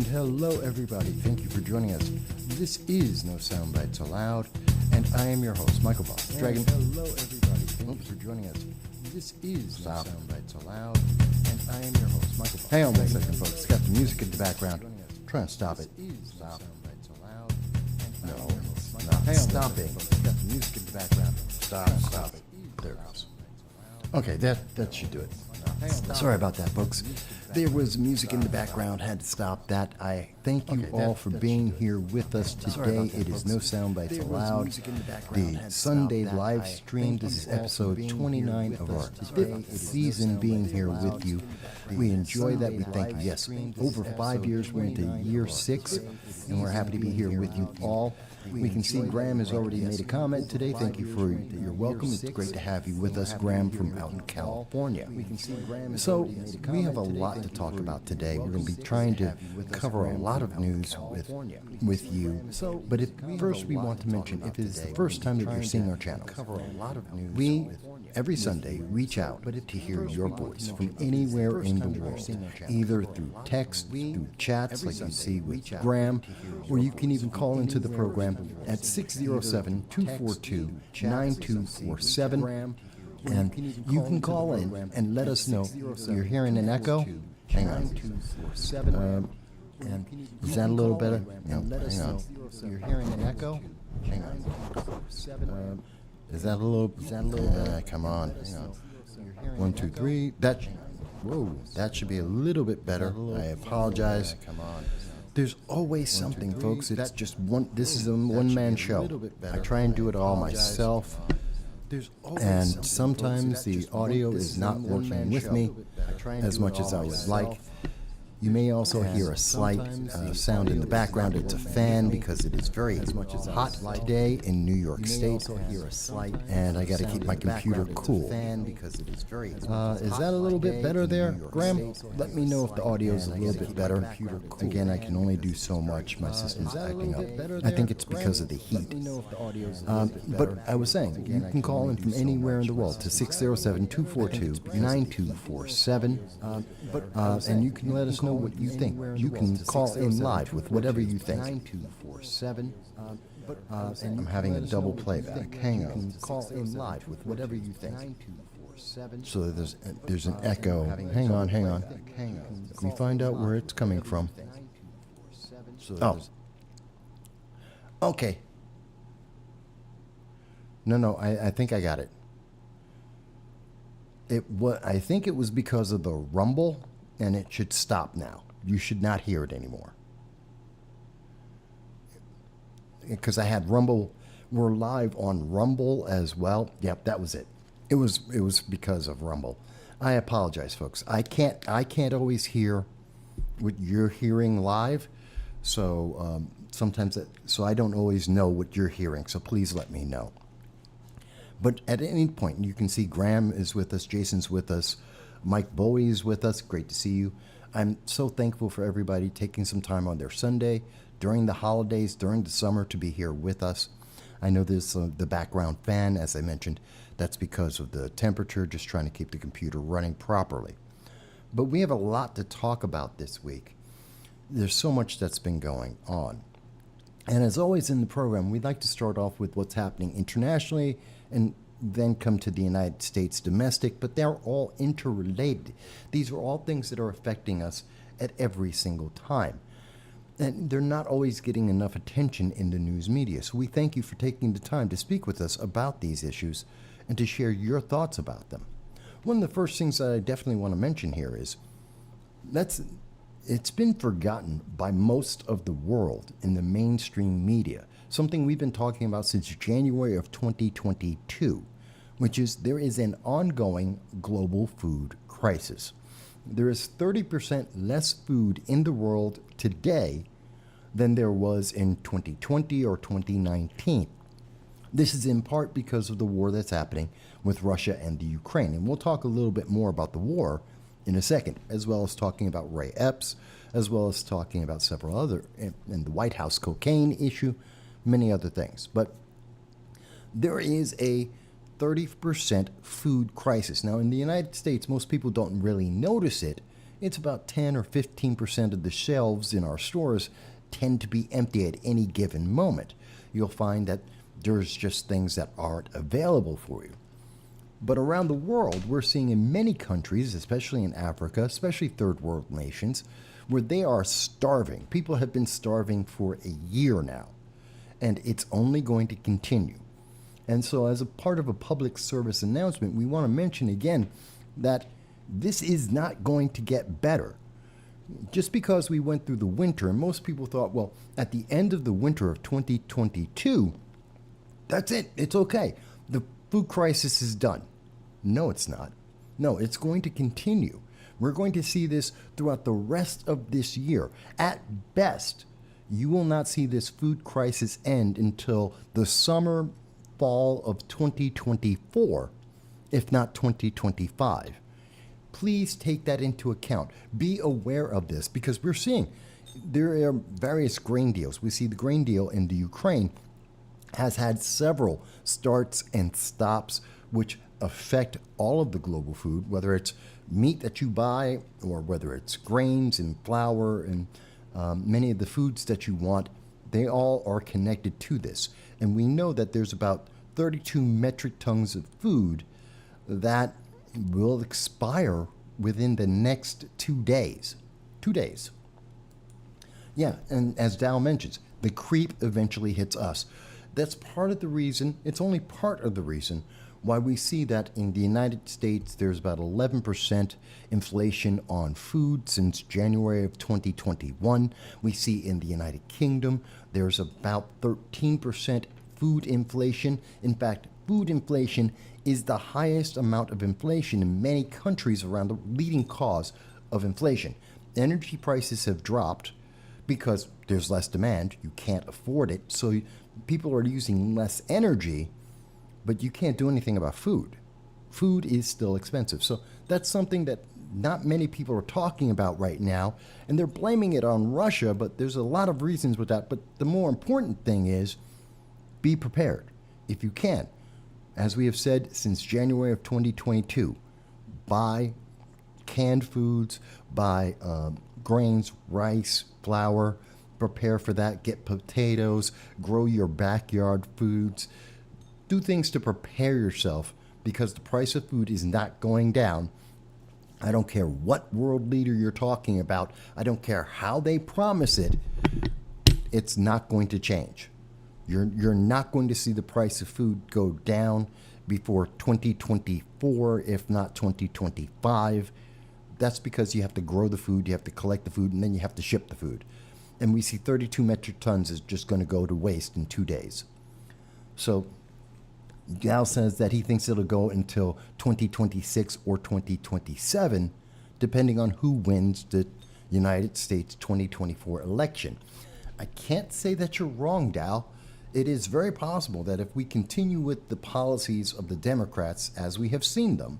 And hello, everybody. Thank you for joining us. This is No Soundbites Allowed, and I am your host, Michael Vaughn. Dragon. Hello, everybody. Thank you for joining us. This is No Soundbites Allowed, and I am your host, Michael Vaughn. Hang on one second, folks. It's got the music in the background. Try and stop it. Stop. No, it's not stopping. It's got the music in the background. Stop it. There it goes. Okay, that should do it. Sorry about that, folks. There was music in the background, had to stop that. I thank you all for being here with us today. It is No Soundbites Allowed, the Sunday live stream. This is episode 29 of our 5th season being here with you. We enjoy that. We thank you. Yes, over 5 years, we're into year 6, and we're happy to be here with you all. We can see Graham has already made a comment today. Thank you for your welcome. It's great to have you with us, Graham, from out in California. So we have a lot to talk about today. We're going to be trying to cover a lot of news with you. But first we want to mention, if it is the first time that you're seeing our channel, we every Sunday reach out to hear your voice from anywhere in the world, either through text, through chats like you see with Graham, or you can even call into the program at 607-242-9247. And you can call in and let us know. You're hearing an echo? Hang on. Is that a little better? No, hang on. You're hearing an echo? Hang on. Is that a little? Come on. Hang on. 1, 2, 3. That should be a little bit better. I apologize. Come on. There's always something, folks. It's just one. This is a one-man show. I try and do it all myself. And sometimes the audio is not working with me as much as I would like. You may also hear a slight sound in the background. It's a fan because it is very hot today in New York State. And I got to keep my computer cool. Is that a little bit better there, Graham? Let me know if the audio is a little bit better. Again, I can only do so much. My system's acting up. I think it's because of the heat. But I was saying, you can call in from anywhere in the world to 607-242-9247. And you can let us know what you think. You can call in live with whatever you think. 9247. I'm having a double playback. Hang on. Call in live with whatever you think. So there's an echo. Hang on. Let me find out where it's coming from. Oh. Okay. No, I think I got it. I think it was because of the rumble, and it should stop now. You should not hear it anymore. Because I had Rumble. We're live on Rumble as well. Yep, that was it. It was because of Rumble. I apologize, folks. I can't always hear what you're hearing live. So so I don't always know what you're hearing. So please let me know. But at any point, you can see Graham is with us, Jason's with us, Mike Bowie is with us. Great to see you. I'm so thankful for everybody taking some time on their Sunday, during the holidays, during the summer, to be here with us. I know there's the background fan, as I mentioned. That's because of the temperature, just trying to keep the computer running properly. But we have a lot to talk about this week. There's so much that's been going on. And as always in the program, we'd like to start off with what's happening internationally and then come to the United States domestic, but they're all interrelated. These are all things that are affecting us at every single time. And they're not always getting enough attention in the news media. So we thank you for taking the time to speak with us about these issues and to share your thoughts about them. One of the first things that I definitely want to mention here is it's been forgotten by most of the world in the mainstream media, something we've been talking about since January of 2022, which is there is an ongoing global food crisis. There is 30% less food in the world today than there was in 2020 or 2019. This is in part because of the war that's happening with Russia and the Ukraine. And we'll talk a little bit more about the war in a second, as well as talking about Ray Epps, as well as talking about several other, and the White House cocaine issue, many other things. But there is a 30% food crisis. Now, in the United States, most people don't really notice it it's about 10 or 15% of the shelves in our stores tend to be empty at any given moment. You'll find that there's just things that aren't available for you. But around the world, we're seeing in many countries, especially in Africa, especially third world nations, where they are starving. People have been starving for a year now, and it's only going to continue. And so as a part of a public service announcement, we want to mention again that this is not going to get better. Just because we went through the winter, and most people thought, well, at the end of the winter of 2022, that's it, it's okay. The food crisis is done. No, it's not. No, it's going to continue. We're going to see this throughout the rest of this year. At best, you will not see this food crisis end until the summer, fall of 2024, if not 2025. Please take that into account. Be aware of this because we're seeing there are various grain deals. We see the grain deal in the Ukraine has had several starts and stops, which affect all of the global food, whether it's meat that you buy or whether it's grains and flour and many of the foods that you want, they all are connected to this. And we know that there's about 32 metric tons of food that will expire within the next 2 days. 2 days. Yeah, and as Dow mentions, the creep eventually hits us. That's part of the reason, it's only part of the reason why we see that in the United States there's about 11% inflation on food since January of 2021. We see in the United Kingdom there's about 13% food inflation. In fact, food inflation is the highest amount of inflation in many countries around the leading cause of inflation. Energy prices have dropped because there's less demand. You can't afford it. So people are using less energy, but you can't do anything about food. Food is still expensive. So that's something that not many people are talking about right now. And they're blaming it on Russia, but there's a lot of reasons with that. But the more important thing is be prepared if you can. As we have said since January of 2022, buy canned foods, buy grains, rice, flour, prepare for that, get potatoes, grow your backyard foods, do things to prepare yourself because the price of food is not going down. I don't care what world leader you're talking about. I don't care how they promise it. It's not going to change. You're not going to see the price of food go down before 2024, if not 2025. That's because you have to grow the food, you have to collect the food, and then you have to ship the food. And we see 32 metric tons is just going to go to waste in 2 days. So Gal says that he thinks it'll go until 2026 or 2027, depending on who wins the United States 2024 election. I can't say that you're wrong, Dal. It is very possible that if we continue with the policies of the Democrats as we have seen them,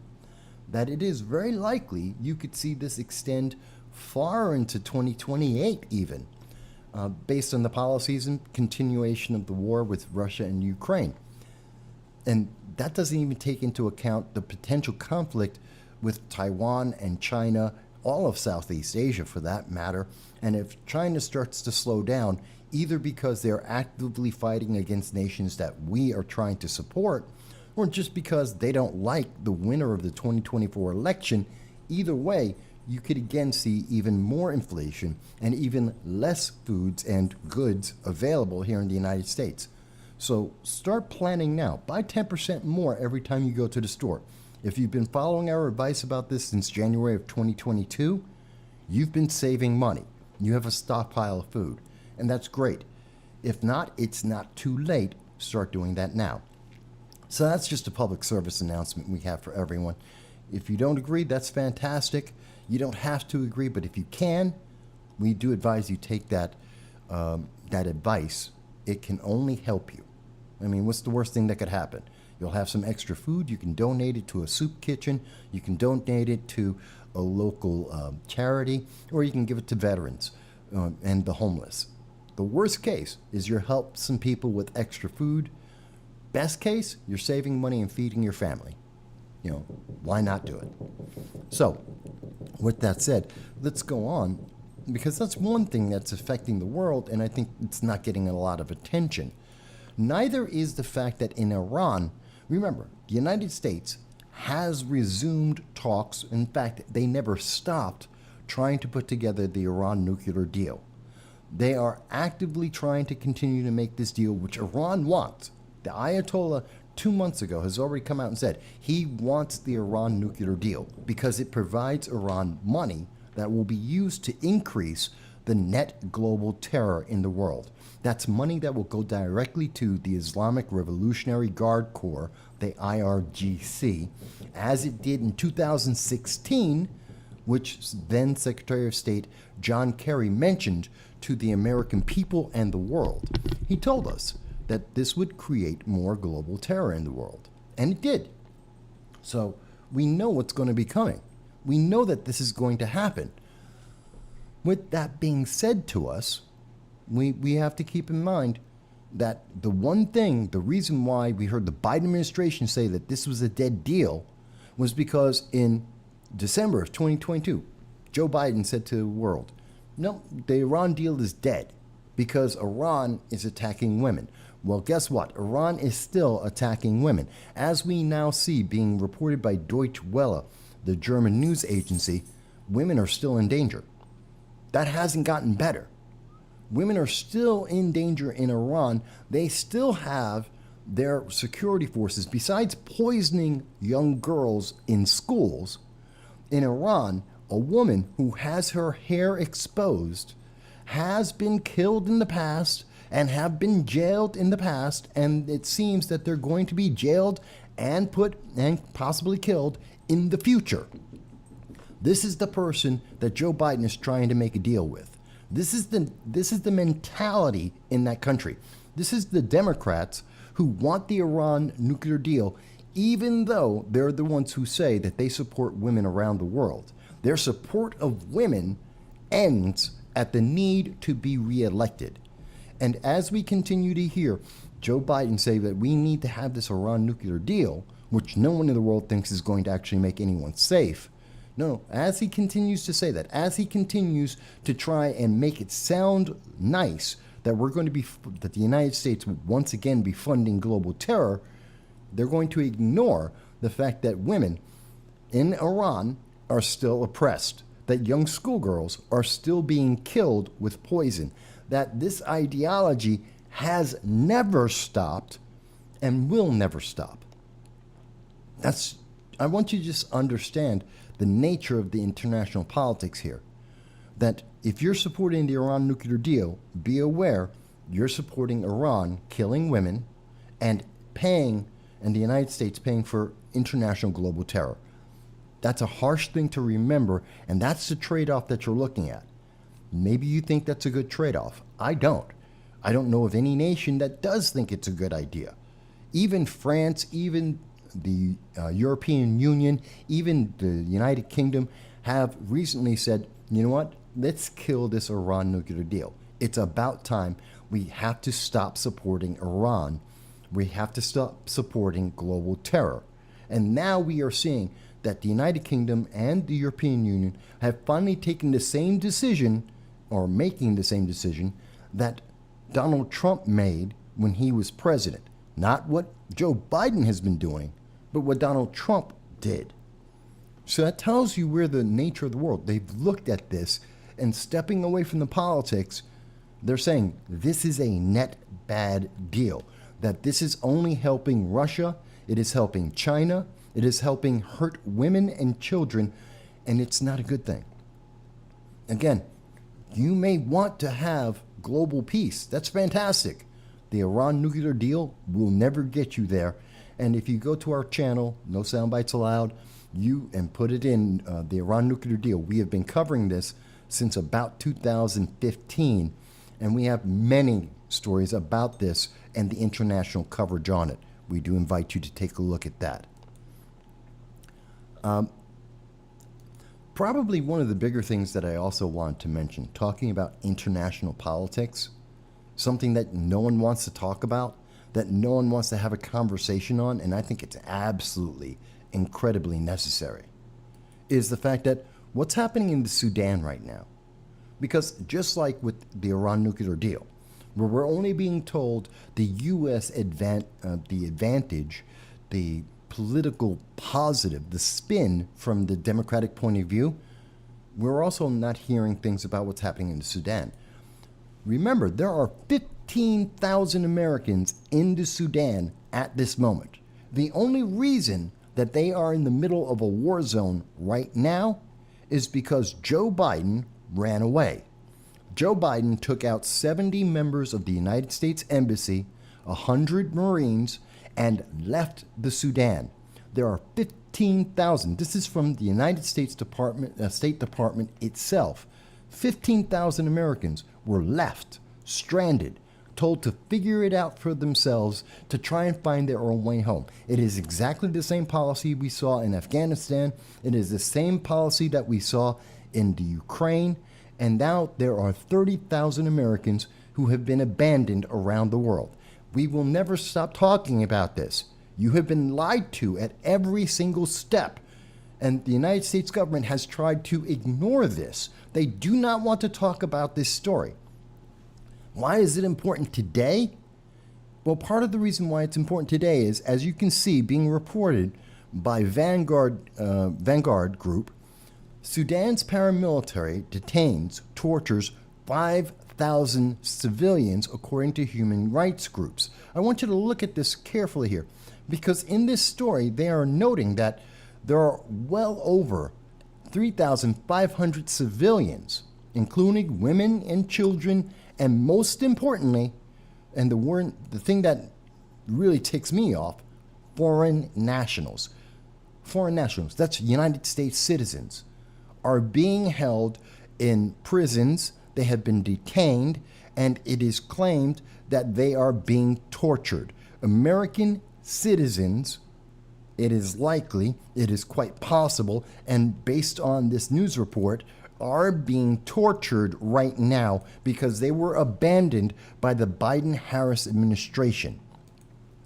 that it is very likely you could see this extend far into 2028 even, based on the policies and continuation of the war with Russia and Ukraine. And that doesn't even take into account the potential conflict with Taiwan and China, all of Southeast Asia for that matter. And if China starts to slow down, either because they're actively fighting against nations that we are trying to support, or just because they don't like the winner of the 2024 election, either way, you could again see even more inflation and even less foods and goods available here in the United States. So start planning now. Buy 10% more every time you go to the store. If you've been following our advice about this since January of 2022, you've been saving money. You have a stockpile of food, and that's great. If not, it's not too late. Start doing that now. So that's just a public service announcement we have for everyone. If you don't agree, that's fantastic. You don't have to agree, but if you can, we do advise you take that advice. It can only help you. I mean, what's the worst thing that could happen? You'll have some extra food. You can donate it to a soup kitchen. You can donate it to a local charity, or you can give it to veterans and the homeless. The worst case is you're helping some people with extra food. Best case, you're saving money and feeding your family. You know, why not do it? So With that said, let's go on, because that's one thing that's affecting the world, and I think it's not getting a lot of attention. Neither is the fact that in Iran, remember, the United States has resumed talks. In fact, they never stopped trying to put together the Iran nuclear deal. They are actively trying to continue to make this deal, which Iran wants. The Ayatollah 2 months ago has already come out and said he wants the Iran nuclear deal because it provides Iran money that will be used to increase the net global terror in the world. That's money that will go directly to the Islamic Revolutionary Guard Corps, the IRGC, as it did in 2016, which then Secretary of State John Kerry mentioned to the American people and the world. He told us that this would create more global terror in the world. And it did. So we know what's going to be coming. We know that this is going to happen. With that being said to us, we have to keep in mind that the one thing, the reason why we heard the Biden administration say that this was a dead deal was because in December of 2022, Joe Biden said to the world, no, the Iran deal is dead because Iran is attacking women. Well, guess what? Iran is still attacking women. As we now see being reported by Deutsche Welle, the German news agency, women are still in danger. That hasn't gotten better. Women are still in danger in Iran. They still have their security forces, besides poisoning young girls in schools. In Iran, a woman who has her hair exposed has been killed in the past and have been jailed in the past, and it seems that they're going to be jailed and possibly killed in the future. This is the person that Joe Biden is trying to make a deal with. This is the mentality in that country. This is the Democrats who want the Iran nuclear deal, even though they're the ones who say that they support women around the world. Their support of women ends at the need to be reelected. And as we continue to hear Joe Biden say that we need to have this Iran nuclear deal, which no one in the world thinks is going to actually make anyone safe. No, as he continues to say that, as he continues to try and make it sound nice that that the United States will once again be funding global terror, they're going to ignore the fact that women in Iran are still oppressed, that young schoolgirls are still being killed with poison, that this ideology has never stopped and will never stop. I want you to just understand the nature of the international politics here. That if you're supporting the Iran nuclear deal, be aware you're supporting Iran killing women and the United States paying for international global terror. That's a harsh thing to remember, and that's the trade-off that you're looking at. Maybe you think that's a good trade-off. I don't. I don't know of any nation that does think it's a good idea. Even France, even the European Union, even the United Kingdom have recently said, you know what, let's kill this Iran nuclear deal. It's about time. We have to stop supporting Iran. We have to stop supporting global terror. And now we are seeing that the United Kingdom and the European Union have finally taken the same decision, or making the same decision, that Donald Trump made when he was president. Not what Joe Biden has been doing, but what Donald Trump did. So that tells you where the nature of the world. They've looked at this, and stepping away from the politics, they're saying this is a net bad deal. That this is only helping Russia, it is helping China, it is helping hurt women and children, and it's not a good thing. Again, you may want to have global peace. That's fantastic. The Iran nuclear deal will never get you there. And if you go to our channel, No Soundbites Allowed, and put it in the Iran nuclear deal, we have been covering this since about 2015, and we have many stories about this and the international coverage on it. We do invite you to take a look at that. Probably one of the bigger things that I also wanted to mention, talking about international politics, something that no one wants to talk about, that no one wants to have a conversation on, and I think it's absolutely incredibly necessary, is the fact that What's happening in the Sudan right now? Because just like with the Iran nuclear deal, where we're only being told the U.S. the advantage, the political positive, the spin from the Democratic point of view, we're also not hearing things about what's happening in the Sudan. Remember, there are 15,000 Americans in the Sudan at this moment. The only reason that they are in the middle of a war zone right now is because Joe Biden ran away. Joe Biden took out 70 members of the United States Embassy, 100 Marines, and left the Sudan. There are 15,000. This is from the United States State Department itself. 15,000 Americans were left, stranded, told to figure it out for themselves to try and find their own way home. It is exactly the same policy we saw in Afghanistan. It is the same policy that we saw in the Ukraine. And now there are 30,000 Americans who have been abandoned around the world. We will never stop talking about this. You have been lied to at every single step. And the United States government has tried to ignore this. They do not want to talk about this story. Why is it important today? Well, part of the reason why it's important today is, as you can see, being reported by Vanguard Group, Sudan's paramilitary detains, tortures 5,000 civilians, according to human rights groups. I want you to look at this carefully here, because in this story, they are noting that there are well over 3,500 civilians, including women and children, and most importantly, and the thing that really ticks me off, foreign nationals. Foreign nationals, that's United States citizens, are being held in prisons. They have been detained, and it is claimed that they are being tortured. American citizens, it is likely, it is quite possible, and based on this news report, are being tortured right now because they were abandoned by the Biden-Harris administration.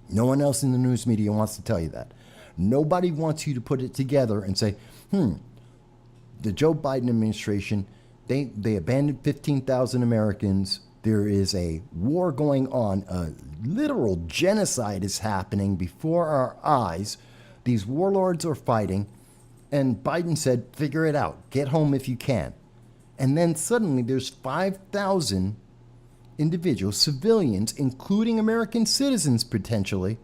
No one else in the news media wants to tell you that. Nobody wants you to put it together and say, the Joe Biden administration, they abandoned 15,000 Americans. There is a war going on. A literal genocide is happening before our eyes. These warlords are fighting. And Biden said, figure it out. Get home if you can. And then suddenly there's 5,000 individuals, civilians, including American citizens potentially,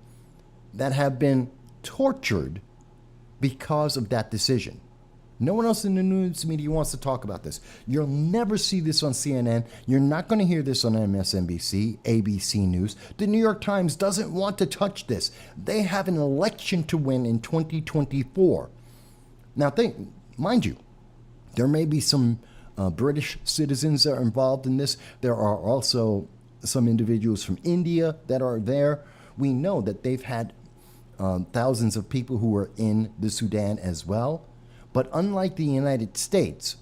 that have been tortured because of that decision. No one else in the news media wants to talk about this. You'll never see this on CNN. You're not going to hear this on MSNBC, ABC News. The New York Times doesn't want to touch this. They have an election to win in 2024. Now, mind you, there may be some British citizens that are involved in this. There are also some individuals from India that are there. We know that they've had thousands of people who are in the Sudan as well. But unlike the United States,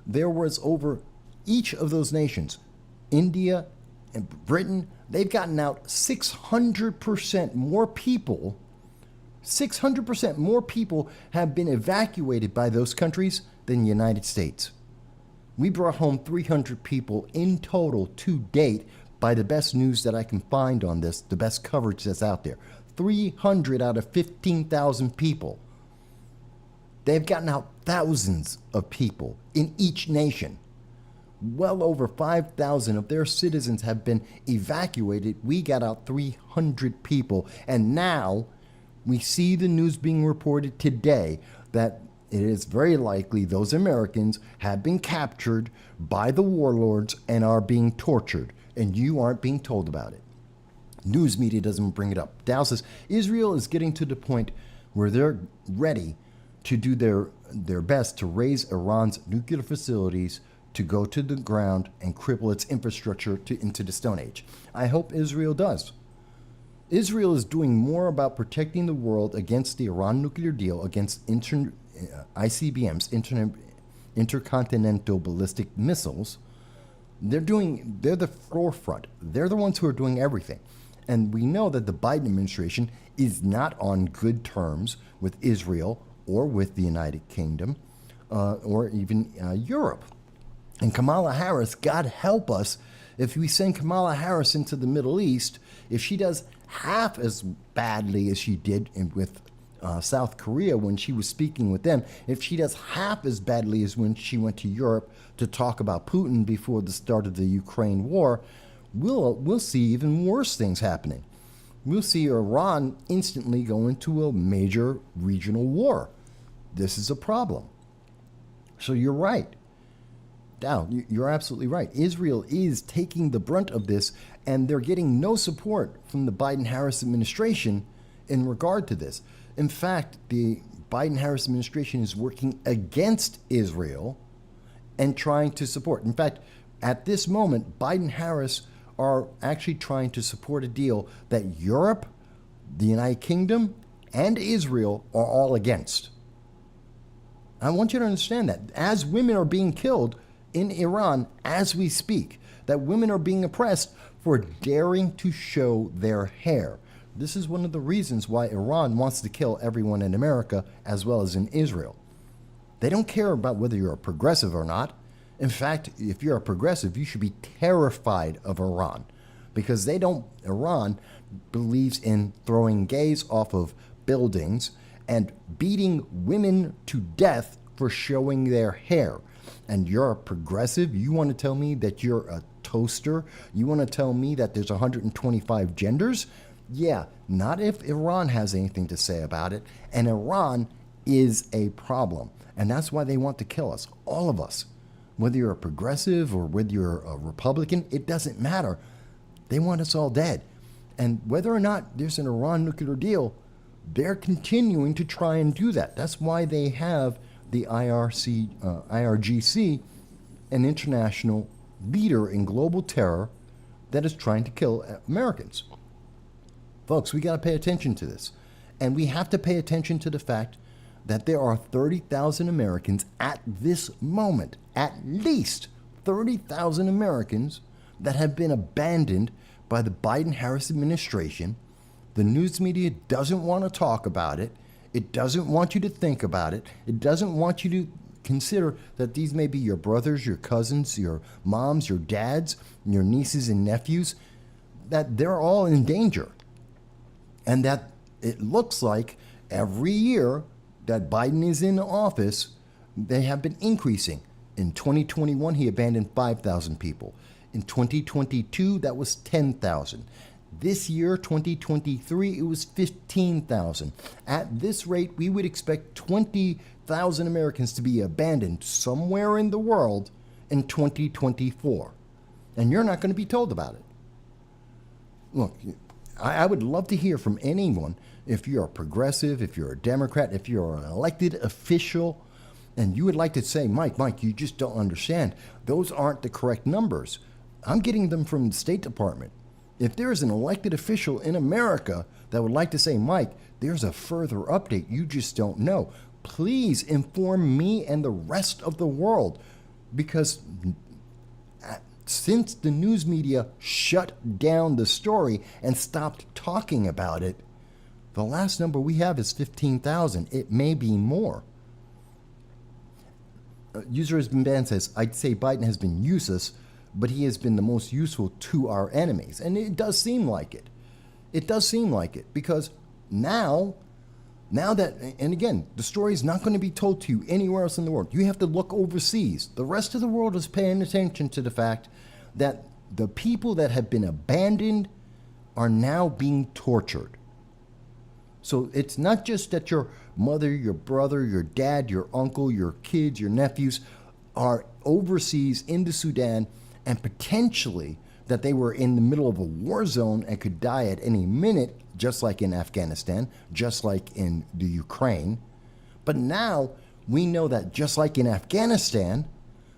there was over each of those nations, India and Britain, they've gotten out 600% more people. 600% more people have been evacuated by those countries than the United States. We brought home 300 people in total to date by the best news that I can find on this, the best coverage that's out there. 300 out of 15,000 people. They've gotten out thousands of people in each nation. Well over 5,000 of their citizens have been evacuated. We got out 300 people. And now we see the news being reported today that it is very likely those Americans have been captured by the warlords and are being tortured. And you aren't being told about it. News media doesn't bring it up. Dow says Israel is getting to the point where they're ready to do their best to raise Iran's nuclear facilities to go to the ground and cripple its infrastructure into the Stone Age. I hope Israel does. Israel is doing more about protecting the world against the Iran nuclear deal, against ICBMs, intercontinental ballistic missiles. They're the forefront. They're the ones who are doing everything. And we know that the Biden administration is not on good terms with Israel or with the United Kingdom. or even Europe. And Kamala Harris, God help us, if we send Kamala Harris into the Middle East, if she does half as badly as she did with South Korea when she was speaking with them, if she does half as badly as when she went to Europe to talk about Putin before the start of the Ukraine war, we'll see even worse things happening. We'll see Iran instantly go into a major regional war. This is a problem. So you're right. Now, you're absolutely right. Israel is taking the brunt of this, and they're getting no support from the Biden-Harris administration in regard to this. In fact, the Biden-Harris administration is working against Israel and trying to support. In fact, at this moment, Biden-Harris are actually trying to support a deal that Europe, the United Kingdom, and Israel are all against. I want you to understand that as women are being killed in Iran as we speak, that women are being oppressed for daring to show their hair. This is one of the reasons why Iran wants to kill everyone in America as well as in Israel. They don't care about whether you're a progressive or not. In fact, if you're a progressive, you should be terrified of Iran, because Iran believes in throwing gays off of buildings and beating women to death for showing their hair. And you're a progressive? You want to tell me that you're a toaster? You want to tell me that there's 125 genders? Yeah, not if Iran has anything to say about it. And Iran is a problem. And that's why they want to kill us, all of us. Whether you're a progressive or whether you're a Republican, it doesn't matter. They want us all dead. And whether or not there's an Iran nuclear deal, they're continuing to try and do that. That's why they have the IRGC, an international leader in global terror that is trying to kill Americans. Folks, we got to pay attention to this. And we have to pay attention to the fact that there are 30,000 Americans at this moment, at least 30,000 Americans that have been abandoned by the Biden-Harris administration. The news media doesn't want to talk about it. It doesn't want you to think about it. It doesn't want you to consider that these may be your brothers, your cousins, your moms, your dads, your nieces and nephews, that they're all in danger. And that it looks like every year that Biden is in office, they have been increasing. In 2021, he abandoned 5,000 people. In 2022, that was 10,000. This year, 2023, it was 15,000. At this rate, we would expect 20,000 Americans to be abandoned somewhere in the world in 2024. And you're not going to be told about it. Look, I would love to hear from anyone, if you're a progressive, if you're a Democrat, if you're an elected official, and you would like to say, Mike, you just don't understand. Those aren't the correct numbers. I'm getting them from the State Department. If there is an elected official in America that would like to say, Mike, there's a further update you just don't know, please inform me and the rest of the world. Because since the news media shut down the story and stopped talking about it, the last number we have is 15,000. It may be more. User has been banned says, I'd say Biden has been useless, but he has been the most useful to our enemies. And it does seem like it. It does seem like it, because now that, and again, the story is not going to be told to you anywhere else in the world. You have to look overseas. The rest of the world is paying attention to the fact that the people that have been abandoned are now being tortured. So it's not just that your mother, your brother, your dad, your uncle, your kids, your nephews are overseas in the Sudan, and potentially that they were in the middle of a war zone and could die at any minute, just like in Afghanistan, just like in the Ukraine. But now we know that just like in Afghanistan,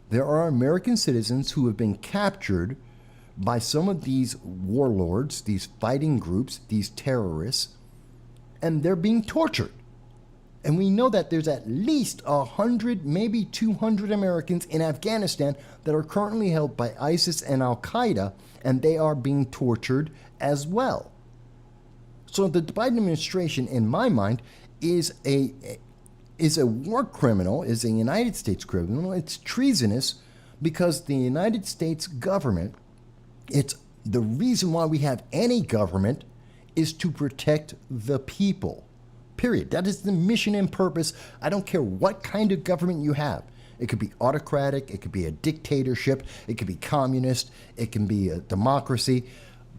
there are American citizens who have been captured by some of these warlords, these fighting groups, these terrorists, and they're being tortured. And we know that there's at least 100, maybe 200 Americans in Afghanistan that are currently held by ISIS and Al-Qaeda, and they are being tortured as well. So the Biden administration, in my mind, is is a war criminal, is a United States criminal. It's treasonous because the United States government, it's the reason why we have any government is to protect the people. Period. That is the mission and purpose. I don't care what kind of government you have. It could be autocratic, it could be a dictatorship, it could be communist, it can be a democracy.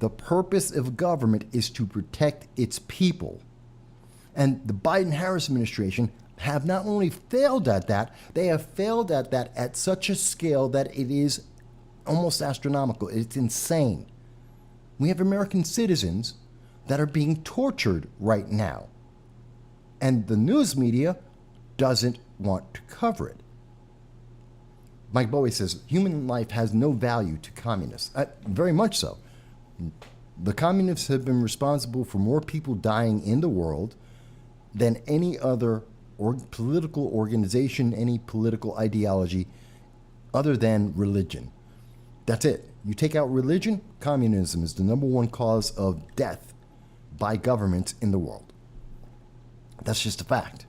The purpose of government is to protect its people. And the Biden-Harris administration have not only failed at that, they have failed at that at such a scale that it is almost astronomical. It's insane. We have American citizens that are being tortured right now. And the news media doesn't want to cover it. Mike Bowie says, human life has no value to communists. Very much so. The communists have been responsible for more people dying in the world than any other political organization, any political ideology other than religion. That's it. You take out religion, communism is the number one cause of death by governments in the world. That's just a fact.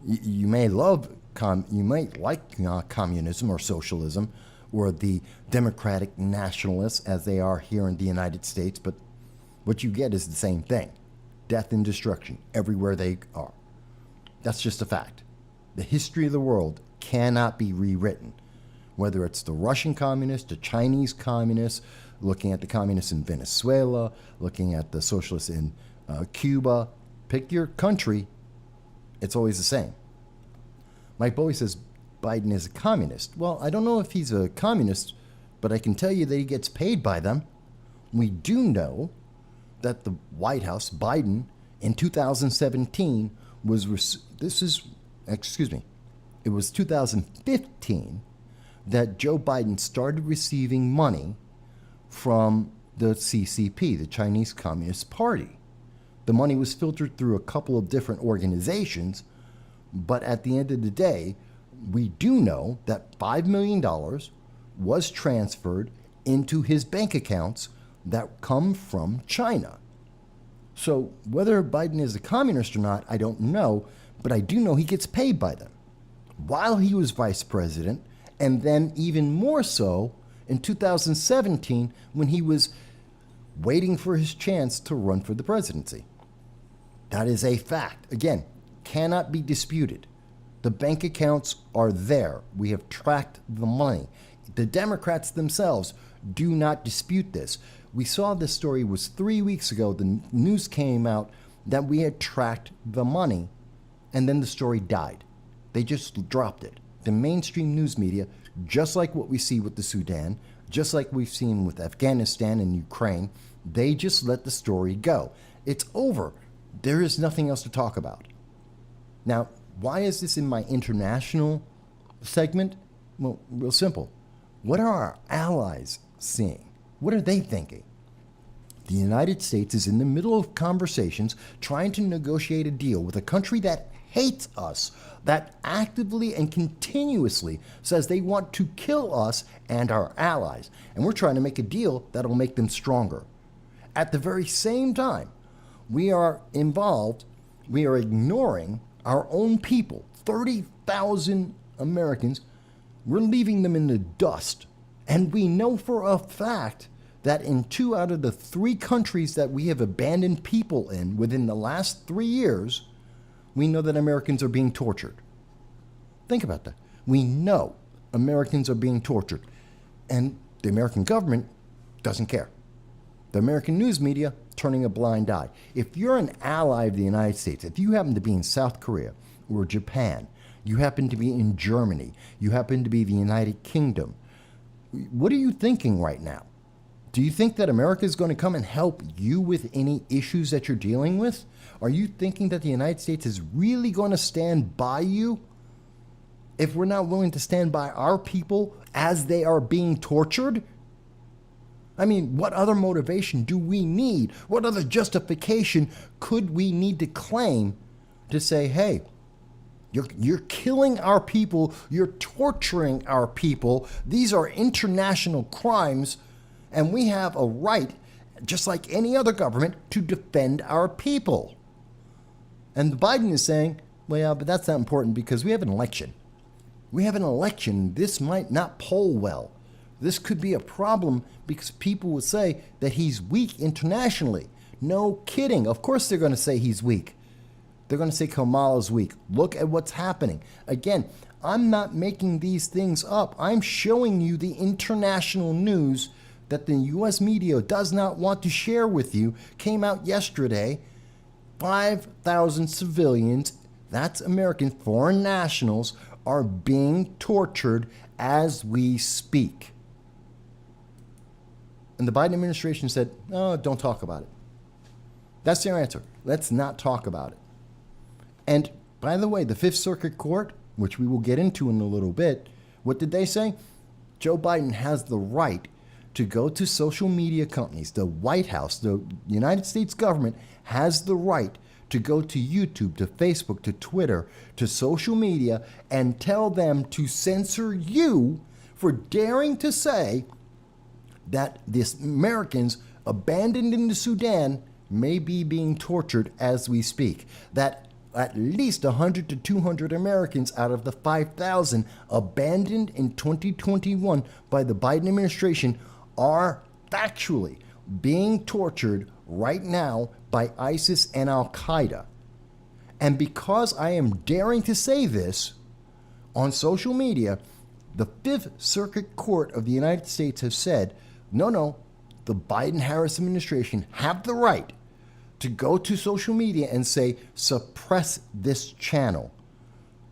You may you might like communism or socialism or the democratic nationalists as they are here in the United States, but what you get is the same thing. Death and destruction everywhere they are. That's just a fact. The history of the world cannot be rewritten. Whether it's the Russian communists, the Chinese communists, looking at the communists in Venezuela, looking at the socialists in Cuba, pick your country, it's always the same. Mike Bowie says Biden is a communist. Well, I don't know if he's a communist, but I can tell you that he gets paid by them. We do know that the White House, Biden, in 2017 it was 2015 that Joe Biden started receiving money from the CCP, the Chinese Communist Party. The money was filtered through a couple of different organizations, but at the end of the day, we do know that $5 million was transferred into his bank accounts that come from China. So whether Biden is a communist or not, I don't know, but I do know he gets paid by them while he was vice president, and then even more so in 2017 when he was waiting for his chance to run for the presidency. That is a fact. Again, cannot be disputed. The bank accounts are there. We have tracked the money. The Democrats themselves do not dispute this. We saw this story was 3 weeks ago. The news came out that we had tracked the money, and then the story died. They just dropped it. The mainstream news media, just like what we see with the Sudan, just like we've seen with Afghanistan and Ukraine, they just let the story go. It's over. There is nothing else to talk about. Now, why is this in my international segment? Well, real simple. What are our allies seeing? What are they thinking? The United States is in the middle of conversations trying to negotiate a deal with a country that hates us, that actively and continuously says they want to kill us and our allies. And we're trying to make a deal that'll make them stronger. At the very same time, we are involved, we are ignoring our own people, 30,000 Americans. We're leaving them in the dust. And we know for a fact that in 2 out of the 3 countries that we have abandoned people in within the last 3 years, we know that Americans are being tortured. Think about that. We know Americans are being tortured. And the American government doesn't care. The American news media turning a blind eye. If you're an ally of the United States, if you happen to be in South Korea or Japan, you happen to be in Germany, you happen to be the United Kingdom, what are you thinking right now? Do you think that America is going to come and help you with any issues that you're dealing with? Are you thinking that the United States is really going to stand by you if we're not willing to stand by our people as they are being tortured? I mean, what other motivation do we need? What other justification could we need to claim to say, hey, you're killing our people, you're torturing our people, these are international crimes, and we have a right, just like any other government, to defend our people. And Biden is saying, Well, yeah, but that's not important because we have an election. We have an election. This might not poll well. This could be a problem because people will say that he's weak internationally. No kidding. Of course they're going to say he's weak. They're going to say Kamala's weak. Look at what's happening. Again, I'm not making these things up. I'm showing you the international news that the U.S. media does not want to share with you. Came out yesterday. 5,000 civilians, that's Americans, foreign nationals, are being tortured as we speak. And the Biden administration said, no, don't talk about it. That's their answer. Let's not talk about it. And by the way, the Fifth Circuit Court, which we will get into in a little bit, what did they say? Joe Biden has the right to go to social media companies. The White House, the United States government has the right to go to YouTube, to Facebook, to Twitter, to social media and tell them to censor you for daring to say that the Americans abandoned in the Sudan may be being tortured as we speak. That at least 100 to 200 Americans out of the 5,000 abandoned in 2021 by the Biden administration are factually being tortured right now by ISIS and Al-Qaeda. And because I am daring to say this on social media, the Fifth Circuit Court of the United States has said, no, the Biden-Harris administration have the right to go to social media and say, suppress this channel.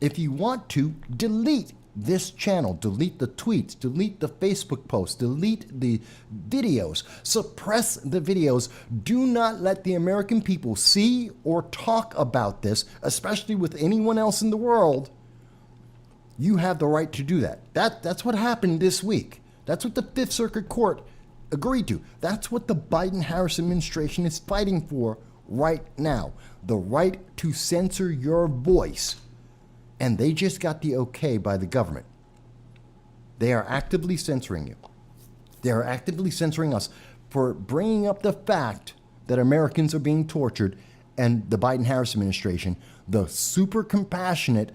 If you want to, delete this channel, delete the tweets, delete the Facebook posts, delete the videos, suppress the videos. Do not let the American people see or talk about this, especially with anyone else in the world. You have the right to do that. That's what happened this week. That's what the Fifth Circuit Court agreed to. That's what the Biden-Harris administration is fighting for right now. The right to censor your voice. And they just got the okay by the government. They are actively censoring you. They are actively censoring us for bringing up the fact that Americans are being tortured, and the Biden-Harris administration, the super compassionate,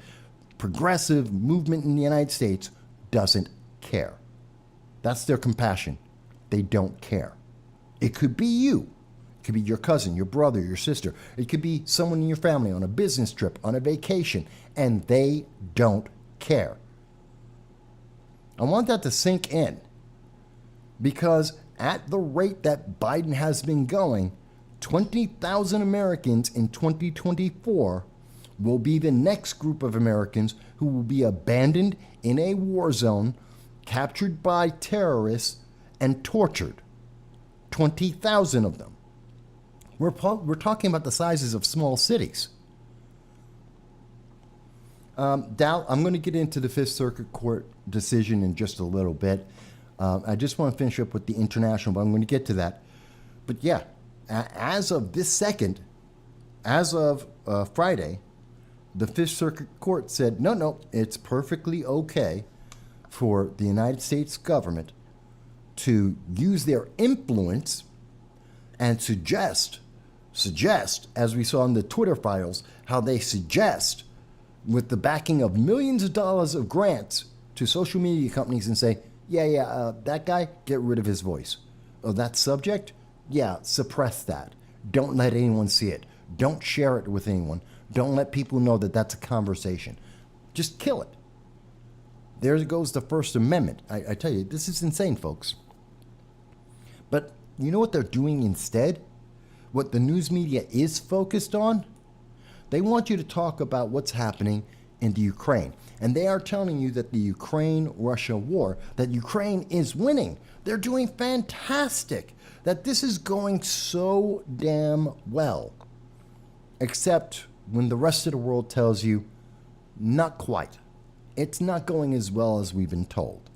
progressive movement in the United States, doesn't care. That's their compassion. They don't care. It could be you. It could be your cousin, your brother, your sister. It could be someone in your family on a business trip, on a vacation, and they don't care. I want that to sink in, because at the rate that Biden has been going, 20,000 Americans in 2024 will be the next group of Americans who will be abandoned in a war zone, captured by terrorists, and tortured. 20,000 of them. We're talking about the sizes of small cities. Dal, I'm going to get into the Fifth Circuit Court decision in just a little bit. I just want to finish up with the international, but I'm going to get to that. But yeah, as of this second, as of Friday, the Fifth Circuit Court said, no, it's perfectly okay for the United States government to use their influence and suggest, as we saw in the Twitter files, how they suggest, with the backing of millions of dollars of grants to social media companies, and say, that guy, get rid of his voice. Oh, that subject? Yeah, suppress that. Don't let anyone see it. Don't share it with anyone. Don't let people know that that's a conversation. Just kill it. There goes the First Amendment. I tell you, this is insane, folks. But you know what they're doing instead? What the news media is focused on? They want you to talk about what's happening in the Ukraine. And they are telling you that the Ukraine-Russia war, that Ukraine is winning. They're doing fantastic. That this is going so damn well. Except when the rest of the world tells you, not quite. It's not going as well as we've been told.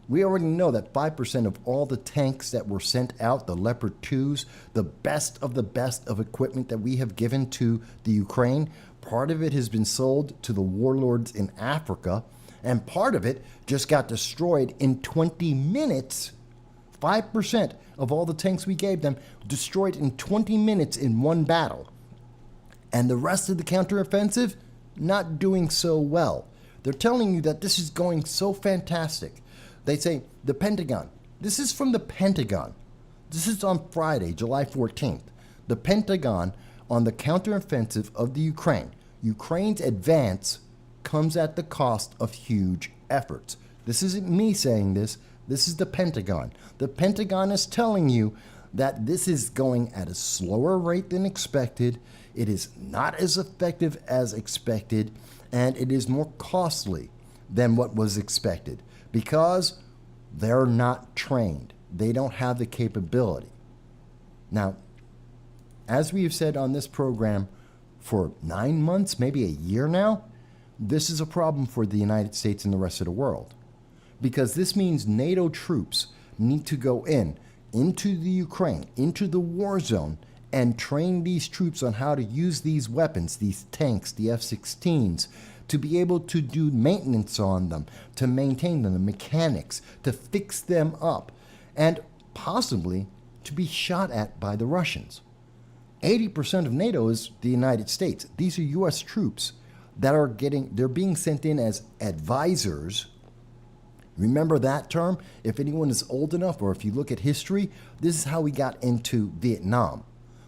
We already know that 5% of all the tanks that were sent out, the Leopard 2s, the best of equipment that we have given to the Ukraine, part of it has been sold to the warlords in Africa, and part of it just got destroyed in 20 minutes. 5% of all the tanks we gave them destroyed in 20 minutes in one battle. And the rest of the counteroffensive, not doing so well. They're telling you that this is going so fantastic. They say the Pentagon. This is from the Pentagon. This is on Friday, July 14th. The Pentagon on the counteroffensive of the Ukraine. Ukraine's advance comes at the cost of huge efforts. This isn't me saying this. This is the Pentagon. The Pentagon is telling you that this is going at a slower rate than expected. It is not as effective as expected, and it is more costly than what was expected because they're not trained. They don't have the capability. Now, as we have said on this program for 9 months, maybe a year now, this is a problem for the United States and the rest of the world. Because this means NATO troops need to go into the Ukraine, into the war zone, and train these troops on how to use these weapons, these tanks, the F-16s, to be able to do maintenance on them, to maintain them, the mechanics, to fix them up, and possibly to be shot at by the Russians. 80% of NATO is the United States. These are U.S. troops that they're being sent in as advisors. Remember that term? If anyone is old enough, or if you look at history, this is how we got into Vietnam.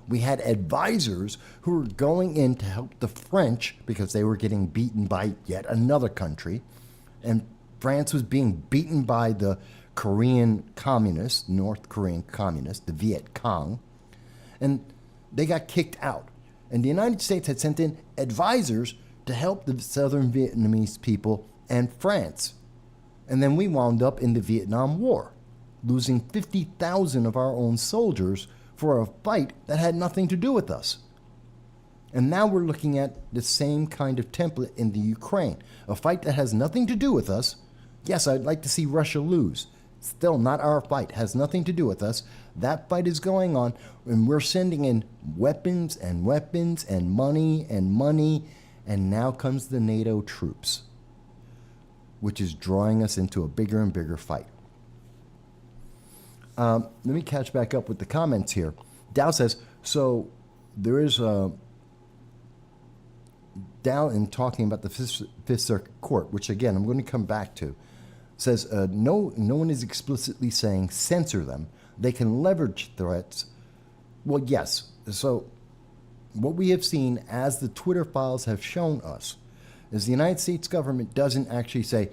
We had advisors who were going in to help the French because they were getting beaten by yet another country. And France was being beaten by the Korean communists, North Korean communists, the Viet Cong. And they got kicked out. And the United States had sent in advisors to help the southern Vietnamese people and France. And then we wound up in the Vietnam War, losing 50,000 of our own soldiers for a fight that had nothing to do with us. And now we're looking at the same kind of template in the Ukraine, a fight that has nothing to do with us. Yes, I'd like to see Russia lose. Still not our fight, has nothing to do with us. That fight is going on, and we're sending in weapons and weapons and money, and now comes the NATO troops, which is drawing us into a bigger and bigger fight. Let me catch back up with the comments here. Dow says, so there is Dow in talking about the Fifth Circuit Court, which again, I'm going to come back to, says no one is explicitly saying censor them. They can leverage threats. Well, yes. So what we have seen, as the Twitter files have shown us, is the United States government doesn't actually say,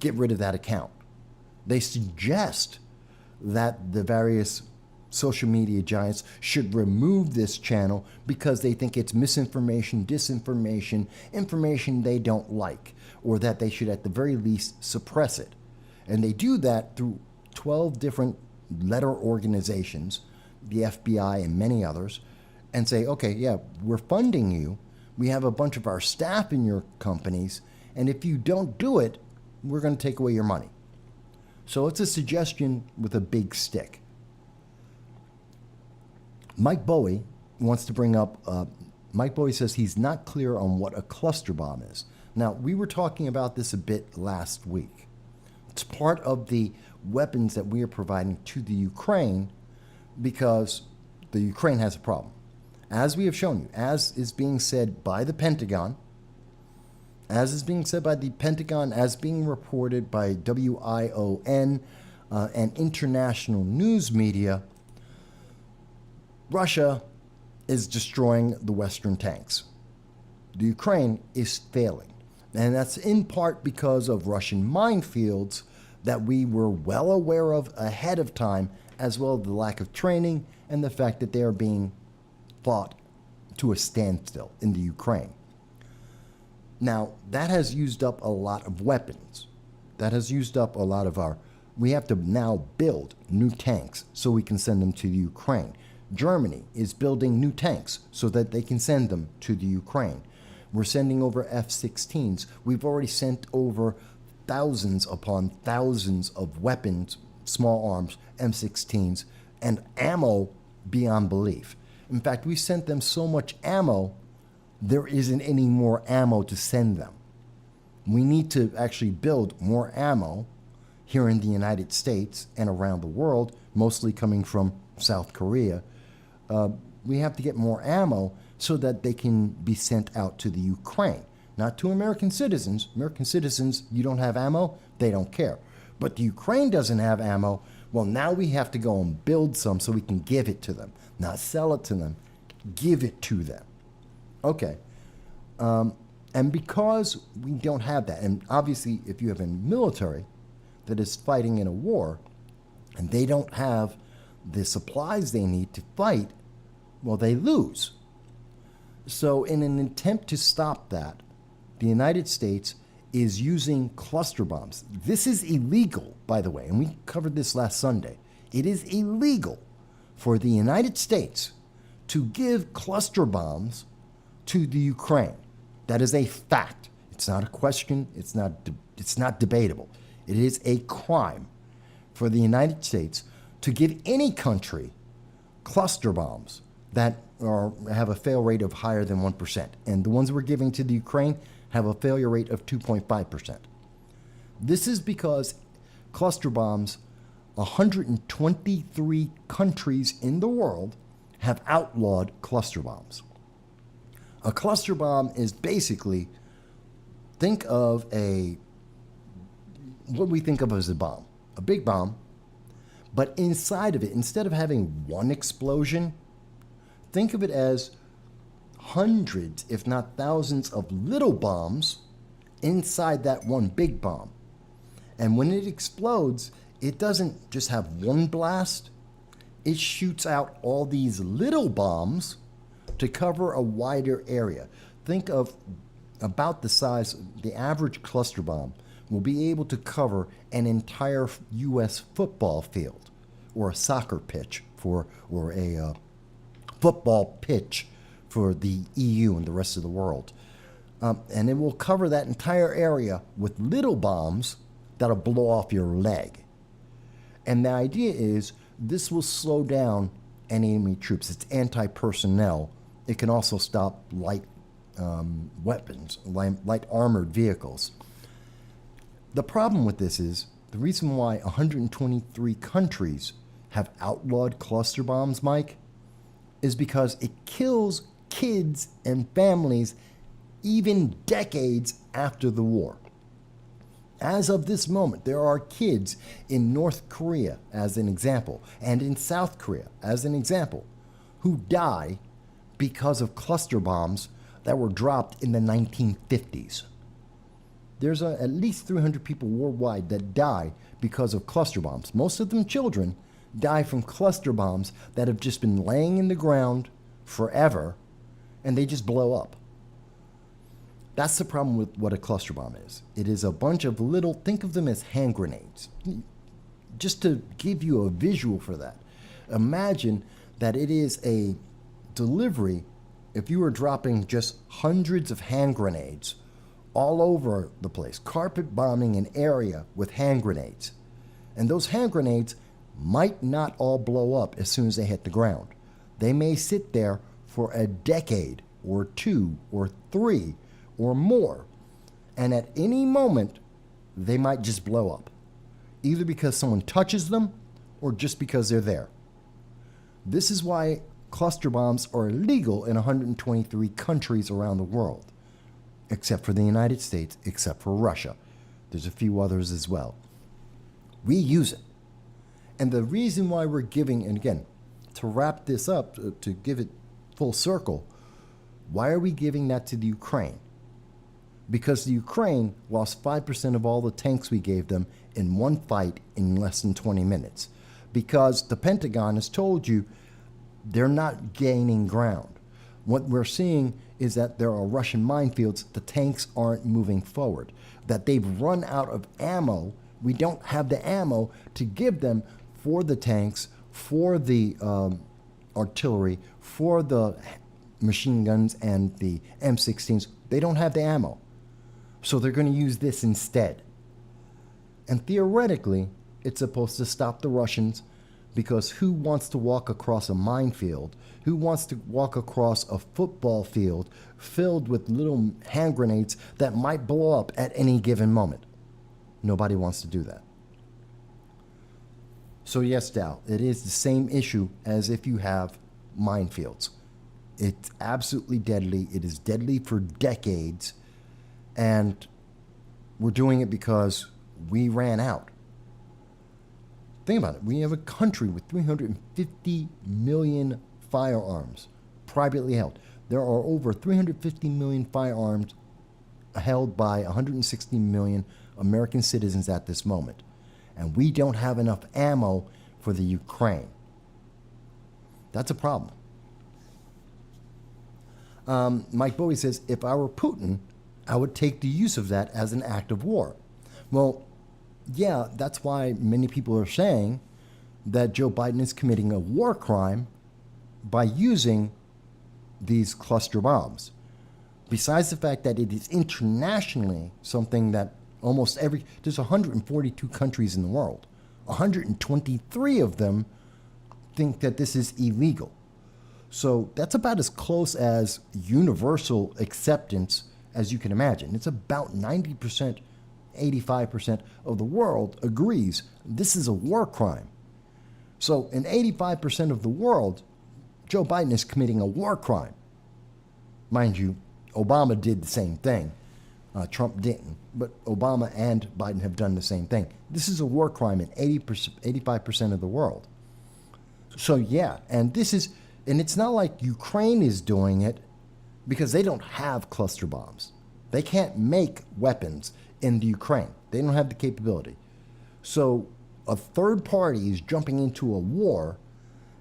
get rid of that account. They suggest that the various social media giants should remove this channel because they think it's misinformation, disinformation, information they don't like, or that they should at the very least suppress it. And they do that through 12 different letter organizations, the FBI and many others, and say, okay, yeah, we're funding you. We have a bunch of our staff in your companies, and if you don't do it, we're going to take away your money. So it's a suggestion with a big stick. Mike Bowie wants to bring up, Mike Bowie says he's not clear on what a cluster bomb is. Now, we were talking about this a bit last week. It's part of the weapons that we are providing to the Ukraine because the Ukraine has a problem. As we have shown you, as is being said by the Pentagon, as is being said by the Pentagon, as being reported by WION and international news media, Russia is destroying the Western tanks. The Ukraine is failing. And that's in part because of Russian minefields that we were well aware of ahead of time, as well as the lack of training and the fact that they are being fought to a standstill in the Ukraine. Now, that has used up a lot of weapons. That has used up a lot of we have to now build new tanks so we can send them to the Ukraine. Germany is building new tanks so that they can send them to the Ukraine. We're sending over F-16s. We've already sent over thousands upon thousands of weapons, small arms, M16s, and ammo beyond belief. In fact, we sent them so much ammo, there isn't any more ammo to send them. We need to actually build more ammo here in the United States and around the world, mostly coming from South Korea. We have to get more ammo so that they can be sent out to the Ukraine. Not to American citizens. American citizens, you don't have ammo, they don't care. But the Ukraine doesn't have ammo. Well, now we have to go and build some so we can give it to them. Not sell it to them, give it to them. Okay. And because we don't have that, and obviously if you have a military that is fighting in a war and they don't have the supplies they need to fight, well, they lose. So in an attempt to stop that, the United States is using cluster bombs. This is illegal, by the way, and we covered this last Sunday. It is illegal for the United States to give cluster bombs to the Ukraine. That is a fact. It's not a question. It's not debatable. It is a crime for the United States to give any country cluster bombs that have a fail rate of higher than 1%. And the ones we're giving to the Ukraine have a failure rate of 2.5%. This is because cluster bombs, 123 countries in the world have outlawed cluster bombs. A cluster bomb is basically, think of what we think of as a bomb, a big bomb, but inside of it, instead of having one explosion, think of it as hundreds, if not thousands, of little bombs inside that one big bomb. And when it explodes, it doesn't just have one blast, it shoots out all these little bombs to cover a wider area. Think of about the size, the average cluster bomb will be able to cover an entire U.S. football field, or a soccer pitch, or a football pitch for the EU and the rest of the world. And it will cover that entire area with little bombs that'll blow off your leg. And the idea is this will slow down enemy troops. It's anti-personnel. It can also stop light weapons, light armored vehicles. The problem with this is, the reason why 123 countries have outlawed cluster bombs, Mike, is because it kills kids and families even decades after the war. As of this moment, there are kids in North Korea, as an example, and in South Korea, as an example, who die because of cluster bombs that were dropped in the 1950s. There's at least 300 people worldwide that die because of cluster bombs. Most of them children die from cluster bombs that have just been laying in the ground forever, and they just blow up. That's the problem with what a cluster bomb is. It is a bunch of little, think of them as hand grenades. Just to give you a visual for that, imagine that it is a delivery. If you were dropping just hundreds of hand grenades all over the place, carpet bombing an area with hand grenades, and those hand grenades might not all blow up as soon as they hit the ground. They may sit there for a decade or two or three or more, and at any moment they might just blow up, either because someone touches them or just because they're there. This is why cluster bombs are illegal in 123 countries around the world, except for the United States, except for Russia. There's a few others as well. We use it. And the reason why we're giving, and again, to wrap this up, to give it full circle, why are we giving that to the Ukraine? Because the Ukraine lost 5% of all the tanks we gave them in one fight in less than 20 minutes. Because the Pentagon has told you they're not gaining ground. What we're seeing is that there are Russian minefields, the tanks aren't moving forward, that they've run out of ammo. We don't have the ammo to give them for the tanks, for the artillery, for the machine guns and the M16s. They don't have the ammo. So they're going to use this instead. And theoretically, it's supposed to stop the Russians, because who wants to walk across a minefield? Who wants to walk across a football field filled with little hand grenades that might blow up at any given moment? Nobody wants to do that. So yes, Dal, it is the same issue as if you have minefields. It's absolutely deadly. It is deadly for decades. And we're doing it because we ran out. Think about it. We have a country with 350 million firearms privately held. There are over 350 million firearms held by 160 million American citizens at this moment. And we don't have enough ammo for the Ukraine. That's a problem. Mike Bowie says, if I were Putin, I would take the use of that as an act of war. Well, yeah, that's why many people are saying that Joe Biden is committing a war crime by using these cluster bombs. Besides the fact that it is internationally something that there's 142 countries in the world. 123 of them think that this is illegal. So that's about as close as universal acceptance as you can imagine. It's about 90%, 85% of the world agrees this is a war crime. So in 85% of the world, Joe Biden is committing a war crime. Mind you, Obama did the same thing. Trump didn't, but Obama and Biden have done the same thing. This is a war crime in 85% of the world. So yeah, and it's not like Ukraine is doing it because they don't have cluster bombs. They can't make weapons in the Ukraine. They don't have the capability. So a third party is jumping into a war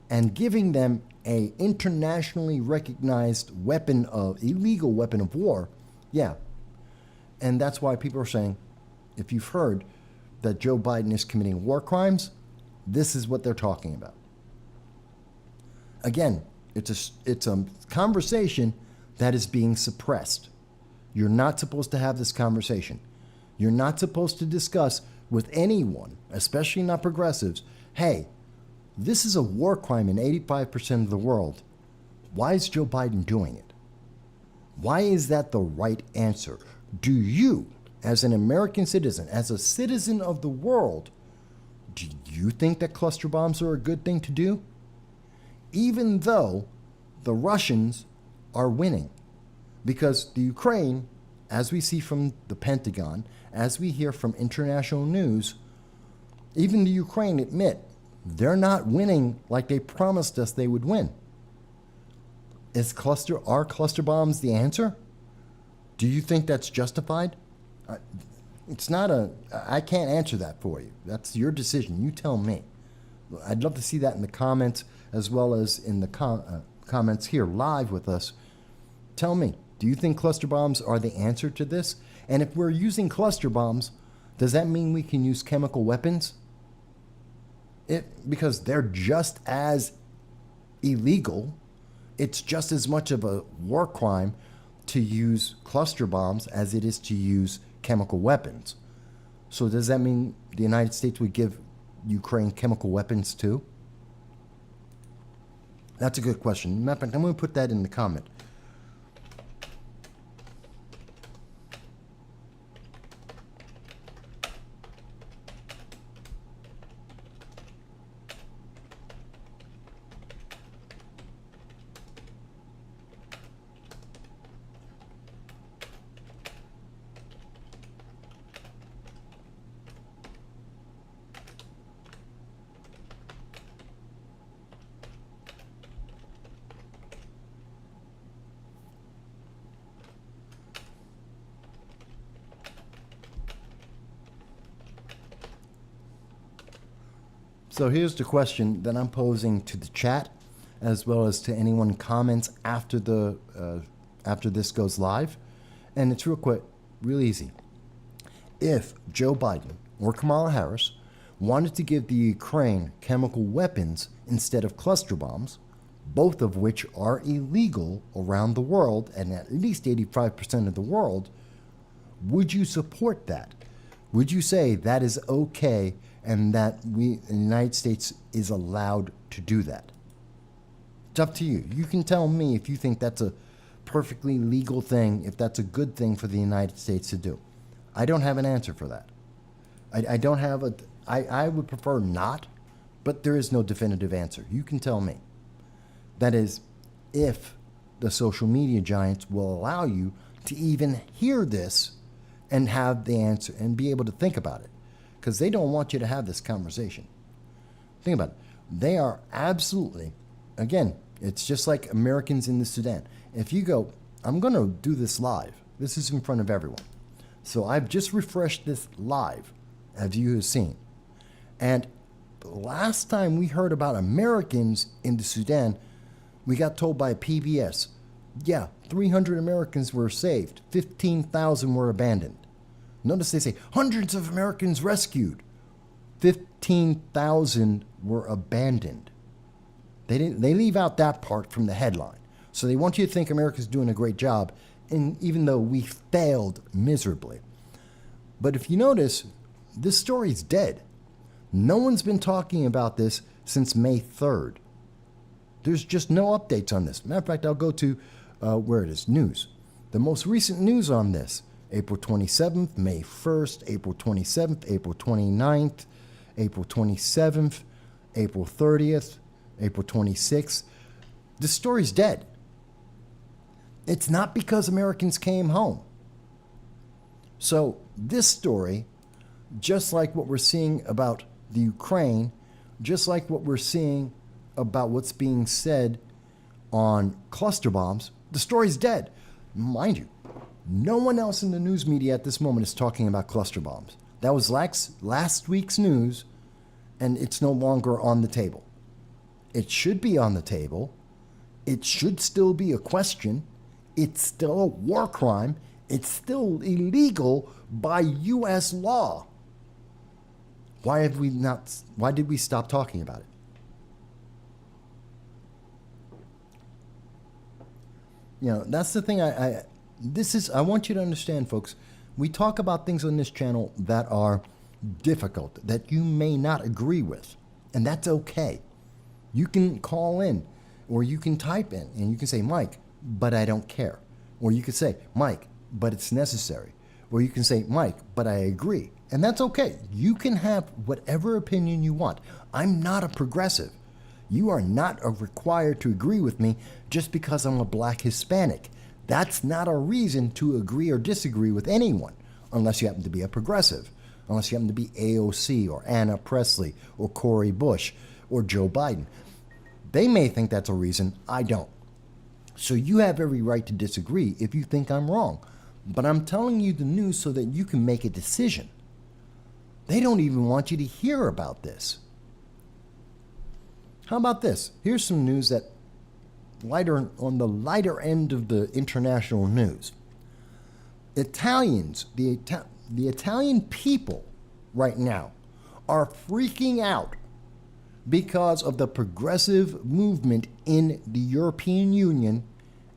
and giving them a internationally recognized illegal weapon of war. Yeah. And that's why people are saying, if you've heard that Joe Biden is committing war crimes, this is what they're talking about. Again, it's a conversation that is being suppressed. You're not supposed to have this conversation. You're not supposed to discuss with anyone, especially not progressives, hey, this is a war crime in 85% of the world. Why is Joe Biden doing it? Why is that the right answer? Do you, as an American citizen, as a citizen of the world, do you think that cluster bombs are a good thing to do? Even though the Russians are winning. Because the Ukraine, as we see from the Pentagon, as we hear from international news, even the Ukraine admit they're not winning like they promised us they would win. Are cluster bombs the answer? Do you think that's justified? I can't answer that for you. That's your decision. You tell me. I'd love to see that in the comments as well as in the comments here live with us. Tell me, do you think cluster bombs are the answer to this? And if we're using cluster bombs, does that mean we can use chemical weapons? Because they're just as illegal. It's just as much of a war crime to use cluster bombs as it is to use chemical weapons. So does that mean the United States would give Ukraine chemical weapons too? That's a good question. Matter of fact, I'm going to put that in the comment. So here's the question that I'm posing to the chat, as well as to anyone comments after this goes live, and it's real quick, real easy. If Joe Biden or Kamala Harris wanted to give the Ukraine chemical weapons instead of cluster bombs, both of which are illegal around the world and at least 85% of the world, would you support that? Would you say that is okay and that the United States is allowed to do that? It's up to you. You can tell me if you think that's a perfectly legal thing, if that's a good thing for the United States to do. I don't have an answer for that. I would prefer not, but there is no definitive answer. You can tell me. That is, if the social media giants will allow you to even hear this and have the answer and be able to think about it, because they don't want you to have this conversation. Think about it. They are absolutely, again, it's just like Americans in the Sudan. If you go, I'm going to do this live. This is in front of everyone. So I've just refreshed this live, as you have seen. And last time we heard about Americans in the Sudan, we got told by PBS, yeah, 300 Americans were saved, 15,000 were abandoned. Notice they say hundreds of Americans rescued, 15,000 were abandoned. They leave out that part from the headline. So they want you to think America's doing a great job, and even though we failed miserably. But if you notice, this story's dead. No one's been talking about this since May 3rd. There's just no updates on this. Matter of fact, I'll go to where it is, news. The most recent news on this, April 27th, May 1st, April 27th, April 29th, April 27th, April 30th, April 26th. The story's dead. It's not because Americans came home. So this story, just like what we're seeing about the Ukraine, just like what we're seeing about what's being said on cluster bombs, the story's dead. Mind you, no one else in the news media at this moment is talking about cluster bombs. That was last week's news, and it's no longer on the table. It should be on the table. It should still be a question. It's still a war crime. It's still illegal by U.S. law. Why did we stop talking about it? You know, that's the thing I want you to understand, folks. We talk about things on this channel that are difficult, that you may not agree with, and that's okay. You can call in, or you can type in, and you can say, Mike, but I don't care. Or you could say, Mike, but it's necessary. Or you can say, Mike, but I agree. And that's okay. You can have whatever opinion you want. I'm not a progressive. You are not required to agree with me just because I'm a black Hispanic. That's not a reason to agree or disagree with anyone, unless you happen to be a progressive, unless you happen to be AOC or Anna Presley or Cori Bush or Joe Biden. They may think that's a reason. I don't. So you have every right to disagree if you think I'm wrong. But I'm telling you the news so that you can make a decision. They don't even want you to hear about this. How about this? Here's some news that on the lighter end of the international news. Italians, the Italian people right now are freaking out because of the progressive movement in the European Union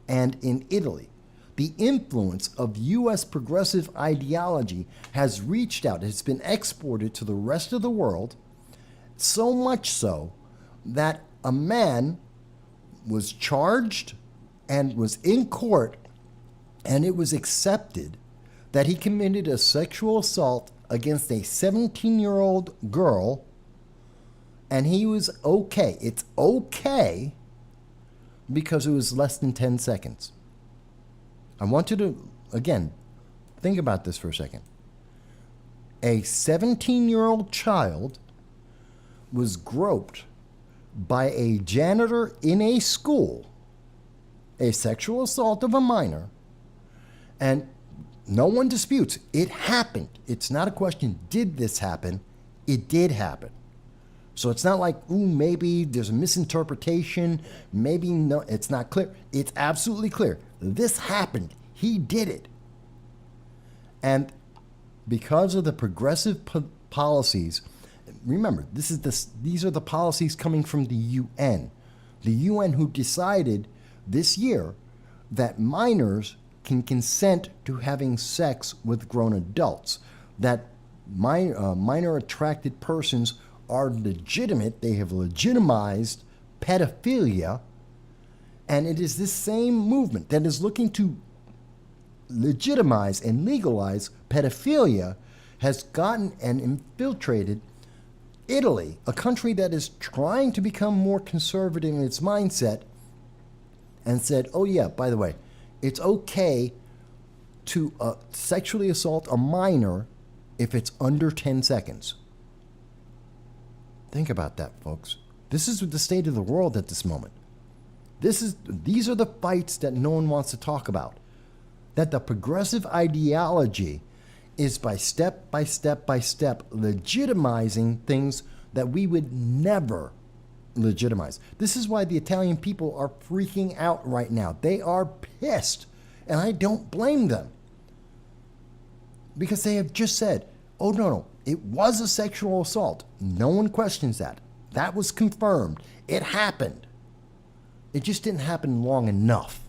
and in Italy. The influence of U.S. progressive ideology has reached out. It's been exported to the rest of the world, so much so that a man was charged and was in court, and it was accepted that he committed a sexual assault against a 17-year-old girl, and he was okay. It's okay because it was less than 10 seconds. I want you to, again, think about this for a second. A 17-year-old child was groped by a janitor in a school, a sexual assault of a minor, and no one disputes it happened. It's not a question, did this happen? It did happen. So it's not like, ooh, maybe there's a misinterpretation, maybe no, it's not clear. It's absolutely clear. This happened. He did it. And because of the progressive policies, remember, these are the policies coming from the UN. The UN who decided this year that minors can consent to having sex with grown adults, that minor attracted persons are legitimate, they have legitimized pedophilia, and it is this same movement that is looking to legitimize and legalize pedophilia has gotten and infiltrated Italy, a country that is trying to become more conservative in its mindset, and said, oh yeah, by the way, it's okay to sexually assault a minor if it's under 10 seconds. Think about that, folks. This is the state of the world at this moment. These are the fights that no one wants to talk about. That the progressive ideology is by step legitimizing things that we would never legitimize. This is why the Italian people are freaking out right now. They are pissed, and I don't blame them. Because they have just said, oh, no, it was a sexual assault. No one questions that. That was confirmed. It happened. It just didn't happen long enough.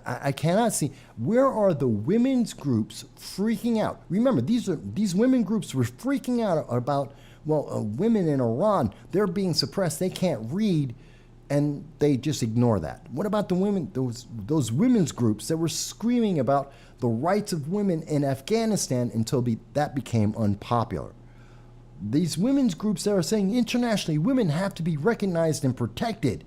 I cannot see. Where are the women's groups freaking out? Remember, these women groups were freaking out about, women in Iran, they're being suppressed. They can't read, and they just ignore that. What about the women, those women's groups that were screaming about the rights of women in Afghanistan until that became unpopular? These women's groups that are saying internationally women have to be recognized and protected.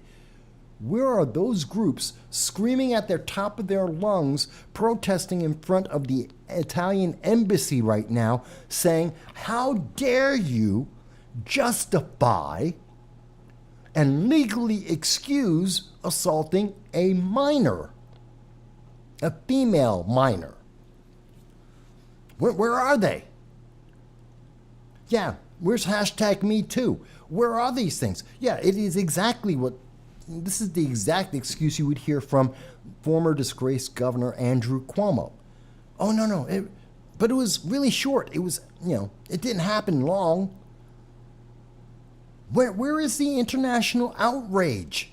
Where are those groups screaming at the top of their lungs, protesting in front of the Italian embassy right now, saying, how dare you justify and legally excuse assaulting a minor, a female minor? Where are they? Yeah, where's hashtag Me Too? Where are these things? Yeah, it is exactly this is the exact excuse you would hear from former disgraced Governor Andrew Cuomo. Oh, no, but it was really short. It was, it didn't happen long. Where is the international outrage?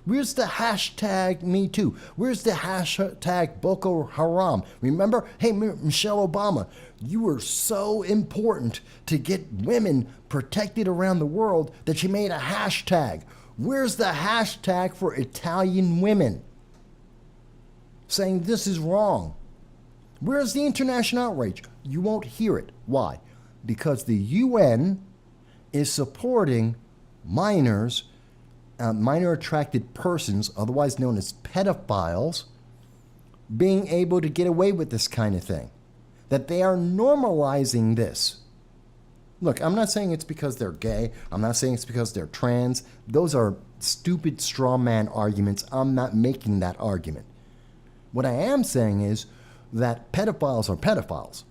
Where's the hashtag Me Too? Where's the hashtag Boko Haram? Remember? Hey, Michelle Obama, you were so important to get women protected around the world that you made a hashtag. Where's the hashtag for Italian women saying this is wrong? Where's the international outrage? You won't hear it. Why? Because the UN is supporting minors, minor-attracted persons, otherwise known as pedophiles, being able to get away with this kind of thing. That they are normalizing this. Look, I'm not saying it's because they're gay. I'm not saying it's because they're trans. Those are stupid straw man arguments. I'm not making that argument. What I am saying is that pedophiles are pedophiles.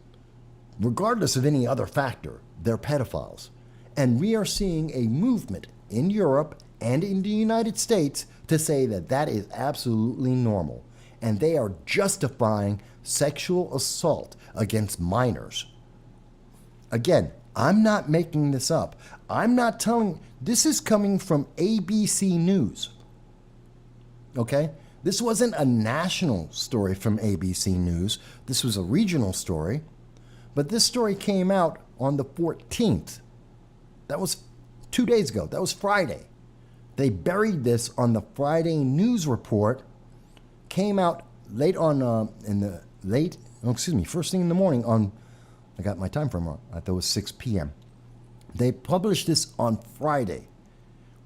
Regardless of any other factor, they're pedophiles. And we are seeing a movement in Europe and in the United States to say that that is absolutely normal. And they are justifying sexual assault against minors. Again, I'm not making this up. I'm not telling, this is coming from ABC News. Okay? This wasn't a national story from ABC News. This was a regional story. But this story came out on the 14th. That was 2 days ago. That was Friday. They buried this on the Friday news report. Came out first thing in the morning on, I got my time frame wrong. I thought it was 6 p.m. They published this on Friday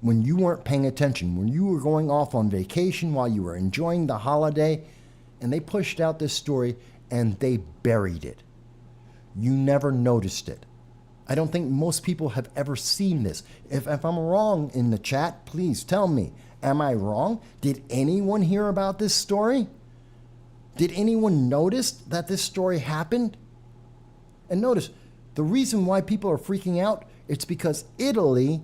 when you weren't paying attention, when you were going off on vacation while you were enjoying the holiday, and they pushed out this story and they buried it. You never noticed it. I don't think most people have ever seen this. If I'm wrong in the chat, please tell me. Am I wrong? Did anyone hear about this story? Did anyone notice that this story happened? And notice, the reason why people are freaking out, it's because Italy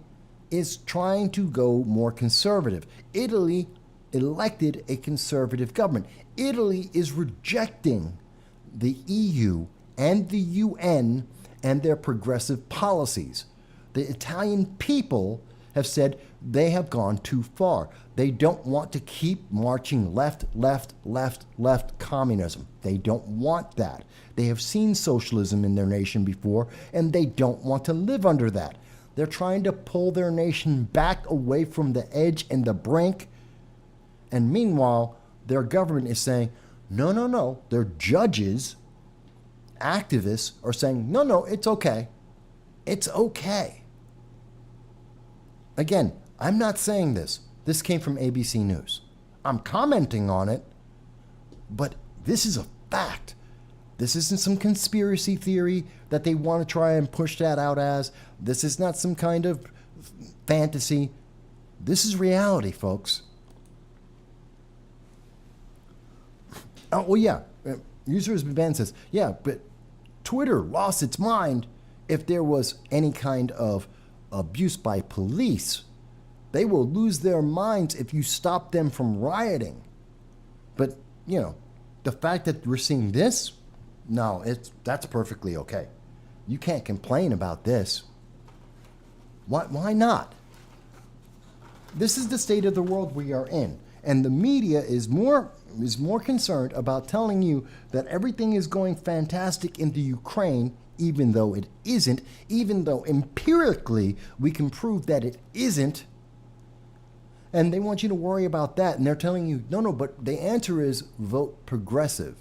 is trying to go more conservative. Italy elected a conservative government. Italy is rejecting the EU and the UN and their progressive policies. The Italian people have said they have gone too far. They don't want to keep marching left communism. They don't want that. They have seen socialism in their nation before, and they don't want to live under that. They're trying to pull their nation back away from the edge and the brink. And meanwhile, their government is saying, no. Their judges, activists are saying, no, it's okay. It's okay. Again, I'm not saying this. This came from ABC News. I'm commenting on it, But this is a fact. This isn't some conspiracy theory that they want to try and push that out as. This is not some kind of fantasy. This is reality, folks. Oh, well, yeah. Users Ben says, yeah, but Twitter lost its mind if there was any kind of abuse by police. They will lose their minds if you stop them from rioting. But, you know, the fact that we're seeing this, no, that's perfectly okay. You can't complain about this. Why not? This is the state of the world we are in. And the media is more concerned about telling you that everything is going fantastic in the Ukraine, even though it isn't, even though empirically we can prove that it isn't. And they want you to worry about that. And they're telling you, no, but the answer is vote progressive.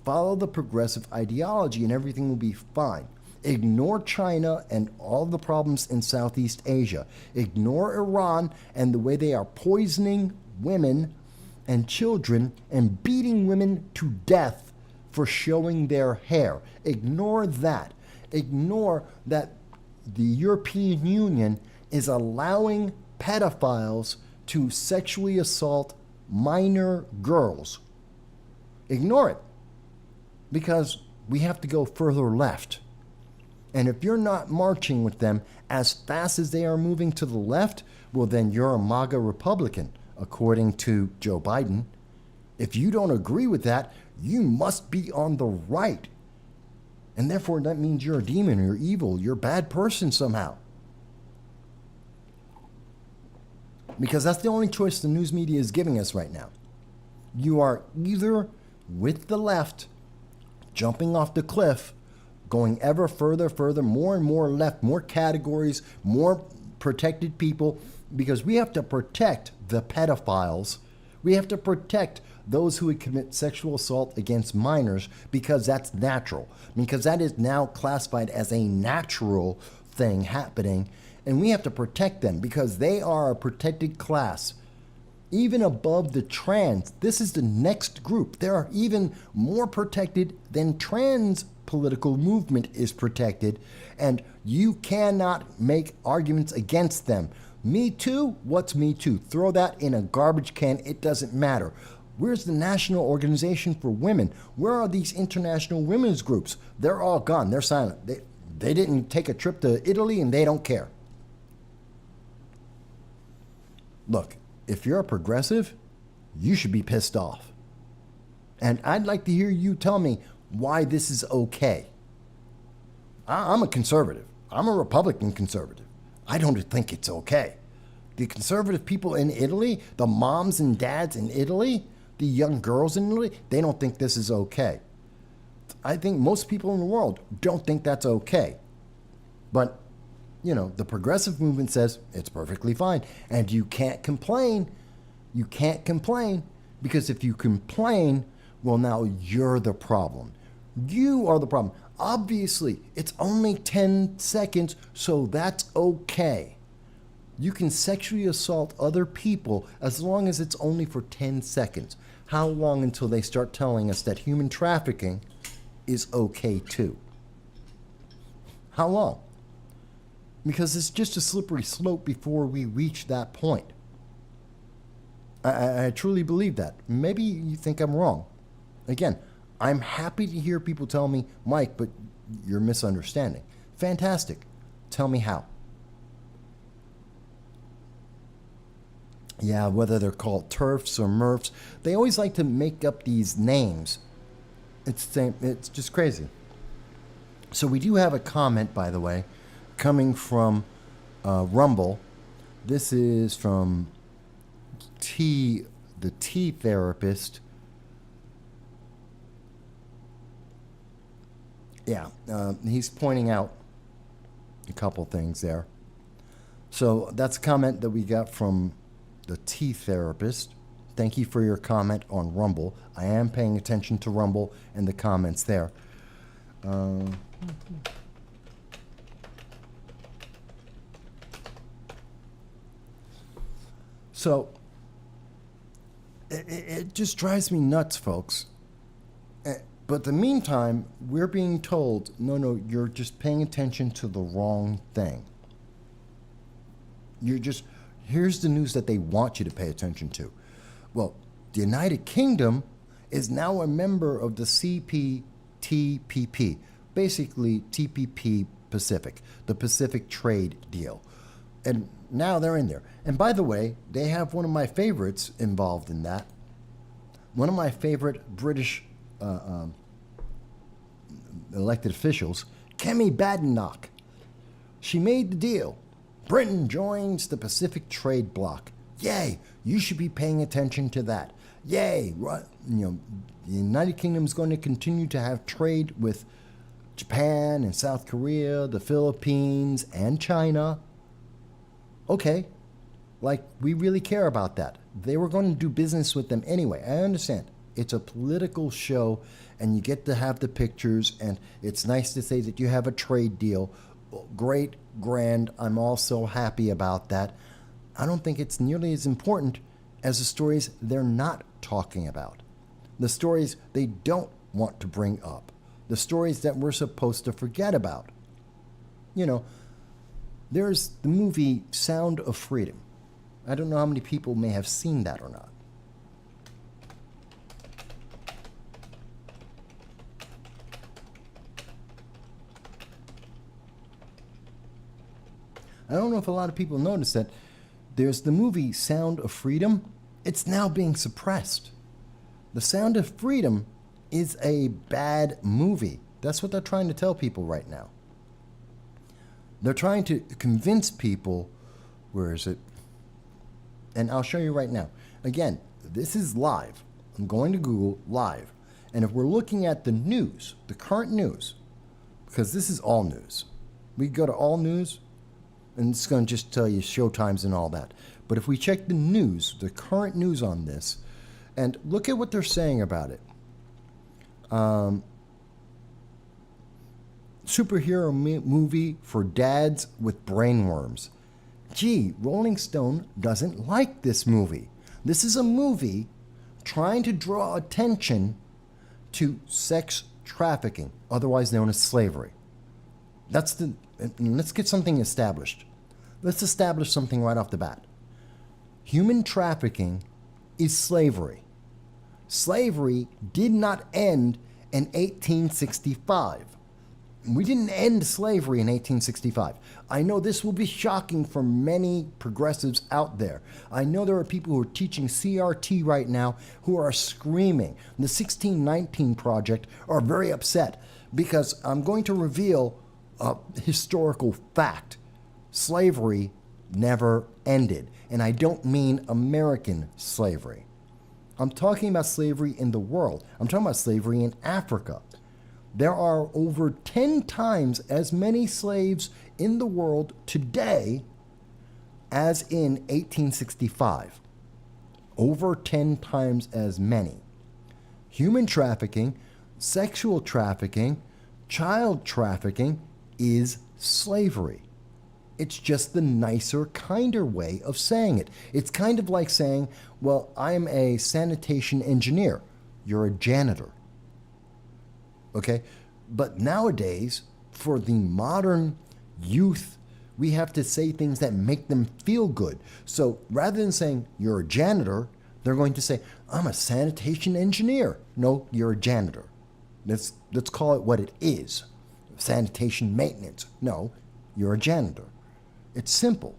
Follow the progressive ideology and everything will be fine. Ignore China and all the problems in Southeast Asia. Ignore Iran and the way they are poisoning women and children and beating women to death for showing their hair. Ignore that. Ignore that the European Union is allowing pedophiles to sexually assault minor girls. Ignore it. Because we have to go further left. And if you're not marching with them as fast as they are moving to the left, well, then you're a MAGA Republican, according to Joe Biden. If you don't agree with that, you must be on the right. And therefore, that means you're a demon, you're evil, you're a bad person somehow. Because that's the only choice the news media is giving us right now. You are either with the left, jumping off the cliff, going ever further, more and more left, more categories, more protected people, because we have to protect the pedophiles. We have to protect those who would commit sexual assault against minors because that's natural, because that is now classified as a natural thing happening, and we have to protect them because they are a protected class. Even above the trans, this is the next group. They are even more protected than trans political movement is protected, and you cannot make arguments against them. Me Too? What's Me Too? Throw that in a garbage can. It doesn't matter. Where's the National Organization for Women? Where are these international women's groups? They're all gone. They're silent. They didn't take a trip to Italy and they don't care. Look, if you're a progressive, you should be pissed off. And I'd like to hear you tell me why this is okay. I'm a conservative. I'm a Republican conservative. I don't think it's okay. The conservative people in Italy, the moms and dads in Italy, the young girls in Italy, they don't think this is okay. I think most people in the world don't think that's okay. But, you know, the progressive movement says it's perfectly fine. And you can't complain. You can't complain. Because if you complain, well, now you're the problem. You are the problem. Obviously, it's only 10 seconds, so that's okay. You can sexually assault other people as long as it's only for 10 seconds. How long until they start telling us that human trafficking is okay too? How long? Because it's just a slippery slope before we reach that point. I truly believe that. Maybe you think I'm wrong. Again, I'm happy to hear people tell me, Mike, but you're misunderstanding. Fantastic. Tell me how. Yeah, whether they're called TERFs or MRFs, they always like to make up these names. It's just crazy. So we do have a comment, by the way, coming from Rumble. This is from the T therapist. Yeah, he's pointing out a couple things there. So that's a comment that we got from the T therapist. Thank you for your comment on Rumble. I am paying attention to Rumble and the comments there. So it just drives me nuts, folks. But in the meantime, we're being told, no, you're just paying attention to the wrong thing. Here's the news that they want you to pay attention to. Well, the United Kingdom is now a member of the CPTPP, basically TPP Pacific, the Pacific Trade Deal. And now they're in there. And by the way, they have one of my favorites involved in that. One of my favorite British elected officials, Kemi Badenoch. She made the deal. Britain joins the Pacific Trade Bloc. Yay! You should be paying attention to that. Yay! The United Kingdom is going to continue to have trade with Japan and South Korea, the Philippines, and China. Okay, like we really care about that. They were going to do business with them anyway. I understand. It's a political show, and you get to have the pictures, and it's nice to say that you have a trade deal. Great, grand. I'm also happy about that. I don't think it's nearly as important as the stories they're not talking about. The stories they don't want to bring up. The stories that we're supposed to forget about. There's the movie Sound of Freedom. I don't know how many people may have seen that or not. I don't know if a lot of people notice that there's the movie Sound of Freedom. It's now being suppressed. The Sound of Freedom is a bad movie. That's what they're trying to tell people right now. They're trying to convince people, where is it? And I'll show you right now. Again, this is live. I'm going to Google live. And if we're looking at the news, the current news, because this is all news. We go to all news, and it's going to just tell you show times and all that. But if we check the news, the current news on this, and look at what they're saying about it. Superhero movie for dads with brainworms. Gee, Rolling Stone doesn't like this movie. This is a movie trying to draw attention to sex trafficking, otherwise known as slavery. Let's get something established. Let's establish something right off the bat. Human trafficking is slavery. Slavery did not end in 1865. We didn't end slavery in 1865. I know this will be shocking for many progressives out there. I know there are people who are teaching CRT right now who are screaming. The 1619 Project are very upset because I'm going to reveal a historical fact. Slavery never ended. And I don't mean American slavery. I'm talking about slavery in the world. I'm talking about slavery in Africa. There are over 10 times as many slaves in the world today as in 1865. Over 10 times as many. Human trafficking, sexual trafficking, child trafficking is slavery. It's just the nicer, kinder way of saying it. It's kind of like saying, well, I'm a sanitation engineer. You're a janitor. Okay? But nowadays, for the modern youth, we have to say things that make them feel good. So rather than saying, you're a janitor, they're going to say, I'm a sanitation engineer. No, you're a janitor. Let's call it what it is. Sanitation maintenance. No, you're a janitor. It's simple.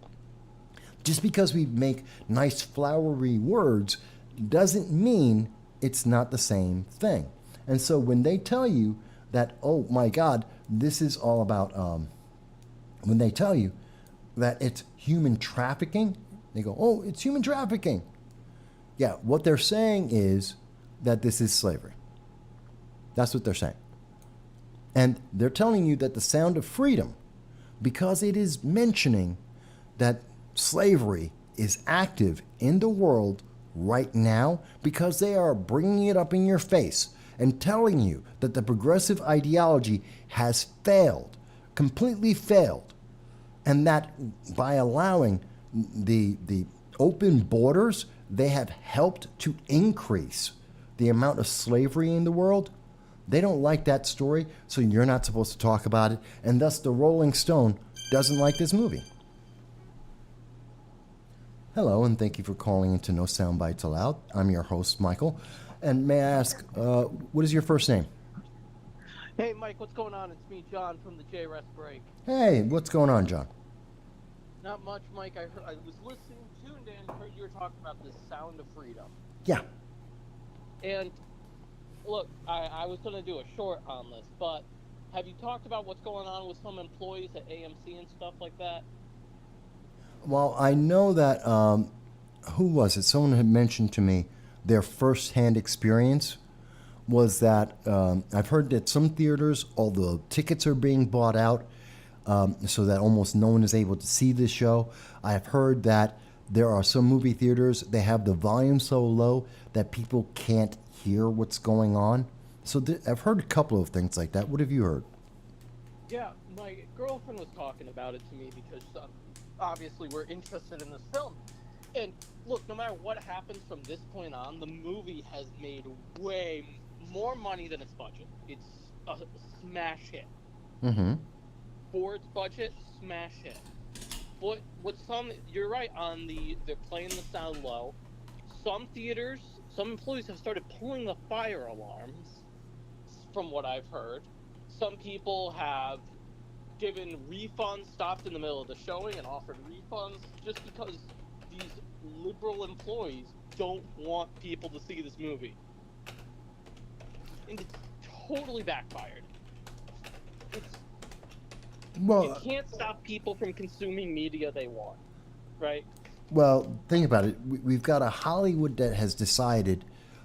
Just because we make nice flowery words doesn't mean it's not the same thing. And so when they tell you that, oh my God, this is all about, when they tell you that it's human trafficking, they go, oh, it's human trafficking. Yeah, what they're saying is that this is slavery. That's what they're saying. And they're telling you that the Sound of Freedom, because it is mentioning that slavery is active in the world right now, because they are bringing it up in your face and telling you that the progressive ideology has failed, completely failed, and that by allowing the open borders, they have helped to increase the amount of slavery in the world. They don't like that story, so you're not supposed to talk about it, and thus the Rolling Stone doesn't like this movie. Hello, and thank you for calling into No Soundbites Allowed. I'm your host, Michael. And may I ask, what is your first name? Hey, Mike, what's going on? It's me, John, from the JRS Break. Hey, what's going on, John? Not much, Mike. I was listening, tuned in, heard you were talking about this Sound of Freedom. Yeah. And, look, I was going to do a short on this, but have you talked about what's going on with some employees at AMC and stuff like that? Well, I know that, who was it? Someone had mentioned to me their first-hand experience was that I've heard that some theaters, all the tickets are being bought out so that almost no one is able to see this show. I've heard that there are some movie theaters, they have the volume so low that people can't hear what's going on. So I've heard a couple of things like that. What have you heard? Yeah, my girlfriend was talking about it to me because obviously we're interested in this film. And look, no matter what happens from this point on, the movie has made way more money than its budget. It's a smash hit. Mm-hmm. For its budget, smash hit. But you're right on they're playing the sound low. Some theaters, some employees have started pulling the fire alarms, from what I've heard. Some people have given refunds, stopped in the middle of the showing and offered refunds just because these liberal employees don't want people to see this movie. And it's totally backfired. You can't stop people from consuming media they want, right? Well, think about it. We've got a Hollywood that has decided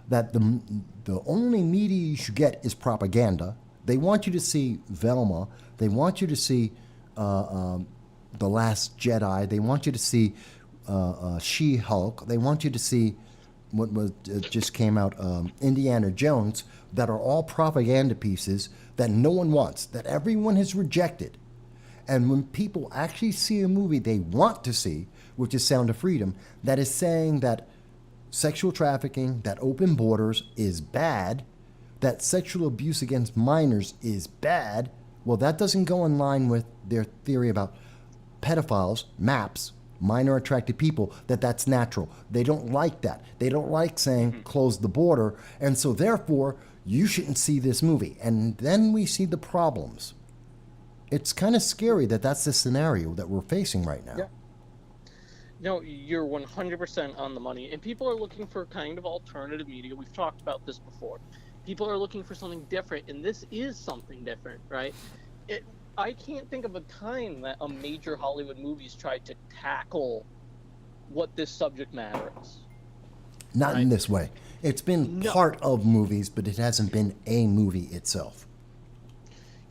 that the only media you should get is propaganda. They want you to see Velma. They want you to see The Last Jedi. They want you to see She-Hulk. They want you to see what just came out, Indiana Jones, that are all propaganda pieces that no one wants, that everyone has rejected. And when people actually see a movie they want to see, which is Sound of Freedom, that is saying that sexual trafficking, that open borders is bad, that sexual abuse against minors is bad, well, that doesn't go in line with their theory about pedophiles, MAPS, minor attracted people, that's natural. They don't like that. They don't like saying close the border, and so therefore you shouldn't see this movie. And then we see the problems. It's kind of scary that that's the scenario that we're facing right now. Yeah. No, you're 100% on the money. And people are looking for kind of alternative media. We've talked about this before. People are looking for something different, and this is something different, right? I can't think of a time that a major Hollywood movie's tried to tackle what this subject matter is. Not in this way. It's been part of movies, but it hasn't been a movie itself.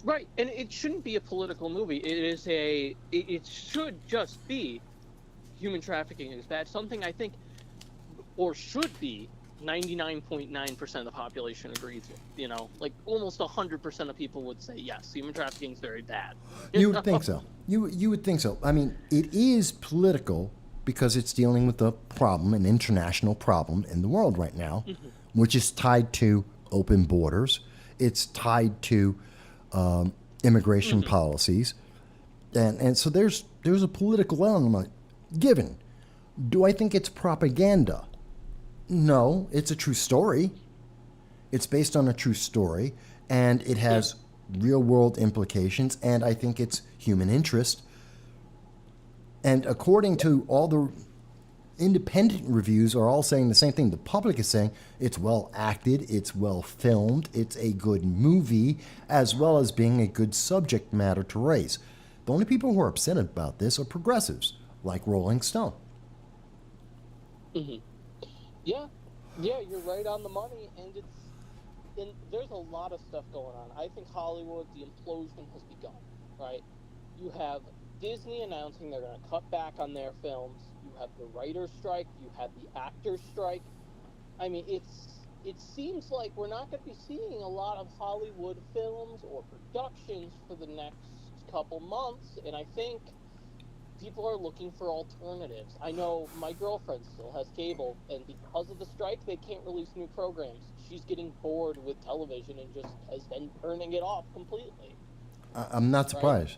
Right, and it shouldn't be a political movie. It should just be human trafficking is bad. Something I think, or should be, 99.9% of the population agrees with. You know, like almost 100% of people would say yes, human trafficking is very bad. You would think so. You would think so. I mean, it is political because it's dealing with a problem, an international problem in the world right now, which is tied to open borders. It's tied to immigration policies, and so there's a political element given. Do I think it's propaganda? No, it's a true story. It's based on a true story, and it has real world implications, and I think it's human interest. And according to all the independent reviews are all saying the same thing. The public is saying it's well acted, it's well filmed, it's a good movie, as well as being a good subject matter to raise. The only people who are upset about this are progressives, like Rolling Stone. Yeah, you're right on the money, and there's a lot of stuff going on. I think Hollywood, the implosion has begun, right? You have Disney announcing they're going to cut back on their films. You have the writer's strike. You have the actor's strike. I mean, it seems like we're not going to be seeing a lot of Hollywood films or productions for the next couple months. And I think people are looking for alternatives. I know my girlfriend still has cable, and because of the strike, they can't release new programs. She's getting bored with television and just has been turning it off completely. I'm not surprised.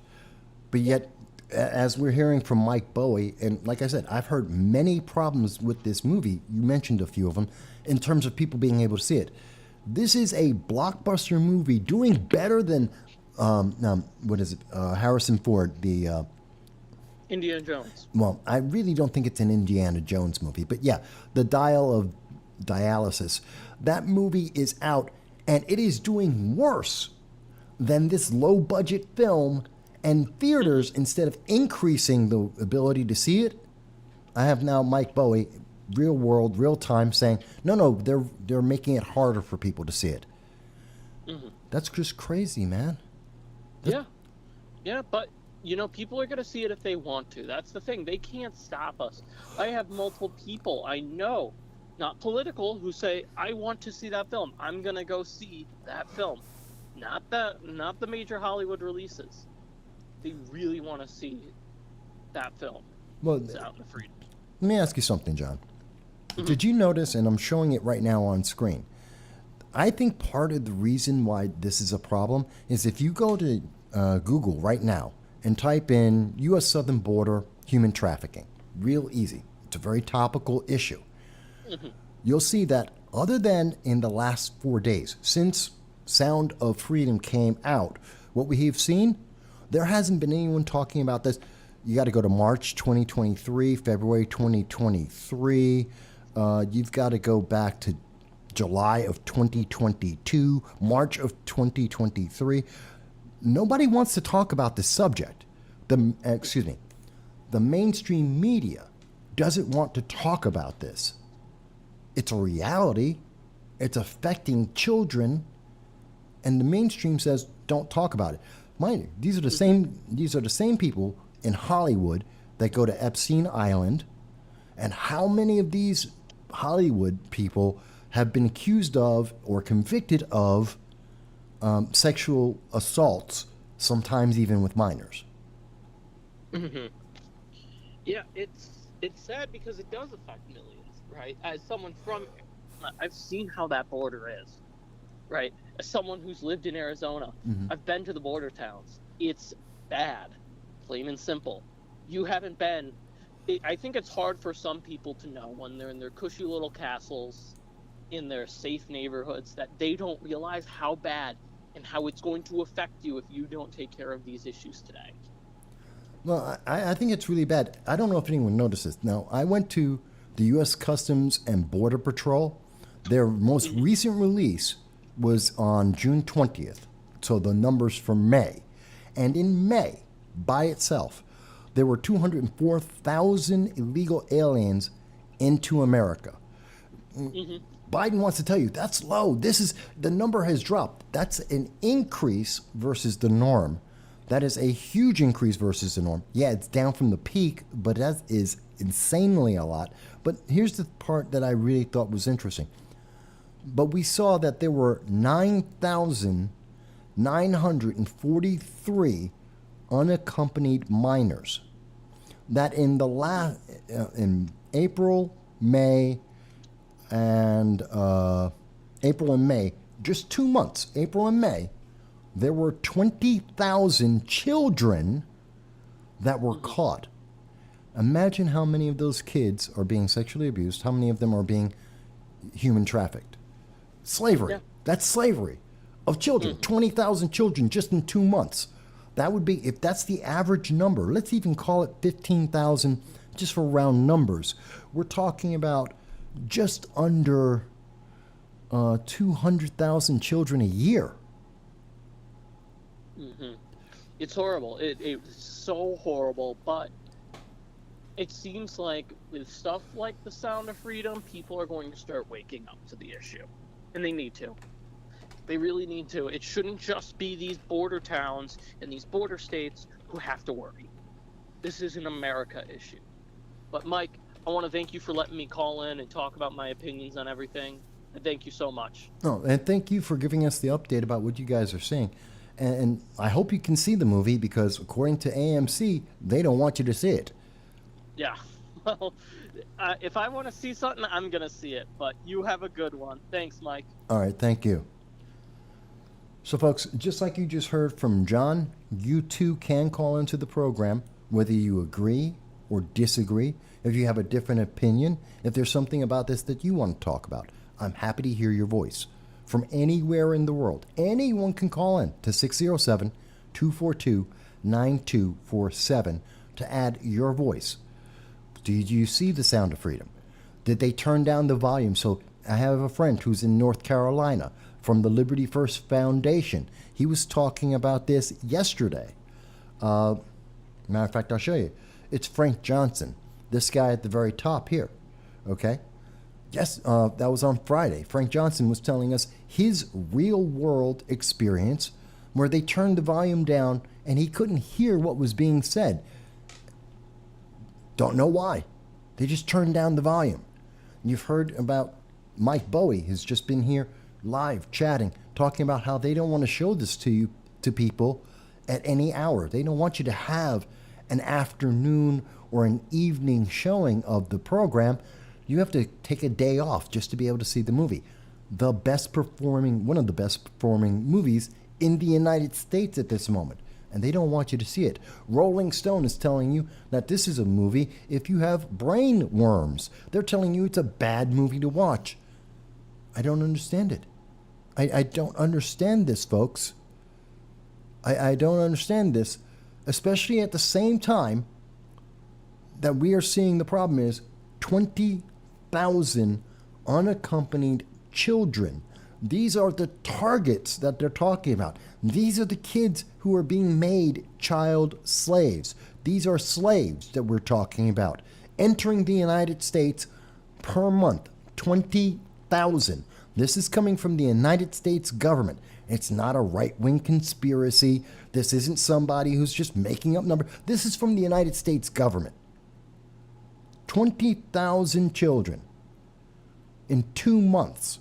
But yet, as we're hearing from Mike Bowie, and like I said, I've heard many problems with this movie. You mentioned a few of them in terms of people being able to see it. This is a blockbuster movie doing better than, what is it, Harrison Ford, the... Indiana Jones. Well, I really don't think it's an Indiana Jones movie, but yeah, The Dial of Dialysis. That movie is out, and it is doing worse than this low-budget film, and theaters, instead of increasing the ability to see it, I have now Mike Bowie, real world, real time, saying, no, they're making it harder for people to see it. Mm-hmm. That's just crazy, man. Yeah, but people are going to see it if they want to. That's the thing. They can't stop us. I have multiple people I know, not political, who say, I want to see that film. I'm going to go see that film. Not the major Hollywood releases. They really want to see that film. Well, Sound of Freedom. Let me ask you something, John. Mm-hmm. Did you notice, and I'm showing it right now on screen, I think part of the reason why this is a problem is if you go to Google right now and type in U.S. southern border human trafficking, real easy. It's a very topical issue. Mm-hmm. You'll see that other than in the last 4 days, since Sound of Freedom came out, what we have seen, there hasn't been anyone talking about this. You got to go to March 2023, February 2023. You've got to go back to July of 2022, March of 2023. Nobody wants to talk about this subject. The mainstream media doesn't want to talk about this. It's a reality. It's affecting children, and the mainstream says don't talk about it. Mind you, these are the same people in Hollywood that go to Epstein Island, and how many of these Hollywood people have been accused of or convicted of sexual assaults, sometimes even with minors. Mm-hmm. Yeah, it's sad because it does affect millions, right? As someone I've seen how that border is, right? As someone who's lived in Arizona, mm-hmm. I've been to the border towns. It's bad, plain and simple. You haven't been. I think it's hard for some people to know when they're in their cushy little castles, in their safe neighborhoods, that they don't realize how bad and how it's going to affect you if you don't take care of these issues today. Well, I think it's really bad. I don't know if anyone notices. Now, I went to the U.S. Customs and Border Patrol. Their most recent release was on June 20th, so the numbers for May. And in May, by itself, there were 204,000 illegal aliens into America. Mm-hmm. Biden wants to tell you that's low. The number has dropped. That's an increase versus the norm. That is a huge increase versus the norm. Yeah, it's down from the peak, but that is insanely a lot. But here's the part that I really thought was interesting. But we saw that there were 9,943 unaccompanied minors. That in the in April, May, and May, just 2 months, April and May, there were 20,000 children that were caught. Imagine how many of those kids are being sexually abused, how many of them are being human trafficked. Slavery. Yeah. That's slavery of children. 20,000 children just in 2 months. That would be, if that's the average number, let's even call it 15,000 just for round numbers. We're talking about just under 200,000 children a year. Mm-hmm. It's horrible. It's so horrible, but it seems like with stuff like the Sound of Freedom, people are going to start waking up to the issue. And they need to. They really need to. It shouldn't just be these border towns and these border states who have to worry. This is an America issue. But Mike, I want to thank you for letting me call in and talk about my opinions on everything. And thank you so much. Oh, and thank you for giving us the update about what you guys are seeing. And I hope you can see the movie because according to AMC, they don't want you to see it. Yeah. Well, if I want to see something, I'm going to see it. But you have a good one. Thanks, Mike. All right, thank you. So, folks, just like you just heard from John, you too can call into the program, whether you agree or disagree, if you have a different opinion, if there's something about this that you want to talk about. I'm happy to hear your voice from anywhere in the world. Anyone can call in to 607-242-9247 to add your voice. Did you see The Sound of Freedom? Did they turn down the volume? So I have a friend who's in North Carolina from the Liberty First Foundation. He was talking about this yesterday. Matter of fact, I'll show you. It's Frank Johnson, this guy at the very top here. Okay? Yes, that was on Friday. Frank Johnson was telling us his real-world experience where they turned the volume down and he couldn't hear what was being said. Don't know why. They just turned down the volume. You've heard about Mike Bowie has just been here live chatting, talking about how they don't want to show this to people at any hour. They don't want you to have an afternoon or an evening showing of the program. You have to take a day off just to be able to see the movie. One of the best performing movies in the United States at this moment. And they don't want you to see it. Rolling Stone is telling you that this is a movie if you have brain worms. They're telling you it's a bad movie to watch. I don't understand it. I don't understand this, folks. I don't understand this, especially at the same time that we are seeing the problem is 20,000 unaccompanied children. These are the targets that they're talking about. These are the kids who are being made child slaves. These are slaves that we're talking about. Entering the United States per month, 20,000. This is coming from the United States government. It's not a right-wing conspiracy. This isn't somebody who's just making up numbers. This is from the United States government. 20,000 children in 2 months.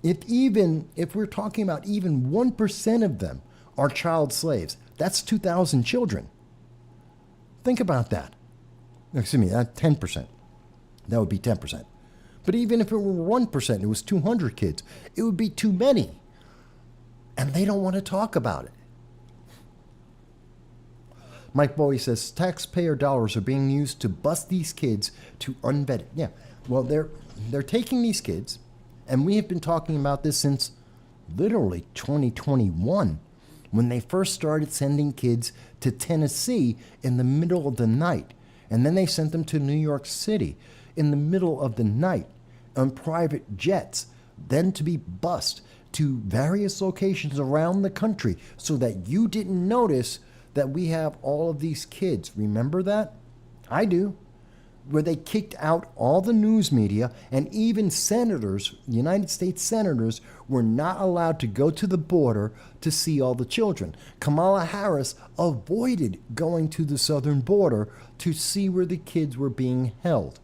If we're talking about even 1% of them are child slaves, that's 2,000 children. Think about that. Excuse me, that's 10%. That would be 10%. But even if it were 1%, it was 200 kids, it would be too many. And they don't want to talk about it. Mike Bowie says taxpayer dollars are being used to bust these kids to unvetted. Yeah, well, they're taking these kids, and we have been talking about this since literally 2021, when they first started sending kids to Tennessee in the middle of the night. And then they sent them to New York City in the middle of the night on private jets, then to be bussed to various locations around the country so that you didn't notice that we have all of these kids. Remember that? I do. Where they kicked out all the news media, and even senators, United States senators, were not allowed to go to the border to see all the children. Kamala Harris avoided going to the southern border to see where the kids were being held.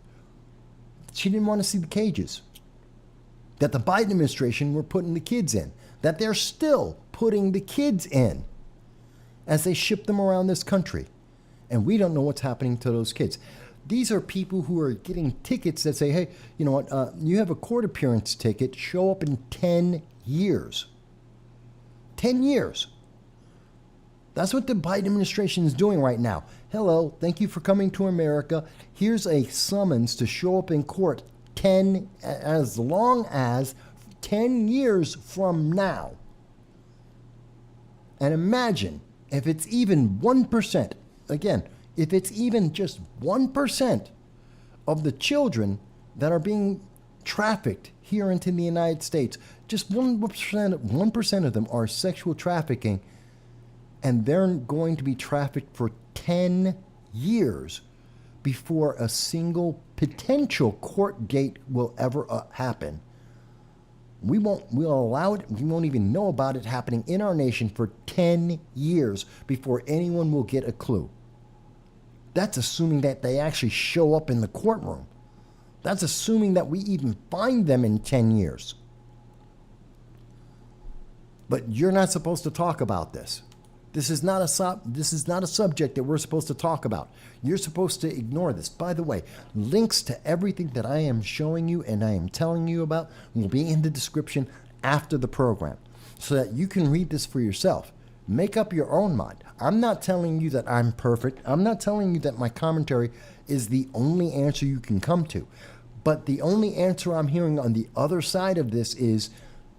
She didn't want to see the cages that the Biden administration were putting the kids in, that they're still putting the kids in as they ship them around this country. And we don't know what's happening to those kids. These are people who are getting tickets that say, hey, you know what, you have a court appearance ticket, show up in 10 years. 10 years. That's what the Biden administration is doing right now. Hello, thank you for coming to America. Here's a summons to show up in court as long as 10 years from now. And imagine if it's even 1%, again, if it's even just 1% of the children that are being trafficked here into the United States, just 1% of them are sexual trafficking, and they're going to be trafficked for 10 years before a single potential court date will ever happen. We'll allow it. We won't even know about it happening in our nation for 10 years before anyone will get a clue. That's assuming that they actually show up in the courtroom. That's assuming that we even find them in 10 years. But you're not supposed to talk about this. This is not a subject that we're supposed to talk about. You're supposed to ignore this. By the way, links to everything that I am showing you and I am telling you about will be in the description after the program so that you can read this for yourself. Make up your own mind. I'm not telling you that I'm perfect. I'm not telling you that my commentary is the only answer you can come to. But the only answer I'm hearing on the other side of this is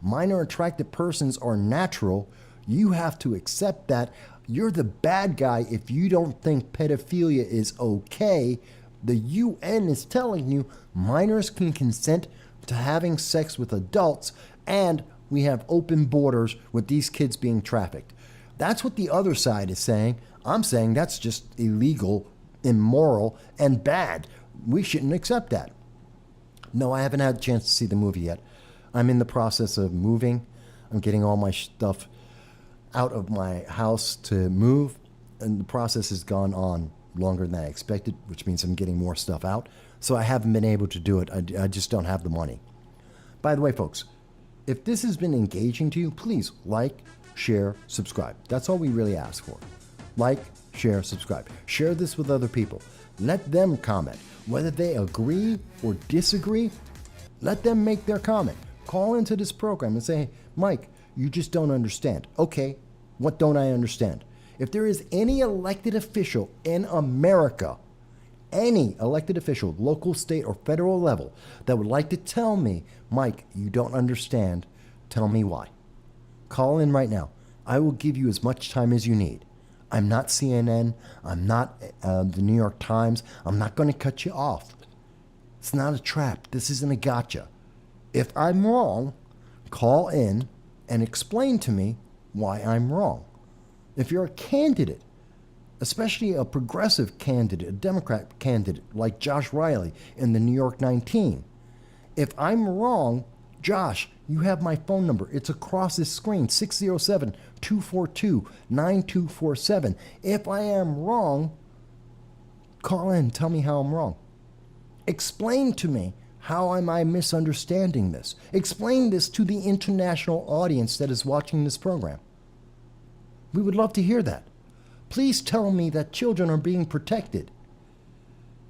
minor attracted persons are natural. You have to accept that. You're the bad guy if you don't think pedophilia is okay. The UN is telling you minors can consent to having sex with adults, and we have open borders with these kids being trafficked. That's what the other side is saying. I'm saying that's just illegal, immoral, and bad. We shouldn't accept that. No, I haven't had a chance to see the movie yet. I'm in the process of moving. I'm getting all my stuff out of my house to move, and the process has gone on longer than I expected, which means I'm getting more stuff out. So I haven't been able to do it. I just don't have the money. By the way, folks, if this has been engaging to you, please like, share, subscribe. That's all we really ask for. Like, share, subscribe. Share this with other people. Let them comment. Whether they agree or disagree, let them make their comment. Call into this program and say, hey, Mike, you just don't understand. Okay, what don't I understand? If there is any elected official in America, any elected official, local, state, or federal level, that would like to tell me, Mike, you don't understand, tell me why. Call in right now. I will give you as much time as you need. I'm not CNN. I'm not the New York Times. I'm not going to cut you off. It's not a trap. This isn't a gotcha. If I'm wrong, call in and explain to me why I'm wrong. If you're a candidate, especially a progressive candidate, a Democrat candidate like Josh Riley in the New York 19, if I'm wrong, Josh, you have my phone number. It's across this screen, 607-242-9247. If I am wrong, call in, tell me how I'm wrong. Explain to me how am I misunderstanding this. Explain this to the international audience that is watching this program. We would love to hear that. Please tell me that children are being protected.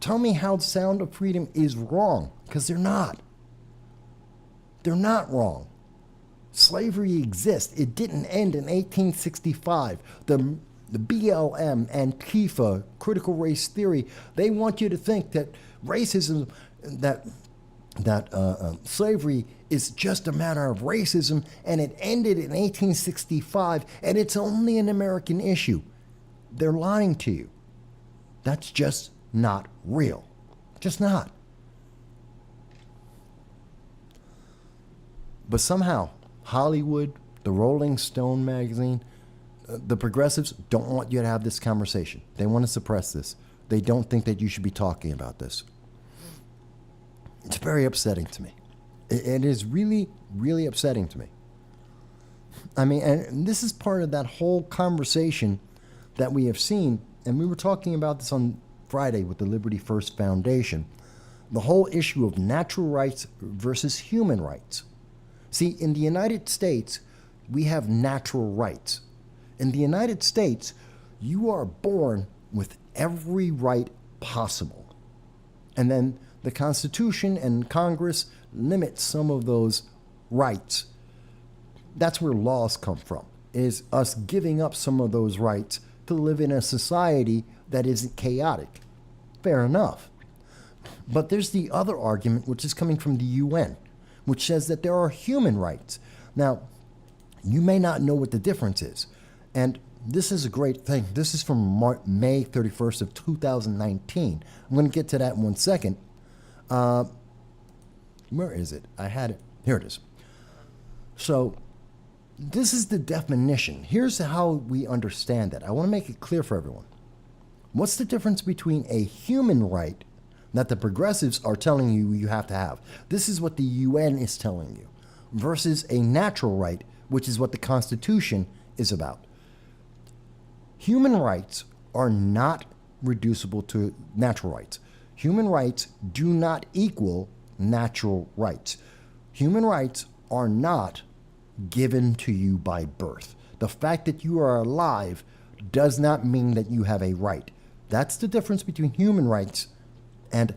Tell me how the Sound of Freedom is wrong, because they're not. They're not wrong. Slavery exists. It didn't end in 1865. The BLM, Antifa, critical race theory, they want you to think that racism, that slavery is just a matter of racism, and it ended in 1865, and it's only an American issue. They're lying to you. That's just not real. Just not. But somehow, Hollywood, the Rolling Stone magazine, the progressives don't want you to have this conversation. They want to suppress this. They don't think that you should be talking about this. It's very upsetting to me. It is really, really upsetting to me. I mean, and this is part of that whole conversation that we have seen, and we were talking about this on Friday with the Liberty First Foundation, the whole issue of natural rights versus human rights. See, in the United States, we have natural rights. In the United States, you are born with every right possible. And then the Constitution and Congress limit some of those rights. That's where laws come from, is us giving up some of those rights to live in a society that isn't chaotic. Fair enough. But there's the other argument, which is coming from the UN, which says that there are human rights. Now, you may not know what the difference is. And this is a great thing. This is from May 31st of 2019. I'm going to get to that in 1 second. Where is it? I had it. Here it is. So this is the definition. Here's how we understand that. I want to make it clear for everyone. What's the difference between a human right that the progressives are telling you you have to have? This is what the UN is telling you. Versus a natural right, which is what the Constitution is about. Human rights are not reducible to natural rights. Human rights do not equal natural rights. Human rights are not given to you by birth. The fact that you are alive does not mean that you have a right. That's the difference between human rights and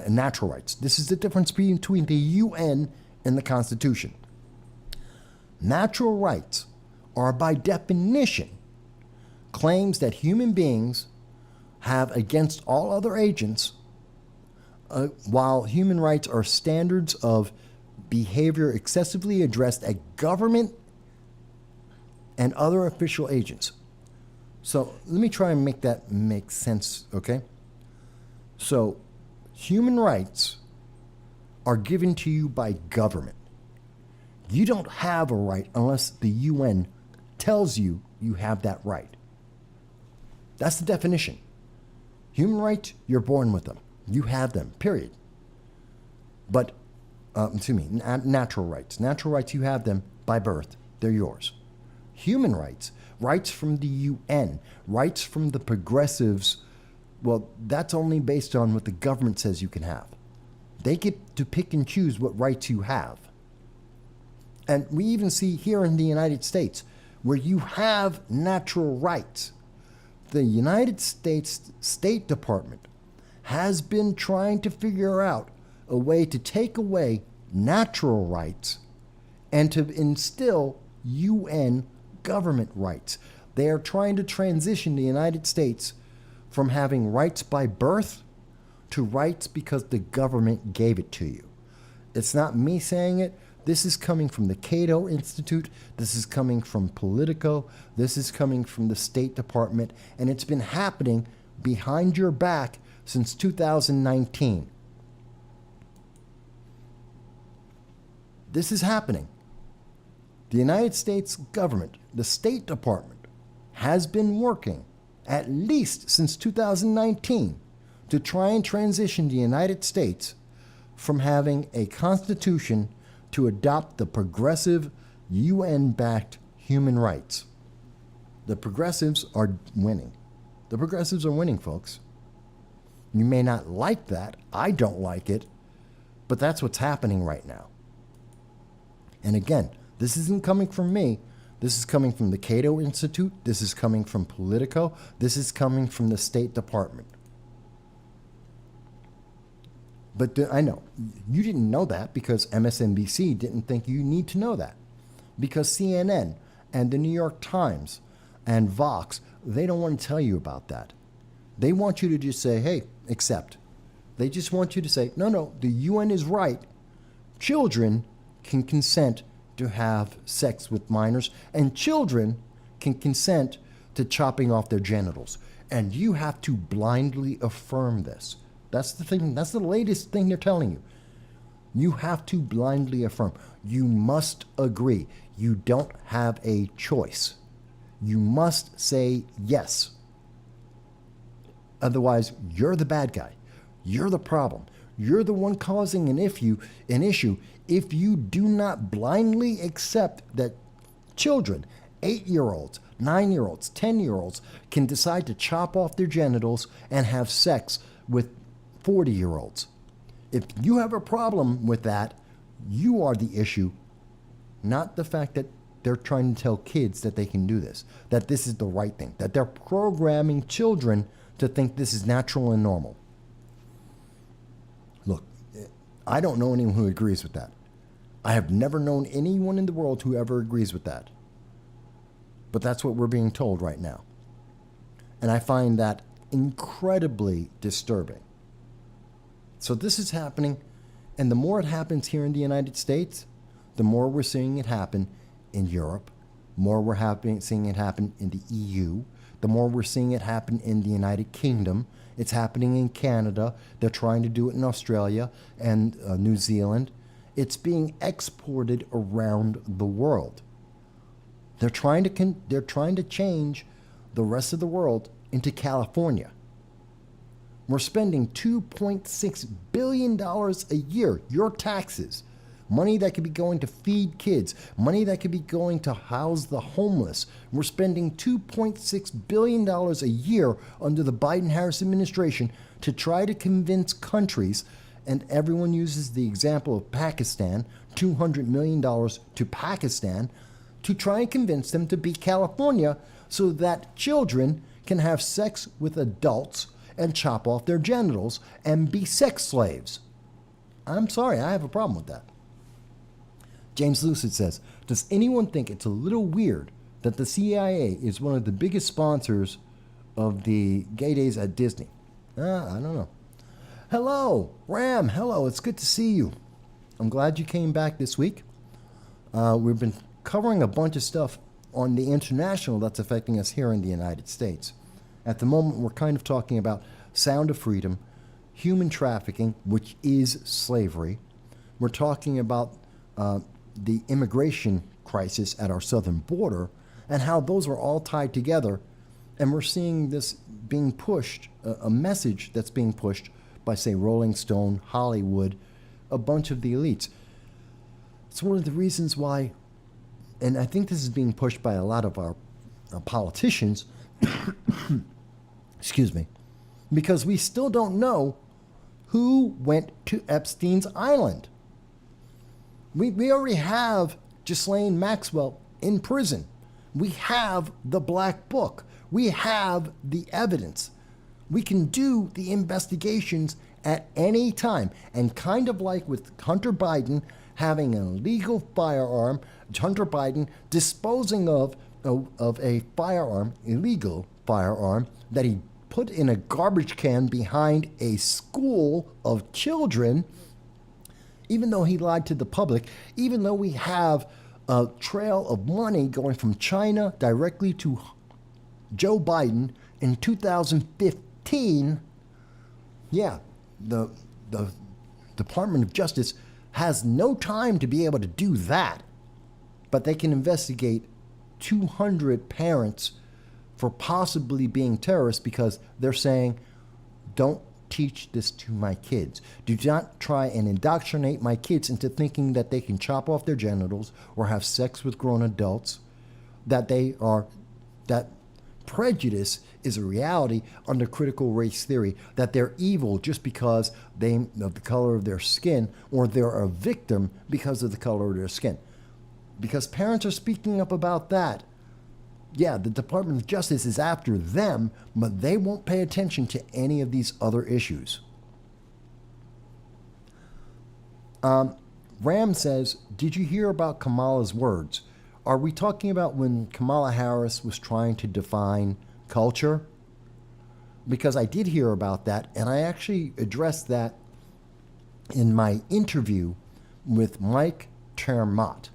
natural rights. This is the difference between the UN and the Constitution. Natural rights are, by definition, claims that human beings have against all other agents, while human rights are standards of behavior excessively addressed at government and other official agents. So let me try and make that make sense, okay? So human rights are given to you by government. You don't have a right unless the UN tells you you have that right. That's the definition. Human rights, you're born with them. You have them, period. But, natural rights. Natural rights, you have them by birth. They're yours. Human rights, rights from the UN, rights from the progressives, well, that's only based on what the government says you can have. They get to pick and choose what rights you have. And we even see here in the United States, where you have natural rights. The United States State Department has been trying to figure out a way to take away natural rights and to instill UN government rights. They are trying to transition the United States from having rights by birth to rights because the government gave it to you. It's not me saying it. This is coming from the Cato Institute. This is coming from Politico. This is coming from the State Department. And it's been happening behind your back since 2019. This is happening. The United States government, the State Department, has been working at least since 2019 to try and transition the United States from having a constitution to adopt the progressive UN-backed human rights. The progressives are winning. The progressives are winning, folks. You may not like that. I don't like it. But that's what's happening right now. And again, this isn't coming from me. This is coming from the Cato Institute. This is coming from Politico. This is coming from the State Department. But I know, you didn't know that because MSNBC didn't think you need to know that. Because CNN and the New York Times and Vox, they don't want to tell you about that. They want you to just say, hey, accept. They just want you to say, no, the UN is right. Children can consent to have sex with minors, and children can consent to chopping off their genitals. And you have to blindly affirm this. That's the thing. That's the latest thing they're telling you. You have to blindly affirm. You must agree. You don't have a choice. You must say yes. Otherwise, you're the bad guy. You're the problem. You're the one causing an issue if you do not blindly accept that children, 8-year-olds, 9-year-olds, 10-year-olds, can decide to chop off their genitals and have sex with 40-year-olds. If you have a problem with that, you are the issue, not the fact that they're trying to tell kids that they can do this, that this is the right thing, that they're programming children to think this is natural and normal. Look, I don't know anyone who agrees with that. I have never known anyone in the world who ever agrees with that. But that's what we're being told right now. And I find that incredibly disturbing. So this is happening, and the more it happens here in the United States, the more we're seeing it happen in Europe, more we're seeing it happen in the EU, the more we're seeing it happen in the United Kingdom. It's happening in Canada. They're trying to do it in Australia and New Zealand. It's being exported around the world. They're trying to change the rest of the world into California. We're spending $2.6 billion a year, your taxes, money that could be going to feed kids, money that could be going to house the homeless. We're spending $2.6 billion a year under the Biden-Harris administration to try to convince countries And everyone uses the example of Pakistan, $200 million to Pakistan, to try and convince them to be California so that children can have sex with adults and chop off their genitals and be sex slaves. I'm sorry, I have a problem with that. James Lucid says, does anyone think it's a little weird that the CIA is one of the biggest sponsors of the gay days at Disney? I don't know. Hello, Ram. Hello, it's good to see you. I'm glad you came back this week. We've been covering a bunch of stuff on the international that's affecting us here in the United States. At the moment, we're kind of talking about Sound of Freedom, human trafficking, which is slavery. We're talking about the immigration crisis at our southern border and how those are all tied together. And we're seeing this being pushed, a message that's being pushed by, say, Rolling Stone, Hollywood, a bunch of the elites. It's one of the reasons why, and I think this is being pushed by a lot of our politicians, excuse me, because we still don't know who went to Epstein's Island. We already have Ghislaine Maxwell in prison. We have the Black Book. We have the evidence. We can do the investigations at any time. And kind of like with Hunter Biden having an illegal firearm, Hunter Biden disposing of a firearm, illegal firearm, that he put in a garbage can behind a school of children, even though he lied to the public, even though we have a trail of money going from China directly to Joe Biden in 2015, yeah, the Department of Justice has no time to be able to do that, but they can investigate 200 parents for possibly being terrorists because they're saying, don't teach this to my kids. Do not try and indoctrinate my kids into thinking that they can chop off their genitals or have sex with grown adults, that prejudice is a reality under critical race theory, that they're evil just because of the color of their skin, or they're a victim because of the color of their skin. Because parents are speaking up about that. Yeah, the Department of Justice is after them, but they won't pay attention to any of these other issues. Ram says, did you hear about Kamala's words? Are we talking about when Kamala Harris was trying to define culture? Because I did hear about that, and I actually addressed that in my interview with Mike Termott.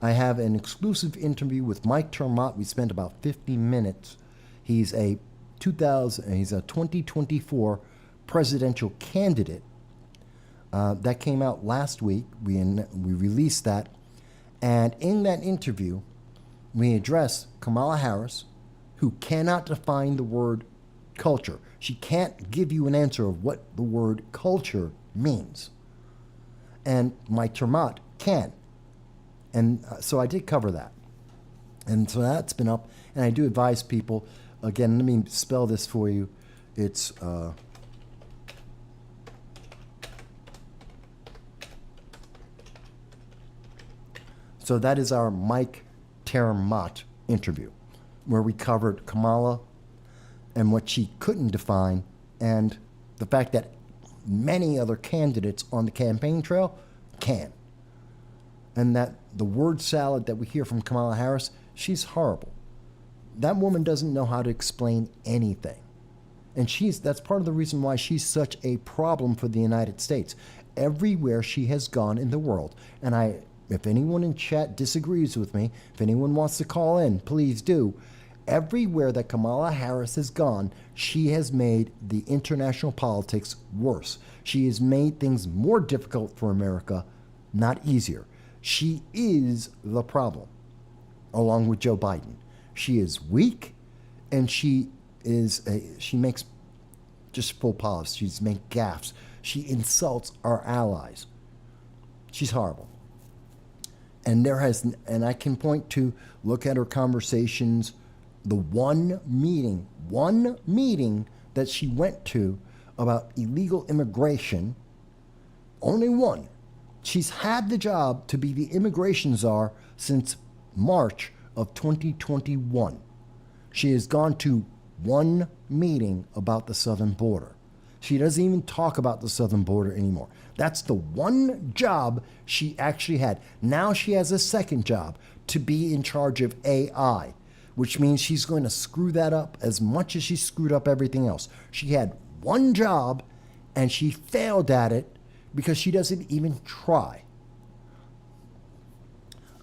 I have an exclusive interview with Mike Termott. We spent about 50 minutes. He's a 2024 presidential candidate. That came out last week. We released that. And in that interview, we address Kamala Harris, who cannot define the word culture. She can't give you an answer of what the word culture means. And Mike Termott can. And so I did cover that. And so that's been up. And I do advise people, again, let me spell this for you. It's so that is our Mike Termott interview, where we covered Kamala and what she couldn't define, and the fact that many other candidates on the campaign trail can. And that the word salad that we hear from Kamala Harris, she's horrible. That woman doesn't know how to explain anything. And that's part of the reason why she's such a problem for the United States. Everywhere she has gone in the world, and if anyone in chat disagrees with me, if anyone wants to call in, please do. Everywhere that Kamala Harris has gone, she has made the international politics worse. She has made things more difficult for America, not easier. She is the problem, along with Joe Biden. She is weak, and she makes just faux pas. She's made gaffes. She insults our allies. She's horrible. And I can point to, look at her conversations, the one meeting that she went to about illegal immigration Only one. She's had the job to be the immigration czar since March of 2021. She has gone to one meeting about the southern border. She doesn't even talk about the southern border anymore. That's the one job she actually had. Now she has a second job to be in charge of AI, which means she's going to screw that up as much as she screwed up everything else. She had one job and she failed at it because she doesn't even try.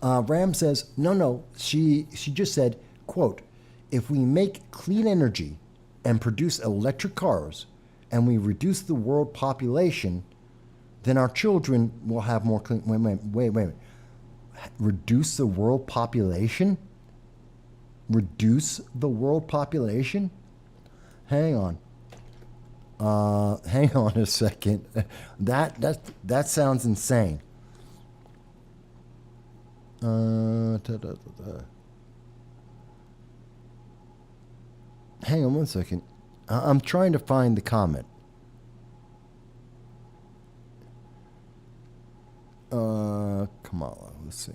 Ram says, no, she just said, quote, if we make clean energy and produce electric cars and we reduce the world population, then our children will have more clean. Wait. Reduce the world population? Reduce the world population? Hang on. Hang on a second. That sounds insane. Hang on one second. I'm trying to find the comment. Kamala, let's see.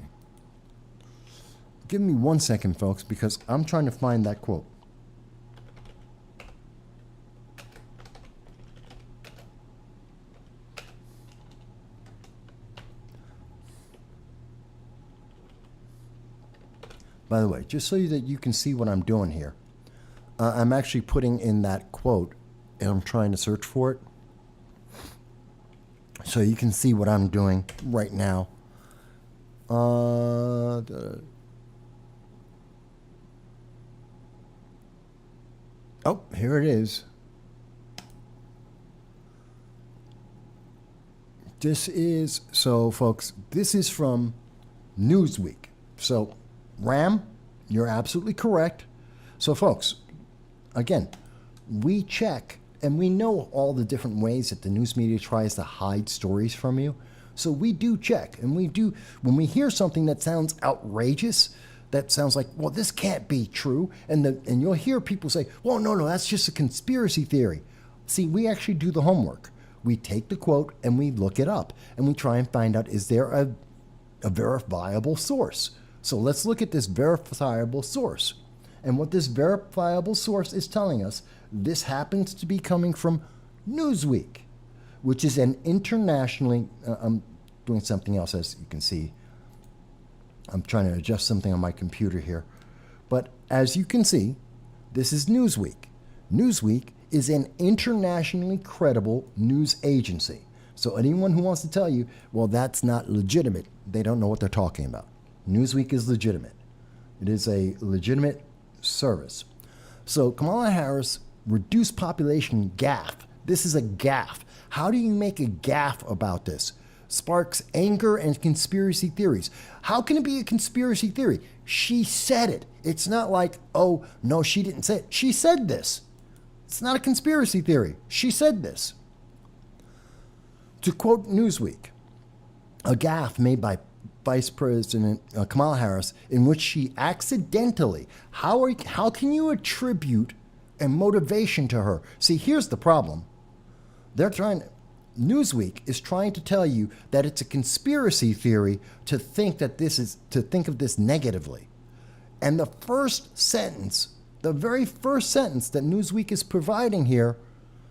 Give me 1 second, folks, because I'm trying to find that quote. By the way, just so that you can see what I'm doing here, I'm actually putting in that quote, and I'm trying to search for it. So you can see what I'm doing right now. Oh, here it is. So folks, this is from Newsweek. So Ram, you're absolutely correct. So folks, again, we check and we know all the different ways that the news media tries to hide stories from you. So we do check, and we do, when we hear something that sounds outrageous, that sounds like, well, this can't be true, and you'll hear people say, well, no, that's just a conspiracy theory. See, we actually do the homework. We take the quote and we look it up, and we try and find out, is there a verifiable source? So let's look at this verifiable source. And what this verifiable source is telling us, this happens to be coming from Newsweek, which is an internationally, I'm doing something else, as you can see. I'm trying to adjust something on my computer here. But as you can see, this is Newsweek. Newsweek is an internationally credible news agency. So anyone who wants to tell you, well, that's not legitimate, they don't know what they're talking about. Newsweek is legitimate. It is a legitimate service. So Kamala Harris reduced population gaffe. This is a gaffe. How do you make a gaffe about this? Sparks anger and conspiracy theories. How can it be a conspiracy theory? She said it. It's not like, oh, no, she didn't say it. She said this. It's not a conspiracy theory. She said this. To quote Newsweek, a gaffe made by Vice President Kamala Harris in which she accidentally, how can you attribute a motivation to her? See, here's the problem. Newsweek is trying to tell you that it's a conspiracy theory to think of this negatively. And the first sentence, the very first sentence that Newsweek is providing here,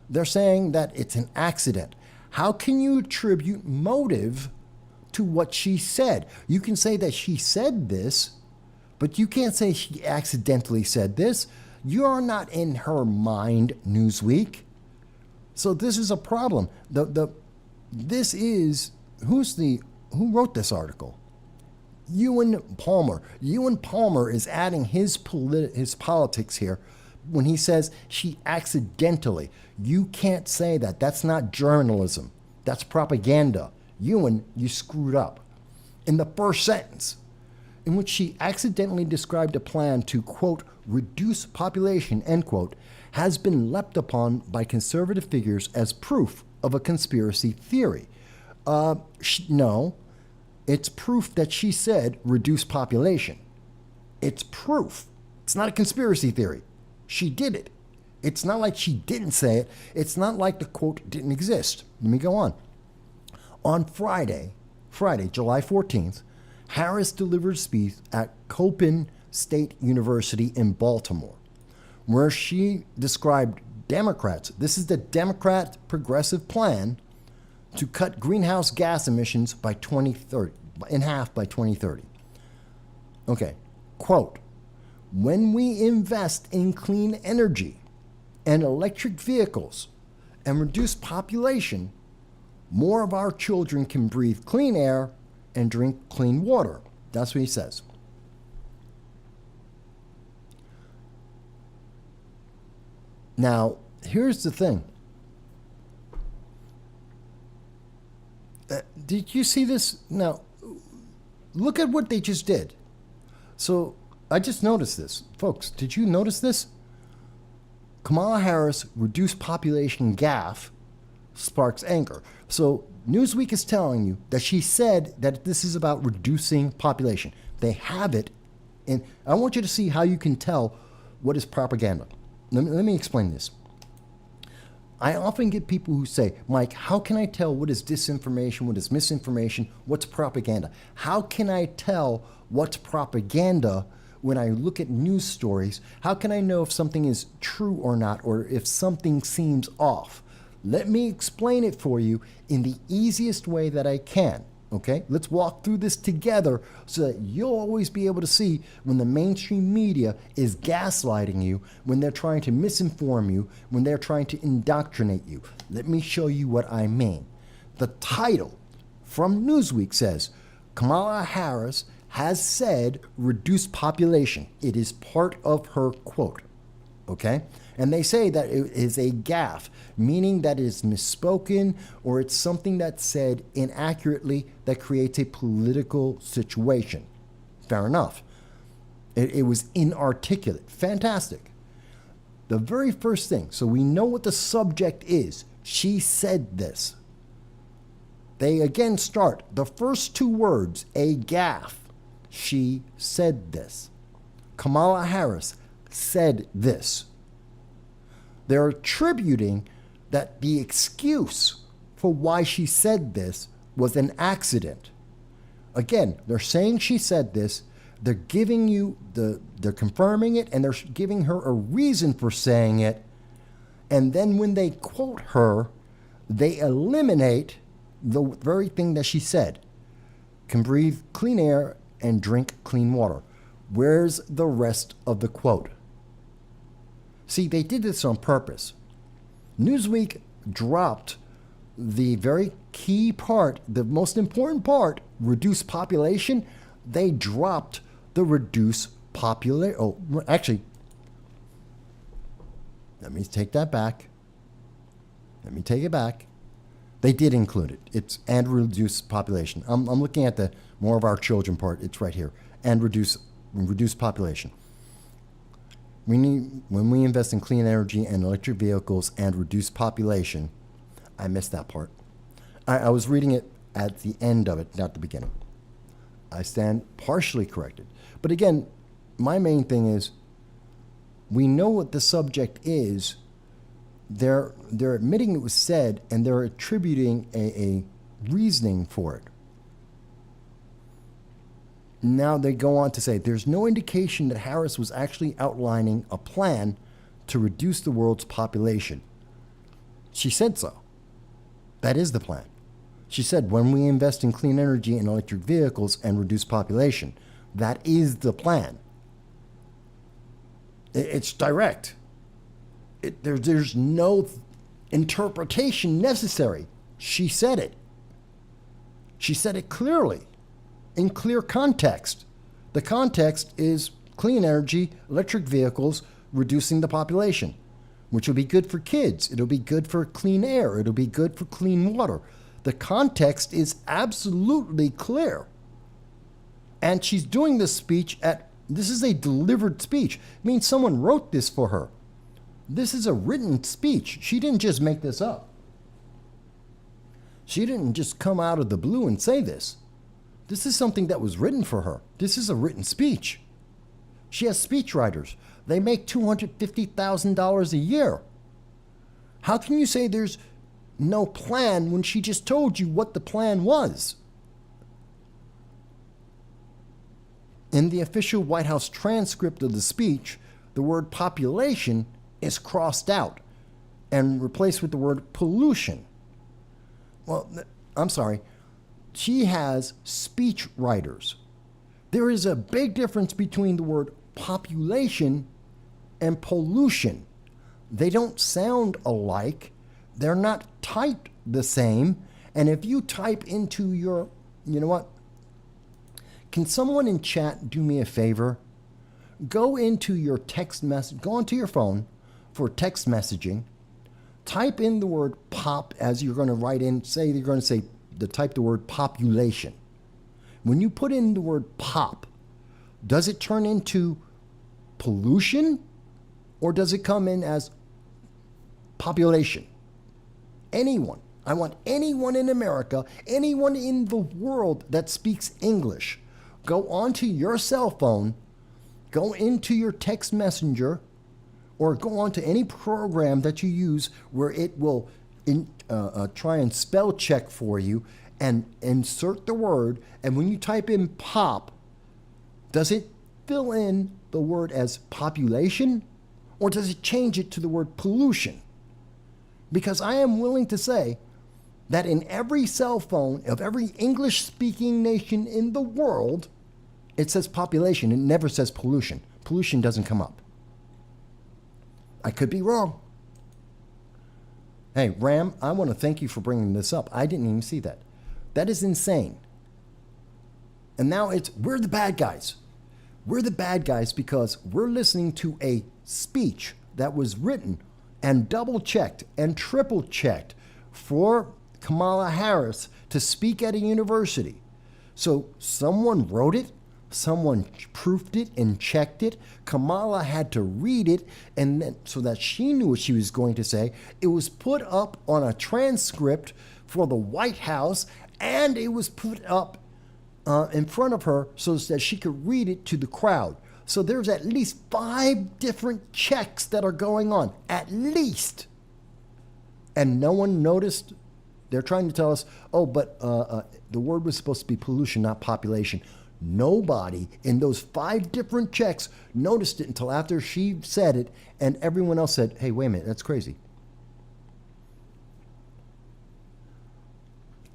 they're saying that it's an accident. How can you attribute motive to what she said? You can say that she said this, but you can't say she accidentally said this. You're not in her mind, Newsweek. So this is a problem. Who wrote this article? Ewan Palmer. Ewan Palmer is adding his politics here when he says she accidentally. You can't say that. That's not journalism. That's propaganda. Ewan, you screwed up. In the first sentence, in which she accidentally described a plan to, quote, reduce population, end quote, has been leapt upon by conservative figures as proof of a conspiracy theory. No, it's proof that she said reduce population. It's proof. It's not a conspiracy theory. She did it. It's not like she didn't say it. It's not like the quote didn't exist. Let me go on. On Friday, July 14th, Harris delivered a speech at Copen State University in Baltimore, where she described Democrats, this is the Democrat progressive plan to cut greenhouse gas emissions by 2030, in half by 2030. Okay, quote, when we invest in clean energy and electric vehicles and reduce population, more of our children can breathe clean air and drink clean water. That's what he says. Now, here's the thing. Did you see this? Now, look at what they just did. So, I just noticed this. Folks, did you notice this? Kamala Harris reduced population gaffe sparks anger. So, Newsweek is telling you that she said that this is about reducing population. They have it, and I want you to see how you can tell what is propaganda. Let me explain this. I often get people who say, Mike, how can I tell what is disinformation, what is misinformation, what's propaganda? How can I tell what's propaganda when I look at news stories? How can I know if something is true or not, or if something seems off? Let me explain it for you in the easiest way that I can. Okay, let's walk through this together so that you'll always be able to see when the mainstream media is gaslighting you, when they're trying to misinform you, when they're trying to indoctrinate you. Let me show you what I mean. The title from Newsweek says, Kamala Harris has said reduce population. It is part of her quote. Okay? And they say that it is a gaffe, meaning that it is misspoken or it's something that's said inaccurately that creates a political situation. Fair enough. It was inarticulate. Fantastic. The very first thing, so we know what the subject is. She said this. They again start. The first two words, a gaffe. She said this. Kamala Harris said this. They're attributing that the excuse for why she said this was an accident. Again, they're saying she said this. They're giving you they're confirming it, and they're giving her a reason for saying it. And then when they quote her, they eliminate the very thing that she said. Can breathe clean air and drink clean water. Where's the rest of the quote? See, they did this on purpose. Newsweek dropped the very key part, the most important part, reduce population. They dropped the reduce population. Oh, actually, let me take that back. Let me take it back. They did include it. It's and reduce population. I'm looking at the more of our children part. It's right here. And reduce population. When we invest in clean energy and electric vehicles and reduce population, I missed that part. I was reading it at the end of it, not the beginning. I stand partially corrected. But again, my main thing is, we know what the subject is. They're admitting it was said, and they're attributing a reasoning for it. Now they go on to say, there's no indication that Harris was actually outlining a plan to reduce the world's population. She said so. That is the plan. She said, when we invest in clean energy and electric vehicles and reduce population, that is the plan. It's direct. There's no interpretation necessary. She said it. She said it clearly, in clear context. The context is clean energy, electric vehicles, reducing the population, which will be good for kids. It'll be good for clean air. It'll be good for clean water. The context is absolutely clear. And she's doing this speech this is a delivered speech. It means someone wrote this for her. This is a written speech. She didn't just make this up. She didn't just come out of the blue and say this. This is something that was written for her. This is a written speech. She has speechwriters. They make $250,000 a year. How can you say there's no plan when she just told you what the plan was. In the official White House transcript of the speech, the word population is crossed out and replaced with the word pollution. Well, I'm sorry. She has speech writers. There is a big difference between the word population and pollution. They don't sound alike. They're not typed the same. And if you type into your, you know what? Can someone in chat do me a favor? Go into your text message, go onto your phone for text messaging. Type in the word pop as you're going to write in, say you're going to say, type the word population. When you put in the word pop, does it turn into pollution or does it come in as population? Anyone. I want anyone in America, anyone in the world that speaks English, go onto your cell phone, go into your text messenger, or go onto any program that you use where it will try and spell check for you and insert the word. And when you type in pop, does it fill in the word as population or does it change it to the word pollution? Because I am willing to say that in every cell phone of every English-speaking nation in the world, it says population. It never says pollution. Pollution doesn't come up. I could be wrong. Hey, Ram, I want to thank you for bringing this up. I didn't even see that. That is insane. And now we're the bad guys. We're the bad guys because we're listening to a speech that was written and double-checked and triple-checked for Kamala Harris to speak at a university. So someone wrote it, someone proofed it and checked it. Kamala had to read it, and then so that she knew what she was going to say. It was put up on a transcript for the White House, and it was put up in front of her so that she could read it to the crowd. So there's at least 5 different checks that are going on, at least. And no one noticed. They're trying to tell us, oh, but the word was supposed to be pollution, not population. Nobody in those 5 different checks noticed it until after she said it, and everyone else said, hey, wait a minute, that's crazy.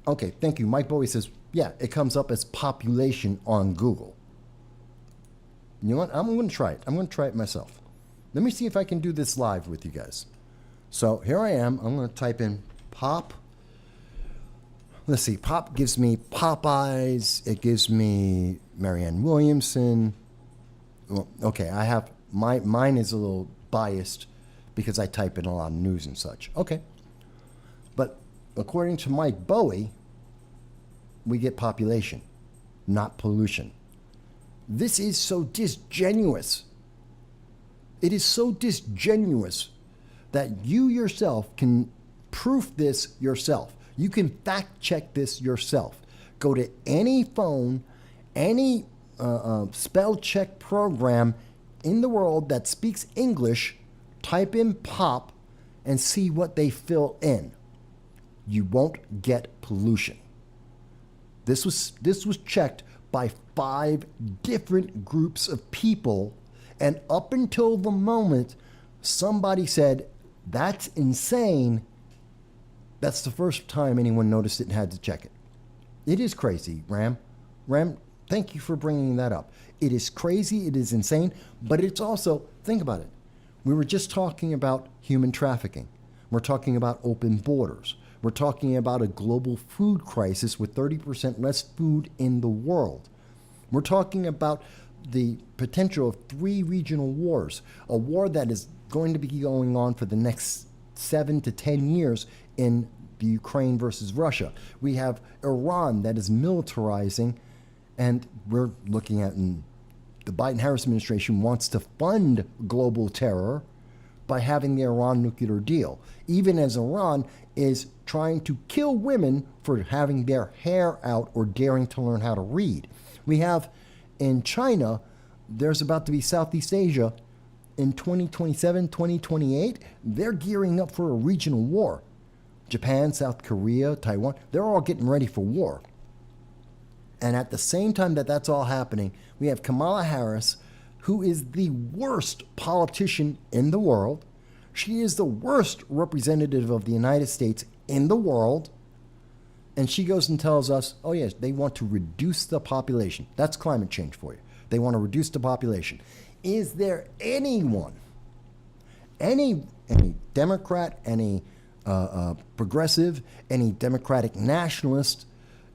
Okay, thank you. Mike Bowie says, yeah, it comes up as population on Google. You know what? I'm going to try it. I'm going to try it myself. Let me see if I can do this live with you guys. So here I am. I'm going to type in pop. Let's see. Pop gives me Popeyes. It gives me Marianne Williamson. Well, okay, I have mine is a little biased because I type in a lot of news and such. Okay. But according to Mike Bowie, we get population, not pollution. This is so disingenuous. It is so disingenuous that you yourself can proof this yourself. You can fact check this yourself. Go to any phone, any spell check program in the world that speaks English, type in pop, and see what they fill in. You won't get pollution. This was checked by 5 different groups of people, and up until the moment somebody said, that's insane, that's the first time anyone noticed it and had to check it. It is crazy, Ram. Ram, thank you for bringing that up. It is crazy, it is insane, but it's also, think about it. We were just talking about human trafficking. We're talking about open borders. We're talking about a global food crisis with 30% less food in the world. We're talking about the potential of 3 regional wars, a war that is going to be going on for the next 7 to 10 years in the Ukraine versus Russia. We have Iran that is militarizing, and we're looking at, the Biden-Harris administration wants to fund global terror by having the Iran nuclear deal, even as Iran is trying to kill women for having their hair out or daring to learn how to read. We have in China, there's about to be Southeast Asia in 2027, 2028. They're gearing up for a regional war Japan, South Korea, Taiwan, they're all getting ready for war. And at the same time that that's all happening, we have Kamala Harris, who is the worst politician in the world. She is the worst representative of the United States in the world. And she goes and tells us, oh yes, they want to reduce the population. That's climate change for you. They want to reduce the population. Is there anyone, any Democrat, any progressive, any Democratic nationalist,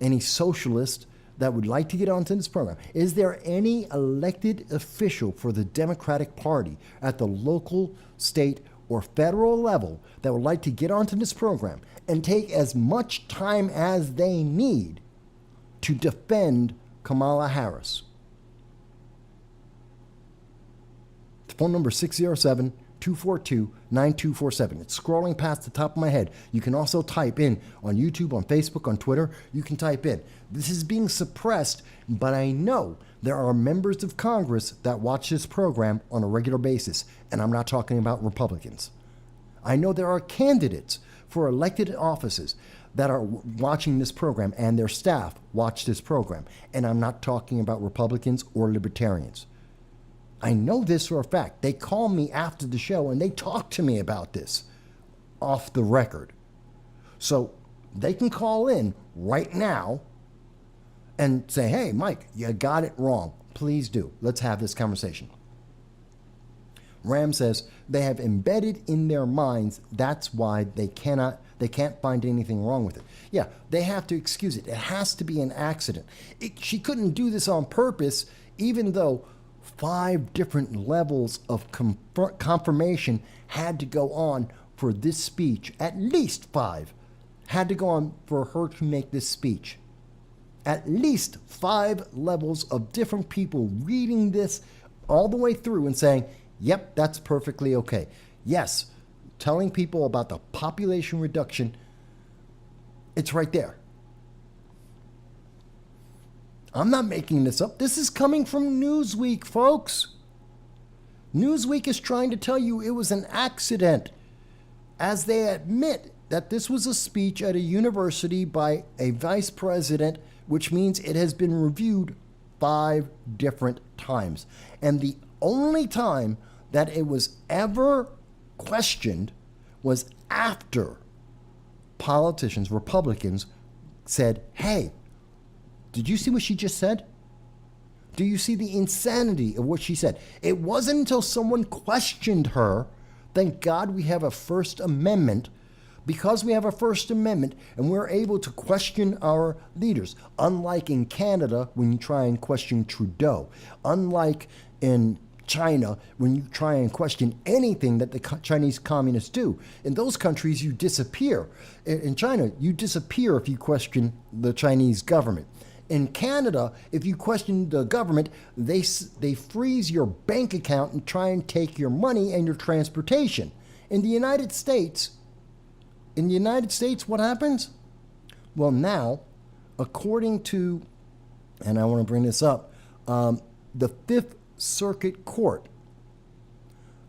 any socialist that would like to get onto this program? Is there any elected official for the Democratic Party at the local, state, or federal level that would like to get onto this program and take as much time as they need to defend Kamala Harris? The phone number is 607-242-9247. It's scrolling past the top of my head. You can also type in on YouTube, on Facebook, on Twitter. You can type in. This is being suppressed, but I know there are members of Congress that watch this program on a regular basis, and I'm not talking about Republicans. I know there are candidates for elected offices that are watching this program, and their staff watch this program, and I'm not talking about Republicans or Libertarians. I know this for a fact. They call me after the show and they talk to me about this off the record. So they can call in right now and say, hey, Mike, you got it wrong. Please do. Let's have this conversation. Ram says they have embedded in their minds that's why they can't find anything wrong with it. Yeah, they have to excuse it. It has to be an accident. She couldn't do this on purpose, even though 5 different levels of confirmation had to go on for this speech. At least 5 had to go on for her to make this speech. At least 5 levels of different people reading this all the way through and saying, yep, that's perfectly okay. Yes, telling people about the population reduction, it's right there. I'm not making this up. This is coming from Newsweek, folks. Newsweek is trying to tell you it was an accident, as they admit that this was a speech at a university by a vice president, which means it has been reviewed 5 different times. And the only time that it was ever questioned was after politicians, Republicans, said, hey, did you see what she just said? Do you see the insanity of what she said? It wasn't until someone questioned her, thank God we have a First Amendment, because we have a First Amendment and we're able to question our leaders. Unlike in Canada, when you try and question Trudeau. Unlike in China, when you try and question anything that the Chinese communists do. In those countries, you disappear. In China, you disappear if you question the Chinese government. In Canada, if you question the government, they freeze your bank account and try and take your money and your transportation. In the United States, what happens? Well, now, according to, and I want to bring this up, the Fifth Circuit Court,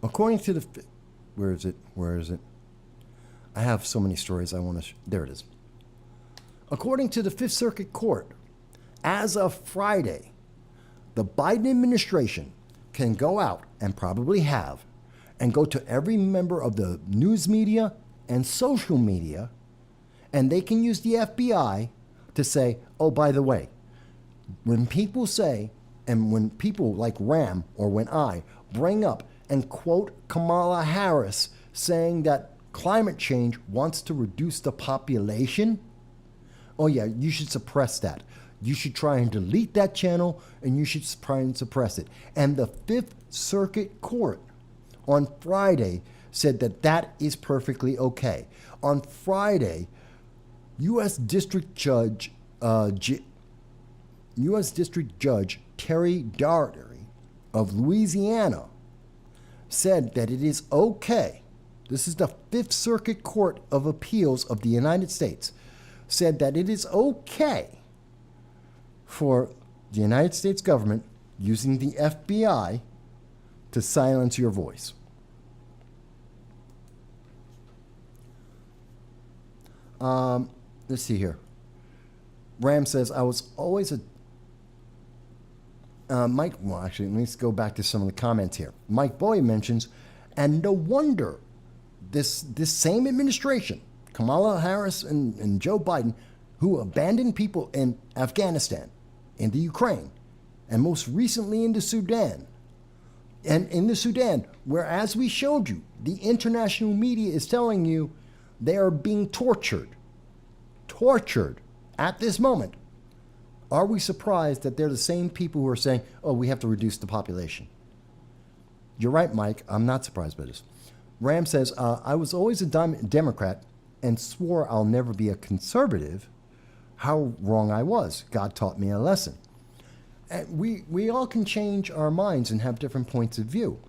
according to the, where is it? I have so many stories I want to, there it is. According to the Fifth Circuit Court, as of Friday, the Biden administration can go out, and probably have, and go to every member of the news media and social media, and they can use the FBI to say, oh, by the way, when people say, and when people like Ram, or when I bring up and quote Kamala Harris saying that climate change wants to reduce the population, oh yeah, you should suppress that. You should try and delete that channel, and you should try and suppress it. And the Fifth Circuit Court on Friday said that that is perfectly okay. On Friday, U.S. District Judge Terry Daugherty of Louisiana said that it is okay. This is the Fifth Circuit Court of Appeals of the United States, said that it is okay for the United States government using the FBI to silence your voice. Let's see here. Ram says, I was always a... Mike, well, actually, let's go back to some of the comments here. Mike Boy mentions, and no wonder this same administration, Kamala Harris and Joe Biden, who abandoned people in Afghanistan, in the Ukraine, and most recently in the Sudan. And in the Sudan, where, as we showed you, the international media is telling you they are being tortured at this moment. Are we surprised that they're the same people who are saying, oh, we have to reduce the population? You're right, Mike. I'm not surprised by this. Ram says, I was always a Democrat and swore I'll never be a conservative. How wrong I was. God taught me a lesson. And we all can change our minds and have different points of view.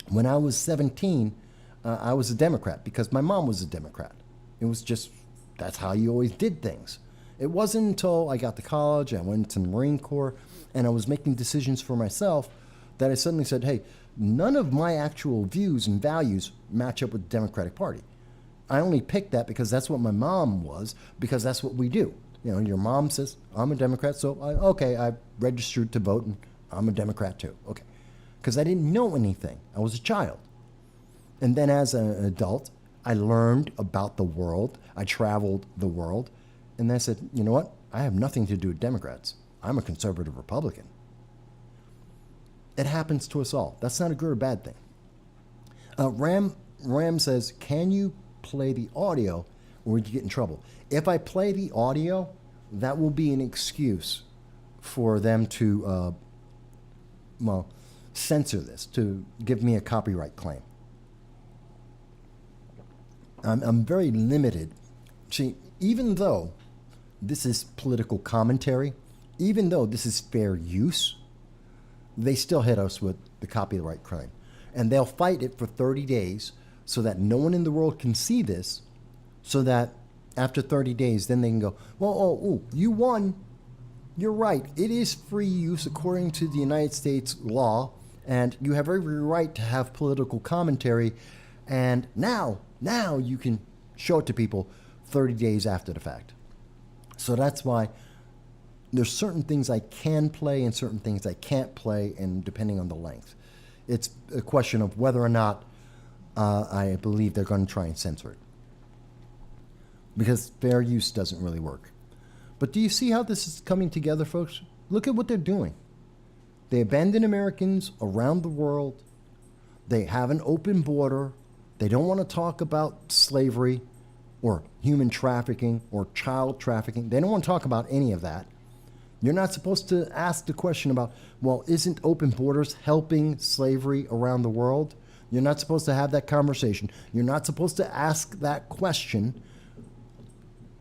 When I was 17, I was a Democrat because my mom was a Democrat. It was just, that's how you always did things. It wasn't until I got to college, I went to the Marine Corps, and I was making decisions for myself that I suddenly said, hey, none of my actual views and values match up with the Democratic Party. I only picked that because that's what my mom was, because that's what we do. You know, your mom says, I'm a Democrat, so I registered to vote, and I'm a Democrat too. Okay. Because I didn't know anything. I was a child. And then as an adult, I learned about the world. I traveled the world. And then I said, you know what? I have nothing to do with Democrats. I'm a conservative Republican. It happens to us all. That's not a good or bad thing. Ram says, can you play the audio or would you get in trouble? If I play the audio, that will be an excuse for them to, censor this, to give me a copyright claim. I'm very limited. See, even though this is political commentary, even though this is fair use, they still hit us with the copyright claim. And they'll fight it for 30 days so that no one in the world can see this, so that after 30 days, then they can go, well, you won. You're right. It is free use according to the United States law, and you have every right to have political commentary. And now you can show it to people 30 days after the fact. So that's why there's certain things I can play and certain things I can't play, and depending on the length. It's a question of whether or not I believe they're going to try and censor it. Because fair use doesn't really work. But do you see how this is coming together, folks? Look at what they're doing. They abandon Americans around the world. They have an open border. They don't want to talk about slavery or human trafficking or child trafficking. They don't want to talk about any of that. You're not supposed to ask the question about, well, isn't open borders helping slavery around the world? You're not supposed to have that conversation. You're not supposed to ask that question.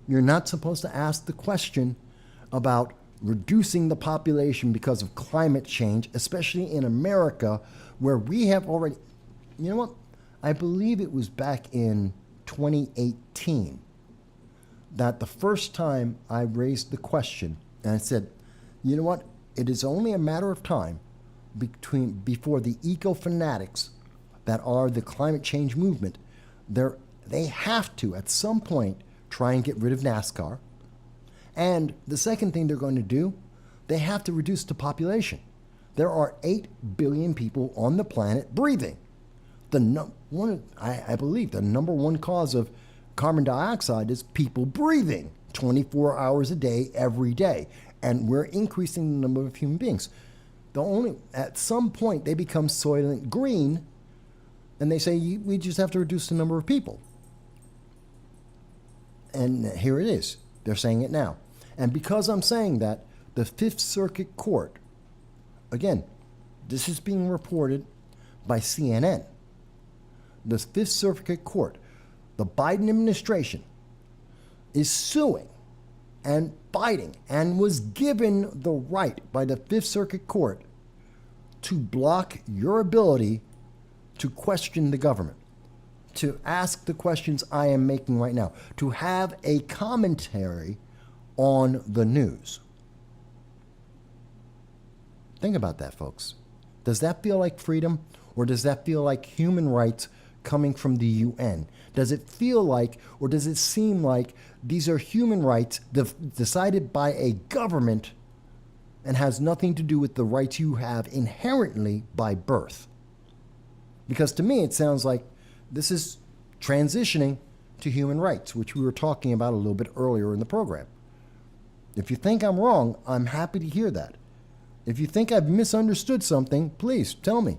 You're not supposed to ask the question about reducing the population because of climate change, especially in America, where we have already, you know what? I believe it was back in 2018 that the first time I raised the question, and I said, you know what? It is only a matter of time before the eco-fanatics that are the climate change movement, they have to, at some point, try and get rid of NASCAR. And the second thing they're going to do, they have to reduce the population. There are 8 billion people on the planet breathing. I believe the number one cause of carbon dioxide is people breathing 24 hours a day, every day. And we're increasing the number of human beings. At some point, they become Soylent Green, and they say, we just have to reduce the number of people. And here it is. They're saying it now. And because I'm saying that, the Fifth Circuit Court, again, this is being reported by CNN. The Fifth Circuit Court, the Biden administration, is suing and fighting and was given the right by the Fifth Circuit Court to block your ability to question the government, to ask the questions I am making right now, to have a commentary on the news. Think about that, folks. Does that feel like freedom, or does that feel like human rights coming from the UN? Does it feel like, or does it seem like these are human rights decided by a government and has nothing to do with the rights you have inherently by birth? Because to me, it sounds like this is transitioning to human rights, which we were talking about a little bit earlier in the program. If you think I'm wrong, I'm happy to hear that. If you think I've misunderstood something, please tell me.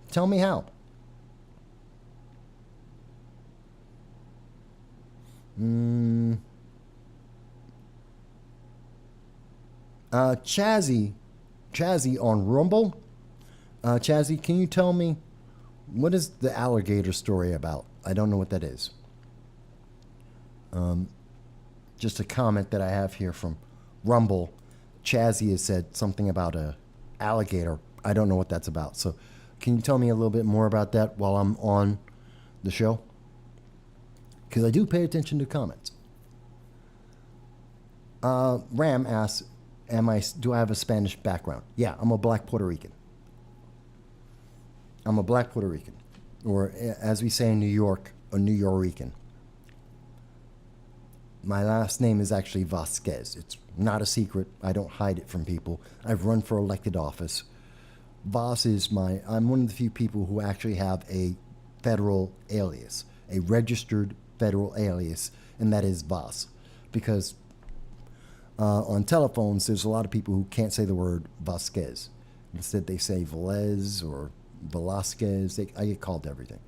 Tell me how. Chazzy on Rumble. Chazzy, can you tell me, what is the alligator story about? I don't know what that is. Just a comment that I have here from Rumble. Chazzy has said something about a alligator. I don't know what that's about. So can you tell me a little bit more about that while I'm on the show? Because I do pay attention to comments. Ram asks, do I have a Spanish background? Yeah, I'm a black Puerto Rican. I'm a black Puerto Rican. Or as we say in New York, a New Yorican. My last name is actually Vasquez. It's not a secret. I don't hide it from people. I've run for elected office. I'm one of the few people who actually have a federal alias, a registered federal alias, and that is Vas. Because on telephones, there's a lot of people who can't say the word Vasquez. Instead, they say Velez or Velasquez. I get called everything.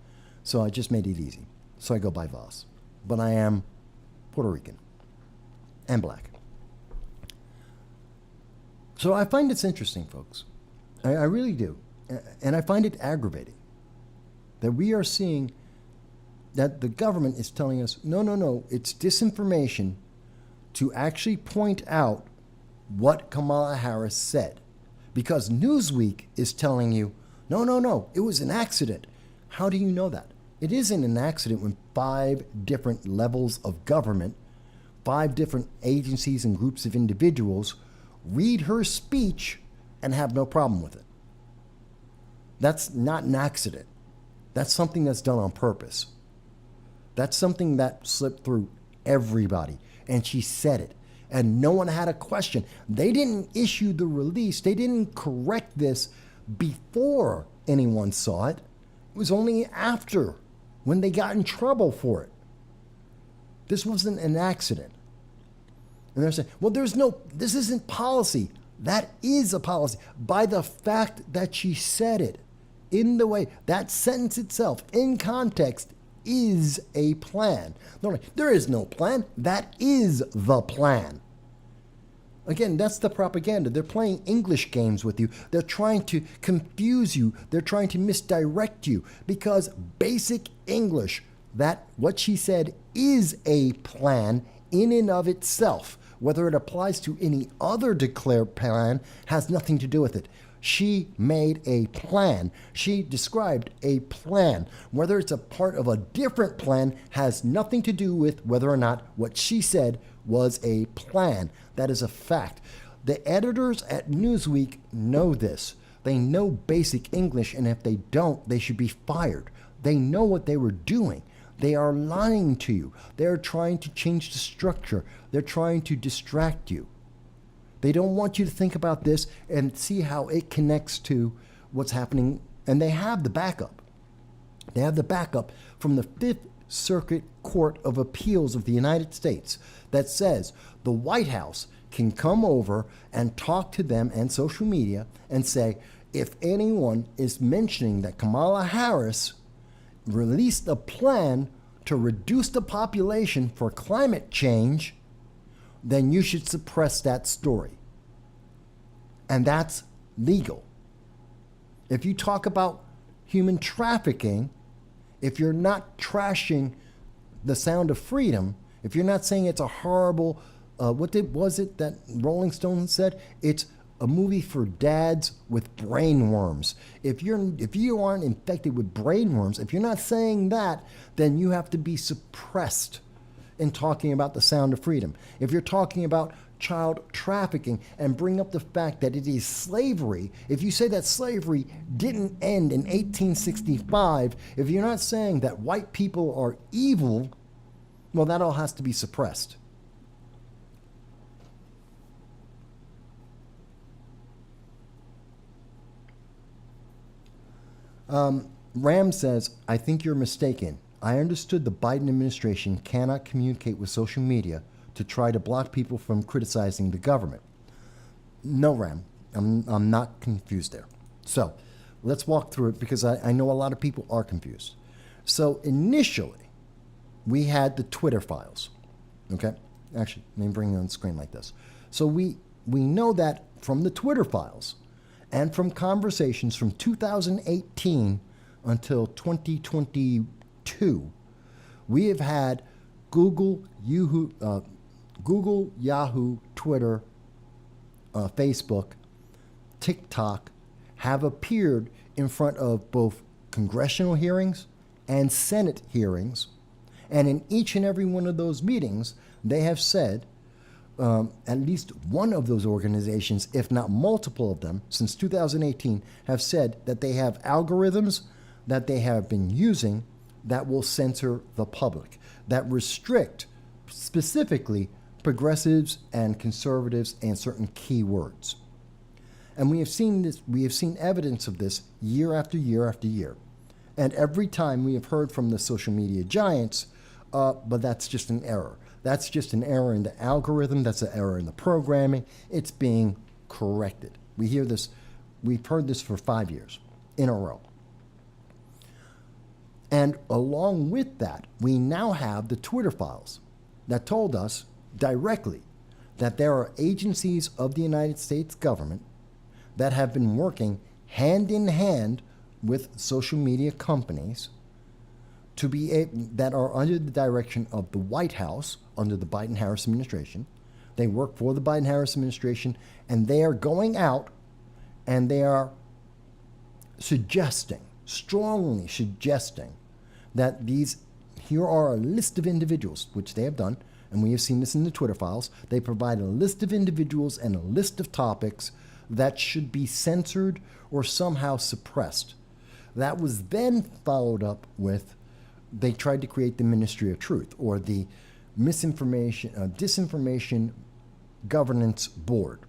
So I just made it easy. So I go by Vas. But I am Puerto Rican and black. So I find this interesting, folks. I really do. And I find it aggravating that we are seeing that the government is telling us, no, it's disinformation to actually point out what Kamala Harris said. Because Newsweek is telling you, no, it was an accident. How do you know that? It isn't an accident when 5 different levels of government, 5 different agencies and groups of individuals read her speech and have no problem with it. That's not an accident. That's something that's done on purpose. That's something that slipped through everybody. And she said it. And no one had a question. They didn't issue the release. They didn't correct this before anyone saw it. It was only after, when they got in trouble for it. This wasn't an accident. And they're saying, well, this isn't policy. That is a policy. By the fact that she said it in the way, that sentence itself, in context, is a plan. No, there is no plan. That is the plan. Again, that's the propaganda. They're playing English games with you. They're trying to confuse you. They're trying to misdirect you because basic English, that what she said is a plan in and of itself. Whether it applies to any other declared plan has nothing to do with it. She made a plan. She described a plan. Whether it's a part of a different plan has nothing to do with whether or not what she said was a plan. That is a fact. The editors at Newsweek know this. They know basic English, and if they don't, they should be fired. They know what they were doing. They are lying to you. They're trying to change the structure. They're trying to distract you. They don't want you to think about this and see how it connects to what's happening. And they have the backup. They have the backup from the Fifth Circuit Court of Appeals of the United States that says the White House can come over and talk to them and social media and say, if anyone is mentioning that Kamala Harris released a plan to reduce the population for climate change, then you should suppress that story. And that's legal. If you talk about human trafficking, if you're not trashing the sound of freedom, if you're not saying it's a horrible, was it that Rolling Stone said? It's a movie for dads with brain worms. If you aren't infected with brain worms, if you're not saying that, then you have to be suppressed in talking about the sound of freedom. If you're talking about child trafficking and bring up the fact that it is slavery, if you say that slavery didn't end in 1865, if you're not saying that white people are evil, well, that all has to be suppressed. Ram says, I think you're mistaken. I understood the Biden administration cannot communicate with social media to try to block people from criticizing the government. No, Ram, I'm not confused there. So let's walk through it because I know a lot of people are confused. So initially, we had the Twitter files. Okay? Actually, let me bring it on the screen like this. So we know that from the Twitter files and from conversations from 2018 until 2022, we have had Google, Yahoo, Twitter, Facebook, TikTok have appeared in front of both congressional hearings and Senate hearings. And in each and every one of those meetings, they have said, at least one of those organizations, if not multiple of them, since 2018, have said that they have algorithms that they have been using that will censor the public, that restrict specifically progressives and conservatives and certain keywords. And we have seen this, we have seen evidence of this year after year after year. And every time we have heard from the social media giants, but that's just an error. That's just an error in the algorithm. That's an error in the programming. It's being corrected. We hear this. We've heard this for 5 years in a row. And along with that, we now have the Twitter files that told us directly that there are agencies of the United States government that have been working hand in hand with social media companies to be that are under the direction of the White House, under the Biden-Harris administration. They work for the Biden-Harris administration, and they are going out and they are suggesting, strongly suggesting, that here are a list of individuals, which they have done, and we have seen this in the Twitter files. They provide a list of individuals and a list of topics that should be censored or somehow suppressed. That was then followed up with, they tried to create the Ministry of Truth, or the Disinformation Governance Board,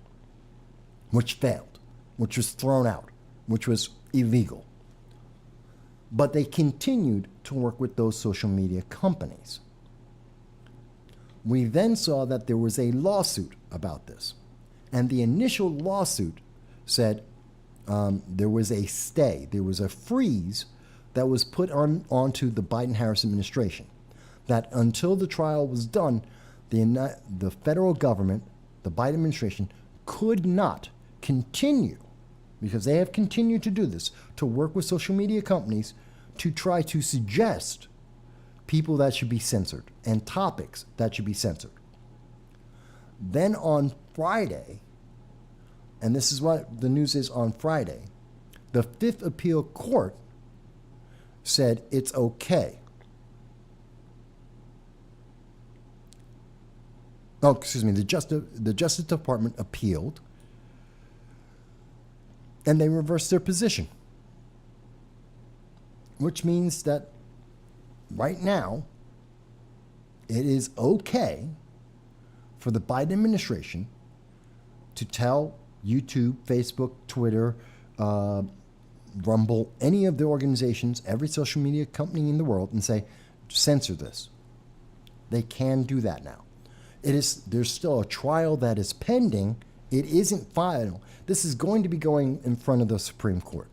which failed, which was thrown out, which was illegal. But they continued to work with those social media companies. We then saw that there was a lawsuit about this. And the initial lawsuit said there was a stay, there was a freeze that was put onto the Biden-Harris administration, that until the trial was done, the federal government, the Biden administration, could not continue, because they have continued to do this, to work with social media companies to try to suggest people that should be censored and topics that should be censored. Then on Friday, and this is what the news is on Friday, the Fifth Appeal Court said it's okay. Oh, excuse me, the Justice Department appealed, and they reversed their position, which means that right now it is okay for the Biden administration to tell YouTube, Facebook, Twitter, Rumble, any of the organizations, every social media company in the world, and say, censor this. They can do that now. There's still a trial that is pending. It isn't final. This is going to be going in front of the Supreme Court.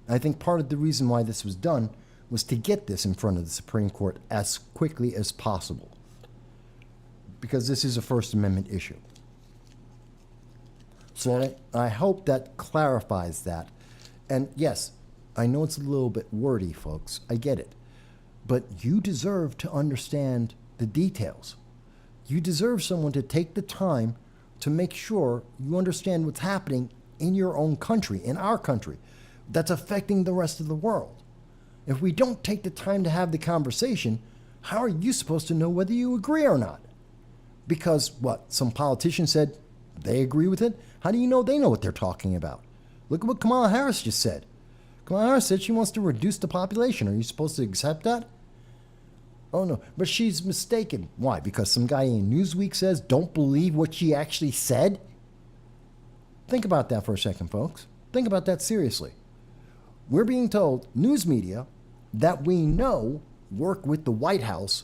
I think part of the reason why this was done was to get this in front of the Supreme Court as quickly as possible, because this is a First Amendment issue. So I hope that clarifies that. And yes, I know it's a little bit wordy, folks. I get it. But you deserve to understand the details. You deserve someone to take the time to make sure you understand what's happening in your own country, in our country, that's affecting the rest of the world. If we don't take the time to have the conversation, how are you supposed to know whether you agree or not? Because what? Some politician said they agree with it? How do you know they know what they're talking about? Look at what Kamala Harris just said. Kamala Harris said she wants to reduce the population. Are you supposed to accept that? Oh no, but she's mistaken. Why? Because some guy in Newsweek says don't believe what she actually said? Think about that for a second, folks. Think about that seriously. We're being told, news media, that we know work with the White House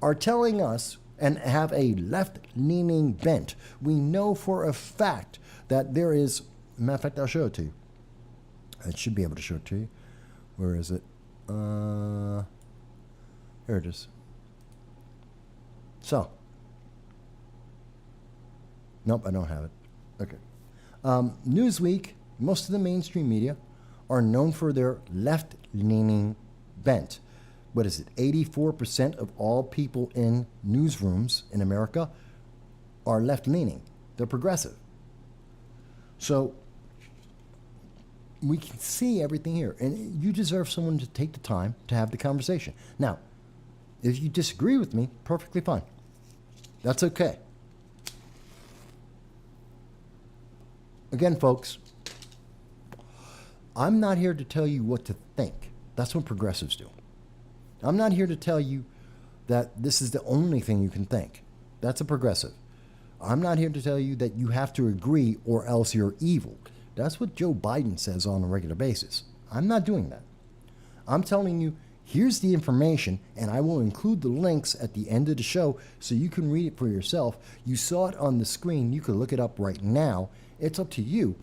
are telling us and have a left-leaning bent. We know for a fact that there is, matter of fact, I'll show it to you. I should be able to show it to you. Where is it? Here it is. So. Nope, I don't have it. Okay. Newsweek, most of the mainstream media are known for their left-leaning bent. What is it? 84% of all people in newsrooms in America are left-leaning. They're progressive. So we can see everything here. And you deserve someone to take the time to have the conversation. Now, if you disagree with me, perfectly fine. That's okay. Again, folks, I'm not here to tell you what to think. That's what progressives do. I'm not here to tell you that this is the only thing you can think. That's a progressive. I'm not here to tell you that you have to agree or else you're evil. That's what Joe Biden says on a regular basis. I'm not doing that. I'm telling you, here's the information, and I will include the links at the end of the show so you can read it for yourself. You saw it on the screen. You can look it up right now. It's up to you,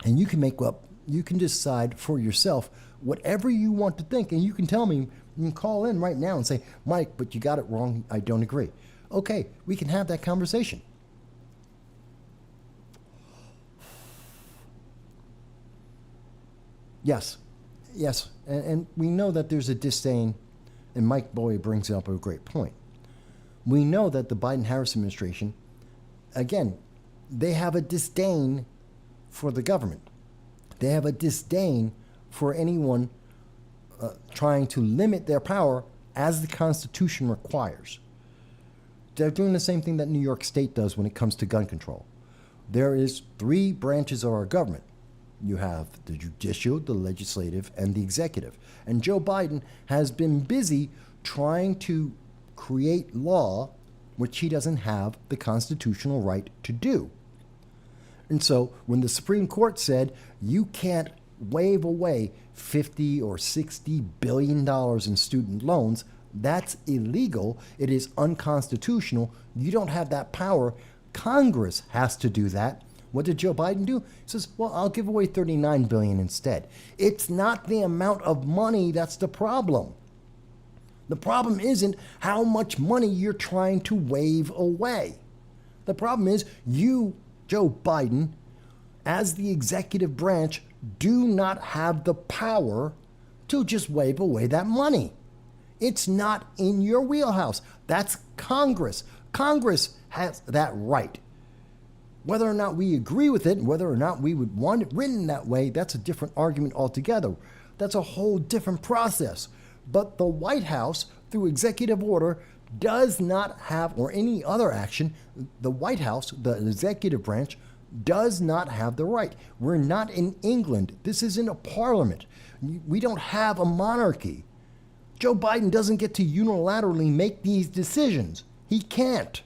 and you can decide for yourself whatever you want to think, and you can tell me. You can call in right now and say, Mike, but you got it wrong. I don't agree. Okay, we can have that conversation. Yes, and we know that there's a disdain, and Mike Bowie brings up a great point. We know that the Biden-Harris administration, again, they have a disdain for the government. They have a disdain for anyone trying to limit their power as the Constitution requires. They're doing the same thing that New York State does when it comes to gun control. There is 3 branches of our government. You have the judicial, the legislative, and the executive. And Joe Biden has been busy trying to create law which he doesn't have the constitutional right to do. And so when the Supreme Court said you can't wave away 50 or 60 billion dollars in student loans, that's illegal. It is unconstitutional. You don't have that power. Congress has to do that. What did Joe Biden do? He says, well, I'll give away 39 billion instead. It's not the amount of money that's the problem. The problem isn't how much money you're trying to wave away. The problem is you, Joe Biden, as the executive branch, do not have the power to just wave away that money. It's not in your wheelhouse. That's Congress. Congress has that right. Whether or not we agree with it, whether or not we would want it written that way, that's a different argument altogether. That's a whole different process. But the White House, through executive order, does not have, or any other action, the White House, the executive branch, does not have the right. We're not in England. This isn't a parliament. We don't have a monarchy. Joe Biden doesn't get to unilaterally make these decisions. He can't.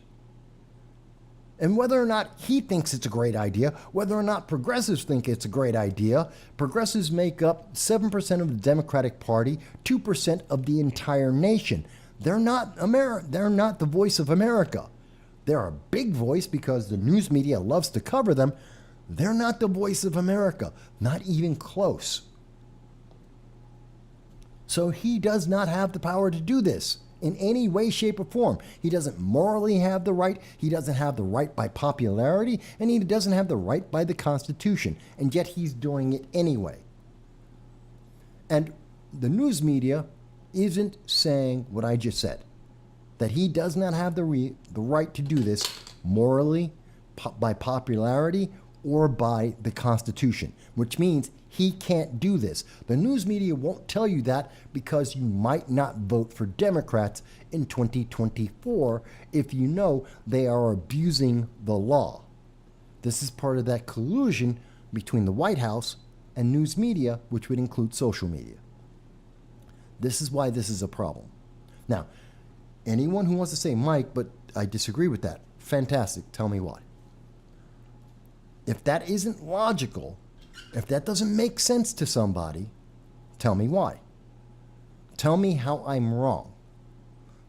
And whether or not he thinks it's a great idea, whether or not progressives think it's a great idea, progressives make up 7% of the Democratic Party, 2% of the entire nation. They're not they're not the voice of America. They're a big voice because the news media loves to cover them. They're not the voice of America, not even close. So he does not have the power to do this in any way, shape, or form. He doesn't morally have the right. He doesn't have the right by popularity, and he doesn't have the right by the Constitution. And yet he's doing it anyway. And the news media isn't saying what I just said, that he does not have the right to do this morally, by popularity, or by the Constitution, which means he can't do this. The news media won't tell you that because you might not vote for Democrats in 2024 if you know they are abusing the law. This is part of that collusion between the White House and news media, which would include social media. This is why this is a problem. Now, anyone who wants to say, Mike, but I disagree with that, fantastic, tell me why. If that isn't logical, if that doesn't make sense to somebody, tell me why. Tell me how I'm wrong.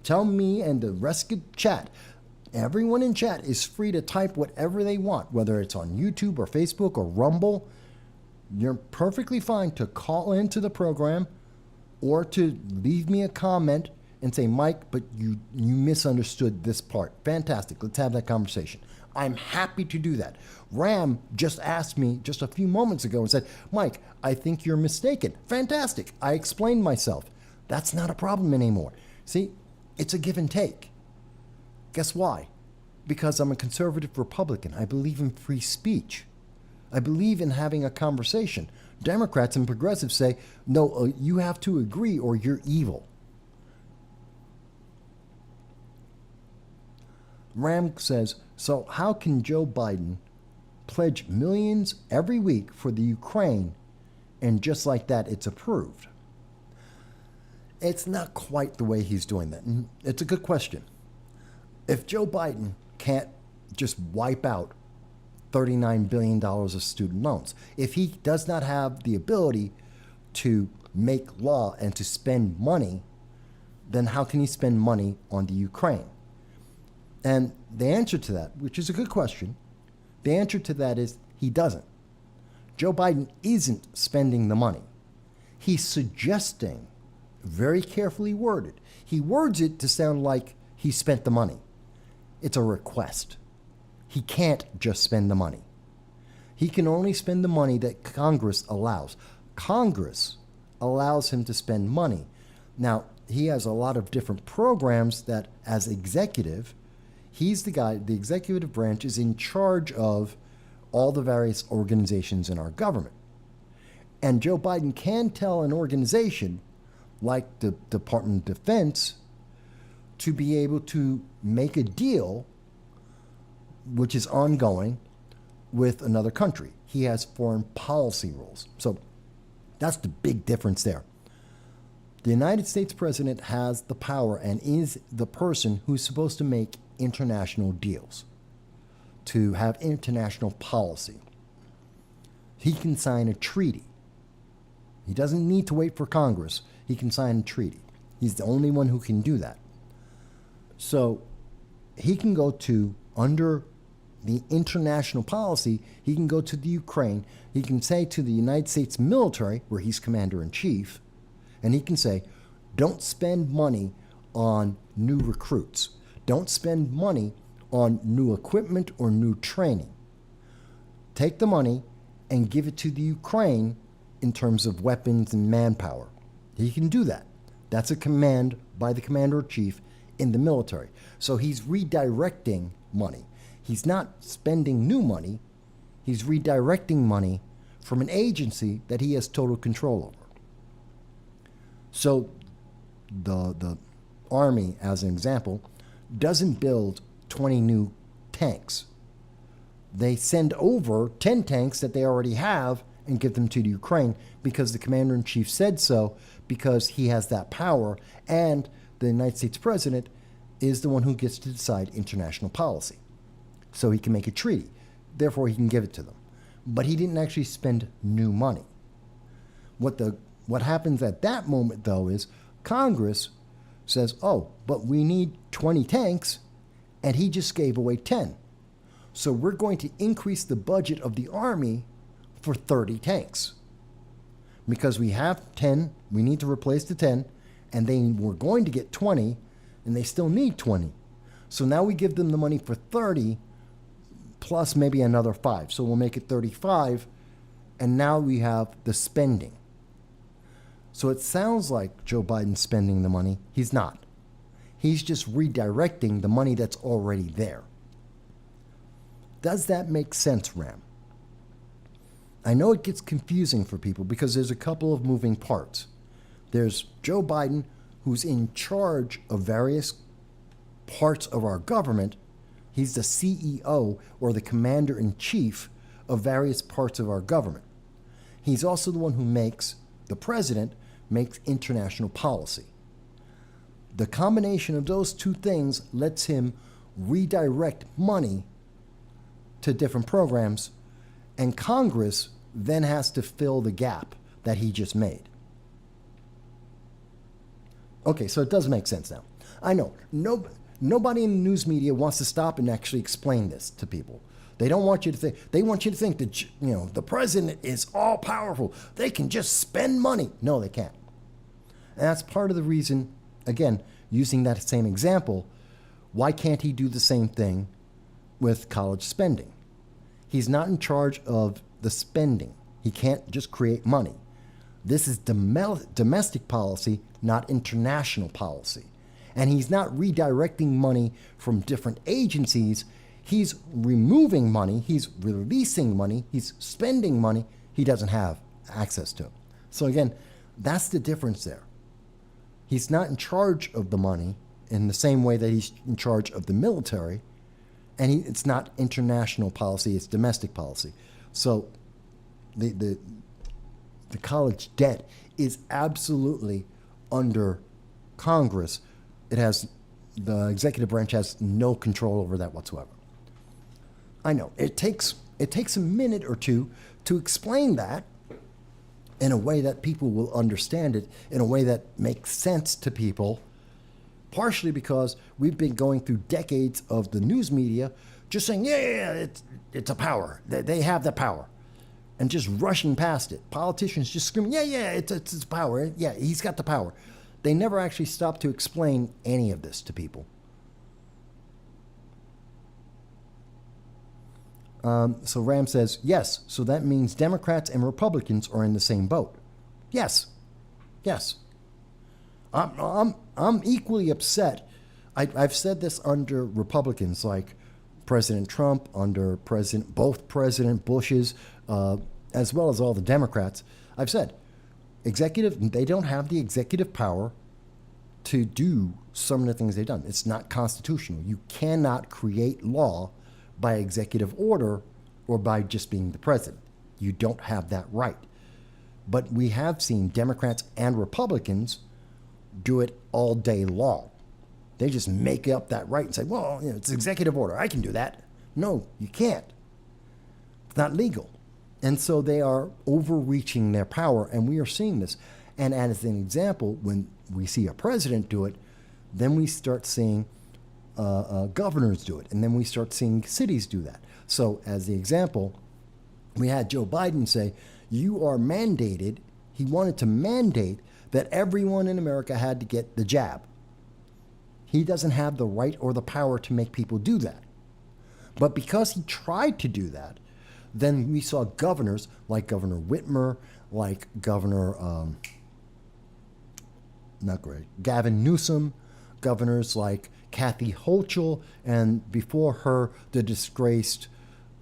Tell me and the rest of chat. Everyone in chat is free to type whatever they want, whether it's on YouTube or Facebook or Rumble. You're perfectly fine to call into the program or to leave me a comment and say, Mike, but you misunderstood this part. Fantastic. Let's have that conversation. I'm happy to do that. Ram just asked me just a few moments ago and said, Mike, I think you're mistaken. Fantastic. I explained myself. That's not a problem anymore. See, it's a give and take. Guess why? Because I'm a conservative Republican. I believe in free speech. I believe in having a conversation. Democrats and progressives say, no, you have to agree or you're evil. Ram says, so how can Joe Biden pledge millions every week for the Ukraine and just like that it's approved? It's not quite the way he's doing that. And it's a good question. If Joe Biden can't just wipe out $39 billion of student loans, if he does not have the ability to make law and to spend money, then how can he spend money on the Ukraine? And the answer to that, which is a good question, the answer to that is he doesn't. Joe Biden isn't spending the money. He's suggesting, very carefully worded, he words it to sound like he spent the money. It's a request. He can't just spend the money. He can only spend the money that Congress allows. Congress allows him to spend money. Now, he has a lot of different programs that, as executive, he's the guy, the executive branch is in charge of all the various organizations in our government. And Joe Biden can tell an organization like the Department of Defense to be able to make a deal which is ongoing with another country. He has foreign policy rules. So that's the big difference there. The United States president has the power and is the person who's supposed to make international deals, to have international policy. He can sign a treaty. He doesn't need to wait for Congress. He can sign a treaty. He's the only one who can do that. So he can go to, under the international policy, he can go to the Ukraine. He can say to the United States military, where he's commander-in-chief, and he can say, don't spend money on new recruits. Don't spend money on new equipment or new training. Take the money and give it to the Ukraine in terms of weapons and manpower. He can do that. That's a command by the commander-in-chief in the military. So he's redirecting money. He's not spending new money. He's redirecting money from an agency that he has total control over. So the Army, as an example, doesn't build 20 new tanks. They send over 10 tanks that they already have and give them to the Ukraine because the commander-in-chief said so, because he has that power, and the United States president is the one who gets to decide international policy. So he can make a treaty. Therefore, he can give it to them. But he didn't actually spend new money. What happens at that moment, though, is Congress says, oh, but we need 20 tanks, and he just gave away 10. So we're going to increase the budget of the Army for 30 tanks. Because we have 10, we need to replace the 10, and they were going to get 20, and they still need 20. So now we give them the money for 30, plus maybe another 5. So we'll make it 35, and now we have the spending. So it sounds like Joe Biden's spending the money. He's not. He's just redirecting the money that's already there. Does that make sense, Ram? I know it gets confusing for people because there's a couple of moving parts. There's Joe Biden, who's in charge of various parts of our government. He's the CEO, or the commander-in-chief, of various parts of our government. He's also the one who the president makes international policy. The combination of those two things lets him redirect money to different programs, and Congress then has to fill the gap that he just made. Okay, so it does make sense now. I know, nobody in the news media wants to stop and actually explain this to people. They don't want you to think, they want you to think that, the president is all powerful. They can just spend money. No, they can't. And that's part of the reason, again, using that same example, why can't he do the same thing with college spending? He's not in charge of the spending. He can't just create money. This is domestic policy, not international policy. And he's not redirecting money from different agencies. He's removing money. He's releasing money. He's spending money he doesn't have access to. So again, that's the difference there. He's not in charge of the money in the same way that he's in charge of the military. And it's not international policy, it's domestic policy. So the college debt is absolutely under Congress. The executive branch has no control over that whatsoever. I know, it takes a minute or two to explain that in a way that people will understand it, in a way that makes sense to people, partially because we've been going through decades of the news media just saying, yeah, it's a power. They have the power. And just rushing past it. Politicians just screaming, yeah, it's power. Yeah, he's got the power. They never actually stop to explain any of this to people. So Ram says, yes, so that means Democrats and Republicans are in the same boat. Yes. I'm equally upset. I've said this under Republicans like President Trump, under both President Bushes, as well as all the Democrats. I've said, they don't have the executive power to do some of the things they've done. It's not constitutional. You cannot create law by executive order or by just being the president. You don't have that right. But we have seen Democrats and Republicans do it all day long. They just make up that right and say, well, it's executive order. I can do that. No, you can't. It's not legal. And so they are overreaching their power, and we are seeing this. And as an example, when we see a president do it, then we start seeing governors do it, and then we start seeing cities do that. So as the example, we had Joe Biden say, you are mandated, he wanted to mandate that everyone in America had to get the jab. He doesn't have the right or the power to make people do that. But because he tried to do that, then we saw governors like Governor Whitmer, like Gavin Newsom, governors like Kathy Hochul, and before her, the disgraced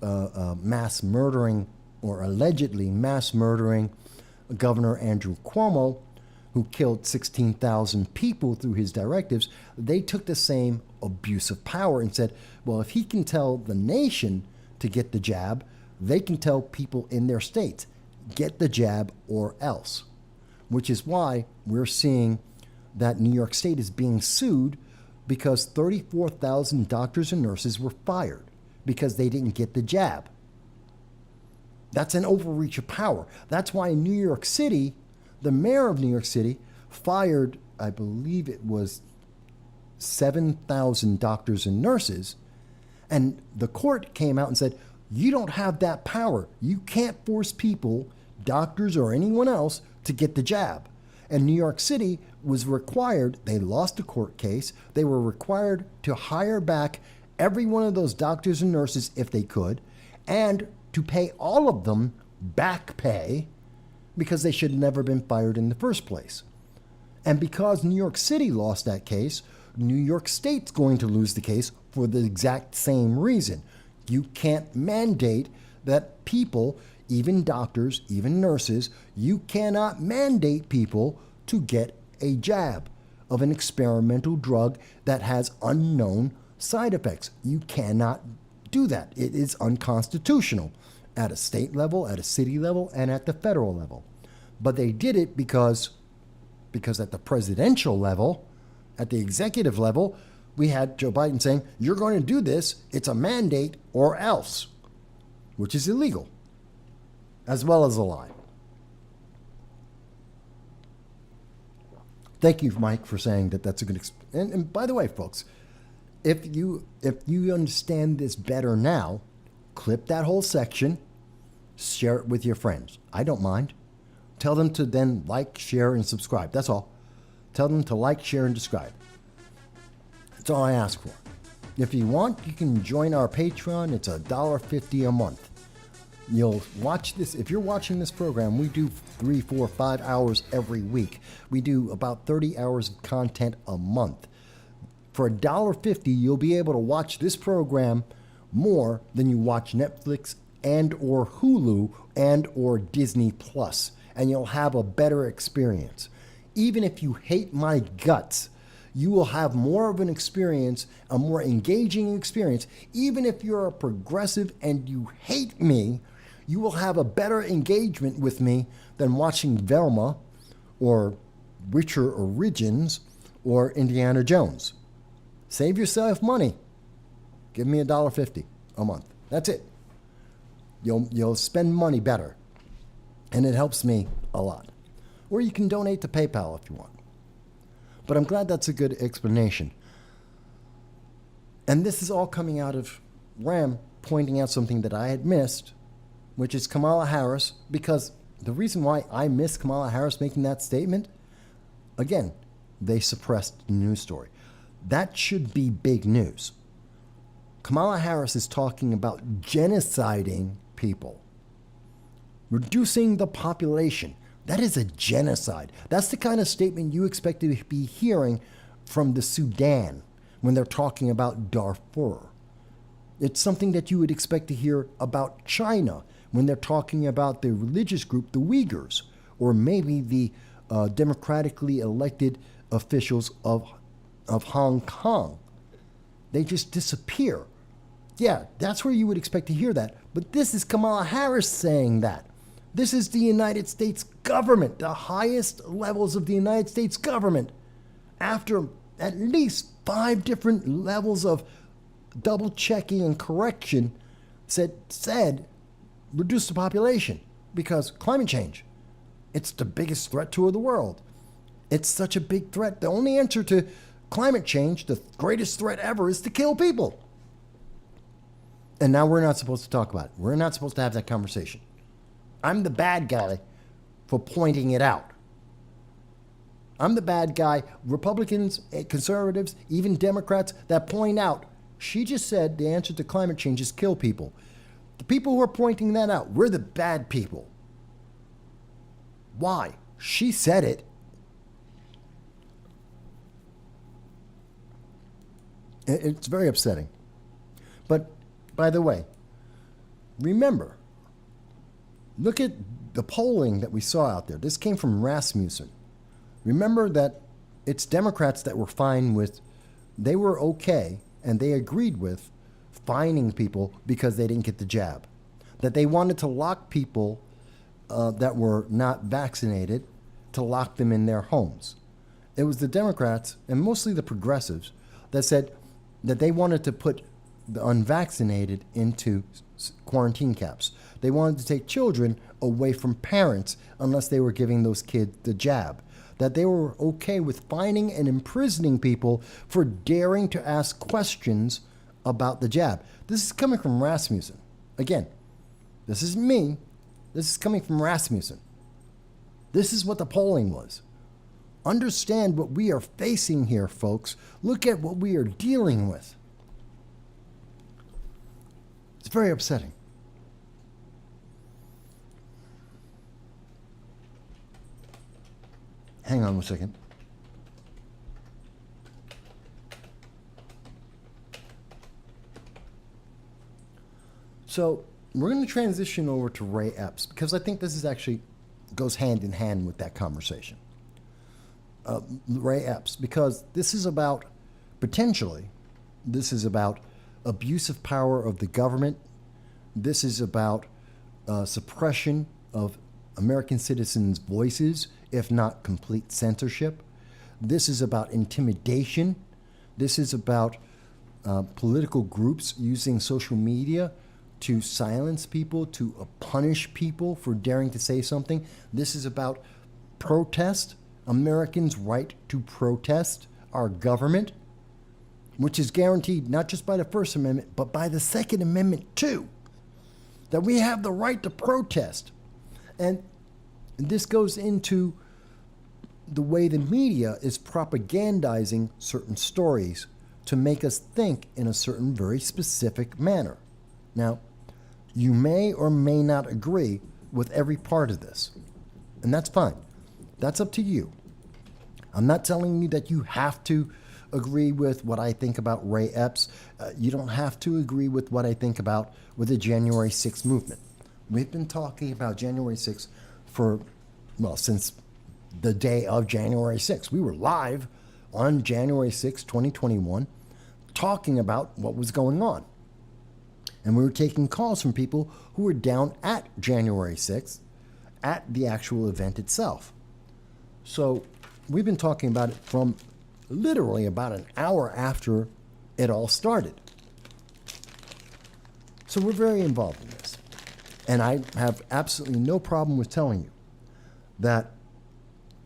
mass murdering or allegedly mass murdering Governor Andrew Cuomo, who killed 16,000 people through his directives. They took the same abuse of power and said, well, if he can tell the nation to get the jab, they can tell people in their states, get the jab or else. Which is why we're seeing that New York State is being sued because 34,000 doctors and nurses were fired because they didn't get the jab. That's an overreach of power. That's why in New York City, the mayor of New York City fired, I believe it was 7,000 doctors and nurses, and the court came out and said, you don't have that power. You can't force people, doctors or anyone else, to get the jab. And New York City was required, they lost a court case, they were required to hire back every one of those doctors and nurses if they could, and to pay all of them back pay because they should have never been fired in the first place. And because New York City lost that case, New York State's going to lose the case for the exact same reason. You can't mandate that people, even doctors, even nurses, you cannot mandate people to get a jab of an experimental drug that has unknown side effects. You cannot do that. It is unconstitutional at a state level, at a city level, and at the federal level. But they did it because at the presidential level, at the executive level, we had Joe Biden saying, you're going to do this, it's a mandate or else, which is illegal, as well as a lie. Thank you, Mike, for saying that that's a good and by the way, folks, if you understand this better now, clip that whole section, share it with your friends. I don't mind. Tell them to then like, share, and subscribe. That's all. Tell them to like, share, and subscribe. That's all I ask for. If you want, you can join our Patreon. It's $1.50 a month. You'll watch this. If you're watching this program, we do 3, 4, 5 hours every week. We do about 30 hours of content a month. For $1.50, you'll be able to watch this program more than you watch Netflix and or Hulu and or Disney Plus. And you'll have a better experience. Even if you hate my guts, you will have more of an experience, a more engaging experience. Even if you're a progressive and you hate me, you will have a better engagement with me than watching Velma or Witcher Origins or Indiana Jones. Save yourself money. Give me $1.50 a month. That's it. You'll spend money better. And it helps me a lot. Or you can donate to PayPal if you want. But I'm glad that's a good explanation. And this is all coming out of Ram pointing out something that I had missed, which is Kamala Harris, because the reason why I missed Kamala Harris making that statement, again, they suppressed the news story. That should be big news. Kamala Harris is talking about genociding people. Reducing the population. That is a genocide. That's the kind of statement you expect to be hearing from the Sudan when they're talking about Darfur. It's something that you would expect to hear about China when they're talking about the religious group, the Uyghurs, or maybe the democratically elected officials of Hong Kong. They just disappear. Yeah, that's where you would expect to hear that. But this is Kamala Harris saying that. This is the United States government, the highest levels of the United States government, after at least 5 different levels of double checking and correction, said reduce the population because climate change. It's the biggest threat to the world. It's such a big threat. The only answer to climate change, the greatest threat ever, is to kill people. And now we're not supposed to talk about it. We're not supposed to have that conversation. I'm the bad guy for pointing it out. I'm the bad guy. Republicans, conservatives, even Democrats that point out, she just said the answer to climate change is kill people. The people who are pointing that out, we're the bad people. Why? She said it. It's very upsetting. But, by the way, remember, look at the polling that we saw out there. This came from Rasmussen. Remember that it's Democrats that were fine with, they were okay, and they agreed with fining people because they didn't get the jab. That they wanted to lock people that were not vaccinated, to lock them in their homes. It was the Democrats, and mostly the progressives, that said that they wanted to put the unvaccinated into quarantine caps. They wanted to take children away from parents unless they were giving those kids the jab. That they were okay with fining and imprisoning people for daring to ask questions about the jab. This is coming from Rasmussen. Again, this is me. This is coming from Rasmussen. This is what the polling was. Understand what we are facing here, folks. Look at what we are dealing with. It's very upsetting. Hang on 1 second. So we're going to transition over to Ray Epps because I think this is actually goes hand in hand with that conversation. Ray Epps, because this is about abuse of power of the government. This is about suppression of American citizens' voices, if not complete censorship. This is about intimidation. This is about political groups using social media to silence people, to punish people for daring to say something. This is about protest, Americans' right to protest our government, which is guaranteed not just by the First Amendment, but by the Second Amendment too, that we have the right to protest. And this goes into the way the media is propagandizing certain stories to make us think in a certain very specific manner. Now, you may or may not agree with every part of this, and that's fine. That's up to you. I'm not telling you that you have to agree with what I think about Ray Epps. You don't have to agree with what I think about with the January 6th movement. We've been talking about January 6th since the day of January 6th. We were live on January 6th, 2021, talking about what was going on. And we were taking calls from people who were down at January 6th at the actual event itself. So we've been talking about it from literally about an hour after it all started. So we're very involved in this. And I have absolutely no problem with telling you that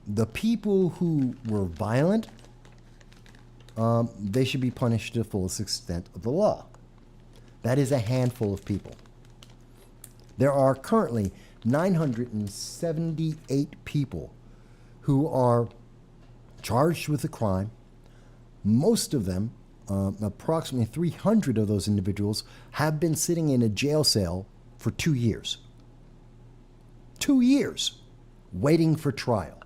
the people who were violent, they should be punished to the fullest extent of the law. That is a handful of people. There are currently 978 people who are charged with a crime. Most of them, approximately 300 of those individuals, have been sitting in a jail cell for 2 years. 2 years waiting for trial.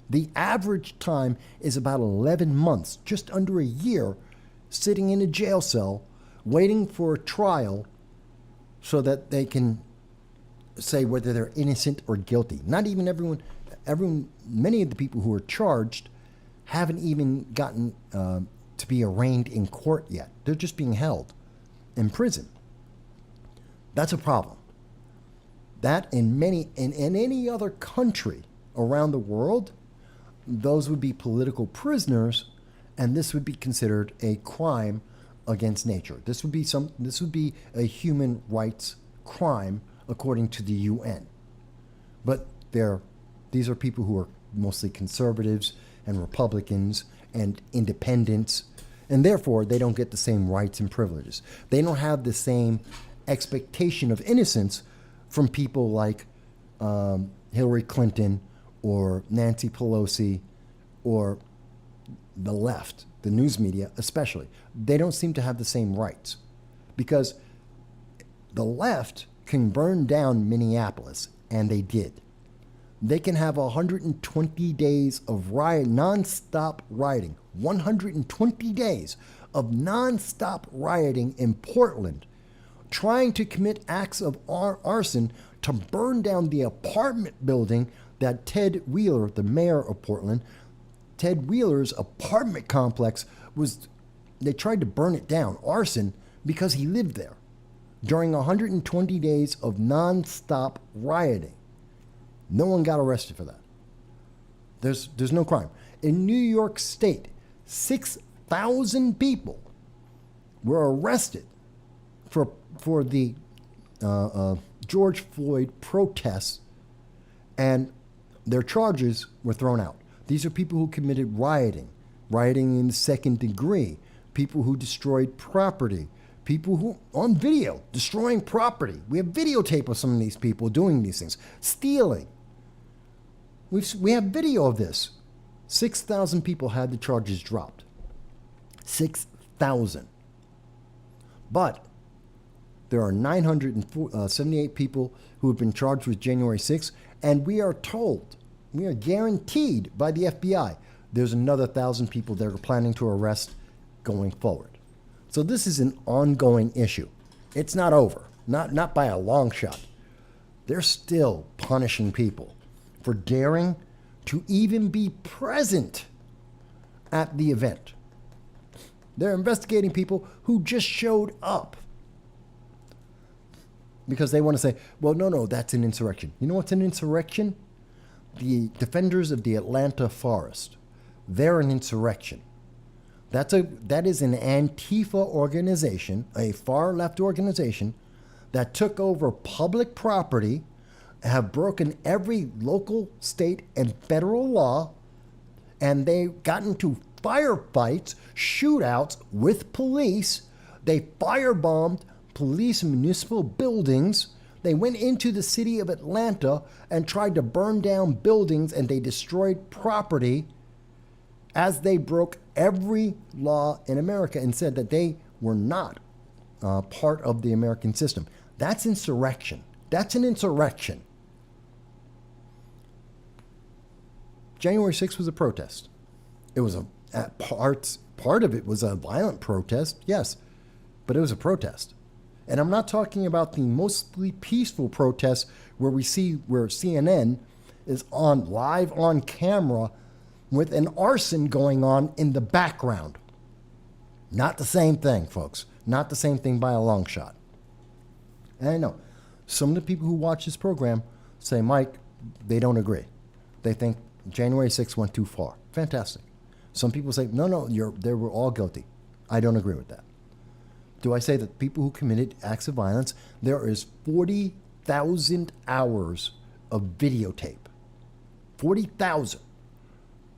The average time is about 11 months, just under a year, sitting in a jail cell waiting for a trial so that they can say whether they're innocent or guilty. Not even everyone, many of the people who are charged haven't even gotten to be arraigned in court yet. They're just being held in prison. That's a problem. That in any other country around the world, those would be political prisoners, and this would be considered a crime against nature. This would be a human rights crime according to the UN. But these are people who are mostly conservatives and Republicans and independents, and therefore they don't get the same rights and privileges. They don't have the same expectation of innocence from people like Hillary Clinton or Nancy Pelosi or the left, the news media especially. They don't seem to have the same rights because the left can burn down Minneapolis, and they did. They can have 120 days of non-stop rioting, 120 days of non-stop rioting in Portland, trying to commit acts of arson to burn down the apartment building that Ted Wheeler, the mayor of Portland, Ted Wheeler's apartment complex they tried to burn it down, arson, because he lived there during 120 days of non-stop rioting. No one got arrested for that. There's no crime. In New York State, 6,000 people were arrested for the George Floyd protests, and their charges were thrown out. These are people who committed rioting in the second degree, people who destroyed property, people who, on video, destroying property. We have videotape of some of these people doing these things, stealing. We have video of this. 6,000 people had the charges dropped. 6,000. But there are 978 people who have been charged with January 6th, and we are guaranteed by the FBI, there's another 1,000 people that are planning to arrest going forward. So this is an ongoing issue. It's not over. Not by a long shot. They're still punishing people for daring to even be present at the event. They're investigating people who just showed up because they want to say, well, no, that's an insurrection. You know what's an insurrection? The defenders of the Atlanta forest. They're an insurrection. That is an Antifa organization, a far-left organization that took over public property, have broken every local, state, and federal law, and they got into firefights, shootouts with police. They firebombed police and municipal buildings. They went into the city of Atlanta and tried to burn down buildings, and they destroyed property as they broke every law in America and said that they were not part of the American system. That's insurrection. That's an insurrection. January 6th was a protest. It was part of it was a violent protest, yes, but it was a protest. And I'm not talking about the mostly peaceful protests where CNN is on live on camera with an arson going on in the background. Not the same thing, folks. Not the same thing by a long shot. And I know some of the people who watch this program say, Mike, they don't agree. They think January 6th went too far. Fantastic. Some people say, no, they were all guilty. I don't agree with that. Do I say that people who committed acts of violence, there is 40,000 hours of videotape. 40,000.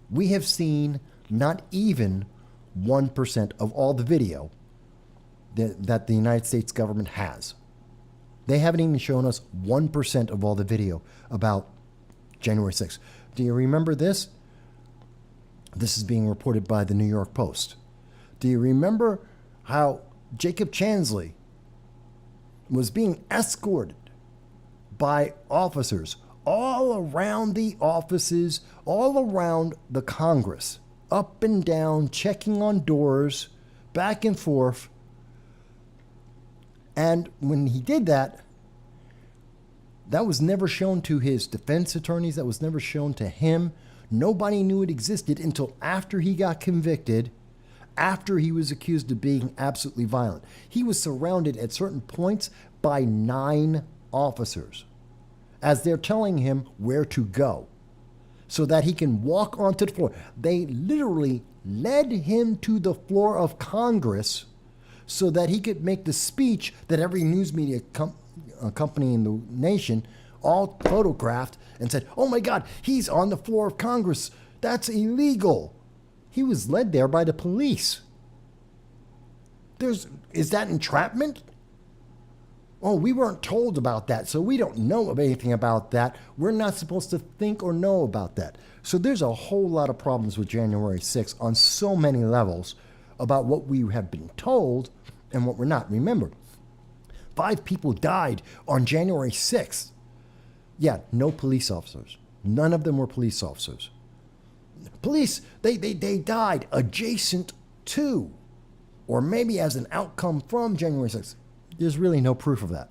We have seen not even 1% of all the video that the United States government has. They haven't even shown us 1% of all the video about January 6th. Do you remember this? This is being reported by the New York Post. Do you remember how Jacob Chansley was being escorted by officers all around the offices, all around the Congress, up and down, checking on doors, back and forth? And when he did that, that was never shown to his defense attorneys. That was never shown to him. Nobody knew it existed until after he got convicted, after he was accused of being absolutely violent. He was surrounded at certain points by 9 officers as they're telling him where to go so that he can walk onto the floor. They literally led him to the floor of Congress so that he could make the speech that every news media company in the nation all photographed and said, oh my God, he's on the floor of Congress. That's illegal. He was led there by the police. Is that entrapment? Oh, we weren't told about that, so we don't know of anything about that. We're not supposed to think or know about that. So there's a whole lot of problems with January 6th on so many levels about what we have been told and what we're not. Remember, 5 people died on January 6th. Yeah, no police officers. None of them were police officers. Police, they died adjacent to, or maybe as an outcome from January 6th. There's really no proof of that.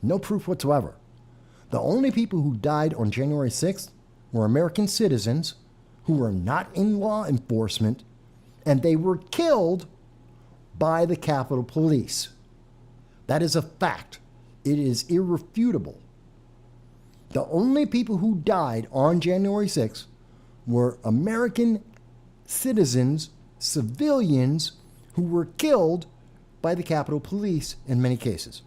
No proof whatsoever. The only people who died on January 6th were American citizens who were not in law enforcement, and they were killed by the Capitol Police. That is a fact. It is irrefutable. The only people who died on January 6th were American citizens, civilians, who were killed by the Capitol Police in many cases.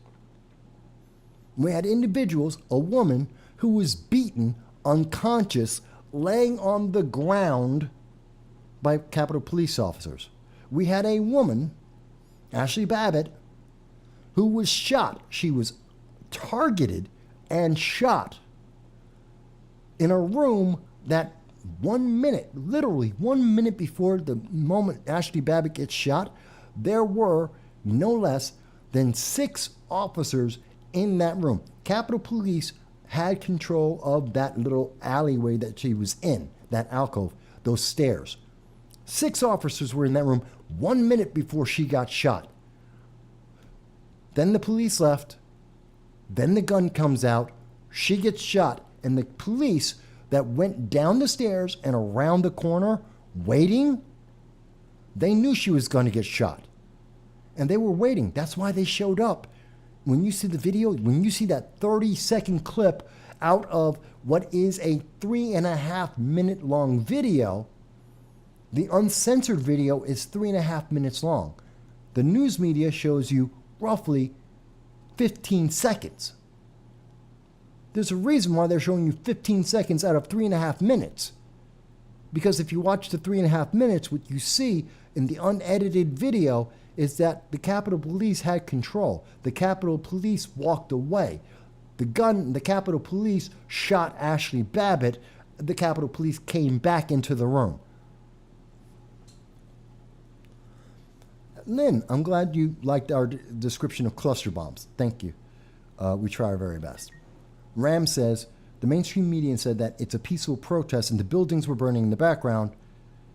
We had individuals, a woman who was beaten unconscious, laying on the ground by Capitol Police officers. We had a woman, Ashley Babbitt, who was shot. She was targeted and shot in a room that 1 minute, literally 1 minute before the moment Ashley Babbitt gets shot, there were no less than 6 officers in that room. Capitol Police had control of that little alleyway that she was in, that alcove, those stairs. 6 officers were in that room 1 minute before she got shot. Then the police left, Then the gun comes out, she gets shot, and the police that went down the stairs and around the corner waiting, they knew she was going to get shot. And they were waiting. That's why they showed up. When you see the video, when you see that 30-second clip out of what is a 3.5-minute long video, the uncensored video is 3.5 minutes long. The news media shows you roughly 15 seconds. There's a reason why they're showing you 15 seconds out of 3.5 minutes. Because if you watch the 3.5 minutes, what you see in the unedited video is that the Capitol Police had control. The Capitol Police walked away. The Capitol Police shot Ashley Babbitt. The Capitol Police came back into the room. Lynn, I'm glad you liked our description of cluster bombs. Thank you. We try our very best. Ram says, the mainstream media said that it's a peaceful protest and the buildings were burning in the background.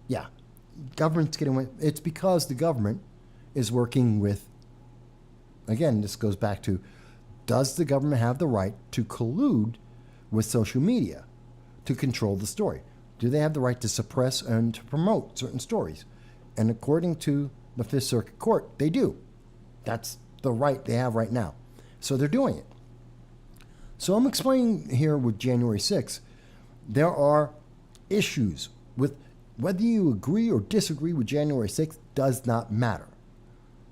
Yeah, government's getting away. It's because the government is working with, again, this goes back to, does the government have the right to collude with social media to control the story? Do they have the right to suppress and to promote certain stories? And according to the Fifth Circuit Court, they do. That's the right they have right now. So they're doing it. So I'm explaining here with January 6th, there are issues with whether you agree or disagree with January 6th does not matter.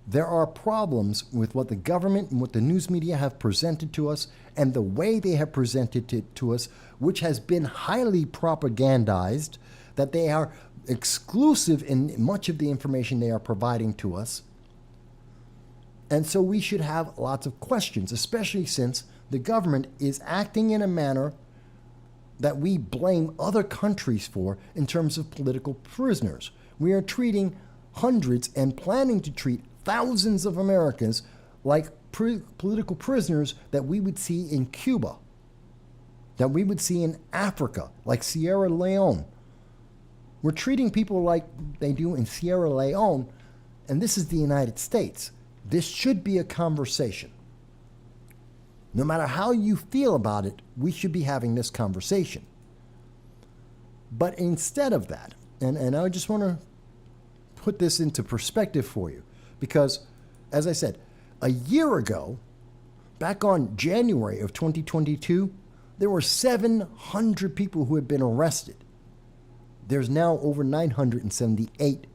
There are problems with what the government and what the news media have presented to us and the way they have presented it to us, which has been highly propagandized, that they are exclusive in much of the information they are providing to us. And so we should have lots of questions, especially since the government is acting in a manner that we blame other countries for in terms of political prisoners. We are treating hundreds and planning to treat thousands of Americans like political prisoners that we would see in Cuba, that we would see in Africa, like Sierra Leone. We're treating people like they do in Sierra Leone, and this is the United States. This should be a conversation. No matter how you feel about it, we should be having this conversation. But instead of that, and I just want to put this into perspective for you, because, as I said, a year ago, back on January of 2022, there were 700 people who had been arrested. There's now over 978,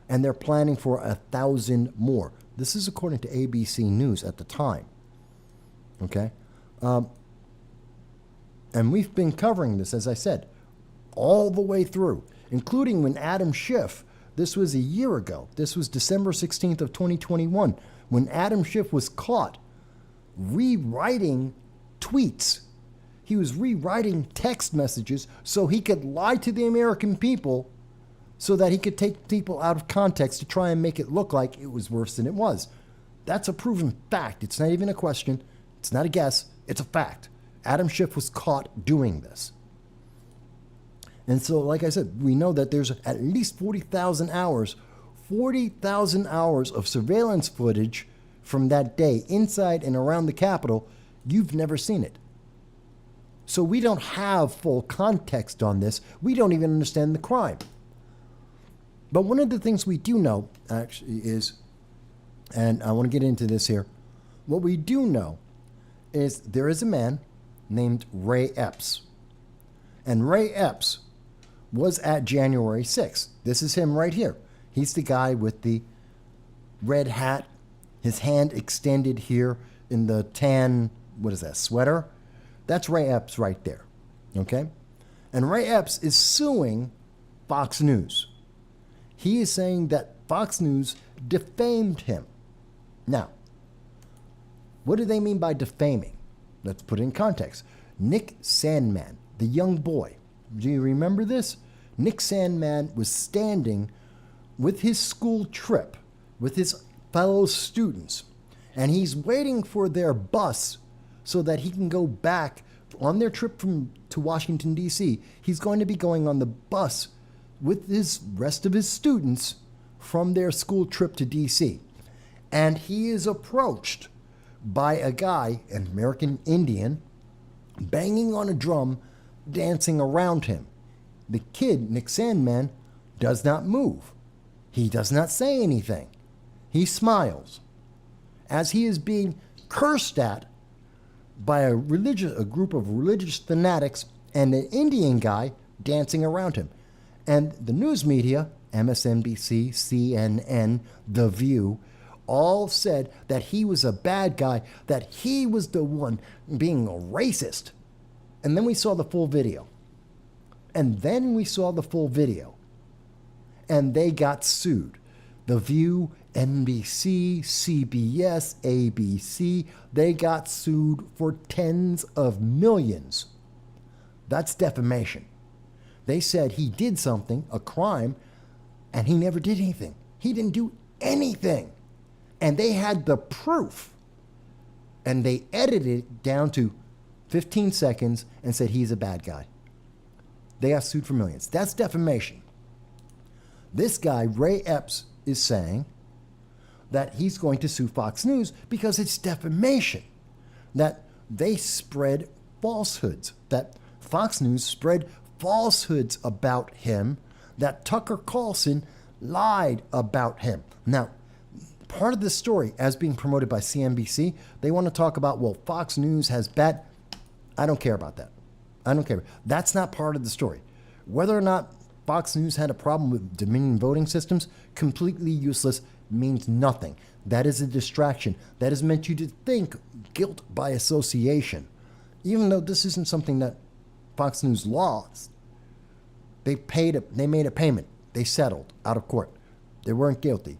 and they're planning for 1,000 more. This is according to ABC News at the time. Okay? And we've been covering this, as I said, all the way through, including when Adam Schiff, this was a year ago, this was December 16th of 2021, when Adam Schiff was caught rewriting tweets. He was rewriting text messages so he could lie to the American people so that he could take people out of context to try and make it look like it was worse than it was. That's a proven fact. It's not even a question. It's not a guess. It's a fact. Adam Schiff was caught doing this. And so, like I said, we know that there's at least 40,000 hours of surveillance footage from that day inside and around the Capitol. You've never seen it. So we don't have full context on this. We don't even understand the crime. But one of the things we do know, actually, is, and I want to get into this here, what we do know is there is a man named Ray Epps. And Ray Epps was at January 6th. This is him right here. He's the guy with the red hat, his hand extended here in the tan, what is that, sweater? That's Ray Epps right there, okay? And Ray Epps is suing Fox News. He is saying that Fox News defamed him. Now, what do they mean by defaming? Let's put it in context. Nick Sandmann, the young boy, do you remember this? Nick Sandmann was standing with his school trip, with his fellow students, and he's waiting for their bus so that he can go back on their trip to Washington, D.C. He's going to be going on the bus with his rest of his students from their school trip to D.C. And he is approached by a guy, an American Indian, banging on a drum, dancing around him. The kid, Nick Sandman, does not move. He does not say anything. He smiles as he is being cursed at by a group of religious fanatics and an Indian guy dancing around him. And the news media, MSNBC, CNN, The View, all said that he was a bad guy, that he was the one being a racist. And then we saw the full video. And they got sued. The View, NBC, CBS, ABC, they got sued for tens of millions. That's defamation. They said he did something, a crime, and he never did anything. He didn't do anything. And they had the proof. And they edited it down to 15 seconds and said he's a bad guy. They got sued for millions. That's defamation. This guy, Ray Epps, is saying that he's going to sue Fox News because it's defamation. That they spread falsehoods. That Fox News spread falsehoods about him. That Tucker Carlson lied about him. Now, part of this story, as being promoted by CNBC, they want to talk about, well, Fox News has bad. I don't care about that. I don't care. That's not part of the story. Whether or not Fox News had a problem with Dominion voting systems, completely useless, means nothing. That is a distraction. That is meant you to think guilt by association. Even though this isn't something that Fox News lost, they made a payment. They settled out of court. They weren't guilty.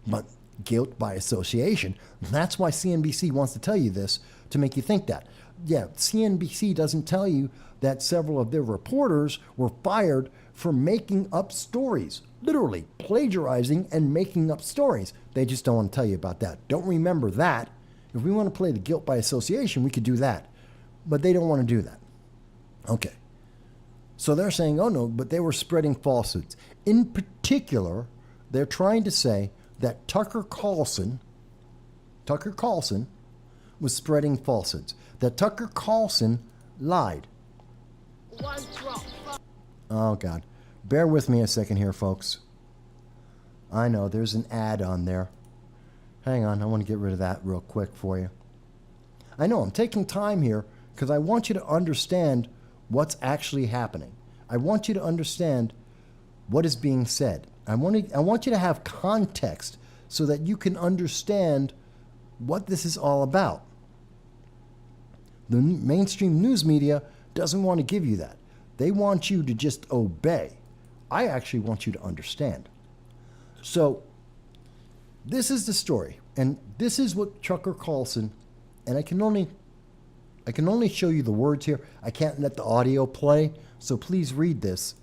But guilt by association, that's why CNBC wants to tell you this, to make you think that. Yeah, CNBC doesn't tell you that several of their reporters were fired for making up stories, literally plagiarizing and making up stories. They just don't want to tell you about that. Don't remember that. If we want to play the guilt by association, we could do that. But they don't want to do that. Okay. So they're saying, oh no, but they were spreading falsehoods. In particular, they're trying to say that Tucker Carlson was spreading falsehoods. That Tucker Carlson lied. Oh, God. Bear with me a second here, folks. I know, there's an ad on there. Hang on, I want to get rid of that real quick for you. I know, I'm taking time here because I want you to understand what's actually happening. I want you to understand what is being said. I want you to have context so that you can understand what this is all about. The mainstream news media doesn't want to give you that. They want you to just obey. I actually want you to understand. So this is the story, and this is what Tucker Carlson, and I can only show you the words here. I can't let the audio play, so please read this.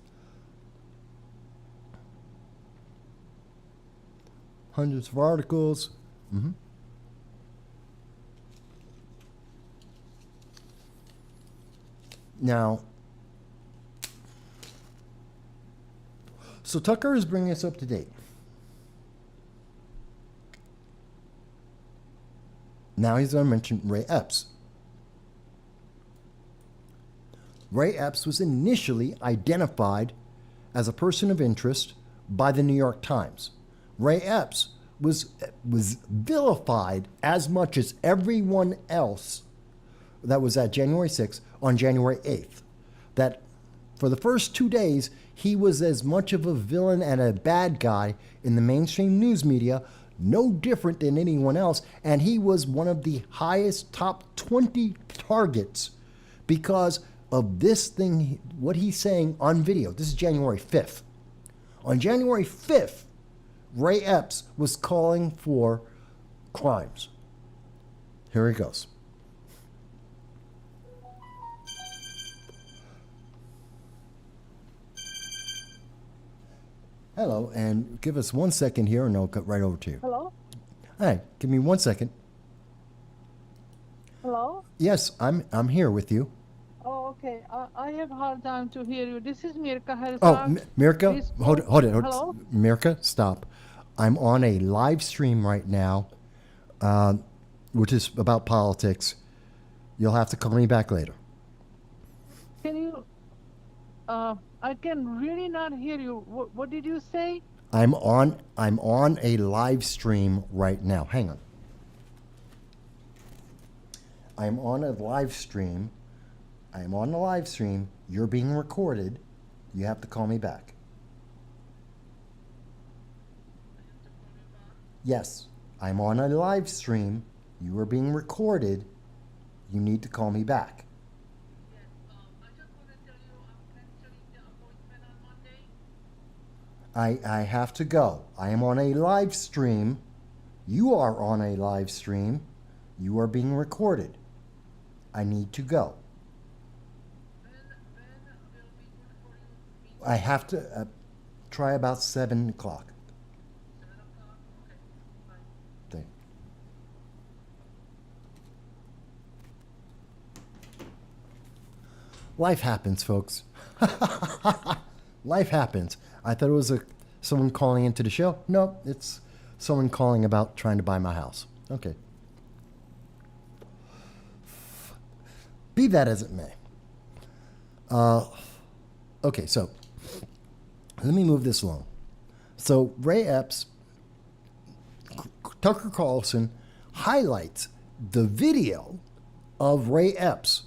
Hundreds of articles. Now, so Tucker is bringing us up to date. Now he's going to mention Ray Epps. Ray Epps was initially identified as a person of interest by the New York Times. Ray Epps was vilified as much as everyone else that was at January 6th on January 8th. That for the first 2 days, he was as much of a villain and a bad guy in the mainstream news media, no different than anyone else, and he was one of the highest top 20 targets because of this thing, what he's saying on video. This is January 5th. On January 5th, Ray Epps was calling for crimes. Here he goes. Hello, and give us 1 second here, and I'll cut right over to you. Hello? Hi, give me 1 second. Hello? Yes, I'm here with you. Oh, okay. I have a hard time to hear you. This is Mirka Herzog. Oh, Mirka, Please hold it. Hello? Mirka, stop. I'm on a live stream right now. which is about politics, you'll have to call me back later. Can you? I can really not hear you. What did you say? I'm on a live stream right now. Hang on. I'm on a live stream. I'm on the live stream. You're being recorded. You have to call me back. Yes, I'm on a live stream. You are being recorded. You need to call me back. I have to go. I am on a live stream. You are on a live stream. You are being recorded. I need to go. I have to try about 7 o'clock. Thank you. Life happens, folks. Life happens. I thought it was someone calling into the show. No, it's someone calling about trying to buy my house. Okay. Be that as it may. Okay, so let me move this along. So Ray Epps, Tucker Carlson highlights the video of Ray Epps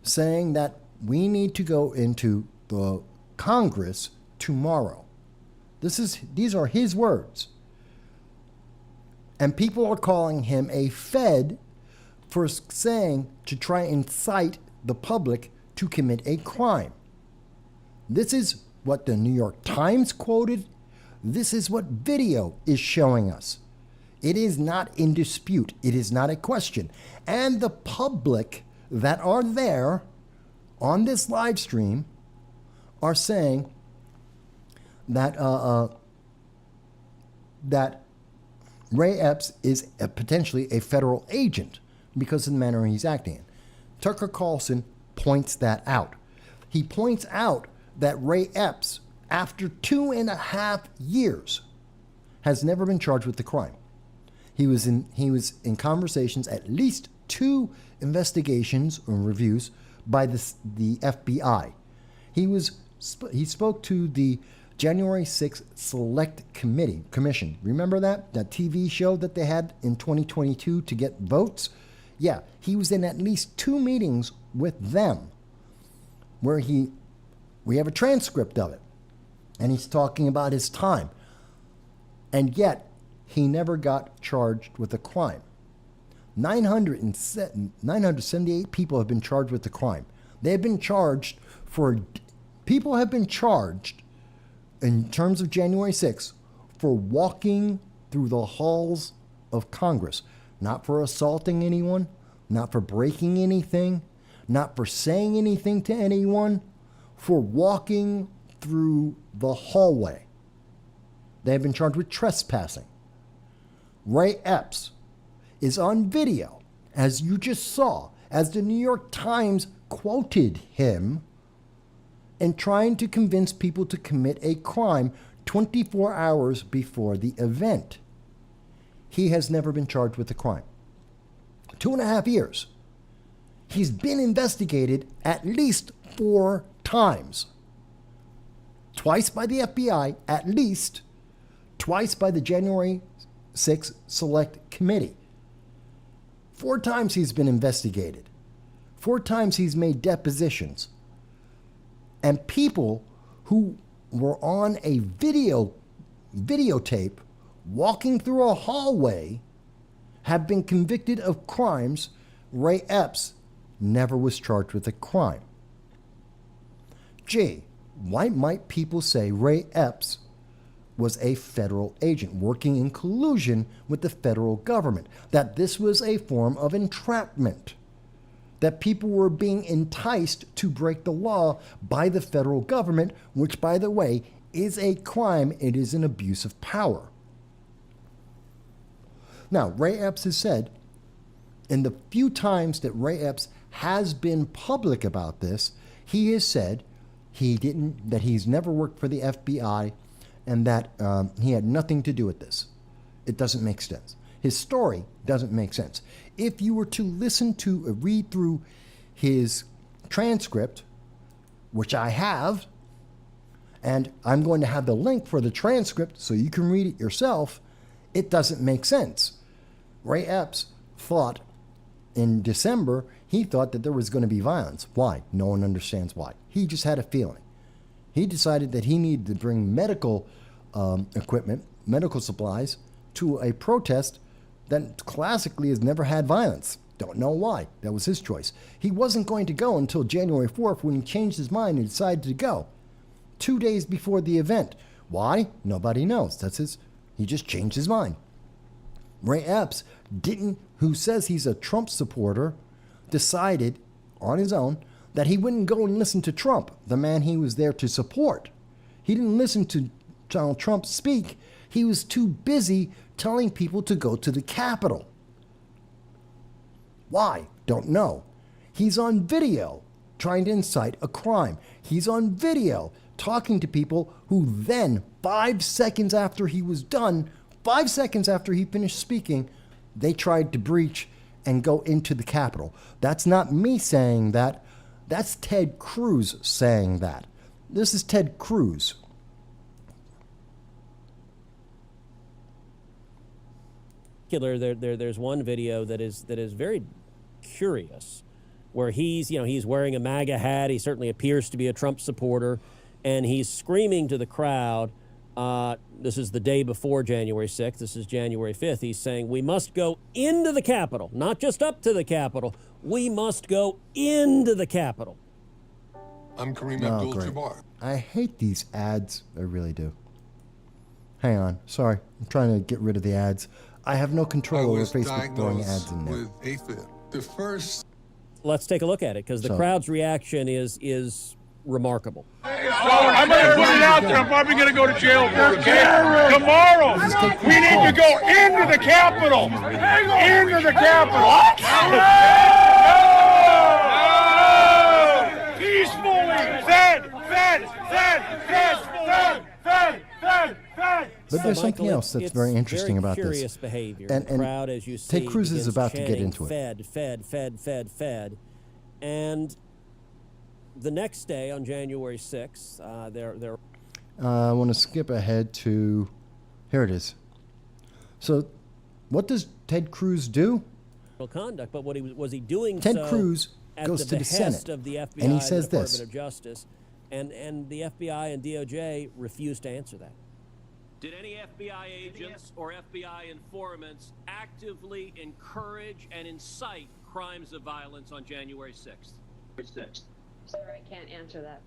saying that we need to go into the Congress tomorrow. These are his words. And people are calling him a Fed for saying to try and incite the public to commit a crime. This is what the New York Times quoted. This is what video is showing us. It is not in dispute. It is not a question. And the public that are there on this live stream are saying that that Ray Epps is potentially a federal agent because of the manner he's acting in. Tucker Carlson points that out. He points out that Ray Epps, after 2.5 years, has never been charged with the crime. He was in conversations, at least 2 investigations or reviews by the FBI. He spoke to the January 6th Select Commission. Remember that TV show that they had in 2022 to get votes? Yeah, he was in at least 2 meetings with them where we have a transcript of it. And he's talking about his time. And yet, he never got charged with a crime. 978 people have been charged with the crime. They have been charged people have been charged in terms of January 6th for walking through the halls of Congress. Not for assaulting anyone, not for breaking anything, not for saying anything to anyone, for walking through the hallway. They have been charged with trespassing. Ray Epps is on video, as you just saw, as the New York Times quoted him, and trying to convince people to commit a crime 24 hours before the event. He has never been charged with a crime. 2.5 years. He's been investigated at least 4 times. Twice by the FBI, at least. Twice by the January 6th Select Committee. 4 times he's been investigated. 4 times he's made depositions. And people who were on a videotape walking through a hallway have been convicted of crimes. Ray Epps never was charged with a crime. Gee, why might people say Ray Epps was a federal agent working in collusion with the federal government? That this was a form of entrapment? That people were being enticed to break the law by the federal government, which, by the way, is a crime. It is an abuse of power. Now, Ray Epps has said, in the few times that Ray Epps has been public about this, he has said that he's never worked for the FBI and that he had nothing to do with this. It doesn't make sense. his story doesn't make sense. If you were to listen to read through his transcript, which I have, and I'm going to have the link for the transcript so you can read it yourself, it doesn't make sense. Ray Epps thought in December, he thought that there was going to be violence. Why? No one understands why. He just had a feeling. He decided that he needed to bring medical equipment, medical supplies, to a protest that classically has never had violence. Don't know why. That was his choice. He wasn't going to go until January 4th when he changed his mind and decided to go. 2 days before the event. Why? Nobody knows. He just changed his mind. Ray Epps who says he's a Trump supporter, decided on his own that he wouldn't go and listen to Trump, the man he was there to support. He didn't listen to Donald Trump speak. He was too busy telling people to go to the Capitol. Why? Don't know. He's on video trying to incite a crime. He's on video talking to people who then, 5 seconds after he was done, 5 seconds after he finished speaking, they tried to breach and go into the Capitol. That's not me saying that. That's Ted Cruz saying that. This is Ted Cruz. There's one video that is very curious, where he's wearing a MAGA hat. He certainly appears to be a Trump supporter, and he's screaming to the crowd. This is the day before January 6th. This is January 5th. He's saying, we must go into the Capitol, not just up to the Capitol. We must go into the Capitol. I'm Kareem Abdul-Jabbar. I hate these ads. I really do. Hang on. Sorry. I'm trying to get rid of the ads. I have no control over Facebook throwing ads in there. With AFib. The first. Let's take a look at it, because the crowd's reaction is remarkable. I'm going to put it out there. I'm probably going to go to jail for it, okay? Tomorrow, we need to go into the Capitol. Into the Capitol. No! Peacefully. Fed. But there's something else that's very interesting about curious this. Behavior. And the crowd, as you see, Ted Cruz is about to get into it. Fed. And the next day, on January 6th, I want to skip ahead to, here it is. So, what does Ted Cruz do? Conduct, but what was he doing? Ted Cruz goes to the Senate, of the FBI and he says and the this. Department of Justice, and the FBI and DOJ refused to answer that. Did any FBI agents or FBI informants actively encourage and incite crimes of violence on January 6th? Sir, I can't answer that.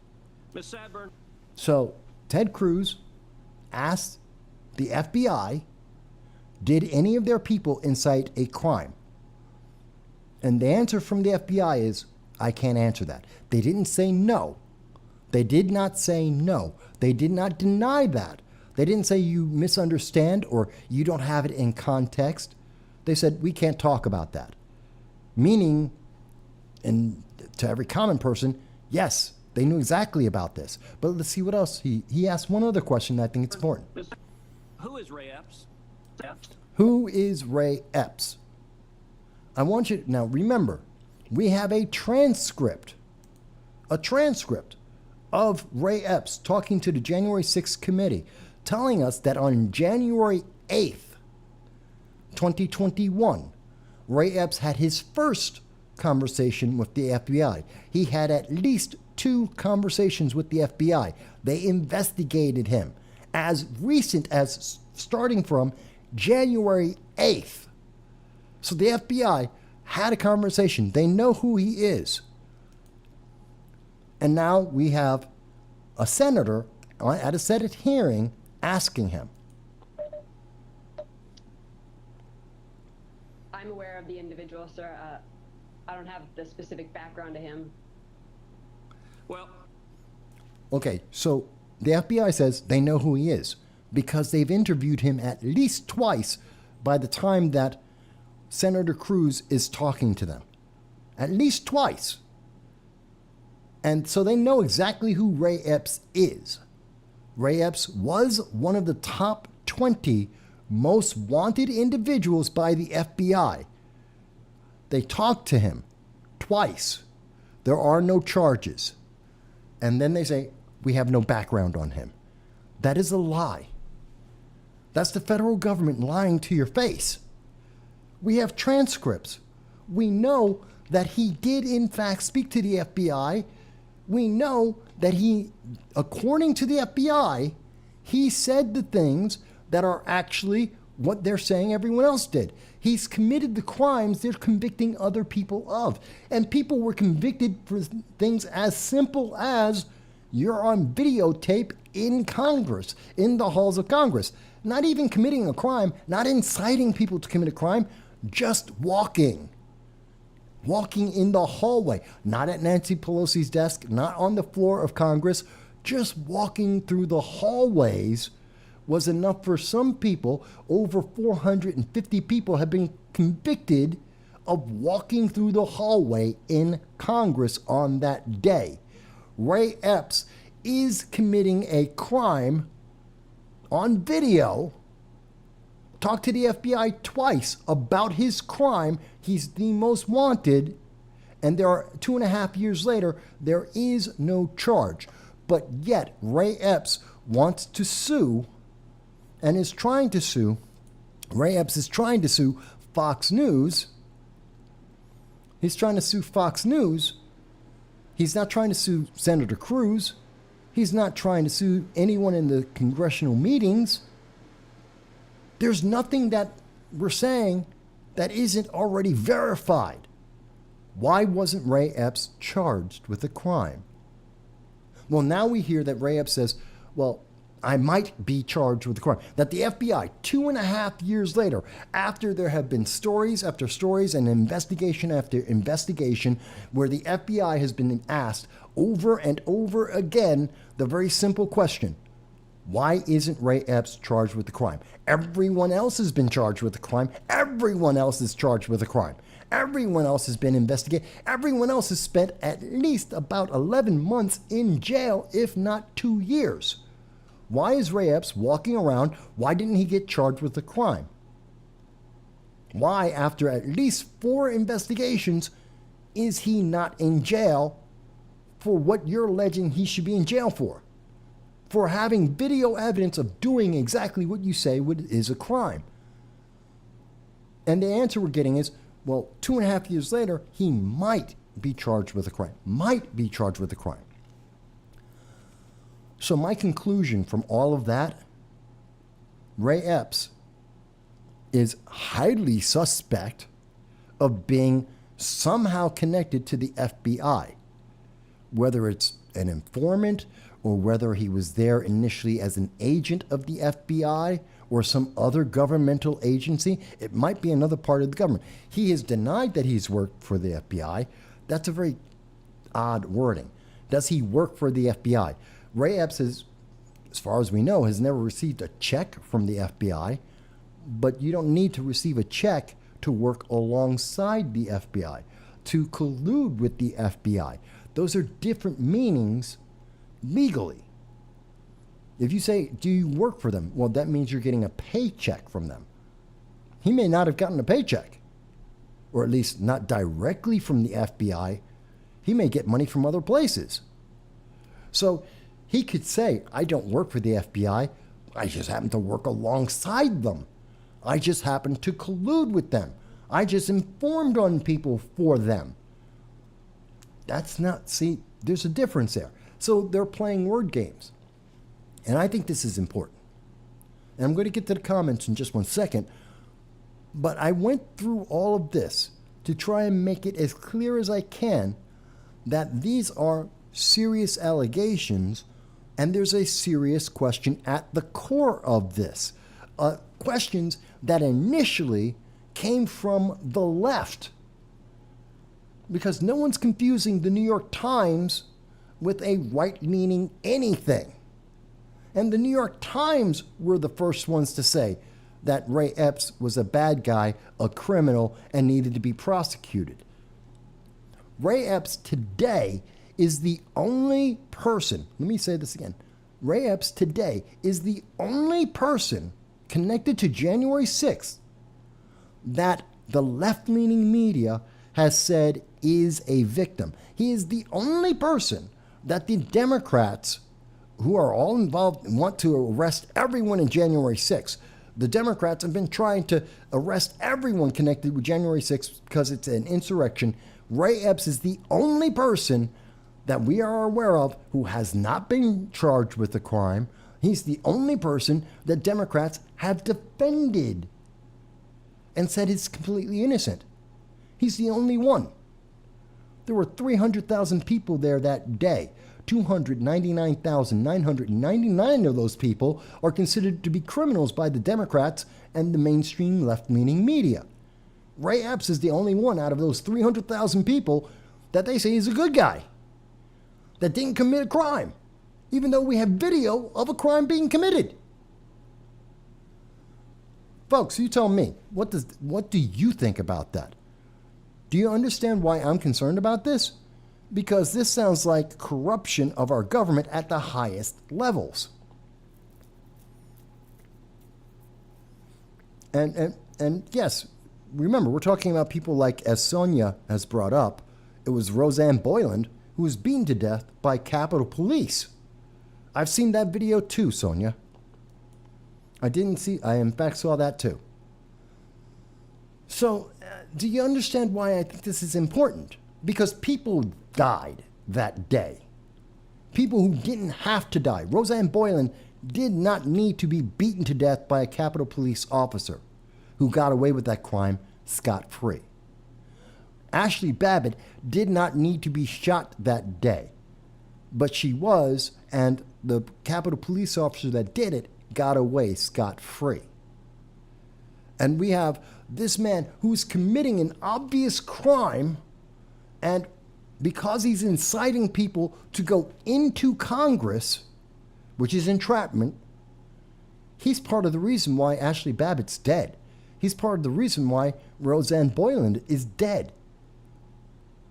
Ms. Sadburn. So, Ted Cruz asked the FBI, did any of their people incite a crime? And the answer from the FBI is, I can't answer that. They didn't say no. They did not say no. They did not deny that. They didn't say you misunderstand or you don't have it in context. They said, we can't talk about that. Meaning, and to every common person, yes, they knew exactly about this. But let's see what else. He asked one other question that I think it's important. Who is Ray Epps? Who is Ray Epps? I want you, now remember, we have a transcript of Ray Epps talking to the January 6th committee, telling us that on January 8th, 2021, Ray Epps had his first conversation with the FBI. He had at least 2 conversations with the FBI. They investigated him as recent as starting from January 8th. So the FBI had a conversation. They know who he is. And now we have a senator at a Senate hearing asking him. I'm aware of the individual, sir. I don't have the specific background to him. Well, okay, so the FBI says they know who he is because they've interviewed him at least twice by the time that Senator Cruz is talking to them. At least twice. And so they know exactly who Ray Epps is. Ray Epps was one of the top 20 most wanted individuals by the FBI. They talked to him twice. There are no charges. And then they say, we have no background on him. That is a lie. That's the federal government lying to your face. We have transcripts. We know that he did, in fact, speak to the FBI. We know that he, according to the FBI, he said the things that are actually what they're saying everyone else did. He's committed the crimes they're convicting other people of. And people were convicted for things as simple as you're on videotape in Congress, in the halls of Congress. Not even committing a crime, not inciting people to commit a crime, just walking. Walking in the hallway, not at Nancy Pelosi's desk, not on the floor of Congress, just walking through the hallways was enough for some people. Over 450 people have been convicted of walking through the hallway in Congress on that day. Ray Epps is committing a crime on video. Talked to the FBI twice about his crime. He's the most wanted. And there are 2.5 years later, there is no charge. But yet, Ray Epps wants to sue and is trying to sue. Ray Epps is trying to sue Fox News. He's trying to sue Fox News. He's not trying to sue Senator Cruz. He's not trying to sue anyone in the congressional meetings. There's nothing that we're saying that isn't already verified. Why wasn't Ray Epps charged with a crime? Well, now we hear that Ray Epps says, well, I might be charged with a crime. That the FBI, 2.5 years later, after there have been stories after stories and investigation after investigation, where the FBI has been asked over and over again the very simple question, why isn't Ray Epps charged with the crime? Everyone else has been charged with the crime. Everyone else is charged with a crime. Everyone else has been investigated. Everyone else has spent at least about 11 months in jail, if not 2 years. Why is Ray Epps walking around? Why didn't he get charged with a crime? Why, after at least 4 investigations, is he not in jail for what you're alleging he should be in jail for? For having video evidence of doing exactly what you say is a crime. And the answer we're getting is, well, 2.5 years later, he might be charged with a crime. Might be charged with a crime. So my conclusion from all of that, Ray Epps is highly suspect of being somehow connected to the FBI, whether it's an informant or whether he was there initially as an agent of the FBI or some other governmental agency. It might be another part of the government. He has denied that he's worked for the FBI. That's a very odd wording. Does he work for the FBI? Ray Epps, as far as we know, has never received a check from the FBI, but you don't need to receive a check to work alongside the FBI, to collude with the FBI. Those are different meanings legally. If you say, do you work for them? Well, that means you're getting a paycheck from them. He may not have gotten a paycheck, or at least not directly from the FBI. He may get money from other places. So he could say, I don't work for the FBI. I just happen to work alongside them. I just happen to collude with them. I just informed on people for them. That's not, see, there's a difference there. So they're playing word games. And I think this is important. And I'm going to get to the comments in just 1 second. But I went through all of this to try and make it as clear as I can that these are serious allegations and there's a serious question at the core of this. Questions that initially came from the left. Because no one's confusing the New York Times with a right-leaning anything. And the New York Times were the first ones to say that Ray Epps was a bad guy, a criminal, and needed to be prosecuted. Ray Epps today is the only person, let me say this again, Ray Epps today is the only person connected to January 6th that the left-leaning media has said is a victim. He is the only person that the Democrats, who are all involved, want to arrest everyone in January 6th. The Democrats have been trying to arrest everyone connected with January 6th because it's an insurrection. Ray Epps is the only person that we are aware of who has not been charged with the crime. He's the only person that Democrats have defended and said is completely innocent. He's the only one. There were 300,000 people there that day. 299,999 of those people are considered to be criminals by the Democrats and the mainstream left-leaning media. Ray Epps is the only one out of those 300,000 people that they say is a good guy, that didn't commit a crime, even though we have video of a crime being committed. Folks, you tell me, what do you think about that? Do you understand why I'm concerned about this? Because this sounds like corruption of our government at the highest levels. And yes, remember, we're talking about people like, as Sonia has brought up, it was Roseanne Boyland who was beaten to death by Capitol Police. I've seen that video too, Sonia. I in fact saw that too. So, do you understand why I think this is important? Because people died that day. People who didn't have to die. Roseanne Boyland did not need to be beaten to death by a Capitol Police officer who got away with that crime scot-free. Ashley Babbitt did not need to be shot that day, but she was, and the Capitol Police officer that did it got away scot-free. And we have this man who's committing an obvious crime, and because he's inciting people to go into Congress, which is entrapment, he's part of the reason why Ashley Babbitt's dead. He's part of the reason why Roseanne Boyland is dead.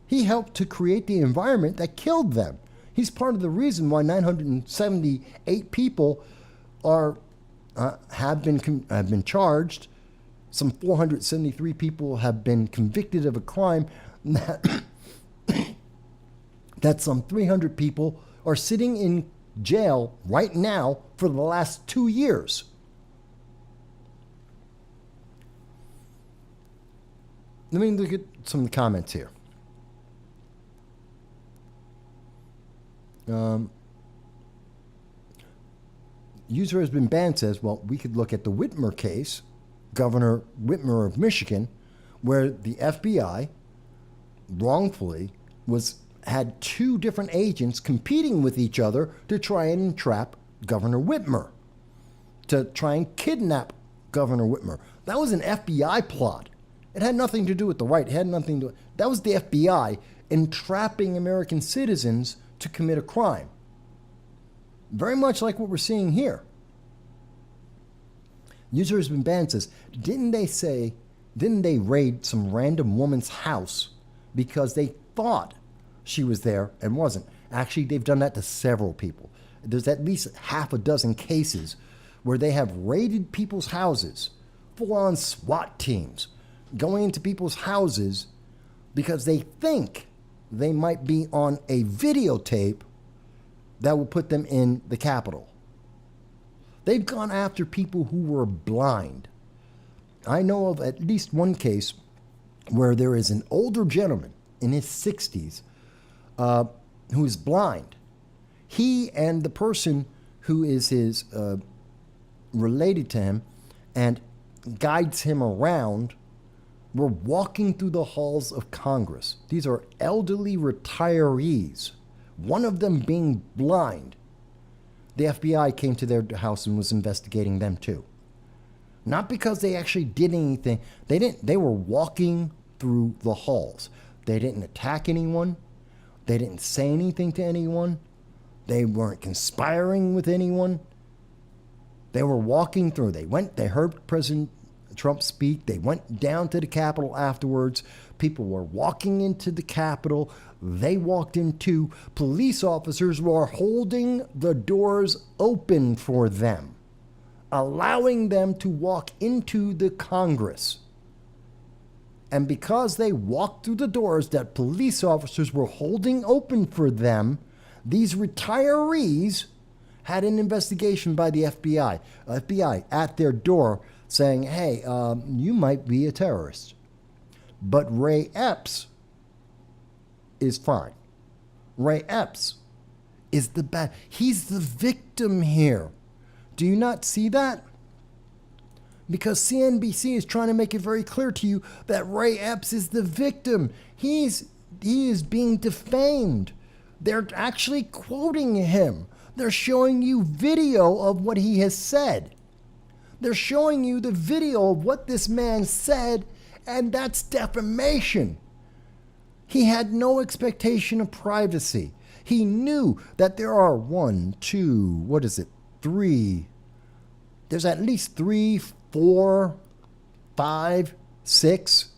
He helped to create the environment that killed them. He's part of the reason why 978 people have been charged. Some 473 people have been convicted of a crime that some 300 people are sitting in jail right now for the last 2 years. Let me look at some comments here. User has been banned says, well, we could look at the Whitmer case, Governor Whitmer of Michigan, where the FBI wrongfully had two different agents competing with each other to try and entrap Governor Whitmer, to try and kidnap Governor Whitmer. That was an FBI plot. It had nothing to do with the right. It had nothing to do. That was the FBI entrapping American citizens to commit a crime. Very much like what we're seeing here. User has been banned says, didn't they raid some random woman's house because they thought she was there and wasn't? Actually, they've done that to several people. There's at least half a dozen cases where they have raided people's houses, full-on SWAT teams, going into people's houses because they think they might be on a videotape that will put them in the Capitol. They've gone after people who were blind. I know of at least one case where there is an older gentleman in his 60s who's blind. He and the person who is his related to him and guides him around were walking through the halls of Congress. These are elderly retirees, one of them being blind. The FBI came to their house and was investigating them too. Not because they actually did anything. They were walking through the halls. They didn't attack anyone. They didn't say anything to anyone. They weren't conspiring with anyone. They were walking through. They heard President Trump speak. They went down to the Capitol afterwards. People were walking into the Capitol. They walked in too. Police officers were holding the doors open for them. allowing them to walk into the Congress. And because they walked through the doors that police officers were holding open for them, these retirees had an investigation by the FBI at their door saying, hey, you might be a terrorist. But Ray Epps is fine. Ray Epps is the bad. He's the victim here. Do you not see that? Because CNBC is trying to make it very clear to you that Ray Epps is the victim. He is being defamed. They're actually quoting him. They're showing you video of what he has said. They're showing you the video of what this man said, and that's defamation. He had no expectation of privacy. He knew that there are 3. There's at least 3, 4, 5, 6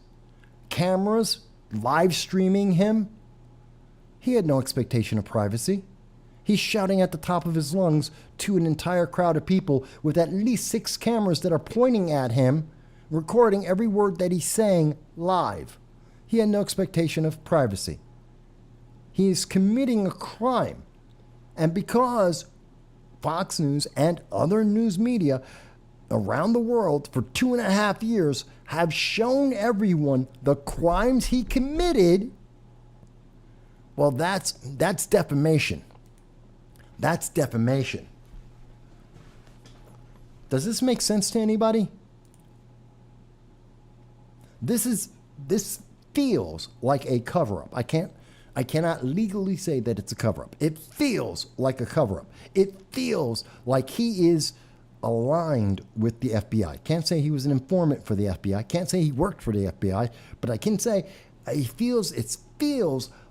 cameras live streaming him. He had no expectation of privacy. He's shouting at the top of his lungs to an entire crowd of people with at least 6 cameras that are pointing at him, recording every word that he's saying live. He had no expectation of privacy. He is committing a crime. And because Fox News and other news media around the world for 2.5 years have shown everyone the crimes he committed, well, that's defamation. That's defamation. Does this make sense to anybody? This feels like a cover-up. I cannot legally say that it's a cover-up. It feels like a cover-up. It feels like he is aligned with the FBI. Can't say he was an informant for the FBI. Can't say he worked for the FBI. But I can say it feels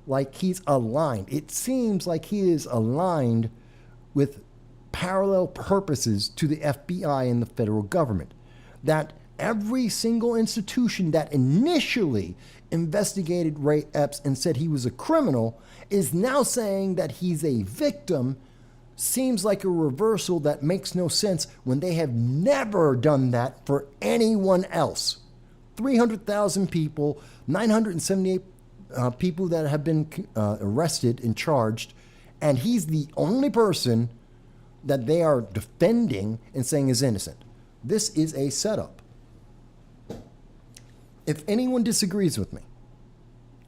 like he's aligned. It seems like he is aligned with parallel purposes to the FBI and the federal government. That every single institution that initially investigated Ray Epps and said he was a criminal is now saying that he's a victim. Seems like a reversal that makes no sense when they have never done that for anyone else. 300,000 people, 978 people that have been arrested and charged, and he's the only person that they are defending and saying is innocent. This is a setup. If anyone disagrees with me,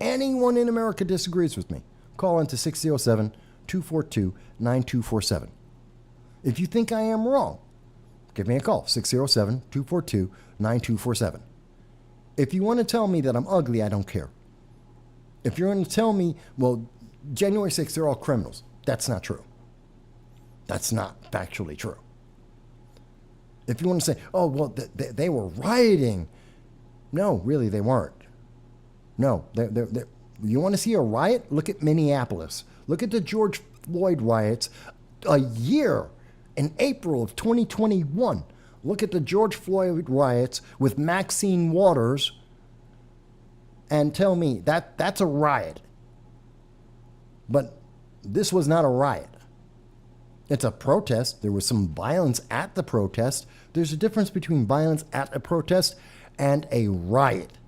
anyone in America disagrees with me, call into 607-242-9247. If you think I am wrong, give me a call, 607-242-9247. If you want to tell me that I'm ugly, I don't care. If you're going to tell me, well, January 6th, they're all criminals, that's not true. That's not factually true. If you want to say, oh, well, they were rioting. No, really, they weren't. No, you want to see a riot? Look at Minneapolis. Look at the George Floyd riots a year in April of 2021. Look at the George Floyd riots with Maxine Waters and tell me that's a riot. But this was not a riot. It's a protest. There was some violence at the protest. There's a difference between violence at a protest and a riot.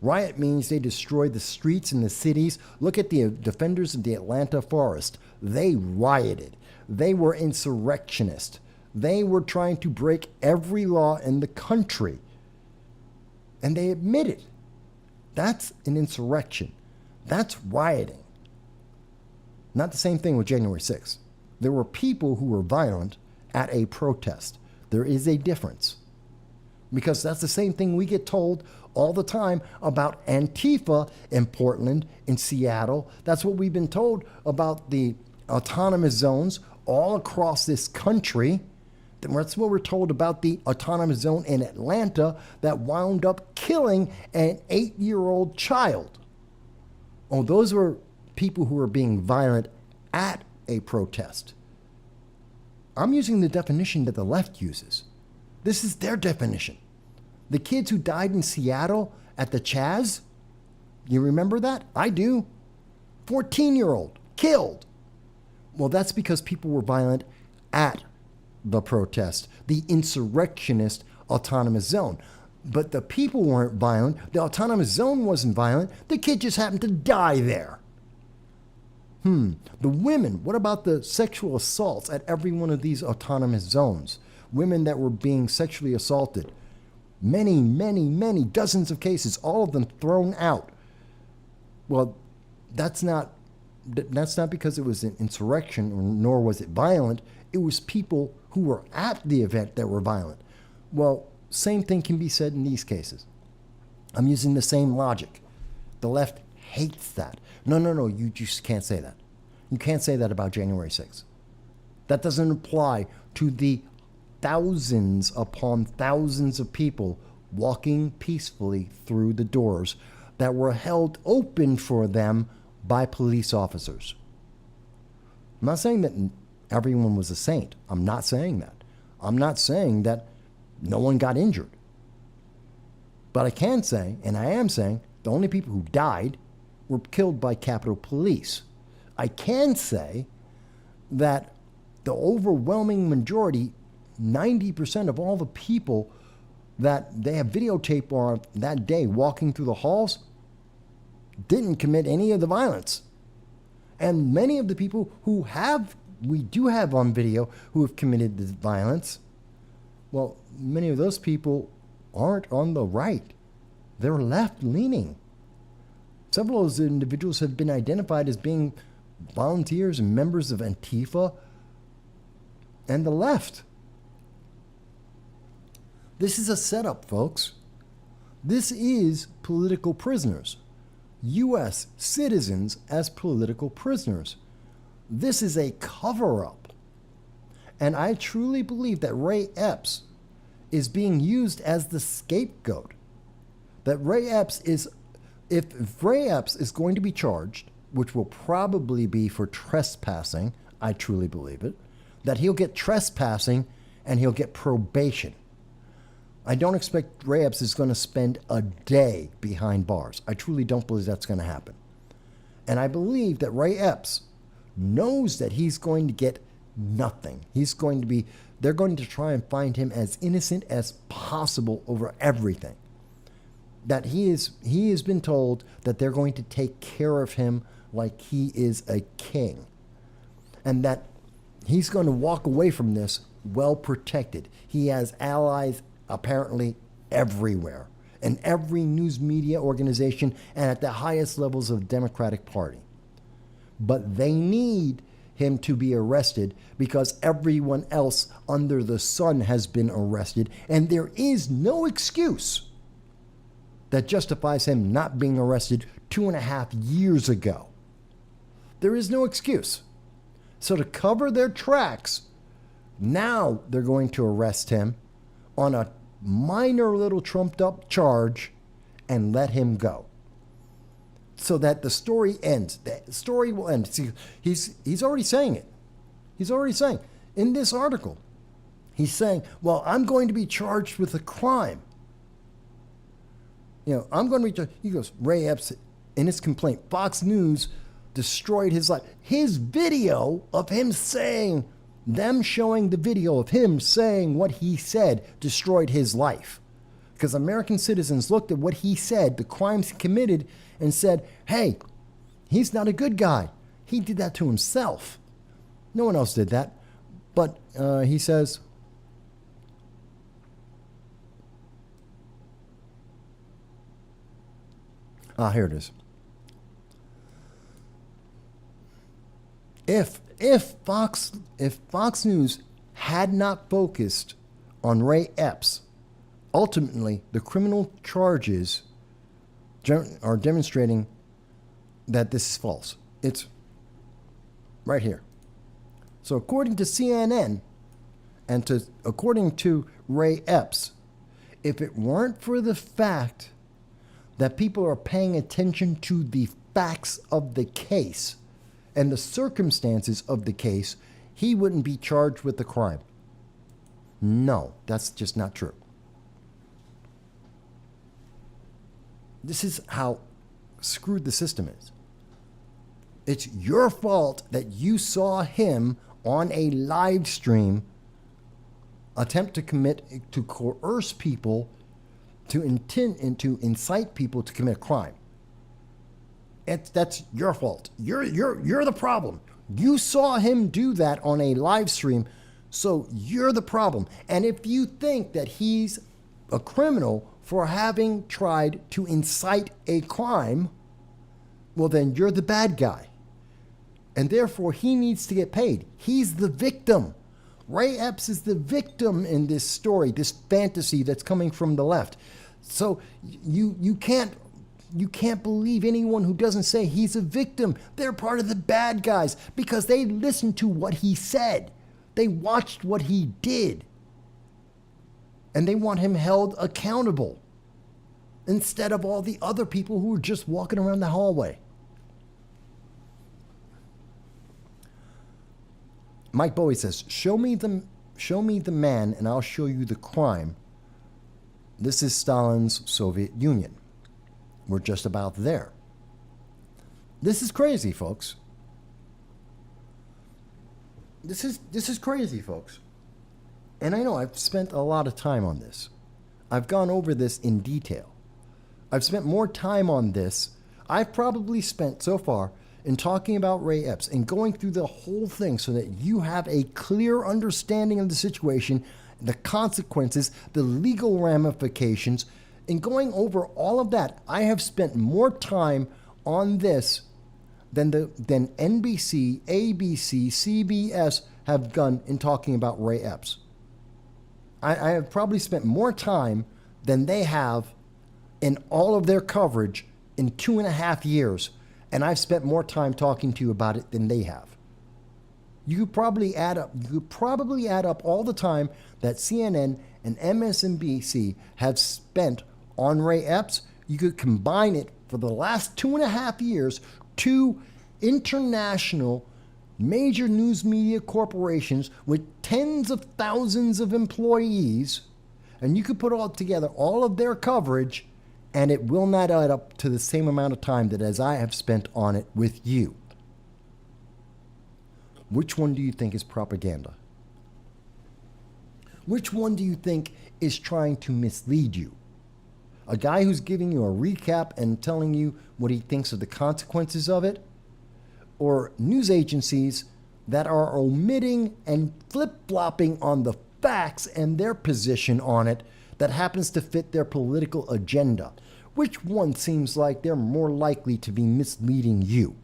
Riot means they destroyed the streets and the cities. Look at the defenders of the Atlanta forest. They rioted. They were insurrectionists. They were trying to break every law in the country. And they admitted. That's an insurrection. That's rioting. Not the same thing with January 6th. There were people who were violent at a protest. There is a difference. Because that's the same thing we get told all the time about Antifa in Portland, in Seattle. That's what we've been told about the autonomous zones all across this country. That's what we're told about the autonomous zone in Atlanta that wound up killing an 8-year-old child. Oh, those were people who were being violent at a protest. I'm using the definition that the left uses. This is their definition. The kids who died in Seattle at the Chaz, you remember that? I do. 14-year-old killed. Well, that's because people were violent at the protest, the insurrectionist autonomous zone. But the people weren't violent. The autonomous zone wasn't violent. The kid just happened to die there. The women, what about the sexual assaults at every one of these autonomous zones? Women that were being sexually assaulted. Many, many, many dozens of cases, all of them thrown out. Well, that's not because it was an insurrection, nor was it violent. It was people who were at the event that were violent. Well, same thing can be said in these cases. I'm using the same logic. The left hates that. No, you just can't say that. You can't say that about January 6th. That doesn't apply to the thousands upon thousands of people walking peacefully through the doors that were held open for them by police officers. I'm not saying that everyone was a saint. I'm not saying that. I'm not saying that no one got injured. But I can say, and I am saying, the only people who died were killed by Capitol Police. I can say that the overwhelming majority, 90% of all the people that they have videotape on that day walking through the halls didn't commit any of the violence. And many of the people we do have on video who have committed the violence, well, many of those people aren't on the right. They're left-leaning. Several of those individuals have been identified as being volunteers and members of Antifa and the left. This is a setup, folks. This is political prisoners. U.S. citizens as political prisoners. This is a cover-up. And I truly believe that Ray Epps is being used as the scapegoat. That Ray Epps is, if Ray Epps is going to be charged, which will probably be for trespassing, I truly believe it, that he'll get trespassing and he'll get probation. I don't expect Ray Epps is going to spend a day behind bars. I truly don't believe that's going to happen. And I believe that Ray Epps knows that he's going to get nothing. They're going to try and find him as innocent as possible over everything. That he has been told that they're going to take care of him like he is a king. And that he's going to walk away from this well protected. He has allies apparently everywhere, in every news media organization and at the highest levels of the Democratic Party. But they need him to be arrested because everyone else under the sun has been arrested, and there is no excuse that justifies him not being arrested 2.5 years ago. There is no excuse. So to cover their tracks, now they're going to arrest him on a minor little trumped up charge and let him go. So that the story ends. The story will end. See, he's already saying it. He's already saying in this article, he's saying, well, I'm going to be charged with a crime. I'm going to be charged. He goes, Ray Epps, in his complaint, Fox News destroyed his life. His video of him saying, them showing the video of him saying what he said destroyed his life. Because American citizens looked at what he said, the crimes he committed, and said, hey, he's not a good guy. He did that to himself. No one else did that. But he says, here it is. If Fox News had not focused on Ray Epps, ultimately the criminal charges are demonstrating that this is false. It's right here. So according to CNN and according to Ray Epps, if it weren't for the fact that people are paying attention to the facts of the case and the circumstances of the case, he wouldn't be charged with the crime. No, that's just not true. This is how screwed the system is. It's your fault that you saw him on a live stream attempt to coerce people, to intend and to incite people to commit a crime. That's your fault. You're the problem. You saw him do that on a live stream, so you're the problem. And if you think that he's a criminal for having tried to incite a crime, well, then you're the bad guy. And therefore, he needs to get paid. He's the victim. Ray Epps is the victim in this story, this fantasy that's coming from the left. So you can't believe anyone who doesn't say he's a victim. They're part of the bad guys because they listened to what he said. They watched what he did. And they want him held accountable instead of all the other people who are just walking around the hallway. Mike Bowie says, show me the man and I'll show you the crime. This is Stalin's Soviet Union. We're just about there. This is crazy, folks. This is crazy, folks. And I know I've spent a lot of time on this. I've gone over this in detail. I've spent more time on this. I've probably spent so far in talking about Ray Epps and going through the whole thing so that you have a clear understanding of the situation, the consequences, the legal ramifications, and going over all of that. I have spent more time on this than NBC, ABC, CBS have done in talking about Ray Epps. I have probably spent more time than they have in all of their coverage in 2.5 years, and I've spent more time talking to you about it than they have. You could probably add up all the time that CNN and MSNBC have spent on Ray Epps. You could combine it for the last 2.5 years, two international major news media corporations with tens of thousands of employees, and you could put all together all of their coverage, and it will not add up to the same amount of time that as I have spent on it with you. Which one do you think is propaganda? Which one do you think is trying to mislead you? A guy who's giving you a recap and telling you what he thinks of the consequences of it? Or news agencies that are omitting and flip-flopping on the facts and their position on it that happens to fit their political agenda? Which one seems like they're more likely to be misleading you?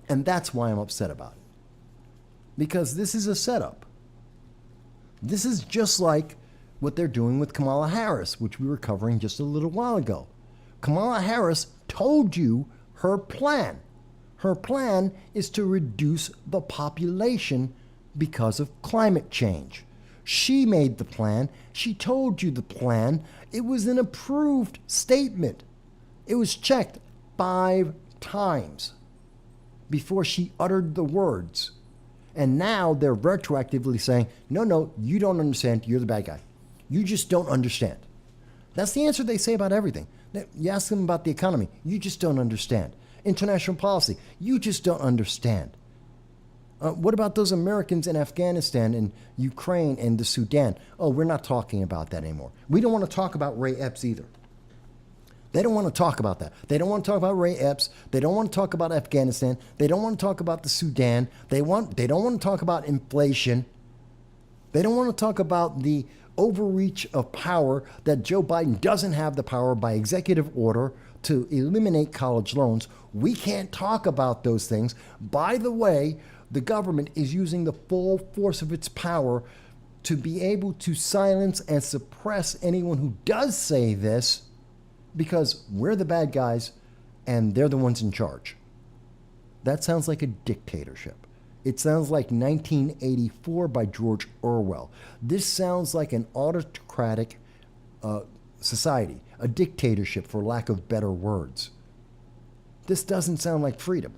And that's why I'm upset about it. Because this is a setup. This is just like what they're doing with Kamala Harris, which we were covering just a little while ago. Kamala Harris told you her plan. Her plan is to reduce the population because of climate change. She made the plan. She told you the plan. It was an approved statement. It was checked 5 times before she uttered the words. And now they're retroactively saying, no, you don't understand. You're the bad guy. You just don't understand. That's the answer they say about everything. You ask them about the economy. You just don't understand. International policy. You just don't understand. What about those Americans in Afghanistan and Ukraine and the Sudan? Oh, we're not talking about that anymore. We don't want to talk about Ray Epps either. They don't want to talk about that. They don't want to talk about Ray Epps. They don't want to talk about Afghanistan. They don't want to talk about the Sudan. They don't want to talk about inflation. They don't want to talk about the overreach of power that Joe Biden doesn't have the power by executive order to eliminate college loans. We can't talk about those things. By the way, the government is using the full force of its power to be able to silence and suppress anyone who does say this, because we're the bad guys and they're the ones in charge. That sounds like a dictatorship. It sounds like 1984 by George Orwell. This sounds like an autocratic society, a dictatorship for lack of better words. This doesn't sound like freedom.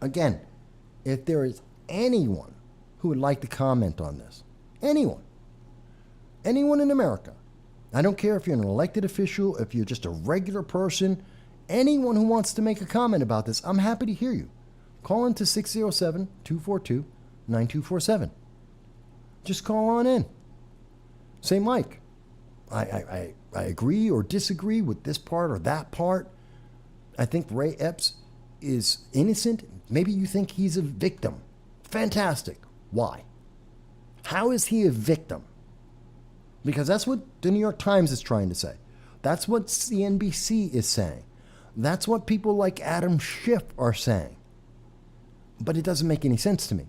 Again, if there is anyone who would like to comment on this, anyone in America, I don't care if you're an elected official, if you're just a regular person, anyone who wants to make a comment about this, I'm happy to hear you. call into 607-242-9247. Just call on in. Say, Mike, I agree or disagree with this part or that part. I think Ray Epps is innocent. Maybe you think he's a victim. Fantastic. Why? How is he a victim? Because that's what the New York Times is trying to say. That's what CNBC is saying. That's what people like Adam Schiff are saying. But it doesn't make any sense to me.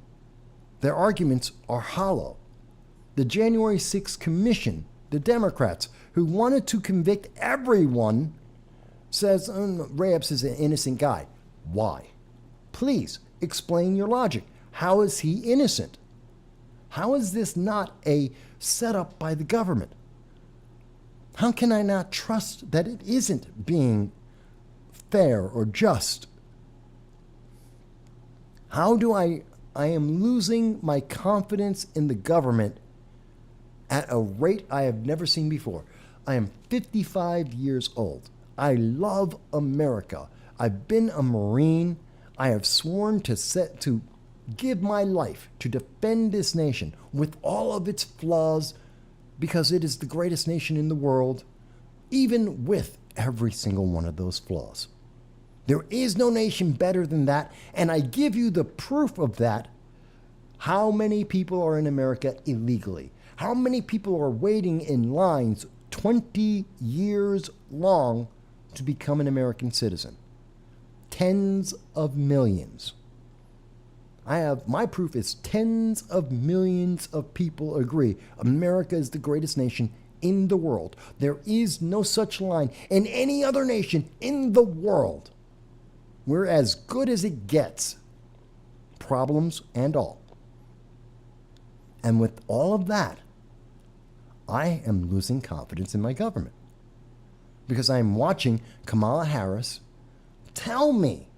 Their arguments are hollow. The January 6th Commission, the Democrats, who wanted to convict everyone, says Ray Epps is an innocent guy. Why? Please explain your logic. How is he innocent? How is this not a setup by the government? How can I not trust that it isn't being fair or just? How do I am losing my confidence in the government at a rate I have never seen before. I am 55 years old. I love America. I've been a Marine. I have sworn to give my life to defend this nation with all of its flaws because it is the greatest nation in the world, even with every single one of those flaws. There is no nation better than that, and I give you the proof of that. How many people are in America illegally? How many people are waiting in lines 20 years long to become an American citizen? Tens of millions. My proof is tens of millions of people agree America is the greatest nation in the world. There is no such line in any other nation in the world. We're as good as it gets, problems and all. And with all of that, I am losing confidence in my government because I'm watching Kamala Harris tell me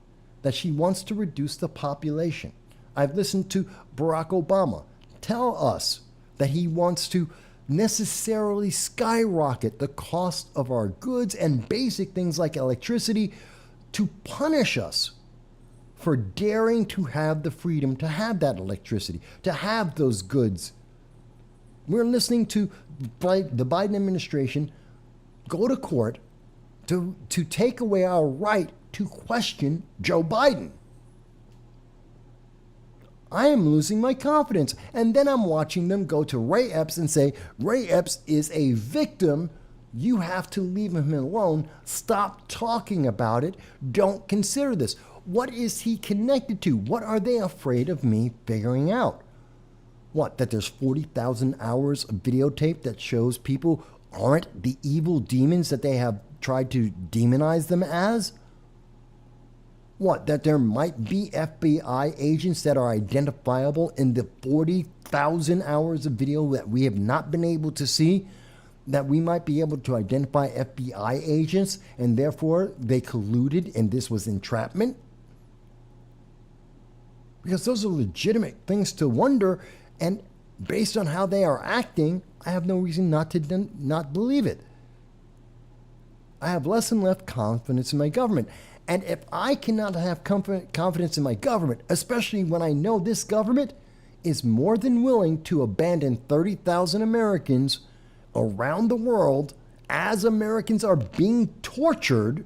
that she wants to reduce the population. I've listened to Barack Obama tell us that he wants to necessarily skyrocket the cost of our goods and basic things like electricity to punish us for daring to have the freedom to have that electricity, to have those goods. We're listening to the Biden administration go to court to take away our right to question Joe Biden. I am losing my confidence. And then I'm watching them go to Ray Epps and say, Ray Epps is a victim. You have to leave him alone. Stop talking about it. Don't consider this. What is he connected to? What are they afraid of me figuring out? What, that there's 40,000 hours of videotape that shows people aren't the evil demons that they have tried to demonize them as? What, that there might be FBI agents that are identifiable in the 40,000 hours of video that we have not been able to see? That we might be able to identify FBI agents and therefore they colluded and this was entrapment? Because those are legitimate things to wonder, and based on how they are acting, I have no reason not to not believe it. I have less and less confidence in my government. And if I cannot have confidence in my government, especially when I know this government is more than willing to abandon 30,000 Americans around the world as Americans are being tortured,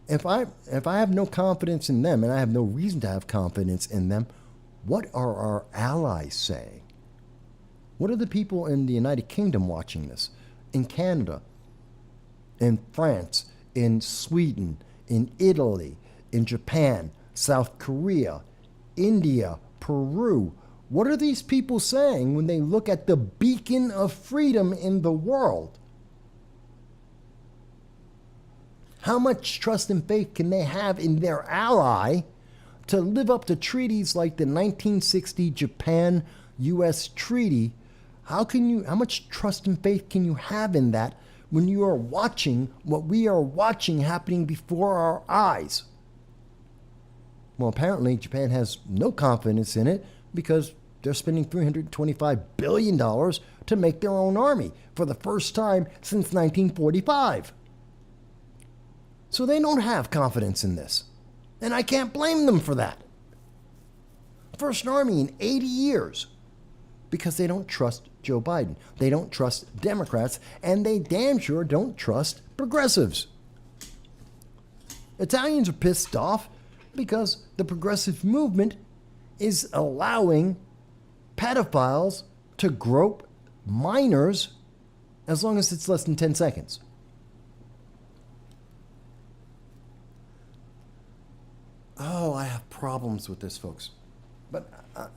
if I have no confidence in them, and I have no reason to have confidence in them, what are our allies saying? What are the people in the United Kingdom watching this? In Canada, in France, in Sweden, in Italy, in Japan, South Korea, India, Peru. What are these people saying when they look at the beacon of freedom in the world? How much trust and faith can they have in their ally to live up to treaties like the 1960 Japan-U.S. treaty? How much trust and faith can you have in that when you are watching what we are watching happening before our eyes? Well, apparently Japan has no confidence in it because they're spending $325 billion to make their own army for the first time since 1945. So they don't have confidence in this. And I can't blame them for that. First Army in 80 years. Because they don't trust Joe Biden. They don't trust Democrats. And they damn sure don't trust progressives. Italians are pissed off because the progressive movement is allowing pedophiles to grope minors as long as it's less than 10 seconds. Oh, I have problems with this, folks. But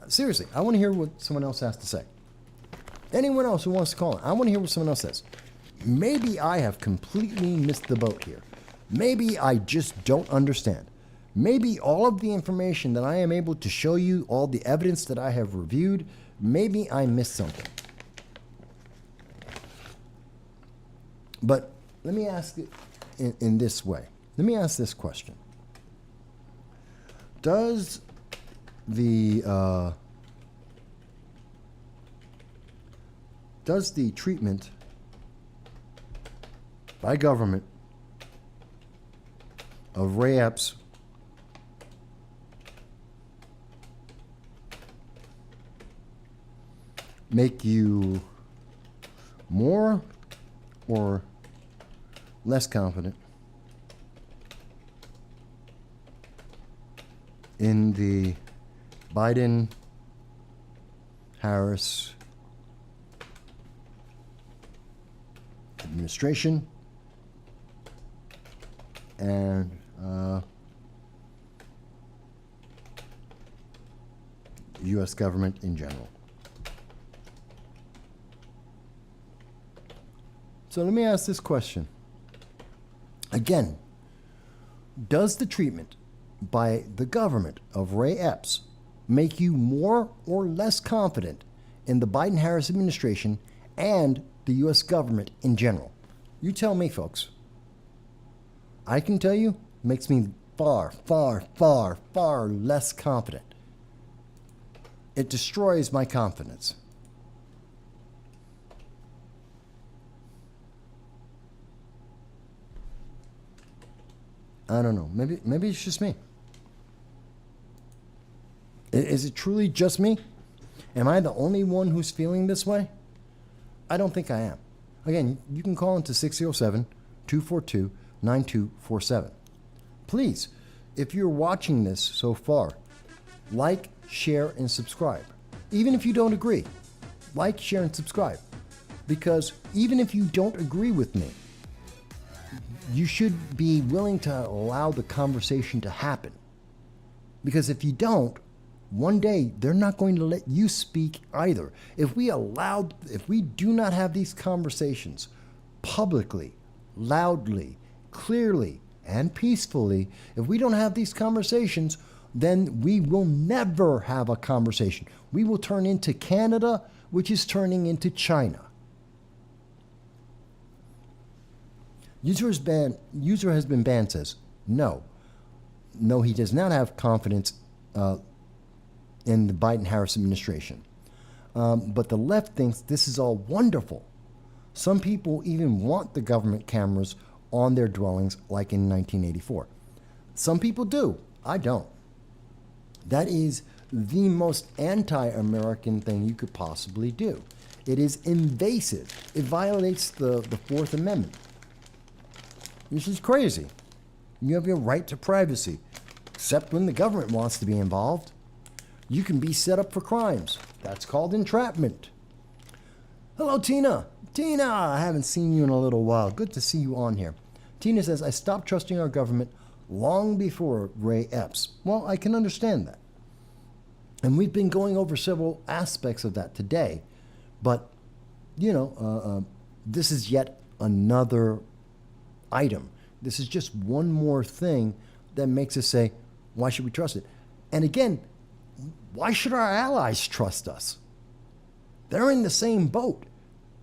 seriously, I want to hear what someone else has to say. Anyone else who wants to call in, I want to hear what someone else says. Maybe I have completely missed the boat here. Maybe I just don't understand. Maybe all of the information that I am able to show you, all the evidence that I have reviewed, maybe I missed something. But let me ask it in this way. Let me ask this question. Does the treatment by government of Ray Epps make you more or less confident in the Biden-Harris administration and U.S. government in general? So let me ask this question. Again, does the treatment by the government of Ray Epps make you more or less confident in the Biden-Harris administration and the U.S. government in general? You tell me, folks. I can tell you, it makes me far, far, far, far less confident. It destroys my confidence. I don't know. Maybe it's just me. Is it truly just me? Am I the only one who's feeling this way? I don't think I am. Again, you can call into 607-242-9247. Please, if you're watching this so far, like, share, and subscribe. Even if you don't agree, like, share, and subscribe. Because even if you don't agree with me, you should be willing to allow the conversation to happen. Because if you don't, one day they're not going to let you speak either. If we do not have these conversations publicly, loudly, clearly, and peacefully, if we don't have these conversations, then we will never have a conversation. We will turn into Canada, which is turning into China. User has been banned says, no, he does not have confidence in the Biden-Harris administration. But the left thinks this is all wonderful. Some people even want the government cameras on their dwellings like in 1984. Some people do. I don't. That is the most anti-American thing you could possibly do. It is invasive. It violates the Fourth Amendment. This is crazy. You have your right to privacy, except when the government wants to be involved. You can be set up for crimes. That's called entrapment. Hello, Tina. Tina, I haven't seen you in a little while. Good to see you on here. Tina says, I stopped trusting our government long before Ray Epps. Well, I can understand that. And we've been going over several aspects of that today. But, this is yet another item. This is just one more thing that makes us say, why should we trust it? And again, why should our allies trust us? They're in the same boat.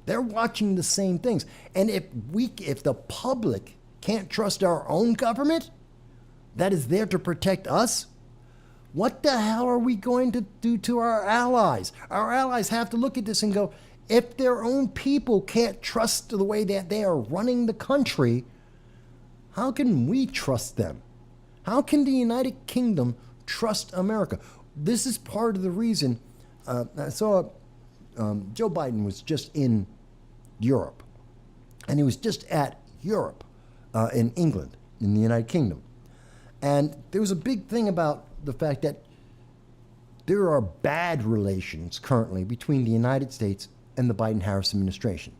They're watching the same things. And if the public can't trust our own government that is there to protect us, what the hell are we going to do to our allies? Our allies have to look at this and go, if their own people can't trust the way that they are running the country, how can we trust them? How can the United Kingdom trust America? This is part of the reason. I saw Joe Biden was just in Europe, and he was just at Europe in England, in the United Kingdom. And there was a big thing about the fact that there are bad relations currently between the United States and the Biden-Harris administration.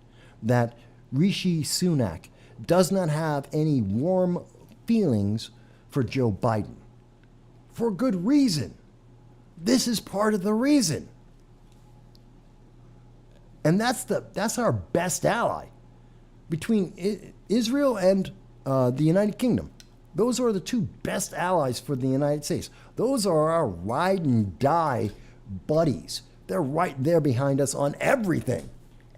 That Rishi Sunak does not have any warm feelings for Joe Biden. For good reason. This is part of the reason. And that's our best ally between Israel and the United Kingdom. Those are the two best allies for the United States. Those are our ride and die buddies. They're right there behind us on everything.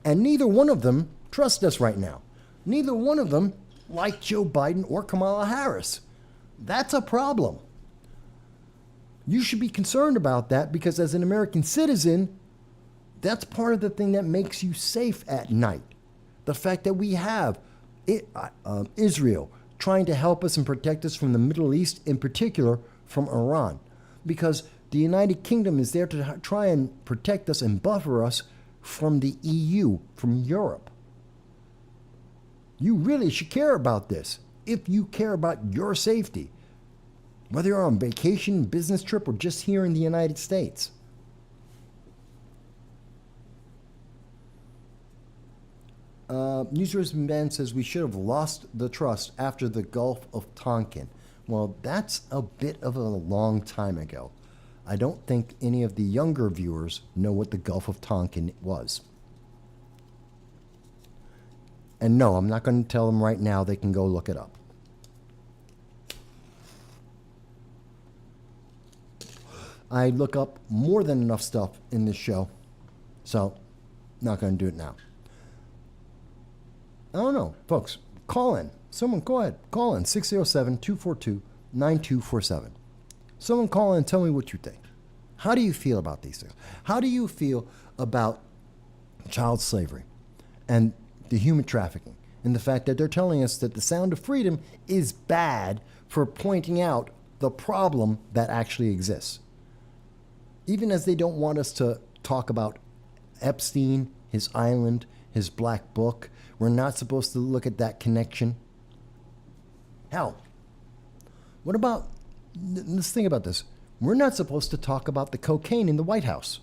And neither one of them trust us right now. Neither one of them like Joe Biden or Kamala Harris. That's a problem. You should be concerned about that because as an American citizen, that's part of the thing that makes you safe at night. The fact that we have Israel trying to help us and protect us from the Middle East, in particular from Iran. Because the United Kingdom is there to try and protect us and buffer us from the EU, from Europe. You really should care about this if you care about your safety, whether you're on vacation, business trip, or just here in the United States. Users Ben says we should have lost the trust after the Gulf of Tonkin. Well, that's a bit of a long time ago. I don't think any of the younger viewers know what the Gulf of Tonkin was. And no, I'm not going to tell them right now. They can go look it up. I look up more than enough stuff in this show, so not going to do it now. I don't know, folks. Call in. Someone go ahead. Call in 607-242-9247. Someone call in and tell me what you think. How do you feel about these things? How do you feel about child slavery and the human trafficking and the fact that they're telling us that the Sound of Freedom is bad for pointing out the problem that actually exists? Even as they don't want us to talk about Epstein, his island, his black book, we're not supposed to look at that connection. Hell, what about, let's think about this. We're not supposed to talk about the cocaine in the White House.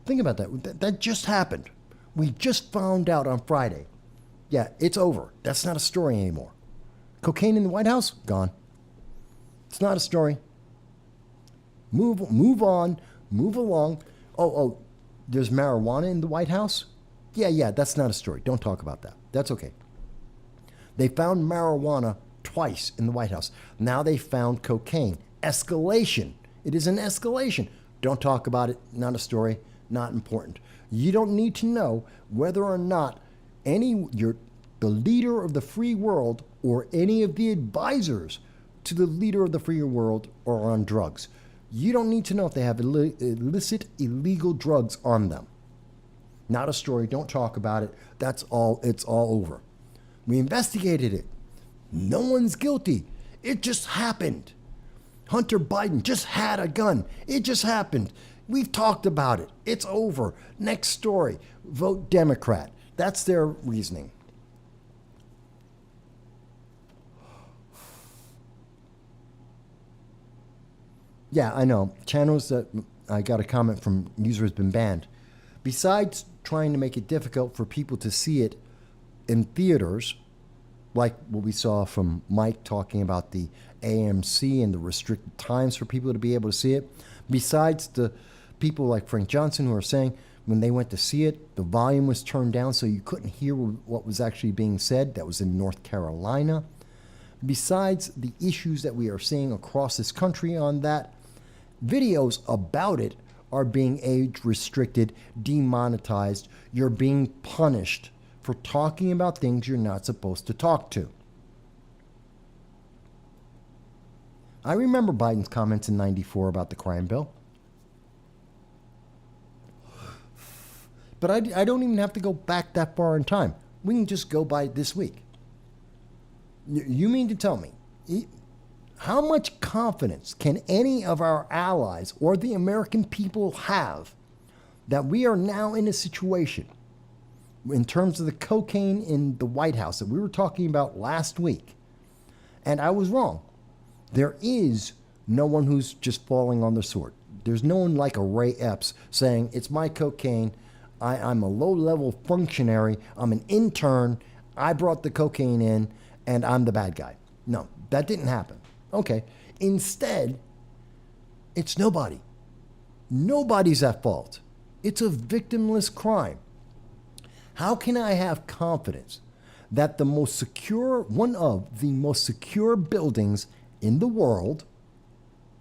Think about that. That just happened. We just found out on Friday. Yeah, it's over. That's not a story anymore. Cocaine in the White House? Gone. It's not a story. Move on, move along. Oh, there's marijuana in the White House? Yeah, that's not a story. Don't talk about that. That's okay. They found marijuana twice in the White House. Now they found cocaine. Escalation. It is an escalation. Don't talk about it. Not a story. Not important. You don't need to know whether or not the leader of the free world or any of the advisors to the leader of the free world are on drugs. You don't need to know if they have illicit, illegal drugs on them. Not a story. Don't talk about it. That's all. It's all over. We investigated it. No one's guilty. It just happened. Hunter Biden just had a gun. It just happened. We've talked about it. It's over. Next story. Vote Democrat. That's their reasoning. Yeah, I know. Channels that I got a comment from user has been banned. Besides trying to make it difficult for people to see it in theaters, like what we saw from Mike talking about the AMC and the restricted times for people to be able to see it, besides the people like Frank Johnson who are saying when they went to see it, the volume was turned down so you couldn't hear what was actually being said. That was in North Carolina. Besides the issues that we are seeing across this country on that, videos about it are being age restricted, demonetized. You're being punished for talking about things you're not supposed to talk to. I remember Biden's comments in '94 about the crime bill. But I don't even have to go back that far in time. We can just go by this week. You mean to tell me How much confidence can any of our allies or the American people have that we are now in a situation in terms of the cocaine in the White House that we were talking about last week? And I was wrong. There is no one who's just falling on the sword. There's no one like a Ray Epps saying, it's my cocaine. I'm a low-level functionary. I'm an intern. I brought the cocaine in, and I'm the bad guy. No, that didn't happen. Okay. Instead, it's nobody. Nobody's at fault. It's a victimless crime. How can I have confidence that one of the most secure buildings in the world,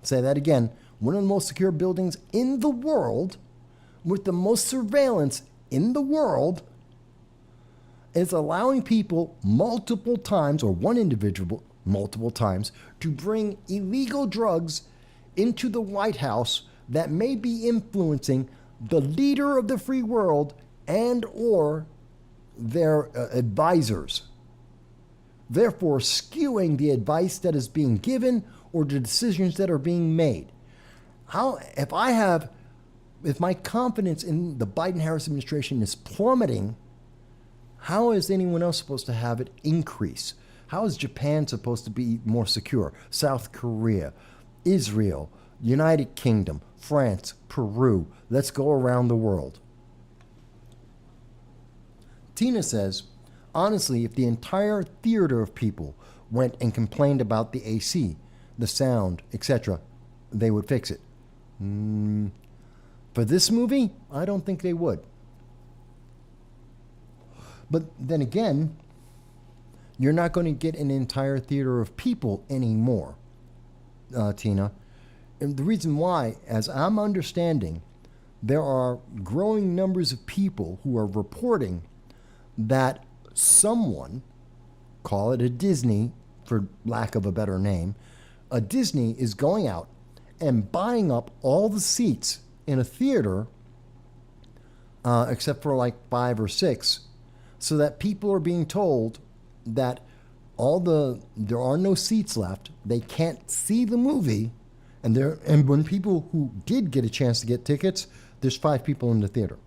say that again, one of the most secure buildings in the world, with the most surveillance in the world, is allowing people multiple times, or one individual multiple times, to bring illegal drugs into the White House that may be influencing the leader of the free world and or their advisors, therefore skewing the advice that is being given or the decisions that are being made. If my confidence in the Biden-Harris administration is plummeting, how is anyone else supposed to have it increase? How is Japan supposed to be more secure? South Korea, Israel, United Kingdom, France, Peru. Let's go around the world. Tina says, honestly, if the entire theater of people went and complained about the AC, the sound, etc., they would fix it. For this movie, I don't think they would. But then again, you're not going to get an entire theater of people anymore, Tina. And the reason why, as I'm understanding, there are growing numbers of people who are reporting that someone, call it a Disney for lack of a better name, a Disney is going out and buying up all the seats in a theater, except for like 5 or 6, so that people are being told that there are no seats left. They can't see the movie, and when people who did get a chance to get tickets, there's 5 people in the theater.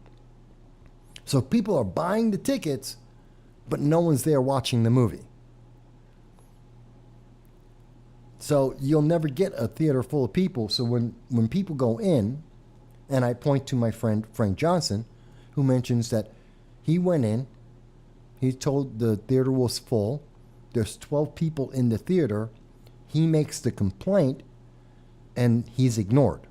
So people are buying the tickets, but no one's there watching the movie. So you'll never get a theater full of people. So when people go in, and I point to my friend Frank Johnson, who mentions that he went in, he told the theater was full, there's 12 people in the theater, he makes the complaint, and he's ignored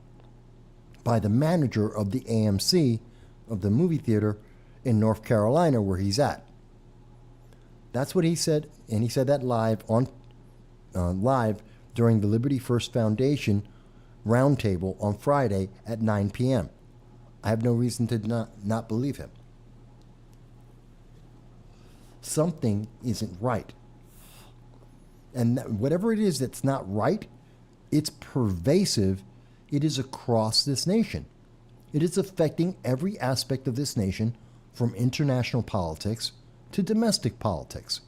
by the manager of the AMC, of the movie theater in North Carolina where he's at. That's what he said, and he said that live during the Liberty First Foundation roundtable on Friday at 9 p.m. I have no reason to not believe him. Something isn't right. And whatever it is that's not right, it's pervasive. It is across this nation. It is affecting every aspect of this nation, from international politics to domestic politics.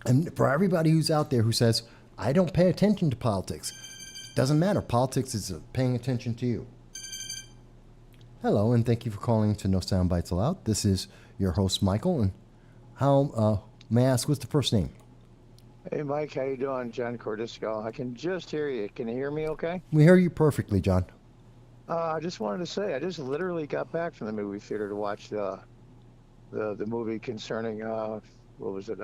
And for everybody who's out there who says, I don't pay attention to politics, doesn't matter. Politics is paying attention to you. Hello, and thank you for calling to No Soundbites Allowed. This is your host, Michael. And how, may I ask, what's the first name? Hey, Mike, how you doing? John Cordisco. I can just hear you. Can you hear me okay? We hear you perfectly, John. I just wanted to say, I just literally got back from the movie theater to watch the movie concerning, what was it,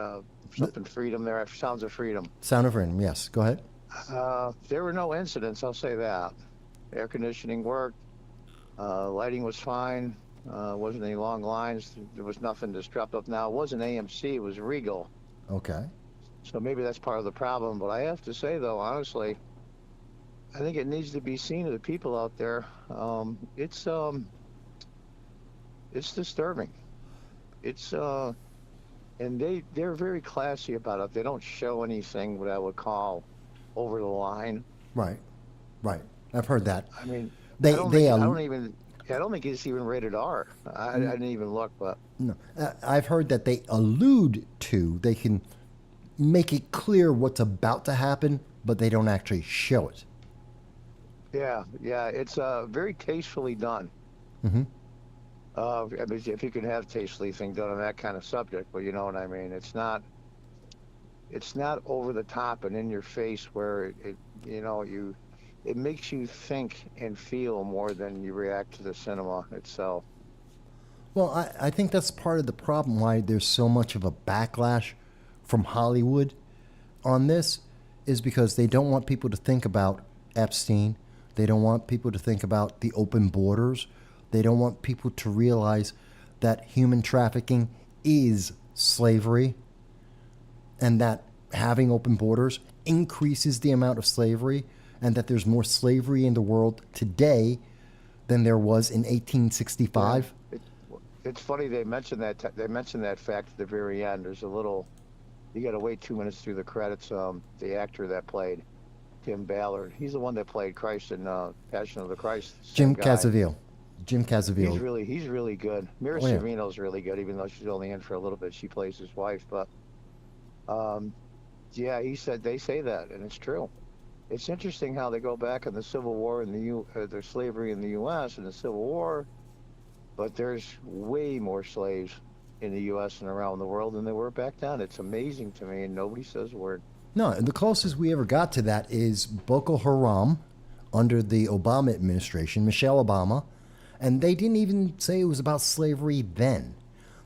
something freedom there, Sounds of Freedom. Sound of Freedom, yes. Go ahead. There were no incidents, I'll say that. Air conditioning worked. Lighting was fine. Wasn't any long lines. There was nothing disruptive. Now, it wasn't AMC, it was Regal. Okay. So maybe that's part of the problem. But I have to say, though, honestly, I think it needs to be seen to the people out there. It's disturbing. And they're very classy about it. They don't show anything what I would call over the line. Right. I've heard that. I mean, I don't think it's even rated R. I didn't even look, but no, I've heard that they allude to. They can make it clear what's about to happen, but they don't actually show it. Yeah, it's very tastefully done. Mm-hmm. I mean, if you can have tastefully thing done on that kind of subject, but you know what I mean. It's not over the top and in your face where it makes you think and feel more than you react to the cinema itself. Well, I think that's part of the problem why there's so much of a backlash from Hollywood on this, is because they don't want people to think about Epstein. They don't want people to think about the open borders. They don't want people to realize that human trafficking is slavery, and that having open borders increases the amount of slavery, and that there's more slavery in the world today than there was in 1865. Yeah. It's funny they mentioned that fact at the very end. There's a little, you got to wait 2 minutes through the credits. The actor that played Tim Ballard, he's the one that played Christ in Passion of the Christ. Jim Caviezel. He's really good. Mira Sorvino's really good, even though she's only in for a little bit. She plays his wife, but yeah, they say that, and it's true. It's interesting how they go back in the Civil War and there's slavery in the U.S. and the Civil War, but there's way more slaves in the U.S. and around the world than there were back then. It's amazing to me, and nobody says a word. No, the closest we ever got to that is Boko Haram under the Obama administration, Michelle Obama, and they didn't even say it was about slavery then.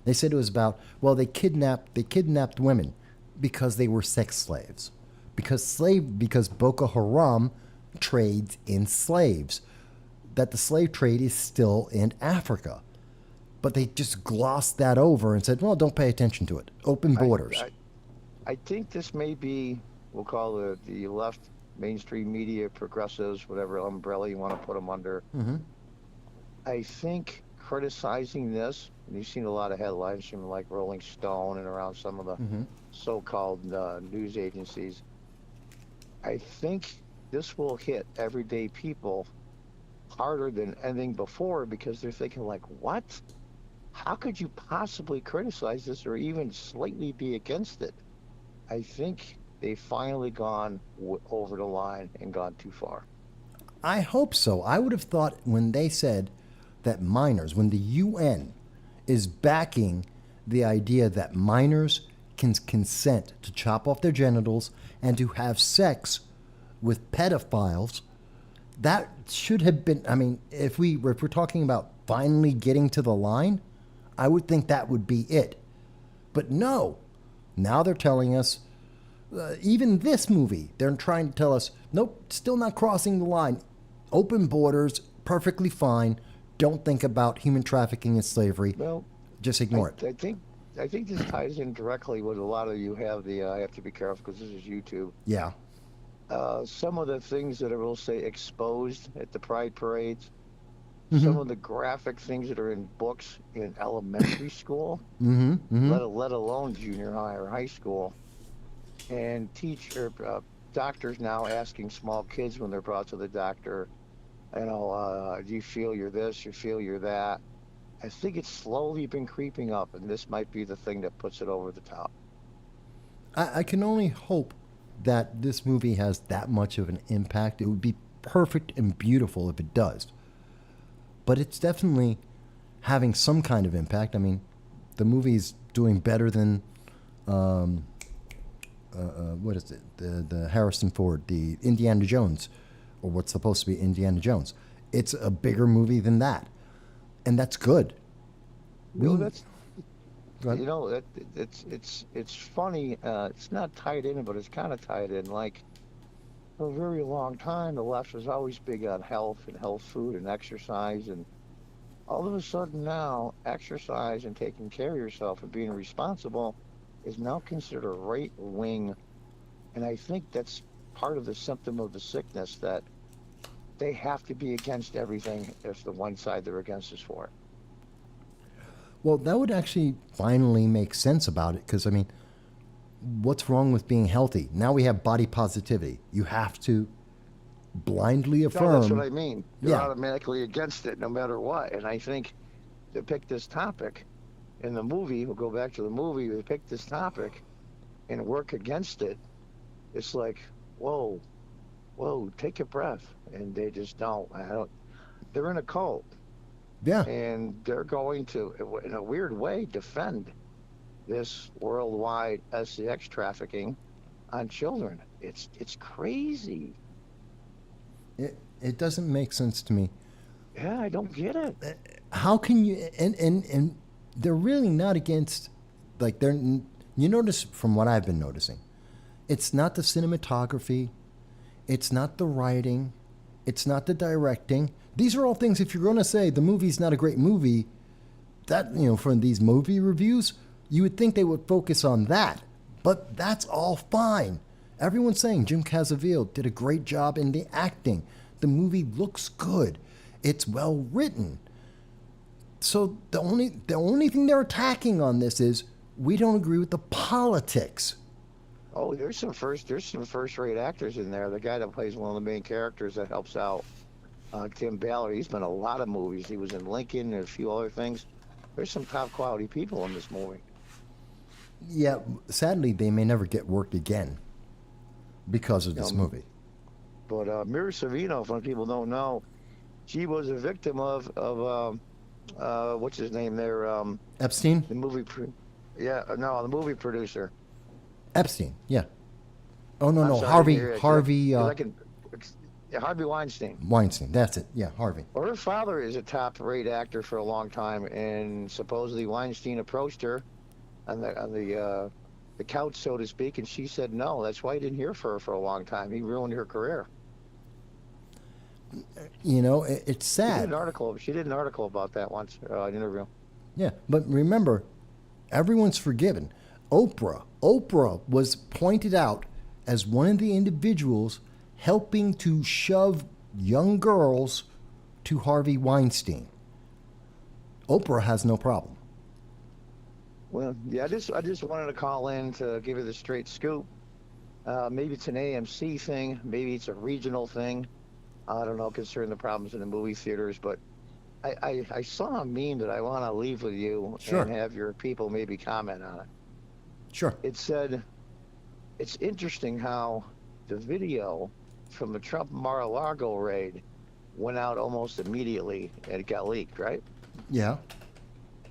They said it was about, well, they kidnapped women because they were sex slaves. Because Boko Haram trades in slaves. That the slave trade is still in Africa. But they just glossed that over and said, well, don't pay attention to it. Open borders. I think this may be, we'll call the left mainstream media, progressives, whatever umbrella you want to put them under. Mm-hmm. I think criticizing this, and you've seen a lot of headlines from like Rolling Stone and around some of the so-called news agencies. I think this will hit everyday people harder than anything before, because they're thinking like, what? How could you possibly criticize this or even slightly be against it? I think they've finally gone over the line and gone too far. I hope so. I would have thought when they said that minors, when the UN is backing the idea that minors can consent to chop off their genitals and to have sex with pedophiles, that should have been, I mean, if we're talking about finally getting to the line, I would think that would be it. But no, now they're telling us, even this movie, they're trying to tell us, nope, still not crossing the line. Open borders, perfectly fine. Don't think about human trafficking and slavery. Well, just ignore it. I think this ties in directly with a lot of you have the, I have to be careful because this is YouTube. Yeah. Some of the things that will say exposed at the pride parades, Mm-hmm. some of the graphic things that are in books in elementary school, Mm-hmm. let alone junior high or high school, and doctors now asking small kids when they're brought to the doctor, you know, do you feel you're this, you feel you're that? I think it's slowly been creeping up, and this might be the thing that puts it over the top. I can only hope that this movie has that much of an impact. It would be perfect and beautiful if it does. But it's definitely having some kind of impact. I mean, the movie's doing better than, what is it? The Harrison Ford, the Indiana Jones, or what's supposed to be Indiana Jones. It's a bigger movie than that. And that's good. It's funny. It's not tied in, but it's kind of tied in. Like, for a very long time, the left was always big on health and health food and exercise. And all of a sudden now, exercise and taking care of yourself and being responsible is now considered right wing. And I think that's part of the symptom of the sickness, that they have to be against everything if the one side they're against is for it. Well, that would actually finally make sense about it, because, I mean, what's wrong with being healthy? Now we have body positivity. You have to blindly affirm. No, that's what I mean. You're automatically against it no matter what. And I think to pick this topic in the movie, we'll go back to the movie, they picked this topic and work against it, it's like, whoa, take a breath. And they just don't. They're in a cult. Yeah. And they're going to, in a weird way, defend this worldwide sex trafficking on children. It's crazy. It doesn't make sense to me. Yeah, I don't get it. How can you, and they're really not against, like, you notice from what I've been noticing, it's not the cinematography, it's not the writing, it's not the directing. These are all things, if you're going to say the movie's not a great movie, that, from these movie reviews, you would think they would focus on that. But that's all fine. Everyone's saying Jim Caviezel did a great job in the acting. The movie looks good. It's well written. So the only thing they're attacking on this is we don't agree with the politics. Oh, there's some first-rate actors in there. The guy that plays one of the main characters that helps out, Tim Ballard, he's been in a lot of movies. He was in Lincoln and a few other things. There's some top-quality people in this movie. Yeah, sadly, they may never get work again because of this movie. But Mira Sorvino, if people don't know, she was a victim of what's his name there? Epstein? The movie, the movie producer. Epstein, yeah. Oh, no, I'm sorry, Harvey. Harvey Weinstein. Weinstein, that's it. Yeah, Harvey. Well, her father is a top-rate actor for a long time, and supposedly Weinstein approached her on the couch, so to speak, and she said no. That's why he didn't hear from her for a long time. He ruined her career. It's sad. She did an article about that once, an interview. Yeah, but remember, everyone's forgiven. Oprah was pointed out as one of the individuals helping to shove young girls to Harvey Weinstein. Oprah has no problem. Well, yeah, I just wanted to call in to give you the straight scoop. Maybe it's an AMC thing. Maybe it's a regional thing. I don't know, concerning the problems in the movie theaters. But I saw a meme that I want to leave with you and have your people maybe comment on it. Sure. It said, it's interesting how the video from the Trump Mar-a-Lago raid went out almost immediately and it got leaked, right? Yeah.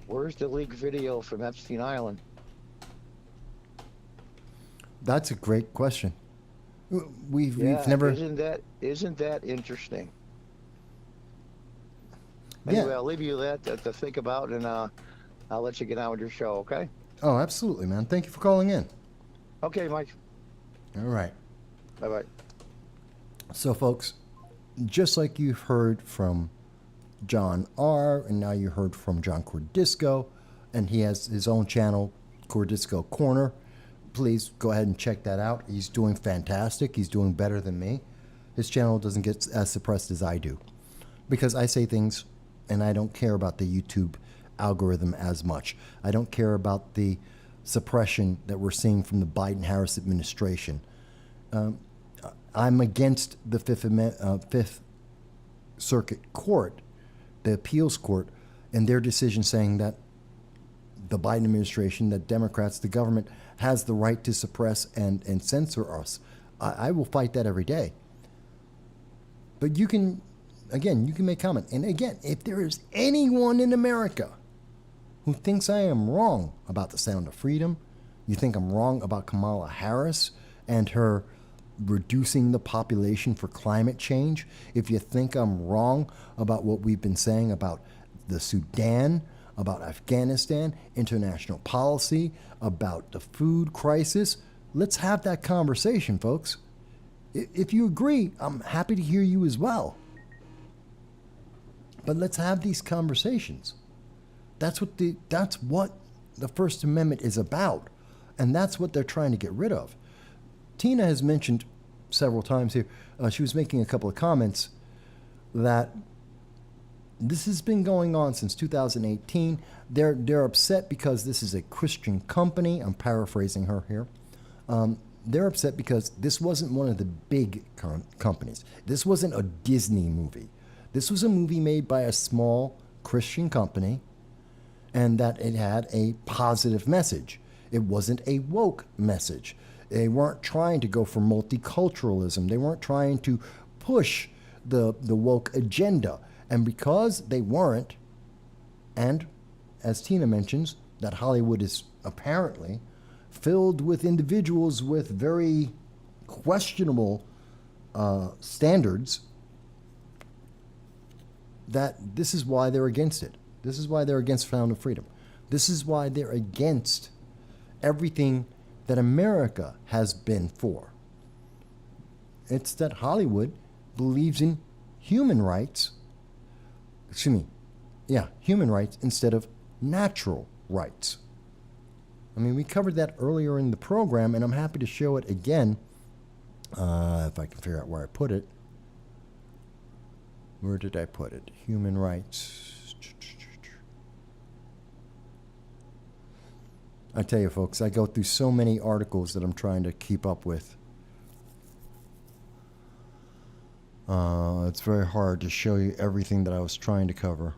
Where's the leaked video from Epstein Island? That's a great question. We've never. Isn't that interesting? Anyway, Yeah. I'll leave you that to think about, and I'll let you get on with your show. Okay? Oh, absolutely, man. Thank you for calling in. Okay, Mike. All right. Bye-bye. So, folks, just like you've heard from John R., and now you heard from John Cordisco, and he has his own channel, Cordisco Corner. Please go ahead and check that out. He's doing fantastic. He's doing better than me. His channel doesn't get as suppressed as I do because I say things and I don't care about the YouTube algorithm as much. I don't care about the suppression that we're seeing from the Biden-Harris administration. I'm against the Fifth Circuit Court, the appeals court, and their decision saying that the Biden administration, that Democrats, the government, has the right to suppress and censor us. I will fight that every day. But you can make comment. And again, if there is anyone in America who thinks I am wrong about the Sound of Freedom, you think I'm wrong about Kamala Harris and her reducing the population for climate change, if you think I'm wrong about what we've been saying about the Sudan, about Afghanistan, international policy, about the food crisis, let's have that conversation, folks. If you agree, I'm happy to hear you as well. But let's have these conversations. That's what the First Amendment is about. And that's what they're trying to get rid of. Tina has mentioned several times here, she was making a couple of comments that this has been going on since 2018. They're upset because this is a Christian company. I'm paraphrasing her here. They're upset because this wasn't one of the big companies. This wasn't a Disney movie. This was a movie made by a small Christian company, and that it had a positive message. It wasn't a woke message. They weren't trying to go for multiculturalism. They weren't trying to push the woke agenda. And because they weren't, and as Tina mentions, that Hollywood is apparently filled with individuals with very questionable standards, that this is why they're against it. This is why they're against Sound of Freedom. This is why they're against everything that America has been for. It's that Hollywood believes in human rights, human rights instead of natural rights. I mean, we covered that earlier in the program, and I'm happy to show it again, if I can figure out where I put it. Where did I put it? Human rights. I tell you, folks, I go through so many articles that I'm trying to keep up with. It's very hard to show you everything that I was trying to cover.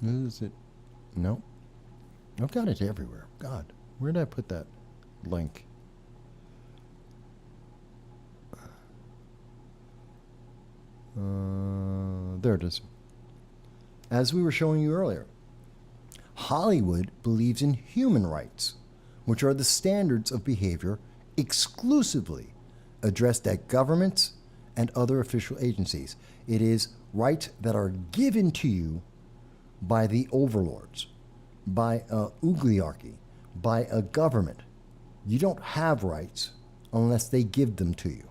Is it? Nope. I've got it everywhere. God, where did I put that link? There it is. As we were showing you earlier, Hollywood believes in human rights, which are the standards of behavior exclusively addressed at governments and other official agencies. It is rights that are given to you by the overlords, by a oligarchy, by a government. You don't have rights unless they give them to you,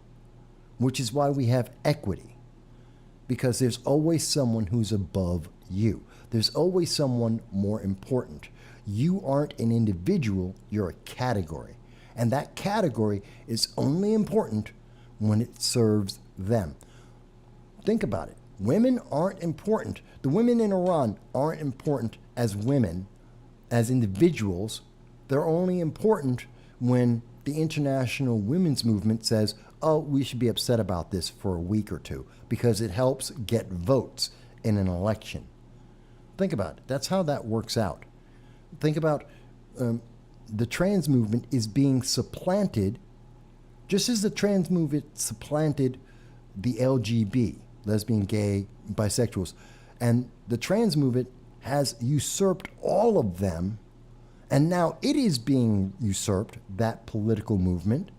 which is why we have equity, because there's always someone who's above you. There's always someone more important. You aren't an individual, you're a category. And that category is only important when it serves them. Think about it. Women aren't important. The women in Iran aren't important as women, as individuals. They're only important when the international women's movement says, oh, we should be upset about this for a week or two because it helps get votes in an election. Think about it. That's how that works out. Think about the trans movement is being supplanted, just as the trans movement supplanted the LGB, lesbian, gay, bisexuals. And the trans movement has usurped all of them, and now it is being usurped, that political movement,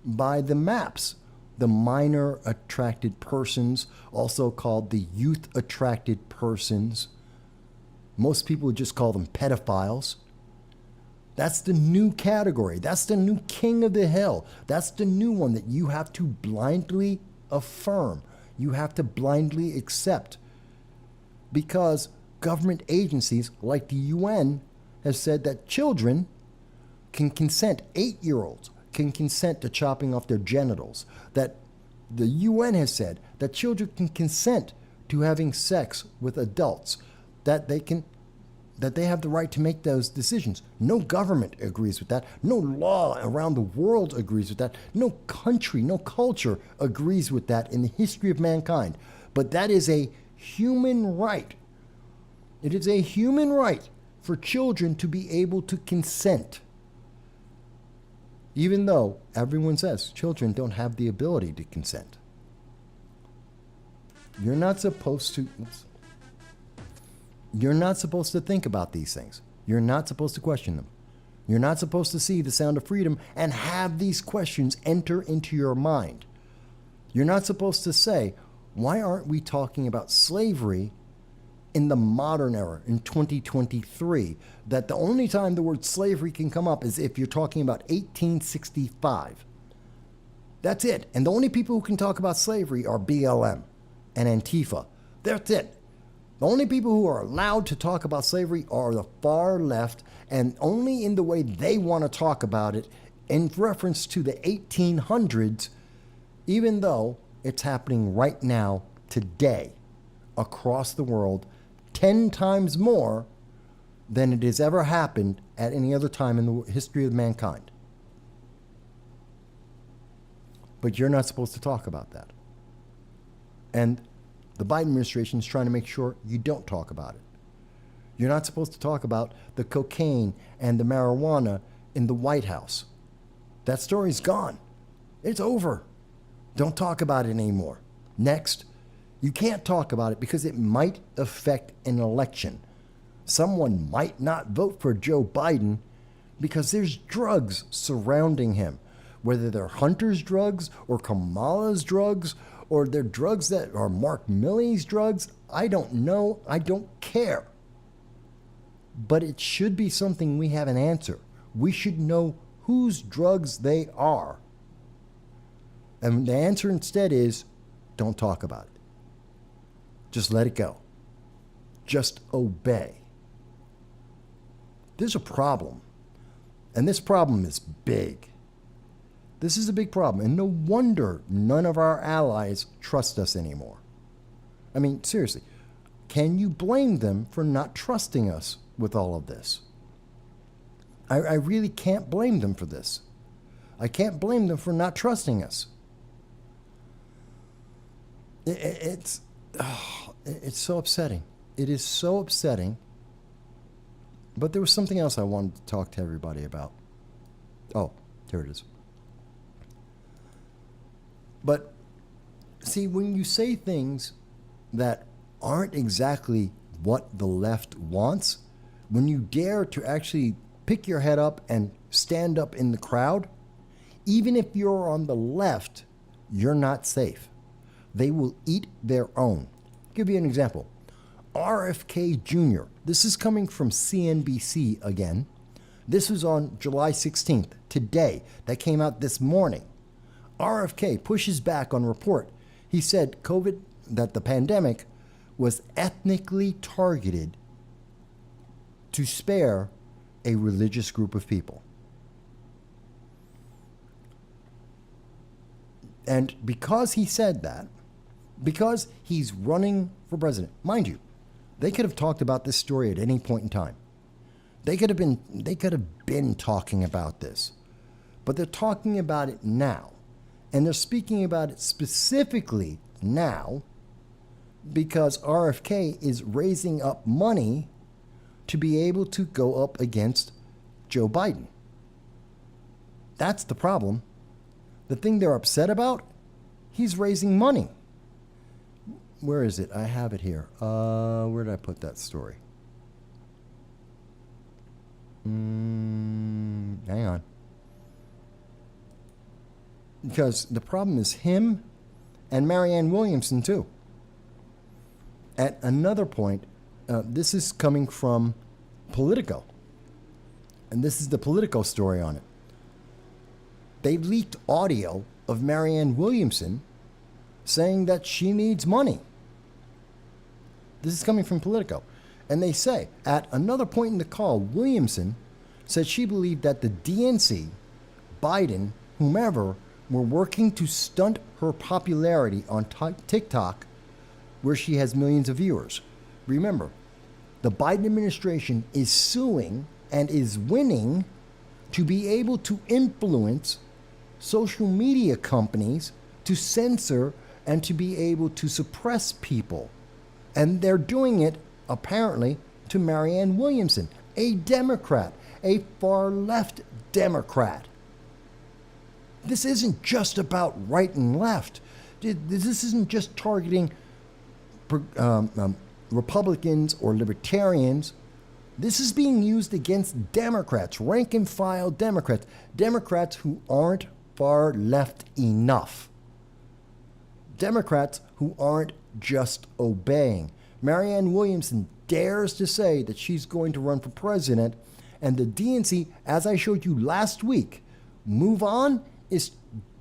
by the MAPs, the minor attracted persons, also called the youth attracted persons. Most people would just call them pedophiles. That's the new category. That's the new king of the hill. That's the new one that you have to blindly affirm. You have to blindly accept. Because government agencies like the UN have said that children can consent, 8-year-olds can consent to chopping off their genitals. That the UN has said that children can consent to having sex with adults. That they have the right to make those decisions. No government agrees with that. No law around the world agrees with that. No country, no culture agrees with that in the history of mankind. But that is a human right. It is a human right for children to be able to consent. Even though everyone says children don't have the ability to consent. You're not supposed to... You're not supposed to think about these things. You're not supposed to question them. You're not supposed to see the Sound of Freedom and have these questions enter into your mind. You're not supposed to say, why aren't we talking about slavery in the modern era, in 2023? That the only time the word slavery can come up is if you're talking about 1865. That's it. And the only people who can talk about slavery are BLM and Antifa. That's it. The only people who are allowed to talk about slavery are the far left, and only in the way they want to talk about it in reference to the 1800s, even though it's happening right now, today, across the world, 10 times more than it has ever happened at any other time in the history of mankind. But you're not supposed to talk about that. And the Biden administration is trying to make sure you don't talk about it. You're not supposed to talk about the cocaine and the marijuana in the White House. That story's gone. It's over. Don't talk about it anymore. Next, you can't talk about it because it might affect an election. Someone might not vote for Joe Biden because there's drugs surrounding him. Whether they're Hunter's drugs or Kamala's drugs or they're drugs that are Mark Milley's drugs, I don't know. I don't care. But it should be something we have an answer. We should know whose drugs they are. And the answer instead is, don't talk about it. Just let it go. Just obey. There's a problem. And this problem is big. This is a big problem. And no wonder none of our allies trust us anymore. I mean, seriously, can you blame them for not trusting us with all of this? I really can't blame them for this. I can't blame them for not trusting us. It's so upsetting. It is so upsetting. But there was something else I wanted to talk to everybody about. Oh, here it is. But see, when you say things that aren't exactly what the left wants, when you dare to actually pick your head up and stand up in the crowd, even if you're on the left, you're not safe. They will eat their own. I'll give you an example. RFK Jr., this is coming from CNBC again. This was on July 16th, today. That came out this morning. RFK pushes back on report. He said that the pandemic was ethnically targeted to spare a religious group of people. And because he said that, because he's running for president, mind you, they could have talked about this story at any point in time. They could have been talking about this. But they're talking about it now. And they're speaking about it specifically now because RFK is raising up money to be able to go up against Joe Biden. That's the problem. The thing they're upset about, he's raising money. Where is it? I have it here. Where did I put that story? Hang on. Because the problem is him and Marianne Williamson, too. At another point, this is coming from Politico. And this is the Politico story on it. They leaked audio of Marianne Williamson saying that she needs money. This is coming from Politico. And they say, at another point in the call, Williamson said she believed that the DNC, Biden, whomever, were working to stunt her popularity on TikTok, where she has millions of viewers. Remember, the Biden administration is suing and is winning to be able to influence social media companies to censor and to be able to suppress people. And they're doing it, apparently, to Marianne Williamson, a Democrat, a far-left Democrat. This isn't just about right and left. This isn't just targeting Republicans or libertarians. This is being used against Democrats, rank and file Democrats, Democrats who aren't far left enough. Democrats who aren't just obeying. Marianne Williamson dares to say that she's going to run for president, and the DNC, as I showed you last week, Move On, is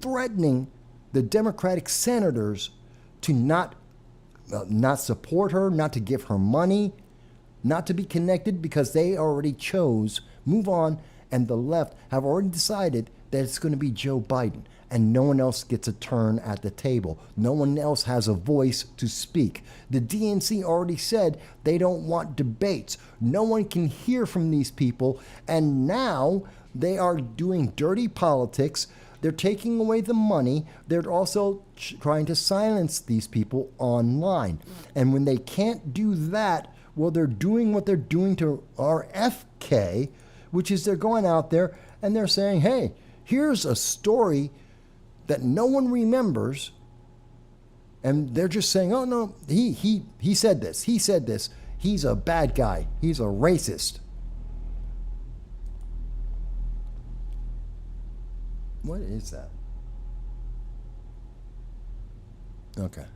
threatening the Democratic senators to not support her, not to give her money, not to be connected, because they already chose, Move On and the left have already decided that it's going to be Joe Biden, and no one else gets a turn at the table. No one else has a voice to speak. The DNC already said they don't want debates. No one can hear from these people, and now they are doing dirty politics. They're taking away the money. They're also trying to silence these people online. And when they can't do that, Well, they're doing what they're doing to RFK, which is they're going out there and they're saying, hey, here's a story that no one remembers. And they're just saying, oh, no, he said this. He said this. He's a bad guy. He's a racist. What is that? Okay.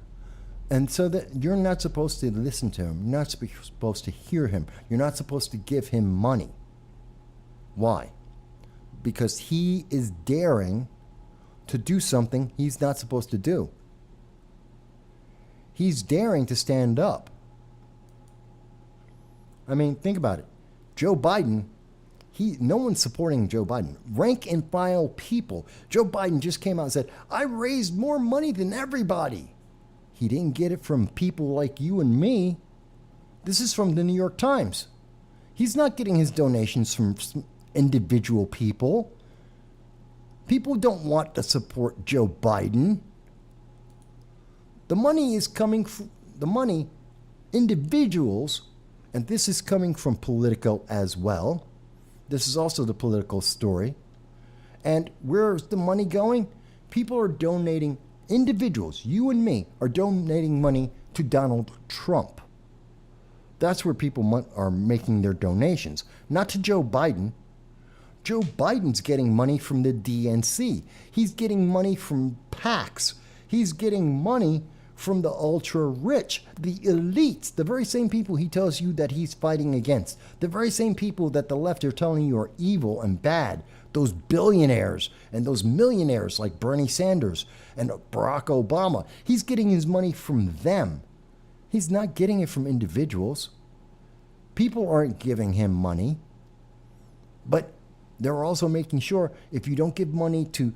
And so that you're not supposed to listen to him. You're not supposed to hear him. You're not supposed to give him money. Why? Because he is daring to do something he's not supposed to do. He's daring to stand up. I mean, think about it. Joe Biden, no one's supporting Joe Biden. Rank and file people. Joe Biden just came out and said, I raised more money than everybody. He didn't get it from people like you and me. This is from the New York Times. He's not getting his donations from individual people. People don't want to support Joe Biden. The money is coming from individuals, and this is coming from Politico as well. This is also the Political story. And where's the money going? People are donating, individuals, you and me, are donating money to Donald Trump. That's where people are making their donations, not to Joe Biden. Joe Biden's getting money from the DNC. He's getting money from PACs. He's getting money from the ultra-rich, the elites, the very same people he tells you that he's fighting against, the very same people that the left are telling you are evil and bad, those billionaires and those millionaires like Bernie Sanders and Barack Obama. He's getting his money from them. He's not getting it from individuals. People aren't giving him money, but they're also making sure if you don't give money to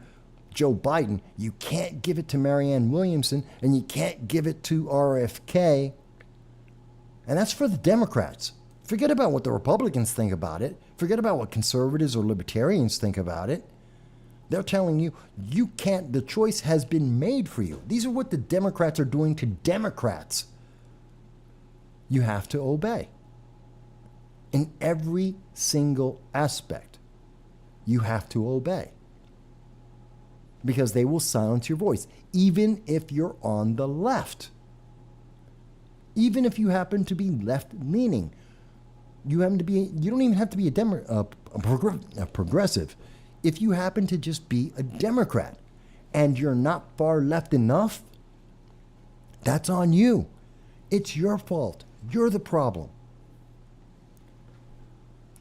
Joe Biden, you can't give it to Marianne Williamson, and you can't give it to RFK. And that's for the Democrats. Forget about what the Republicans think about it. Forget about what conservatives or libertarians think about it. They're telling you, you can't, the choice has been made for you. These are what the Democrats are doing to Democrats. You have to obey. In every single aspect, you have to obey. Because they will silence your voice, even if you're on the left. Even if you happen to be left-leaning. You don't even have to be a progressive. If you happen to just be a Democrat and you're not far left enough, that's on you. It's your fault. You're the problem.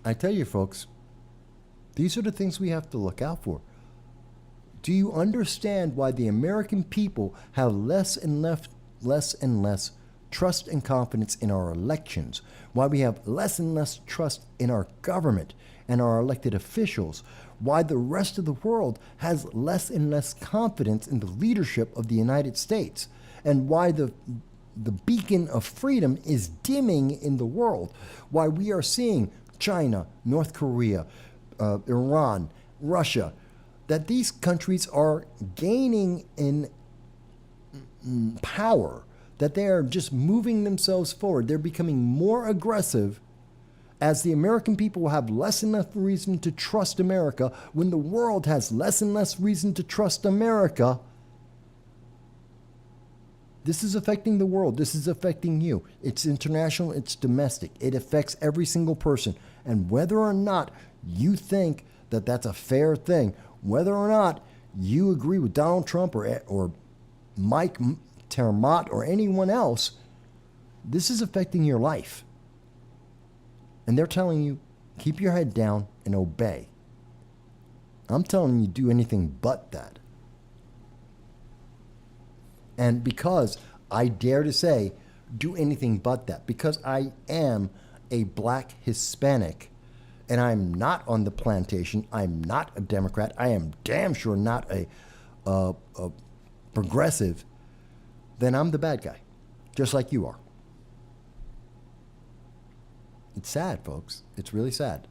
I tell you, folks, these are the things we have to look out for. Do you understand why the American people have less and less trust and confidence in our elections? Why we have less and less trust in our government and our elected officials? Why the rest of the world has less and less confidence in the leadership of the United States? And why the beacon of freedom is dimming in the world? Why we are seeing China, North Korea, Iran, Russia, that these countries are gaining in power, that they are just moving themselves forward. They're becoming more aggressive as the American people will have less and less reason to trust America when the world has less and less reason to trust America. This is affecting the world. This is affecting you. It's international. It's domestic. It affects every single person. And whether or not you think that that's a fair thing, whether or not you agree with Donald Trump or Mike Termott or anyone else, this is affecting your life. And they're telling you, keep your head down and obey. I'm telling you, do anything but that. And because I dare to say, do anything but that, because I am a black Hispanic, and I'm not on the plantation, I'm not a Democrat, I am damn sure not a progressive, then I'm the bad guy, just like you are. It's sad, folks. It's really sad.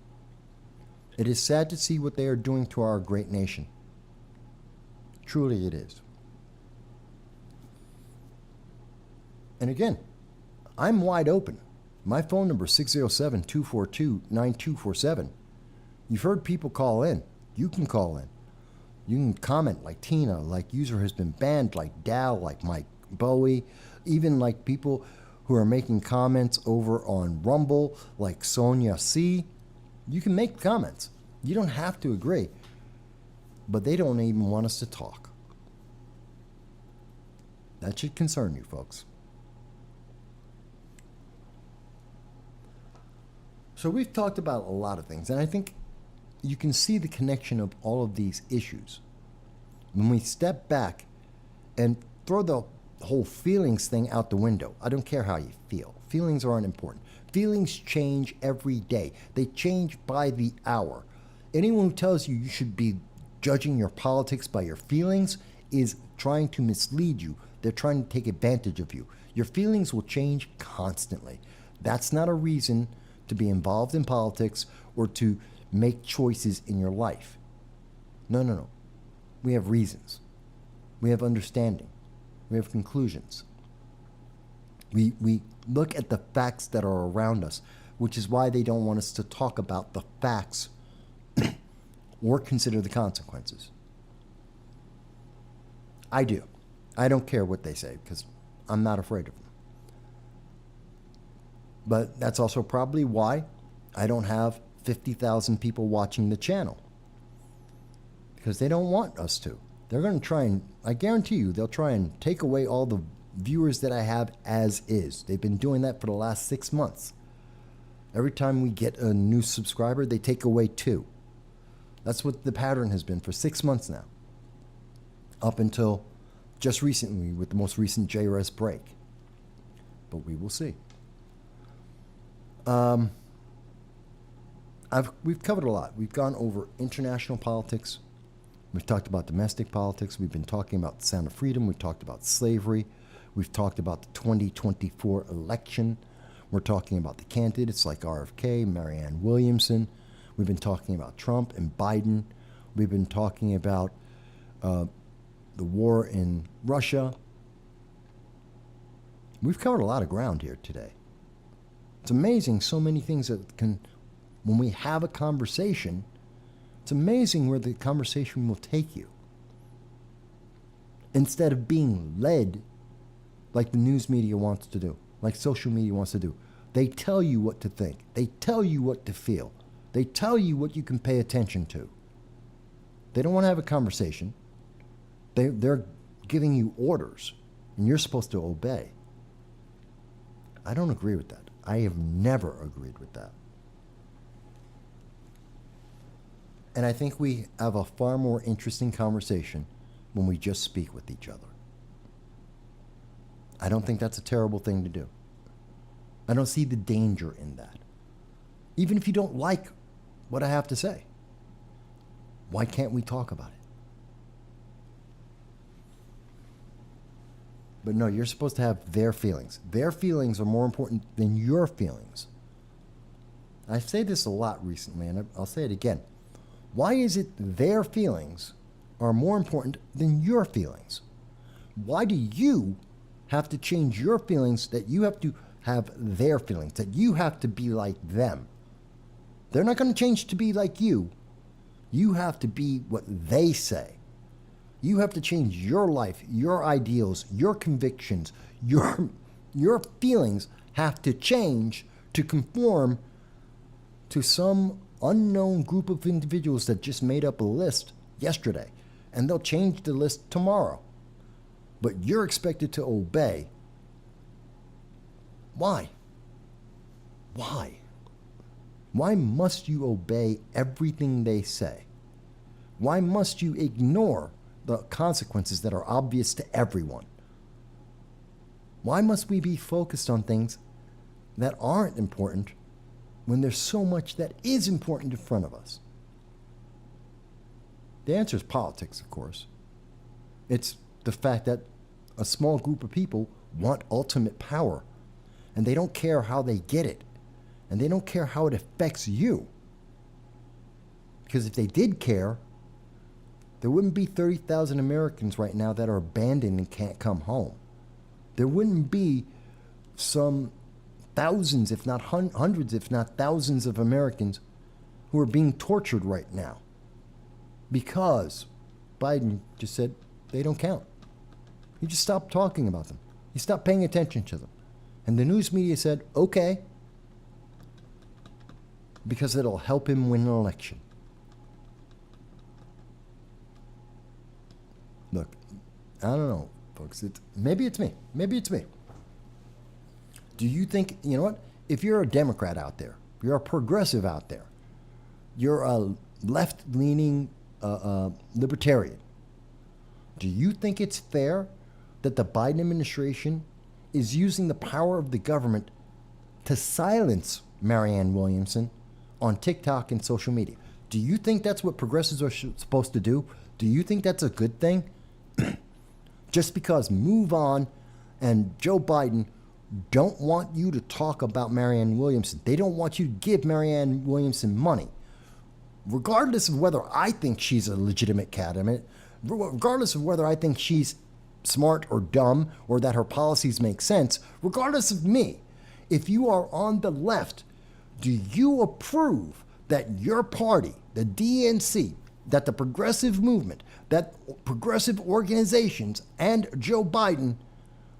It is sad to see what they are doing to our great nation. Truly it is. And again, I'm wide open. My phone number is 607-242-9247. You've heard people call in. You can call in. You can comment like Tina, like user has been banned, like Dow, like Mike Bowie, even like people who are making comments over on Rumble, like Sonia C. You can make comments. You don't have to agree. But they don't even want us to talk. That should concern you, folks. So we've talked about a lot of things, and I think you can see the connection of all of these issues. When we step back and throw the whole feelings thing out the window, I don't care how you feel. Feelings aren't important. Feelings change every day. They change by the hour. Anyone who tells you you should be judging your politics by your feelings is trying to mislead you. They're trying to take advantage of you. Your feelings will change constantly. That's not a reason to be involved in politics or to make choices in your life. No. We have reasons. We have understanding. We have conclusions. We look at the facts that are around us, which is why they don't want us to talk about the facts or consider the consequences. I do. I don't care what they say because I'm not afraid of them. But that's also probably why I don't have 50,000 people watching the channel. Because they don't want us to. They're going to try and, I guarantee you, they'll try and take away all the viewers that I have as is. They've been doing that for the last 6 months. Every time we get a new subscriber, they take away 2. That's what the pattern has been for 6 months now. Up until just recently with the most recent JRS break. But we will see. We've covered a lot. We've gone over international politics. We've talked about domestic politics. We've been talking about the Sound of Freedom. We've talked about slavery. We've talked about the 2024 election. We're talking about the candidates like RFK, Marianne Williamson. We've been talking about Trump and Biden. We've been talking about the war in Russia. We've covered a lot of ground here today. It's amazing so many things that can, when we have a conversation, it's amazing where the conversation will take you. Instead of being led like the news media wants to do, like social media wants to do. They tell you what to think. They tell you what to feel. They tell you what you can pay attention to. They don't want to have a conversation. They're giving you orders, and you're supposed to obey. I don't agree with that. I have never agreed with that. And I think we have a far more interesting conversation when we just speak with each other. I don't think that's a terrible thing to do. I don't see the danger in that. Even if you don't like what I have to say, why can't we talk about it? But no, you're supposed to have their feelings. Their feelings are more important than your feelings. I say this a lot recently, and I'll say it again. Why is it their feelings are more important than your feelings? Why do you have to change your feelings that you have to have their feelings, that you have to be like them? They're not going to change to be like you. You have to be what they say. You have to change your life, your ideals, your convictions, your feelings have to change to conform to some unknown group of individuals that just made up a list yesterday. And they'll change the list tomorrow. But you're expected to obey. Why? Why? Why must you obey everything they say? Why must you ignore the consequences that are obvious to everyone? Why must we be focused on things that aren't important when there's so much that is important in front of us? The answer is politics, of course. It's the fact that a small group of people want ultimate power, and they don't care how they get it, and they don't care how it affects you. Because if they did care, there wouldn't be 30,000 Americans right now that are abandoned and can't come home. There wouldn't be some thousands, if not hundreds, if not thousands of Americans who are being tortured right now because Biden just said they don't count. He just stopped talking about them. He stopped paying attention to them. And the news media said, okay, because it'll help him win an election. Look, I don't know, folks. Maybe it's me. Maybe it's me. Do you think, you know what? If you're a Democrat out there, you're a progressive out there, you're a left-leaning libertarian, do you think it's fair that the Biden administration is using the power of the government to silence Marianne Williamson on TikTok and social media? Do you think that's what progressives are supposed to do? Do you think that's a good thing? Just because Move On and Joe Biden don't want you to talk about Marianne Williamson. They don't want you to give Marianne Williamson money. Regardless of whether I think she's a legitimate candidate, regardless of whether I think she's smart or dumb or that her policies make sense, regardless of me, if you are on the left, do you approve that your party, the DNC, that the progressive movement, that progressive organizations, and Joe Biden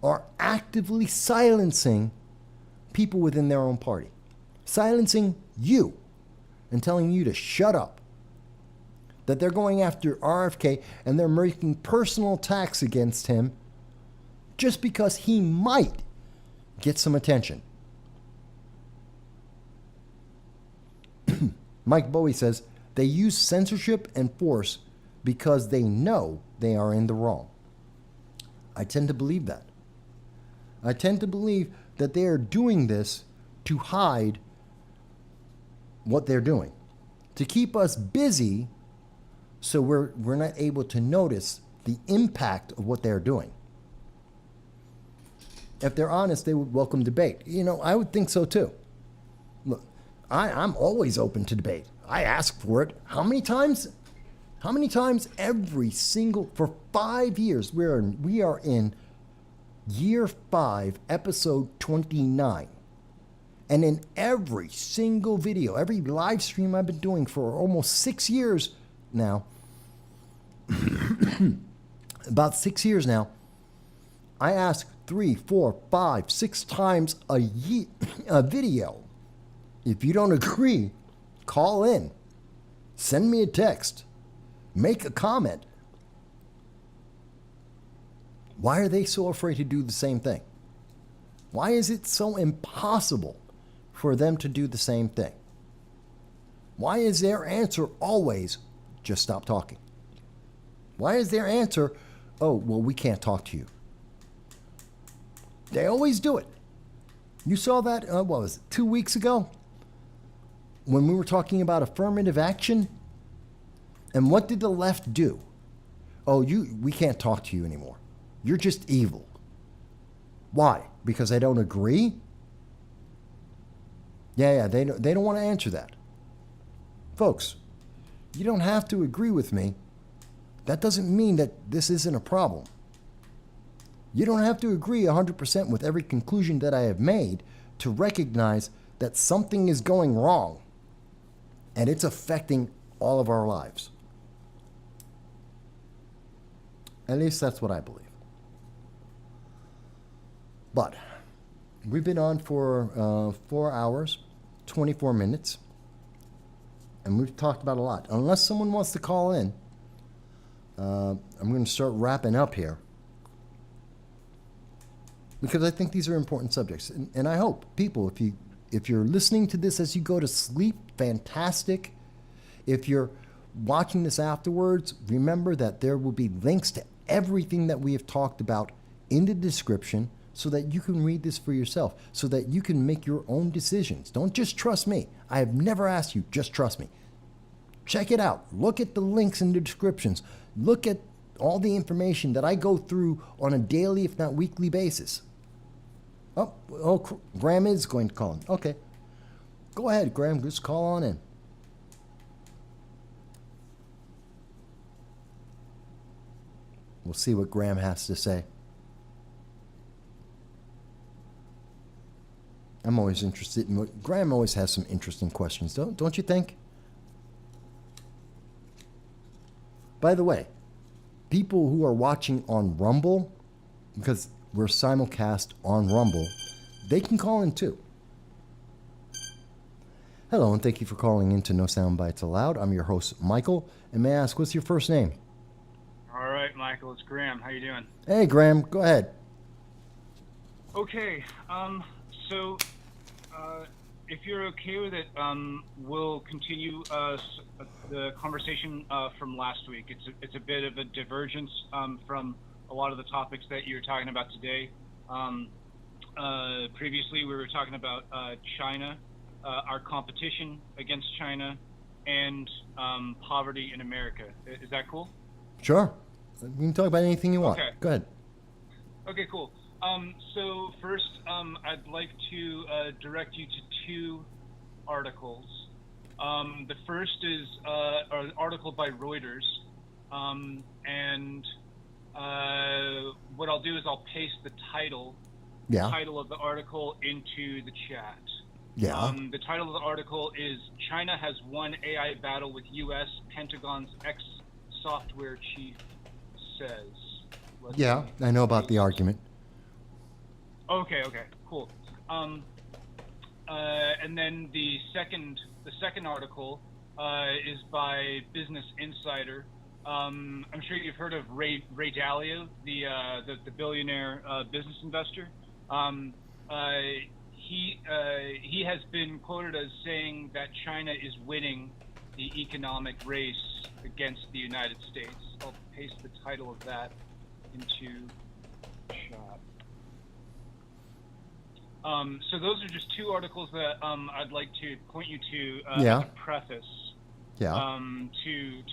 are actively silencing people within their own party, silencing you and telling you to shut up, that they're going after RFK and they're making personal attacks against him just because he might get some attention? Mike Bowie says they use censorship and force because they know they are in the wrong. I tend to believe that. I tend to believe that they are doing this to hide what they're doing, to keep us busy so we're not able to notice the impact of what they're doing. If they're honest, they would welcome debate. You know, I would think so too. Look, I'm always open to debate. I ask for it. How many times? How many times? Every single, for 5 years, we are in year 5, episode 29. And in every single video, every live stream I've been doing for almost 6 years now, about 6 years now, I ask 3, 4, 5, 6 times a video. If you don't agree, call in, send me a text, make a comment. Why are they so afraid to do the same thing? Why is it so impossible for them to do the same thing? Why is their answer always, just stop talking? Why is their answer, oh, well, we can't talk to you? They always do it. You saw that, what was it, 2 weeks ago? When we were talking about affirmative action? And what did the left do? Oh, we can't talk to you anymore. You're just evil. Why? Because I don't agree? Yeah, they don't want to answer that. Folks, you don't have to agree with me. That doesn't mean that this isn't a problem. You don't have to agree 100% with every conclusion that I have made to recognize that something is going wrong and it's affecting all of our lives. At least that's what I believe. But we've been on for 4 hours, 24 minutes, and we've talked about a lot. Unless someone wants to call in, I'm going to start wrapping up here, because I think these are important subjects. And I hope people, if you're listening to this as you go to sleep, fantastic. If you're watching this afterwards, remember that there will be links to everything that we have talked about in the description so that you can read this for yourself, so that you can make your own decisions. Don't just trust me. I have never asked you, just trust me. Check it out. Look at the links in the descriptions. Look at all the information that I go through on a daily, if not weekly basis. Oh, Graham is going to call in. Okay. Go ahead, Graham. Just call on in. We'll see what Graham has to say. I'm always interested in what Graham always has some interesting questions, don't you think? By the way, people who are watching on Rumble, because we're simulcast on Rumble, they can call in too. Hello, and thank you for calling in to No Soundbites Allowed. I'm your host, Michael, and may I ask, what's your first name? All right, Michael, it's Graham. How you doing? Hey, Graham, go ahead. Okay, so if you're okay with it, we'll continue the conversation from last week. It's a bit of a divergence from a lot of the topics that you're talking about today. Previously, we were talking about China, our competition against China, and poverty in America. Is that cool? Sure. You can talk about anything you want. Okay. Go ahead. Okay, cool. So first, I'd like to direct you to two articles. The first is an article by Reuters, and what I'll do is I'll paste the title of the article into the chat. Yeah. The title of the article is "China Has Won AI Battle with U.S. Pentagon's Ex-Software Chief Says." Yeah, I know about the argument. Okay, cool. And then the second article is by Business Insider. I'm sure you've heard of Ray Dalio, the billionaire business investor. He has been quoted as saying that China is winning the economic race against the United States. I'll paste the title of that into chat. So those are just two articles that I'd like to point you to as a preface. Yeah. To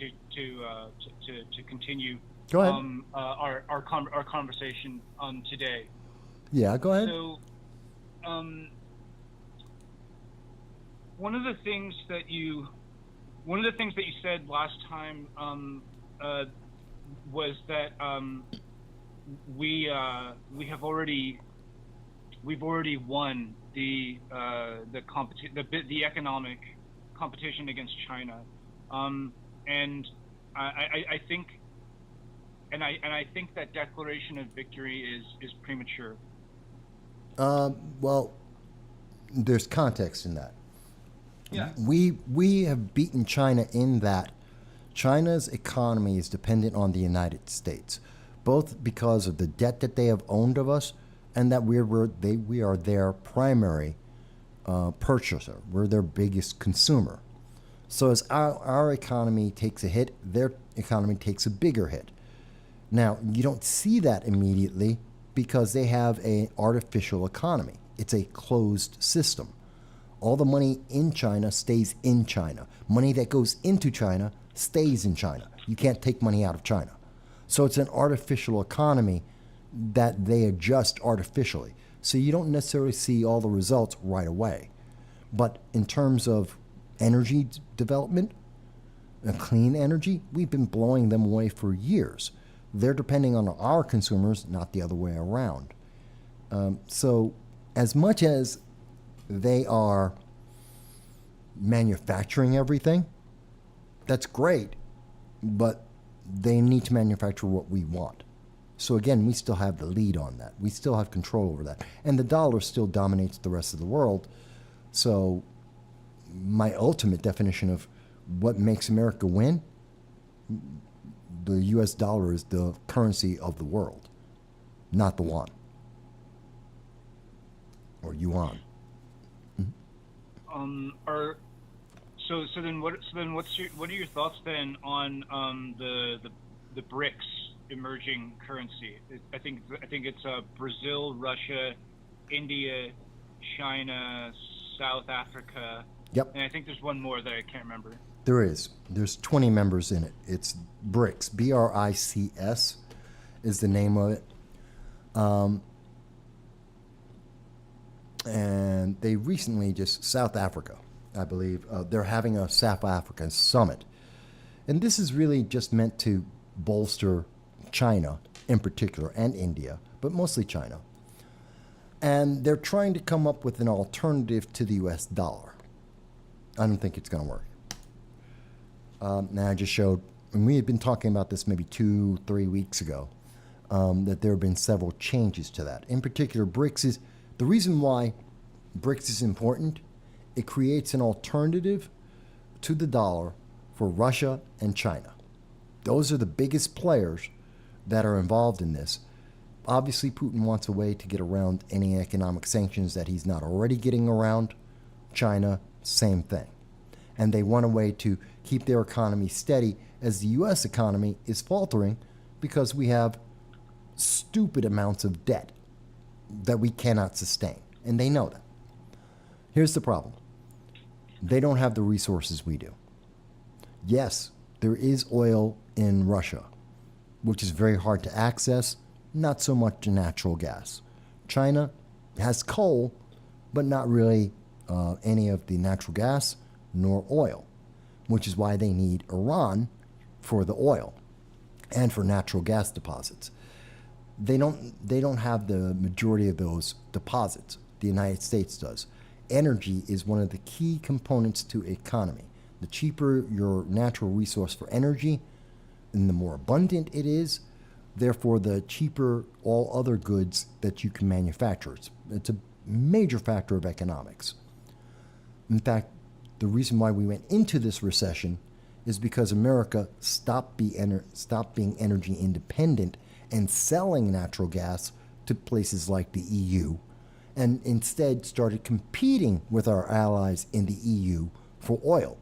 continue. Go ahead. Our conversation today. Yeah. Go ahead. So, one of the things that you said last time was that we've already won the economic competition against China, and I think that declaration of victory is premature. Well, there's context in that. Yeah. We have beaten China in that China's economy is dependent on the United States, both because of the debt that they have owned of us, and that we are their primary purchaser. We're their biggest consumer. So as our economy takes a hit, their economy takes a bigger hit. Now, you don't see that immediately because they have an artificial economy. It's a closed system. All the money in China stays in China. Money that goes into China stays in China. You can't take money out of China. So it's an artificial economy that they adjust artificially. So you don't necessarily see all the results right away. But in terms of energy development, clean energy, we've been blowing them away for years. They're depending on our consumers, not the other way around. So as much as they are manufacturing everything, that's great, but they need to manufacture what we want. So again, we still have the lead on that. We still have control over that. And the dollar still dominates the rest of the world. So my ultimate definition of what makes America win, the US dollar is the currency of the world, not the won or yuan. So then what are your thoughts then on the BRICS emerging currency? I think it's Brazil, Russia, India, China, South Africa. Yep. And I think there's one more that I can't remember. There is. There's 20 members in it. It's BRICS. BRICS is the name of it. And they recently South Africa, I believe, they're having a South African summit. And this is really just meant to bolster China in particular, and India, but mostly China. And they're trying to come up with an alternative to the US dollar. I don't think it's going to work. Now, I just showed, and we had been talking about this maybe 2-3 weeks ago, that there have been several changes to that. In particular, BRICS is, the reason why BRICS is important, it creates an alternative to the dollar for Russia and China. Those are the biggest players that are involved in this. Obviously, Putin wants a way to get around any economic sanctions that he's not already getting around. China, same thing. And they want a way to keep their economy steady as the U.S. economy is faltering because we have stupid amounts of debt that we cannot sustain. And they know that. Here's the problem. They don't have the resources we do. Yes, there is oil in Russia, which is very hard to access, not so much natural gas. China has coal, but not really any of the natural gas nor oil, which is why they need Iran for the oil and for natural gas deposits. They don't have the majority of those deposits. The United States does. Energy is one of the key components to economy. The cheaper your natural resource for energy, and the more abundant it is, therefore the cheaper all other goods that you can manufacture. It's a major factor of economics. In fact, the reason why we went into this recession is because America stopped being energy independent and selling natural gas to places like the EU, and instead started competing with our allies in the EU for oil.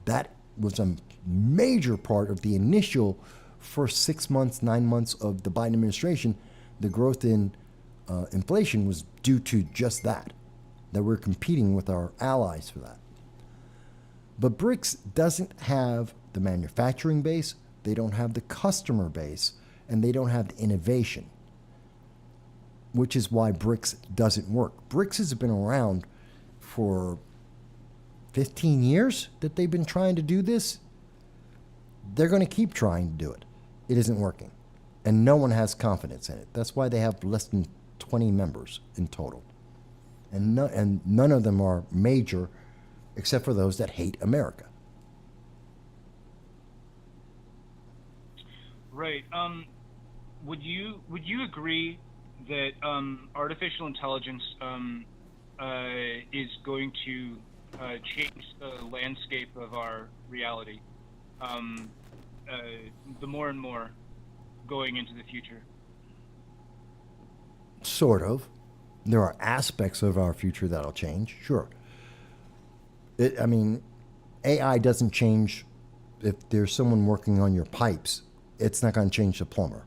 That was a major part of the initial first 6 months, 9 months of the Biden administration. The growth in inflation was due to just that we're competing with our allies for that. But BRICS doesn't have the manufacturing base, they don't have the customer base, and they don't have the innovation, which is why BRICS doesn't work. BRICS has been around for 15 years that they've been trying to do this. They're going to keep trying to do it. It isn't working. And no one has confidence in it. That's why they have less than 20 members in total. And none of them are major, except for those that hate America. Right. Would you agree that artificial intelligence is going to change the landscape of our reality, the more and more going into the future? Sort of. There are aspects of our future that'll change, sure. AI doesn't change. If there's someone working on your pipes, it's not going to change the plumber.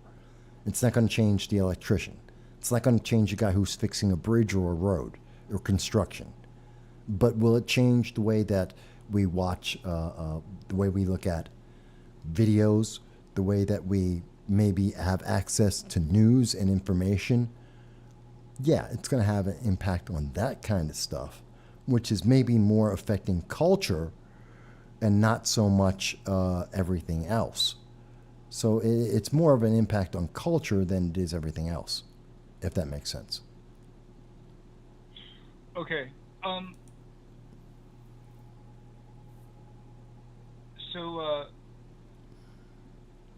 It's not going to change the electrician. It's not going to change the guy who's fixing a bridge or a road or construction. But will it change the way that we watch, the way we look at videos, the way that we maybe have access to news and information? Yeah, it's going to have an impact on that kind of stuff, which is maybe more affecting culture and not so much everything else. So it's more of an impact on culture than it is everything else, if that makes sense. Okay. So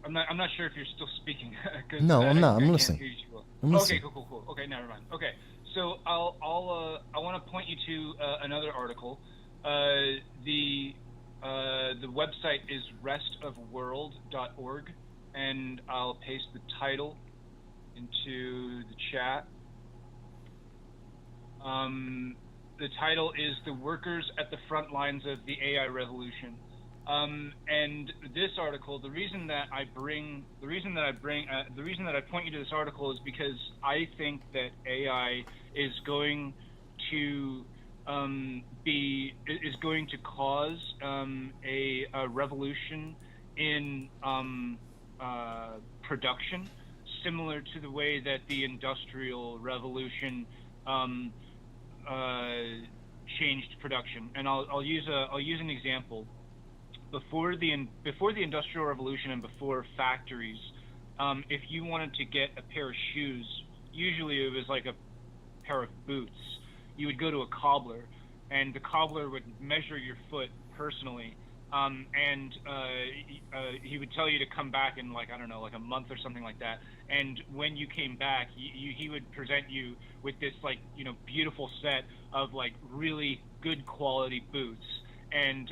I'm not sure if you're still speaking. No, I'm not. I'm listening. I'm listening. Okay, cool. Okay, never mind. Okay, so I want to point you to another article. The website is restofworld.org, and I'll paste the title into the chat. The title is "The Workers at the Front Lines of the AI Revolution." And this article, the reason that I point you to this article is because I think that AI is going to cause a revolution in production, similar to the way that the Industrial Revolution changed production. And I'll use an example. Before the Industrial Revolution and before factories, if you wanted to get a pair of shoes, usually it was like pair of boots, you would go to a cobbler, and the cobbler would measure your foot personally, and he would tell you to come back in like, I don't know, like a month or something like that. And when you came back, he would present you with this like, you know, beautiful set of like really good quality boots, and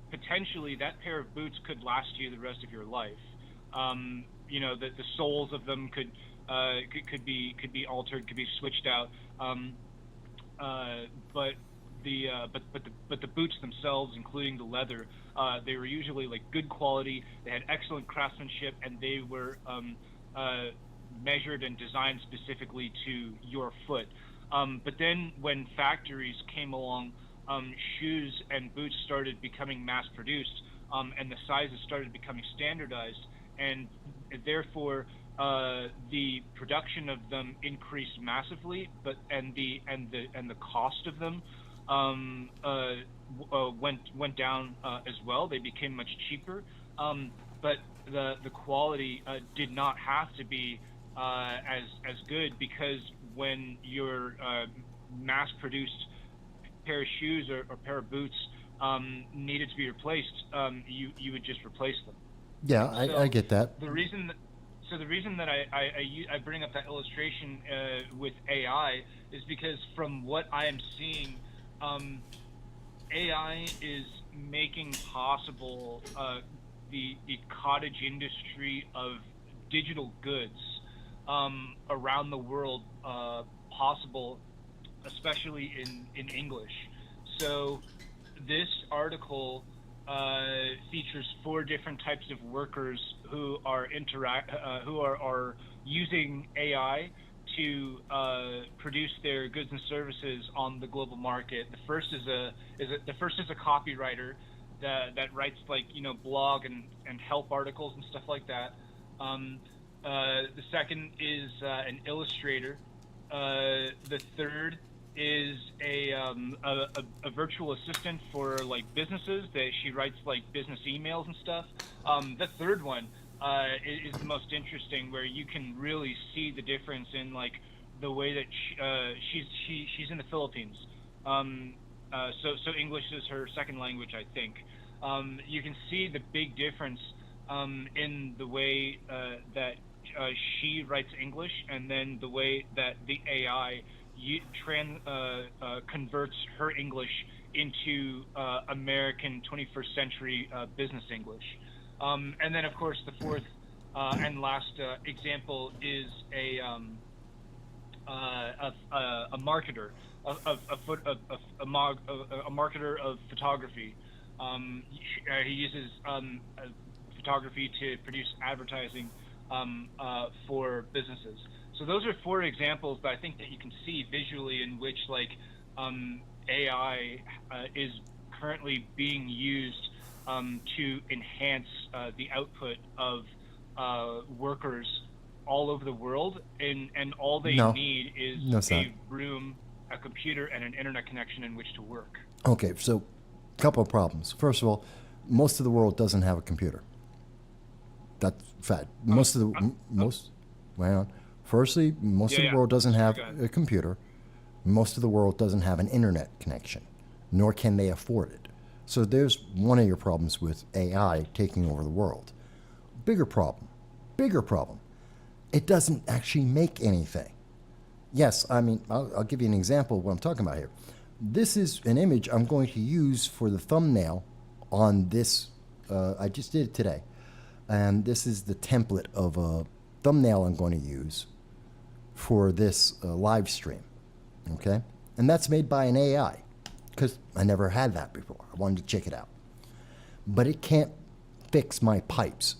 potentially that pair of boots could last you the rest of your life. You know, the soles of them could be altered, could be switched out, but the boots themselves, including the leather, they were usually like good quality. They had excellent craftsmanship, and they were measured and designed specifically to your foot. But then when factories came along, shoes and boots started becoming mass-produced, and the sizes started becoming standardized, and therefore the production of them increased massively, and the cost of them went down as well. They became much cheaper, but the quality did not have to be as good, because when your mass-produced pair of shoes or pair of boots needed to be replaced, you would just replace them. Yeah, I get that. The reason that I bring up that illustration with AI is because from what I am seeing, AI is making possible the cottage industry of digital goods around the world possible, especially in English. So this article features 4 different types of workers who are using AI to produce their goods and services on the global market. The first is a copywriter that writes, like, you know, blog and help articles and stuff like that. The second is an illustrator. The third is a virtual assistant for like businesses, that she writes like business emails and stuff. The third one is the most interesting, where you can really see the difference in like the way that she's in the Philippines. So English is her second language, I think. You can see the big difference in the way that she writes English, and then the way that the AI converts her English into American 21st century business English. And then, of course, the fourth and last example is a marketer, a marketer of photography. He uses photography to produce advertising for businesses. So those are 4 examples that I think that you can see visually in which like AI is currently being used to enhance the output of workers all over the world, and all they need is a room, a computer, and an internet connection in which to work. Okay, so a couple of problems. First of all, most of the world doesn't have a computer. That's fact. Most of the Firstly, most of the world doesn't have a computer. Most of the world doesn't have an internet connection, nor can they afford it. So there's one of your problems with AI taking over the world. Bigger problem. It doesn't actually make anything. Yes, I mean, I'll give you an example of what I'm talking about here. This is an image I'm going to use for the thumbnail on this. I just did it today. And this is the template of a thumbnail I'm going to use for this live stream, okay? And that's made by an AI, because I never had that before. I wanted to check it out. But it can't fix my pipes.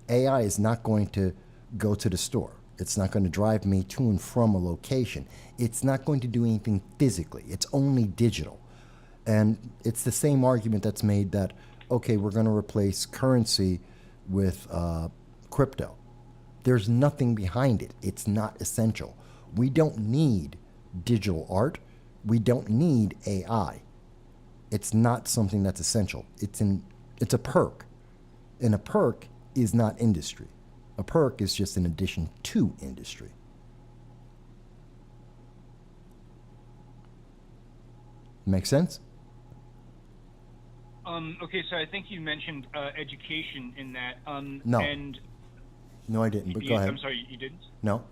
AI is not going to go to the store. It's not going to drive me to and from a location. It's not going to do anything physically. It's only digital. And it's the same argument that's made that, okay, we're going to replace currency with crypto. There's nothing behind it. It's not essential. We don't need digital art. We don't need AI. It's not something that's essential. It's a perk. And a perk is not industry. A perk is just an addition to industry. Make sense? Okay, so I think you mentioned education in that. No. And No, I didn't, but go ahead. I'm sorry, you didn't? No.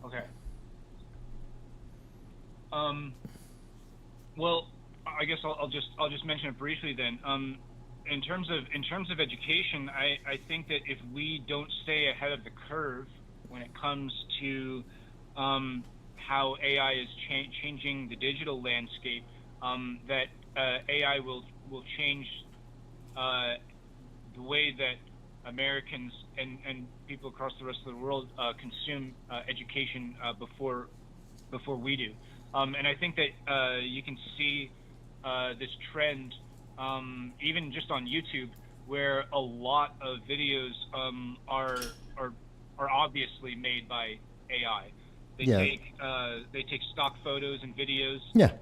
Okay. Well, I guess I'll just mention it briefly then. In terms of education, I think that if we don't stay ahead of the curve when it comes to how AI is changing the digital landscape, that AI will change the way that Americans and people across the rest of the world consume education before we do. And I think that you can see this trend even just on YouTube, where a lot of videos are obviously made by AI. They take stock photos and videos. Yeah.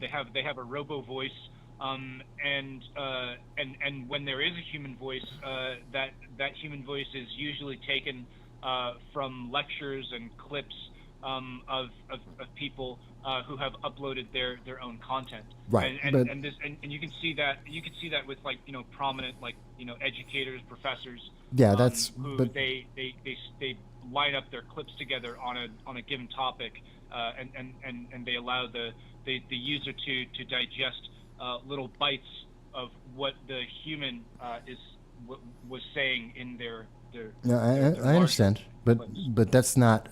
They have a robo voice, and when there is a human voice, that human voice is usually taken from lectures and clips of people who have uploaded their own content. Right. And you can see that with, like, prominent, like, educators, professors. Yeah, who they line up their clips together on a given topic, and they allow the user to digest little bites of what the human was saying in their I understand, but that's not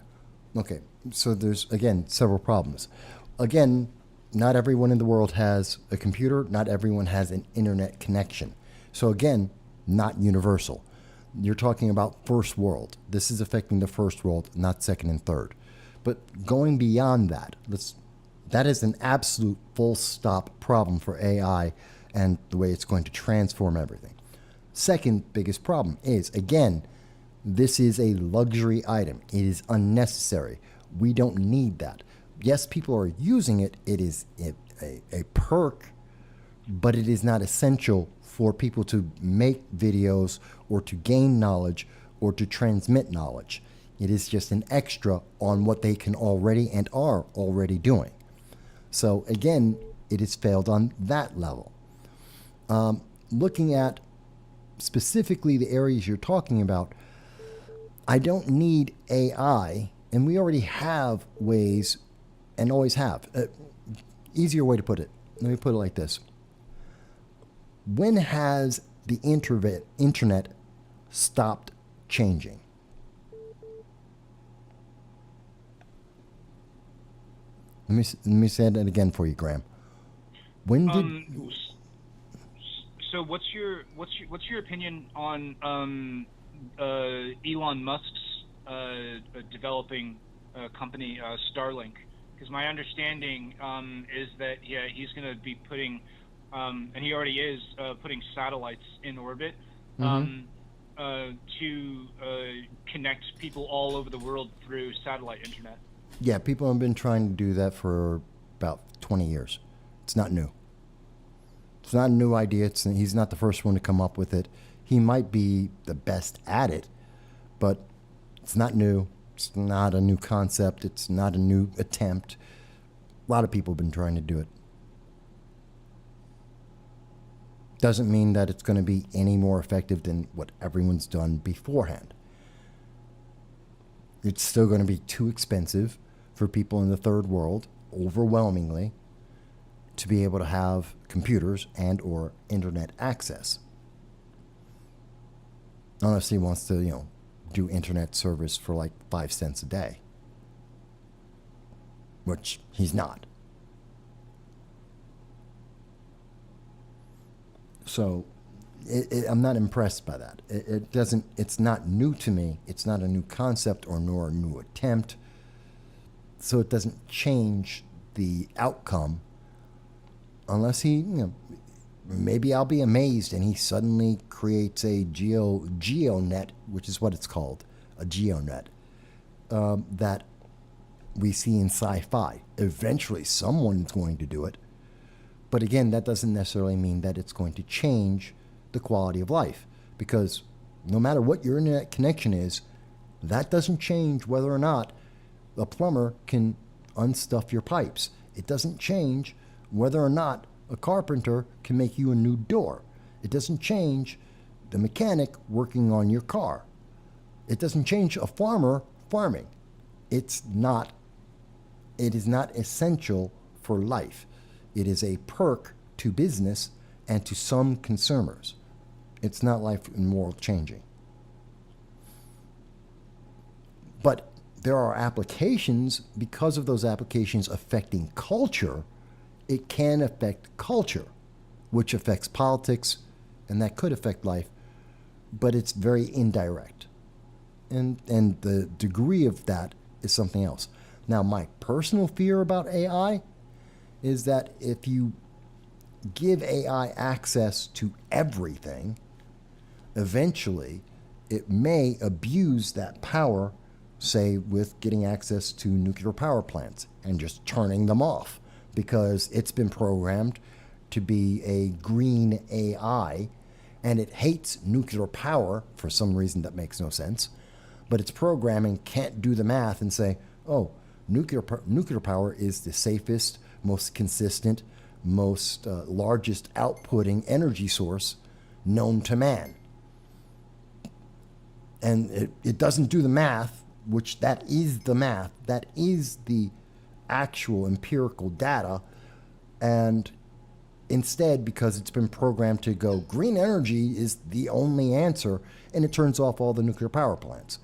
okay. So there's, again, several problems. Again, not everyone in the world has a computer. Not everyone has an internet connection. So again, not universal. You're talking about first world. This is affecting the first world, not second and third. But going beyond that, that is an absolute full stop problem for AI and the way it's going to transform everything. Second biggest problem is, again, this is a luxury item. It is unnecessary. We don't need that. Yes, people are using it. It is a perk, but it is not essential for people to make videos or to gain knowledge or to transmit knowledge. It is just an extra on what they can already and are already doing. So again, it has failed on that level. Looking at specifically the areas you're talking about, I don't need AI, and we already have ways and always have. Easier way to put it. Let me put it like this. When has the internet stopped changing? Let me say that again for you, Graham. When did? So what's your opinion on Elon Musk's developing company Starlink? Because my understanding is that he's going to be putting, and he already is putting satellites in orbit to connect people all over the world through satellite internet. Yeah, people have been trying to do that for about 20 years. It's not new. It's not a new idea. He's not the first one to come up with it. He might be the best at it, but it's not new. It's not a new concept. It's not a new attempt. A lot of people have been trying to do it. Doesn't mean that it's going to be any more effective than what everyone's done beforehand. It's still going to be too expensive for people in the third world, overwhelmingly, to be able to have computers and or internet access. Unless he wants to, do internet service for like 5 cents a day, which he's not. So I'm not impressed by that. It's not new to me. It's not a new concept nor a new attempt. So it doesn't change the outcome unless he, maybe I'll be amazed and he suddenly creates a geonet, which is what it's called, a geonet, that we see in sci-fi. Eventually someone's going to do it. But again, that doesn't necessarily mean that it's going to change the quality of life, because no matter what your internet connection is, that doesn't change whether or not a plumber can unstuff your pipes. It doesn't change whether or not a carpenter can make you a new door. It doesn't change the mechanic working on your car. It doesn't change a farmer farming. It is not essential for life. It is a perk to business and to some consumers. It's not life and world changing. But there are applications, because of those applications affecting culture, it can affect culture, which affects politics, and that could affect life, but it's very indirect. And the degree of that is something else. Now, my personal fear about AI is that if you give AI access to everything, eventually it may abuse that power, say with getting access to nuclear power plants and just turning them off because it's been programmed to be a green AI and it hates nuclear power for some reason that makes no sense. But its programming can't do the math and say, oh, nuclear power is the safest, most consistent, most largest outputting energy source known to man. And it doesn't do the math, which that is the math, that is the actual empirical data. And instead, because it's been programmed to go, green energy is the only answer, and it turns off all the nuclear power plants.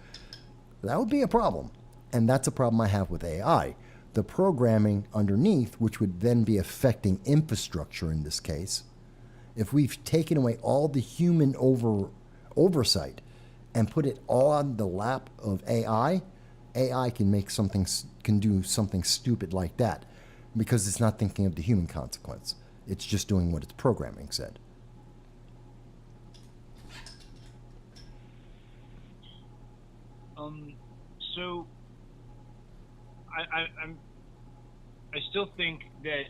That would be a problem. And that's a problem I have with AI. The programming underneath, which would then be affecting infrastructure in this case, if we've taken away all the human oversight and put it all on the lap of AI, AI can do something stupid like that because it's not thinking of the human consequence. It's just doing what its programming said. So I still think that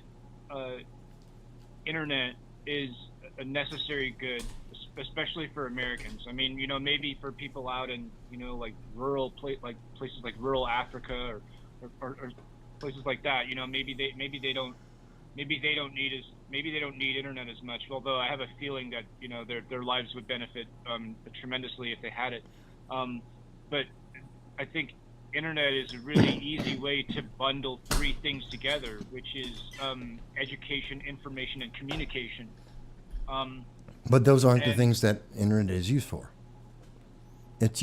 internet is a necessary good, especially for Americans. I mean, maybe for people out in, like rural places like rural Africa or places like that. Maybe they don't need internet as much. Although I have a feeling that their lives would benefit tremendously if they had it. But I think internet is a really easy way to bundle three things together, which is education, information, and communication. But those aren't the things that internet is used for. It's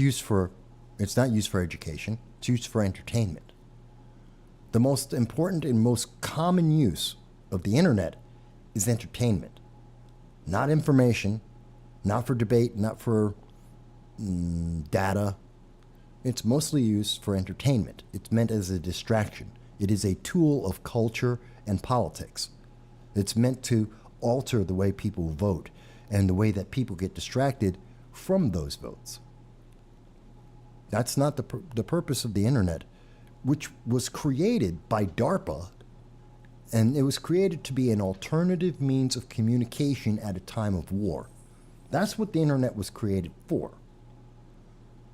not used for education. It's used for entertainment. The most important and most common use of the internet is entertainment, not information, not for debate, not for data. It's mostly used for entertainment. It's meant as a distraction. It is a tool of culture and politics. It's meant to alter the way people vote and the way that people get distracted from those votes. That's not the purpose of the internet, which was created by DARPA, and it was created to be an alternative means of communication at a time of war. That's what the internet was created for.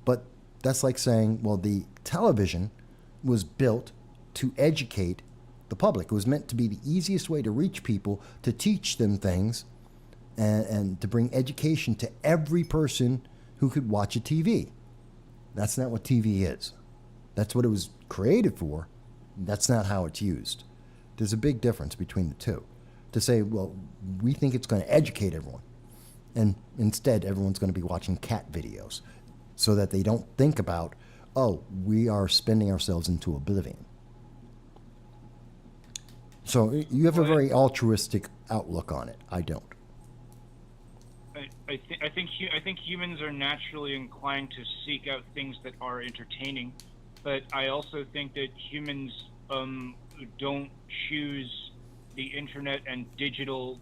But that's like saying, well, the television was built to educate the public. It was meant to be the easiest way to reach people, to teach them things, and to bring education to every person who could watch a TV. That's not what TV is. That's what it was created for. That's not how it's used. There's a big difference between the two. To say, well, we think it's going to educate everyone, and instead everyone's going to be watching cat videos so that they don't think about, oh, we are spending ourselves into oblivion. So you have a very altruistic outlook on it. I don't. I think humans are naturally inclined to seek out things that are entertaining, but I also think that humans don't choose the internet and digital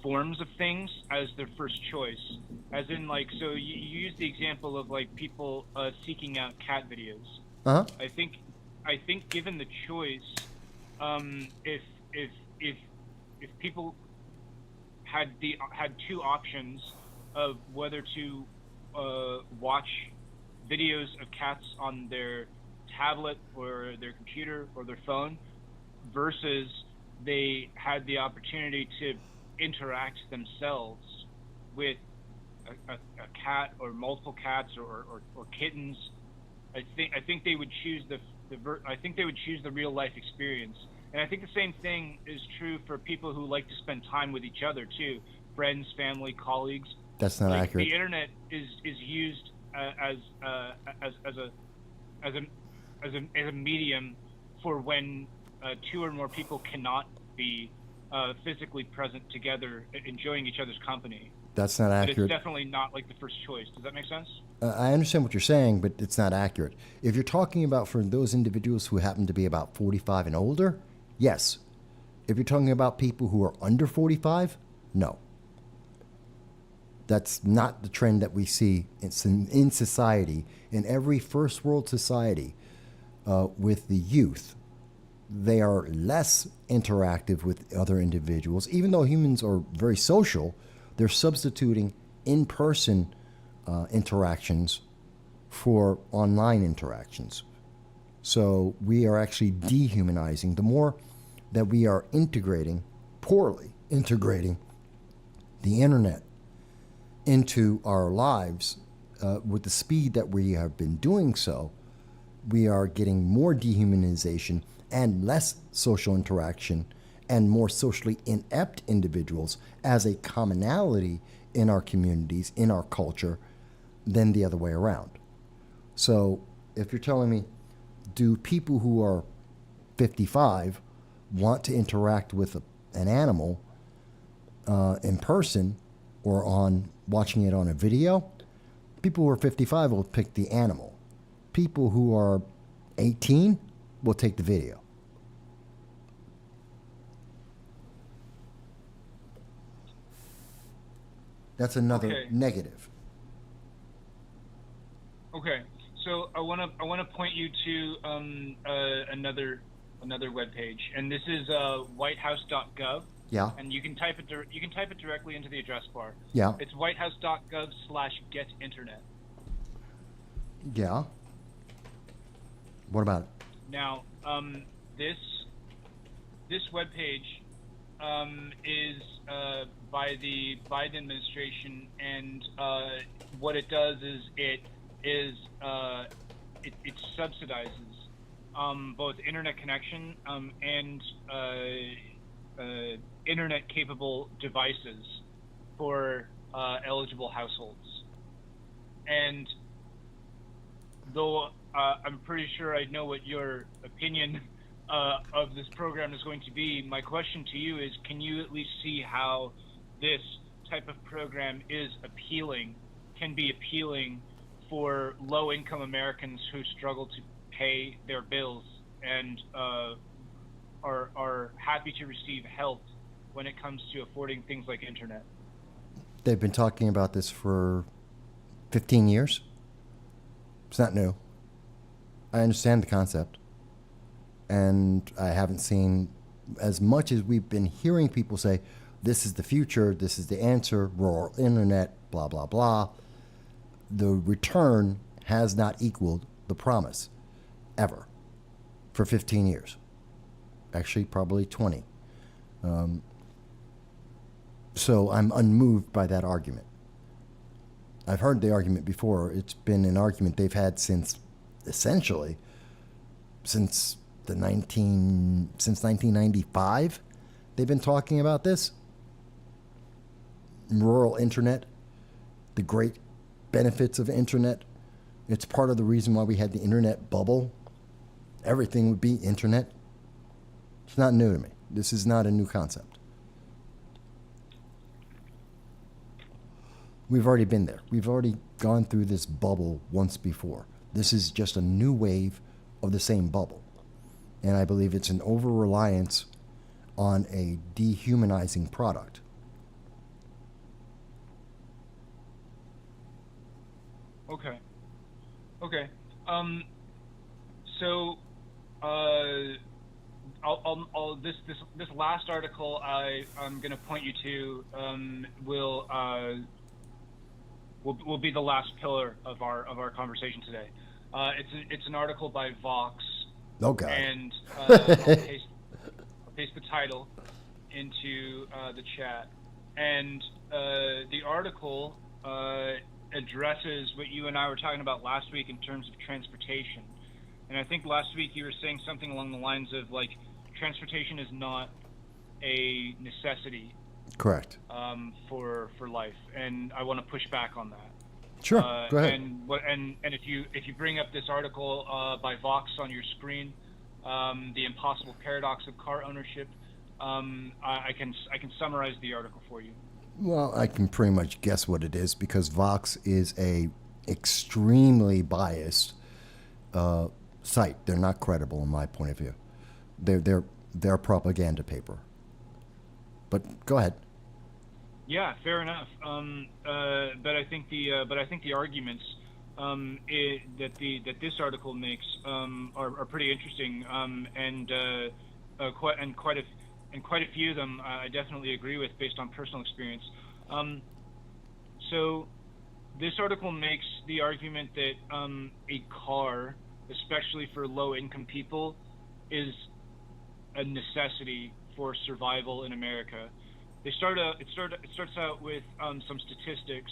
forms of things as their first choice. As in, like, so you use the example of like people seeking out cat videos. Uh-huh. I think given the choice, if people had two options of whether to watch videos of cats on their tablet or their computer or their phone, versus they had the opportunity to interact themselves with a cat or multiple cats or kittens. I think they would choose the real life experience. And I think the same thing is true for people who like to spend time with each other too, friends, family, colleagues. That's not accurate. The internet is used as a medium for when two or more people cannot be physically present together, enjoying each other's company. That's not accurate. But it's definitely not like the first choice. Does that make sense? I understand what you're saying, but it's not accurate. If you're talking about for those individuals who happen to be about 45 and older, yes. If you're talking about people who are under 45, no. That's not the trend that we see in society, in every first world society with the youth. They are less interactive with other individuals. Even though humans are very social, they're substituting in-person interactions for online interactions. So we are actually dehumanizing. The more that we are poorly integrating the internet into our lives with the speed that we have been doing so, we are getting more dehumanization and less social interaction and more socially inept individuals as a commonality in our communities, in our culture, than the other way around. So if you're telling me, do people who are 55 want to interact with an animal in person or on watching it on a video? People who are 55 will pick the animal. People who are 18 will take the video. That's another negative. Okay, so I want to point you to another webpage, and this is whitehouse.gov. Yeah. And you can type it directly into the address bar. Yeah. It's whitehouse.gov/getinternet. Yeah. What about it? Now, this webpage is by the Biden administration, and what it does is it subsidizes both internet connection and internet capable devices for eligible households. And though I'm pretty sure I know what your opinion of this program is going to be, my question to you is, can you at least see how this type of program can be appealing for low-income Americans who struggle to pay their bills and are happy to receive help when it comes to affording things like internet? They've been talking about this for 15 years. It's not new. I understand the concept. And I haven't seen, as much as we've been hearing people say, this is the future, this is the answer, rural internet, blah, blah, blah. The return has not equaled the promise, ever, for 15 years. Actually, probably 20. So I'm unmoved by that argument. I've heard the argument before. It's been an argument they've had since 1995. They've been talking about this. Rural internet, the great benefits of internet. It's part of the reason why we had the internet bubble. Everything would be internet. It's not new to me. This is not a new concept. We've already been there. We've already gone through this bubble once before. This is just a new wave of the same bubble. And I believe it's an over-reliance on a dehumanizing product. Okay. So, this last article I'm going to point you to will be the last pillar of our conversation today. It's an article by Vox. Oh God. And I'll paste the title into the chat. And the article addresses what you and I were talking about last week in terms of transportation. And I think last week you were saying something along the lines of like transportation is not a necessity. Correct. For life, and I want to push back on that. Sure. Go ahead. And if you bring up this article by Vox on your screen, the impossible paradox of car ownership, I can summarize the article for you. Well, I can pretty much guess what it is because Vox is a extremely biased site. They're not credible in my point of view. They're a propaganda paper. But go ahead. Yeah, fair enough. But I think the arguments that this article makes are pretty interesting, and quite a few of them I definitely agree with based on personal experience. So this article makes the argument that a car, especially for low-income people, is a necessity for survival in America. It starts out with some statistics,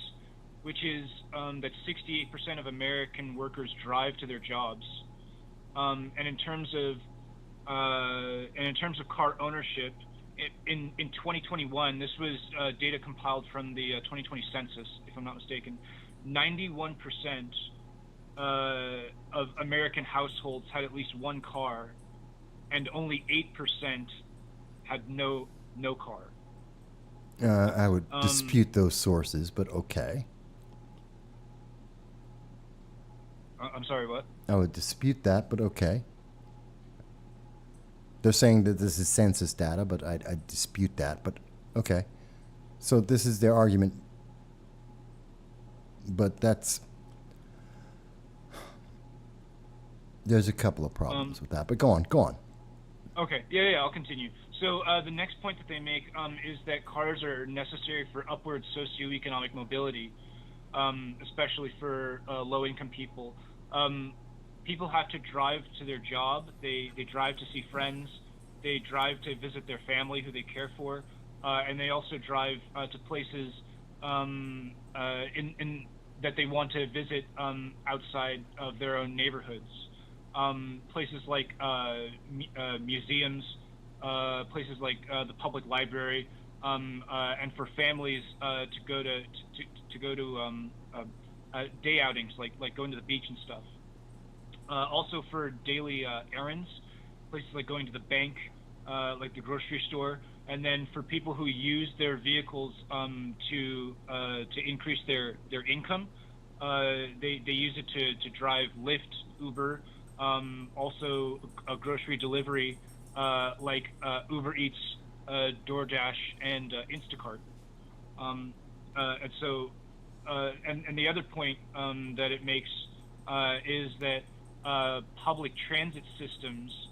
which is that 68% of American workers drive to their jobs, and in terms of car ownership, in 2021, this was data compiled from the 2020 census, if I'm not mistaken. 91% of American households had at least one car, and only 8% had no car. I would dispute those sources, but okay. I'm sorry, what? I would dispute that, but okay. They're saying that this is census data, but I dispute that, but okay. So this is their argument, but there's a couple of problems with that, but go on. Okay, yeah, I'll continue. So the next point that they make is that cars are necessary for upward socioeconomic mobility, especially for low-income people. People have to drive to their job. They drive to see friends. They drive to visit their family who they care for, and they also drive to places that they want to visit outside of their own neighborhoods. Places like museums, places like the public library, and for families to go to day outings, like going to the beach and stuff. Also for daily errands, places like going to the bank, like the grocery store, and then for people who use their vehicles to increase their income, they use it to drive Lyft, Uber, also a grocery delivery like Uber Eats, DoorDash, and Instacart. And so, and the other point that it makes is that public transit systems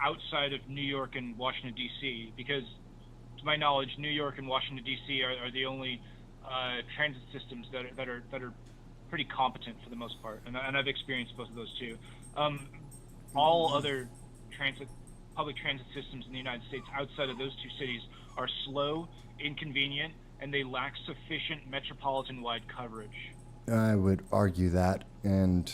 outside of New York and Washington, D.C., because to my knowledge, New York and Washington, D.C. are the only transit systems that are pretty competent for the most part, and I've experienced both of those too. All other public transit systems in the United States outside of those two cities are slow, inconvenient, and they lack sufficient metropolitan-wide coverage. I would argue that, and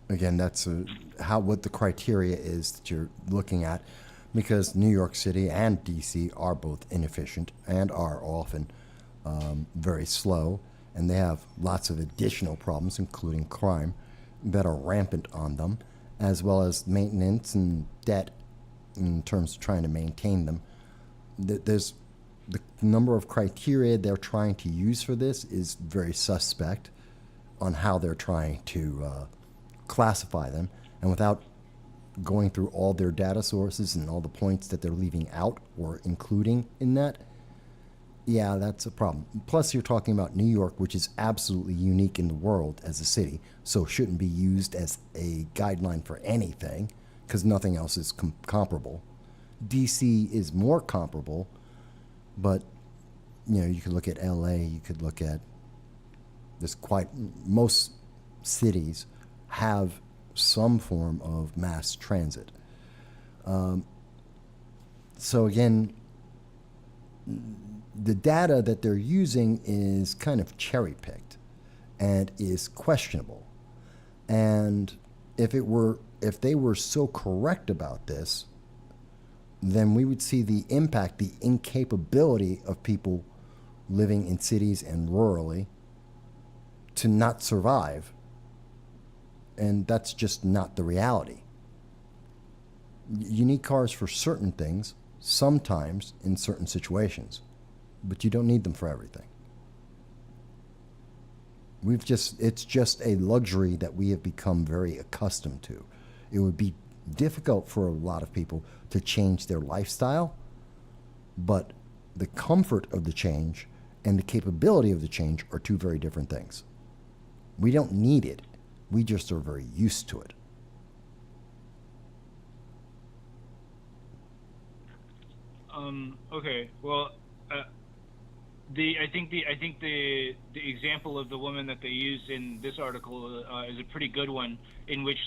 again, that's what the criteria is that you're looking at, because New York City and D.C. are both inefficient and are often very slow, and they have lots of additional problems, including crime, that are rampant on them, as well as maintenance and debt in terms of trying to maintain them. There's the number of criteria they're trying to use for this is very suspect on how they're trying to classify them, and without going through all their data sources and all the points that they're leaving out or including in that, yeah, that's a problem. Plus, you're talking about New York, which is absolutely unique in the world as a city, so shouldn't be used as a guideline for anything, because nothing else is comparable. DC is more comparable, but you could look at LA, you could look at most cities have some form of mass transit. So again, the data that they're using is kind of cherry-picked and is questionable. And if they were so correct about this, then we would see the impact, the incapability of people living in cities and rurally to not survive. And that's just not the reality. You need cars for certain things, sometimes in certain situations, but you don't need them for everything. It's just a luxury that we have become very accustomed to. It would be difficult for a lot of people to change their lifestyle, but the comfort of the change and the capability of the change are two very different things. We don't need it. We just are very used to it. Okay. Well, I think the example of the woman that they use in this article is a pretty good one, in which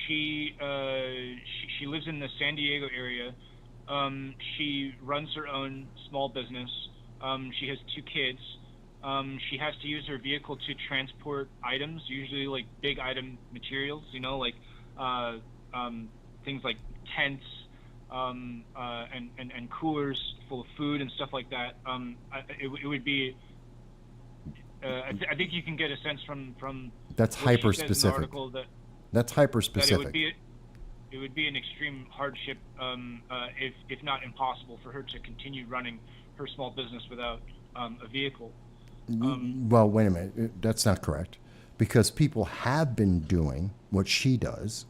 she lives in the San Diego area. She runs her own small business. She has 2 kids. She has to use her vehicle to transport items, usually like big item materials, things like tents and coolers full of food and stuff like that. It would be. I think you can get a sense from that's hyper specific. That's hyper specific. It would be an extreme hardship, if not impossible, for her to continue running her small business without a vehicle. Well, wait a minute. That's not correct, because people have been doing what she does,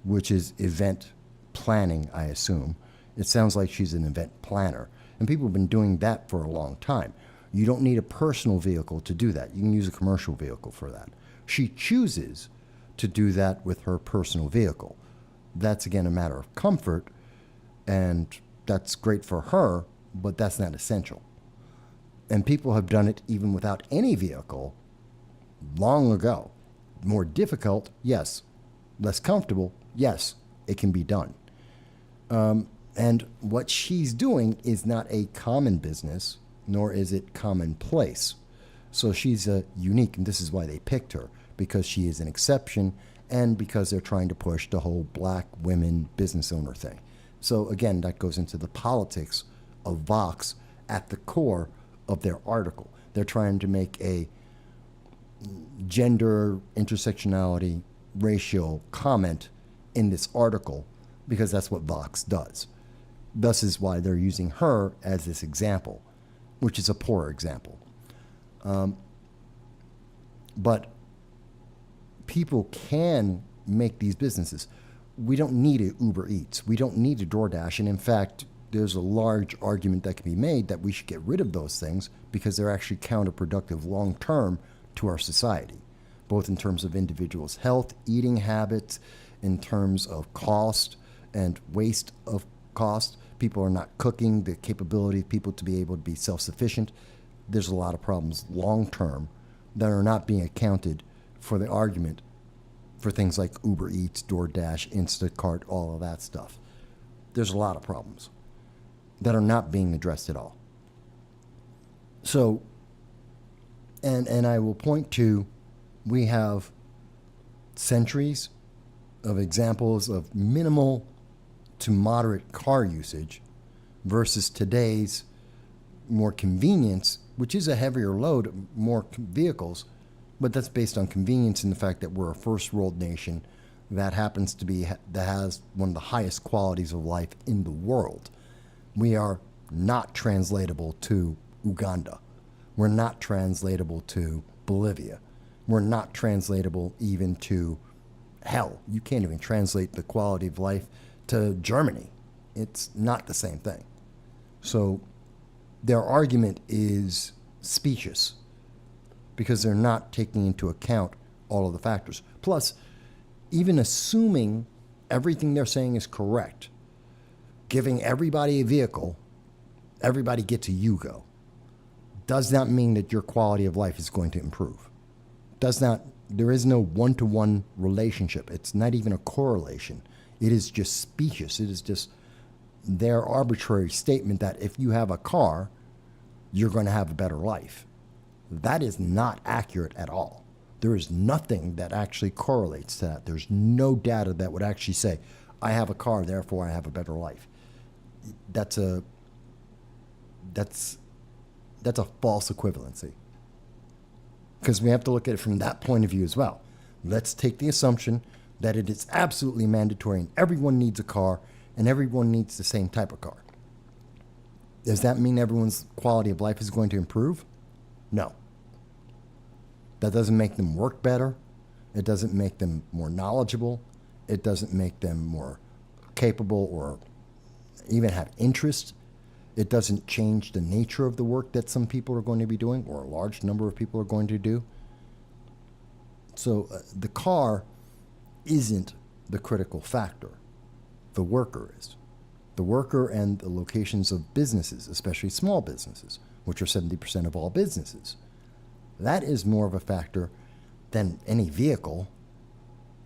which is event planning, I assume. It sounds like she's an event planner, and people have been doing that for a long time. You don't need a personal vehicle to do that. You can use a commercial vehicle for that. She chooses to do that with her personal vehicle. That's, again, a matter of comfort, and that's great for her, but that's not essential. And people have done it even without any vehicle long ago. More difficult, yes. Less comfortable, yes. It can be done. And what she's doing is not a common business, nor is it commonplace. So she's unique, and this is why they picked her, because she is an exception and because they're trying to push the whole black women business owner thing. So again, that goes into the politics of Vox at the core of their article. They're trying to make a gender intersectionality racial comment in this article because that's what Vox does. Thus is why they're using her as this example, which is a poor example. But people can make these businesses. We don't need a Uber Eats. We don't need a DoorDash. And in fact, there's a large argument that can be made that we should get rid of those things because they're actually counterproductive long term to our society, both in terms of individuals' health, eating habits, in terms of cost and waste of cost. People are not cooking, the capability of people to be able to be self-sufficient. There's a lot of problems long term that are not being accounted for the argument for things like Uber Eats, DoorDash, Instacart, all of that stuff. There's a lot of problems that are not being addressed at all. So, and I will point to, we have centuries of examples of minimal to moderate car usage versus today's more convenience, which is a heavier load, more vehicles, but that's based on convenience and the fact that we're a first world nation that happens to be, that has one of the highest qualities of life in the world. We are not translatable to Uganda. We're not translatable to Bolivia. We're not translatable even to, hell, you can't even translate the quality of life to Germany. It's not the same thing. So their argument is specious because they're not taking into account all of the factors. Plus, even assuming everything they're saying is correct, giving everybody a vehicle, everybody gets a Yugo, does not mean that your quality of life is going to improve. there is no one-to-one relationship. It's not even a correlation. It is just specious. It is just their arbitrary statement that if you have a car, you're going to have a better life. That is not accurate at all. There is nothing that actually correlates to that. There's no data that would actually say, I have a car, therefore I have a better life. That's a false equivalency. Because we have to look at it from that point of view as well. Let's take the assumption that it is absolutely mandatory and everyone needs a car and everyone needs the same type of car. Does that mean everyone's quality of life is going to improve? No. That doesn't make them work better. It doesn't make them more knowledgeable. It doesn't make them more capable or even have interest. It doesn't change the nature of the work that some people are going to be doing or a large number of people are going to do. So the car isn't the critical factor. The worker is. The worker and the locations of businesses, especially small businesses, which are 70% of all businesses. That is more of a factor than any vehicle.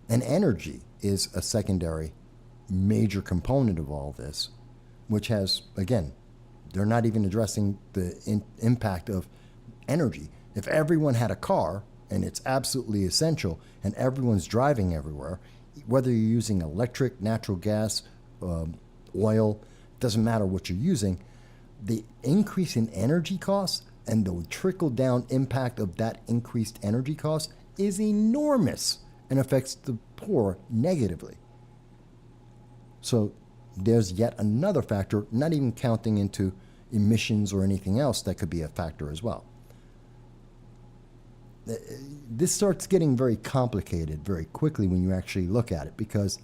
And energy is a secondary major component of all this, which has, again, they're not even addressing the impact of energy. If everyone had a car, and it's absolutely essential, and everyone's driving everywhere, whether you're using electric, natural gas, oil, doesn't matter what you're using, the increase in energy costs and the trickle-down impact of that increased energy cost is enormous and affects the poor negatively. So there's yet another factor, not even counting into emissions or anything else that could be a factor as well. This starts getting very complicated very quickly when you actually look at it, because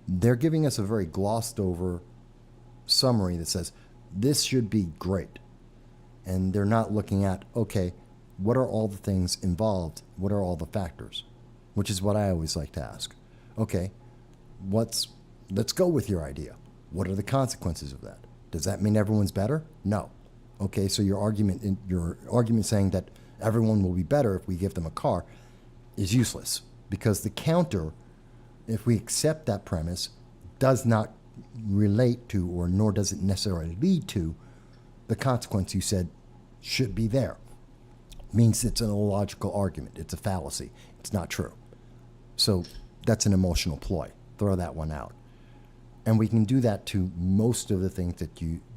they're giving us a very glossed over summary that says this should be great. And they're not looking at, okay, what are all the things involved? What are all the factors? Which is what I always like to ask. Okay, let's go with your idea. What are the consequences of that? Does that mean everyone's better? No. Okay, so your argument saying that everyone will be better if we give them a car is useless, because the counter, if we accept that premise, does not relate to, or nor does it necessarily lead to, the consequence you said should be there. Means it's an illogical argument. It's a fallacy. It's not true. So that's an emotional ploy. Throw that one out. And we can do that to most of the things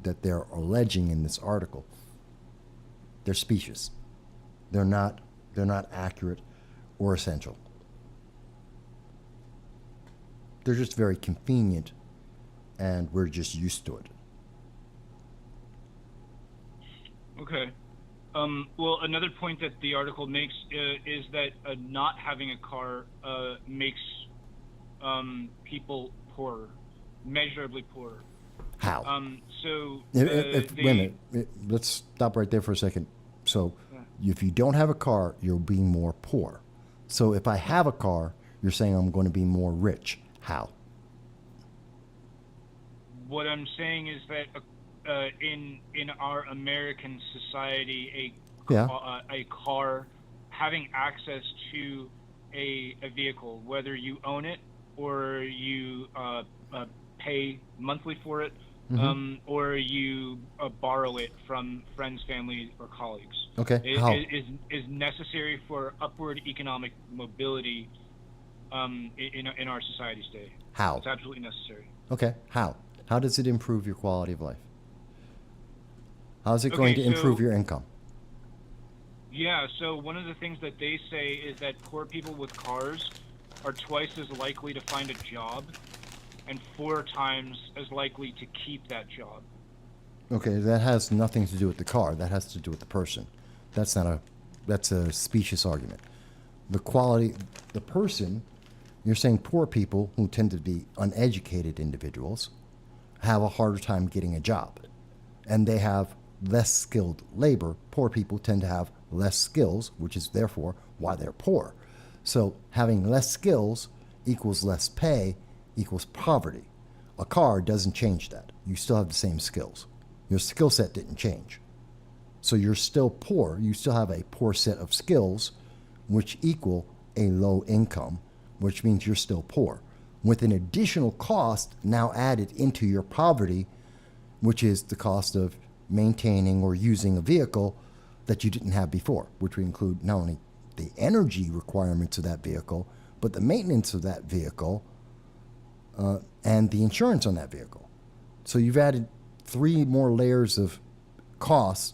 that they're alleging in this article. They're specious. They're not accurate or essential. They're just very convenient, and we're just used to it. Okay. Well, another point that the article makes is that not having a car makes people poorer, measurably poorer. How? Wait a minute. Let's stop right there for a second. So, if you don't have a car, you're being more poor. So, if I have a car, you're saying I'm going to be more rich. How? What I'm saying is that in our American society, a car, having access to a vehicle, whether you own it or you pay monthly for it, or you borrow it from friends, family, or colleagues. Okay. Is necessary for upward economic mobility in our society today. How? It's absolutely necessary. Okay. How? How does it improve your quality of life? How is it going to improve your income? Yeah, so one of the things that they say is that poor people with cars are twice as likely to find a job and 4 times as likely to keep that job. Okay, that has nothing to do with the car. That has to do with the person. That's a specious argument. The person, you're saying poor people who tend to be uneducated individuals have a harder time getting a job. And they have less skilled labor. Poor people tend to have less skills, which is therefore why they're poor. So having less skills equals less pay equals poverty. A car doesn't change that. You still have the same skills. Your skill set didn't change. So you're still poor. You still have a poor set of skills, which equal a low income, which means you're still poor, with an additional cost now added into your poverty, which is the cost of maintaining or using a vehicle that you didn't have before, which would include not only the energy requirements of that vehicle, but the maintenance of that vehicle and the insurance on that vehicle. So you've added 3 more layers of costs,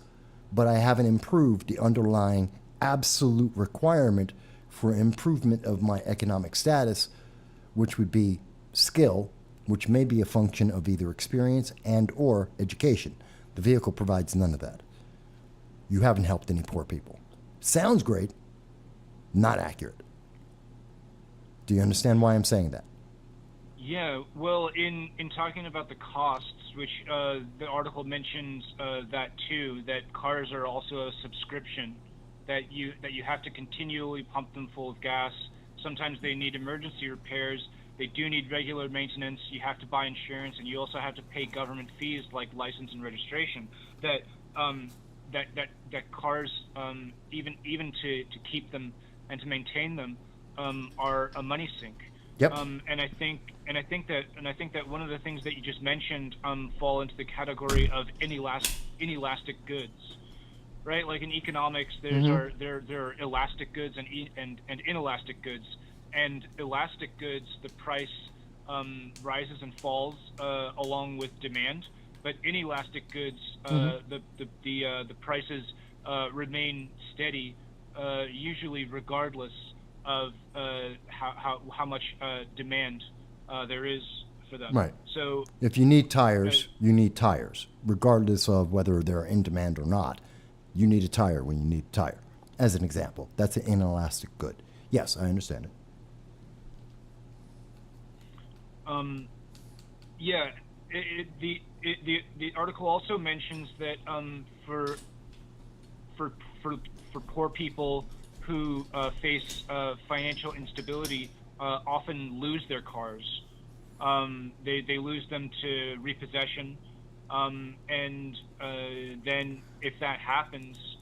but I haven't improved the underlying absolute requirement for improvement of my economic status, which would be skill, which may be a function of either experience and or education. The vehicle provides none of that. You haven't helped any poor people. Sounds great, not accurate. Do you understand why I'm saying that? Yeah, well, in talking about the costs, which the article mentions that too, that cars are also a subscription, that you have to continually pump them full of gas. Sometimes they need emergency repairs. They do need regular maintenance. You have to buy insurance, and you also have to pay government fees like license and registration. That cars, even to keep them and to maintain them, are a money sink. Yep. And I think that one of the things that you just mentioned fall into the category of inelastic goods, right? Like in economics, there are elastic goods and inelastic goods. And elastic goods, the price rises and falls along with demand. But inelastic goods, the prices remain steady, usually regardless of how much demand there is for them. Right. So if you need tires, you need tires, regardless of whether they're in demand or not. You need a tire when you need a tire. As an example, that's an inelastic good. Yes, I understand it. Yeah, the article also mentions that for poor people who face financial instability, often lose their cars. They lose them to repossession, and then if that happens,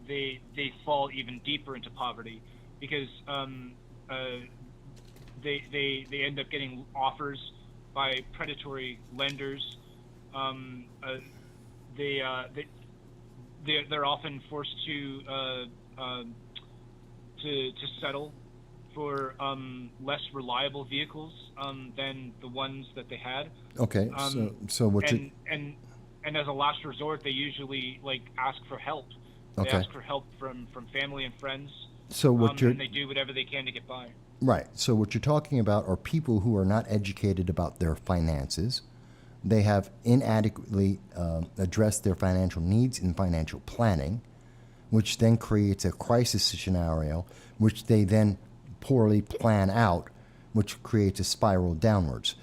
they fall even deeper into poverty because they end up getting offers by predatory lenders. They're often forced to settle for less reliable vehicles than the ones that they had. Okay, so what and as a last resort, they usually ask for help. They Okay. ask for help from family and friends. So what and they do whatever they can to get by. Right. So what you're talking about are people who are not educated about their finances. They have inadequately addressed their financial needs in financial planning, which then creates a crisis scenario, which they then poorly plan out, which creates a spiral downwards.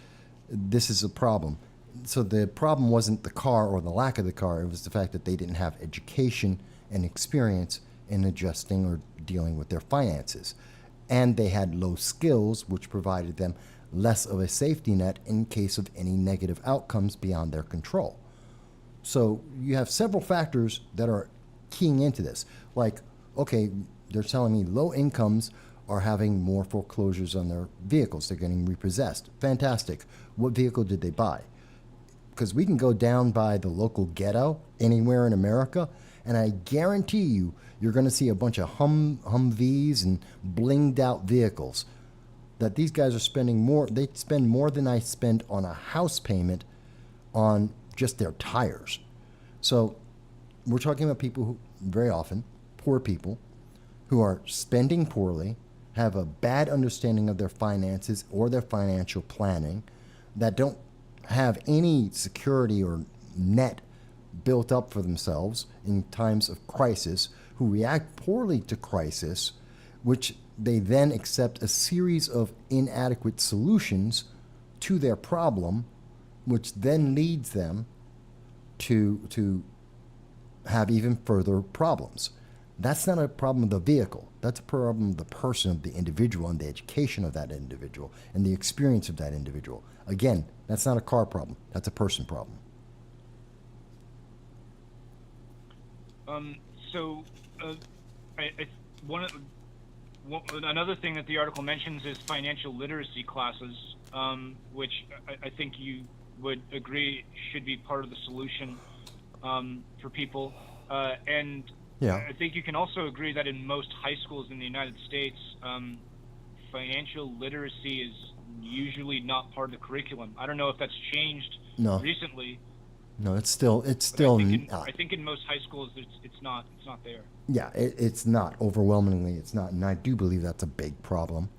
This is a problem. So the problem wasn't the car or the lack of the car. It was the fact that they didn't have education and experience in adjusting or dealing with their finances. And they had low skills, which provided them less of a safety net in case of any negative outcomes beyond their control. So you have several factors that are keying into this. Like, okay, they're telling me low incomes are having more foreclosures on their vehicles. They're getting repossessed. Fantastic. What vehicle did they buy? Because we can go down by the local ghetto anywhere in America, and I guarantee you're going to see a bunch of Humvees and blinged out vehicles that these guys are spending more. They spend more than I spend on a house payment on just their tires. So we're talking about people who, very often, poor people, who are spending poorly, have a bad understanding of their finances or their financial planning, that don't have any security or net built up for themselves in times of crisis, who react poorly to crisis, which they then accept a series of inadequate solutions to their problem, which then leads them to have even further problems. That's not a problem of the vehicle. That's a problem of the person, of the individual, and the education of that individual, and the experience of that individual. Again, that's not a car problem. That's a person problem. another thing that the article mentions is financial literacy classes, which I think you would agree should be part of the solution for people. And Yeah. I think you can also agree that in most high schools in the United States, financial literacy is usually not part of the curriculum. I don't know if that's changed recently. No, it's still I think in most high schools it's not there. Yeah, it's not. Overwhelmingly, it's not. And I do believe that's a big problem.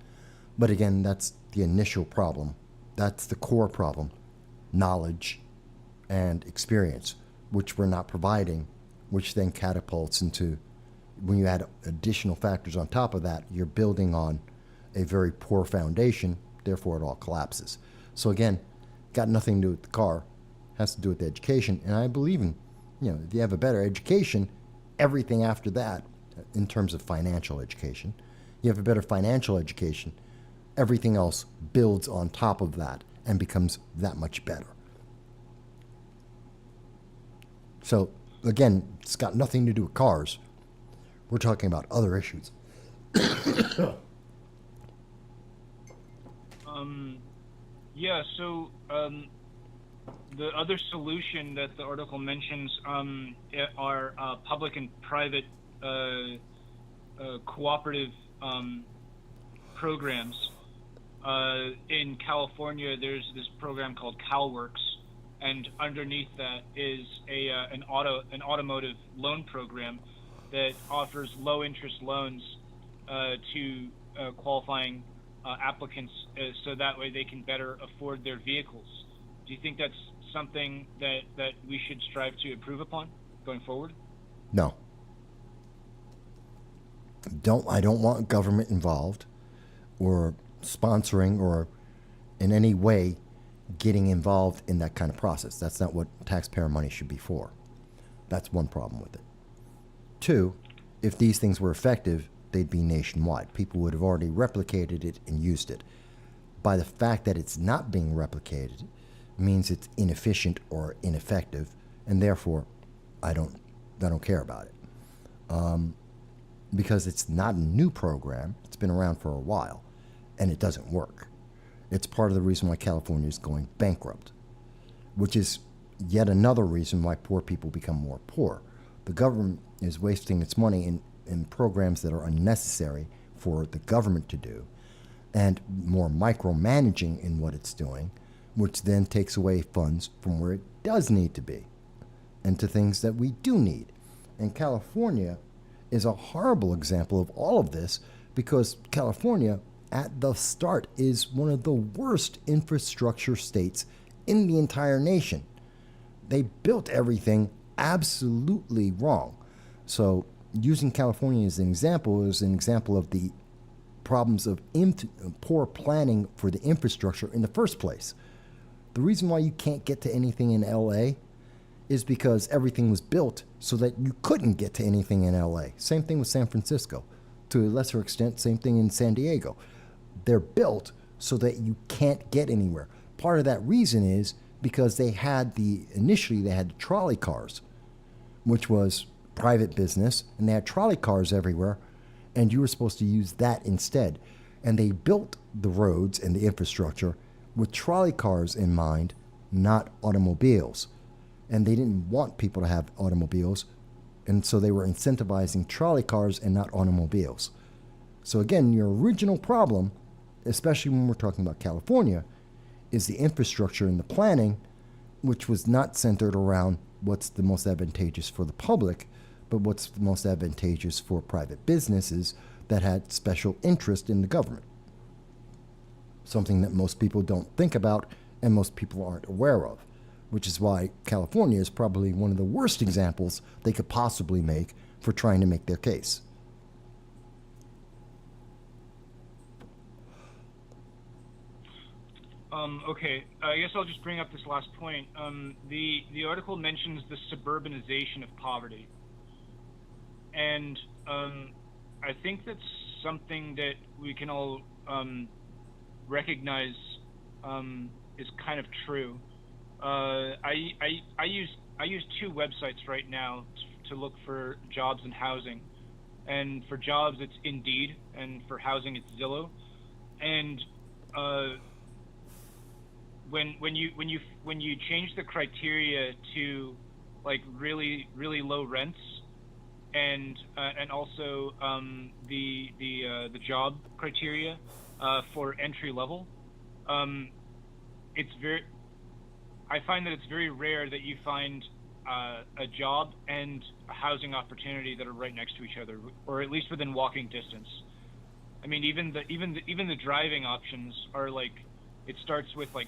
But again, that's the initial problem. That's the core problem. Knowledge and experience, which we're not providing, which then catapults into, when you add additional factors on top of that, you're building on a very poor foundation, therefore it all collapses. So again, got nothing to do with the car, has to do with the education. And I believe in, if you have a better education, everything after that, in terms of financial education, you have a better financial education, everything else builds on top of that and becomes that much better. So again, it's got nothing to do with cars. We're talking about other issues. Yeah, so the other solution that the article mentions are public and private cooperative programs. In California, there's this program called CalWorks, and underneath that is an automotive loan program that offers low interest loans to qualifying applicants, so that way they can better afford their vehicles. Do you think that's something that we should strive to improve upon going forward? No. I don't want government involved or sponsoring or in any way getting involved in that kind of process. That's not what taxpayer money should be for. That's one problem with it. Two, if these things were effective, they'd be nationwide. People would have already replicated it and used it. By the fact that it's not being replicated means it's inefficient or ineffective, and therefore I don't care about it. Because it's not a new program. It's been around for a while, and it doesn't work. It's part of the reason why California is going bankrupt, which is yet another reason why poor people become more poor. The government is wasting its money in programs that are unnecessary for the government to do, and more micromanaging in what it's doing, which then takes away funds from where it does need to be and to things that we do need. And California is a horrible example of all of this, because California at the start is one of the worst infrastructure states in the entire nation. They built everything absolutely wrong. So using California as an example is an example of the problems of poor planning for the infrastructure in the first place. The reason why you can't get to anything in LA is because everything was built so that you couldn't get to anything in LA. Same thing with San Francisco. To a lesser extent, same thing in San Diego. They're built so that you can't get anywhere. Part of that reason is because initially they had trolley cars, which was private business, and they had trolley cars everywhere, and you were supposed to use that instead. And they built the roads and the infrastructure with trolley cars in mind, not automobiles. And they didn't want people to have automobiles, and so they were incentivizing trolley cars and not automobiles. So again, your original problem, especially when we're talking about California, is the infrastructure and the planning, which was not centered around what's the most advantageous for the public, but what's the most advantageous for private businesses that had special interest in the government. Something that most people don't think about and most people aren't aware of, which is why California is probably one of the worst examples they could possibly make for trying to make their case. Okay, I guess I'll just bring up this last point. The article mentions the suburbanization of poverty. And I think that's something that we can all recognize is kind of true. I use two websites right now to look for jobs and housing. and for jobs it's Indeed, and for housing it's Zillow. And when you change the criteria to like really low rents, and also the job criteria for entry level, I find that it's very rare that you find a job and a housing opportunity that are right next to each other, or at least within walking distance. I mean, even the driving options are like, it starts with like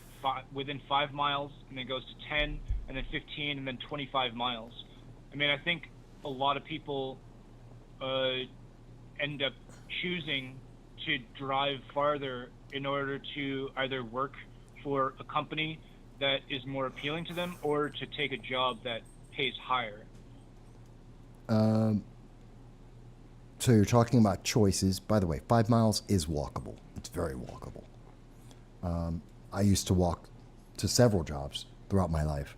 within 5 miles, and then goes to 10, and then 15, and then 25 miles. I mean, I think a lot of people end up choosing to drive farther in order to either work for a company that is more appealing to them, or to take a job that pays higher. So you're talking about choices. By the way, 5 miles is walkable. It's very walkable. I used to walk to several jobs throughout my life,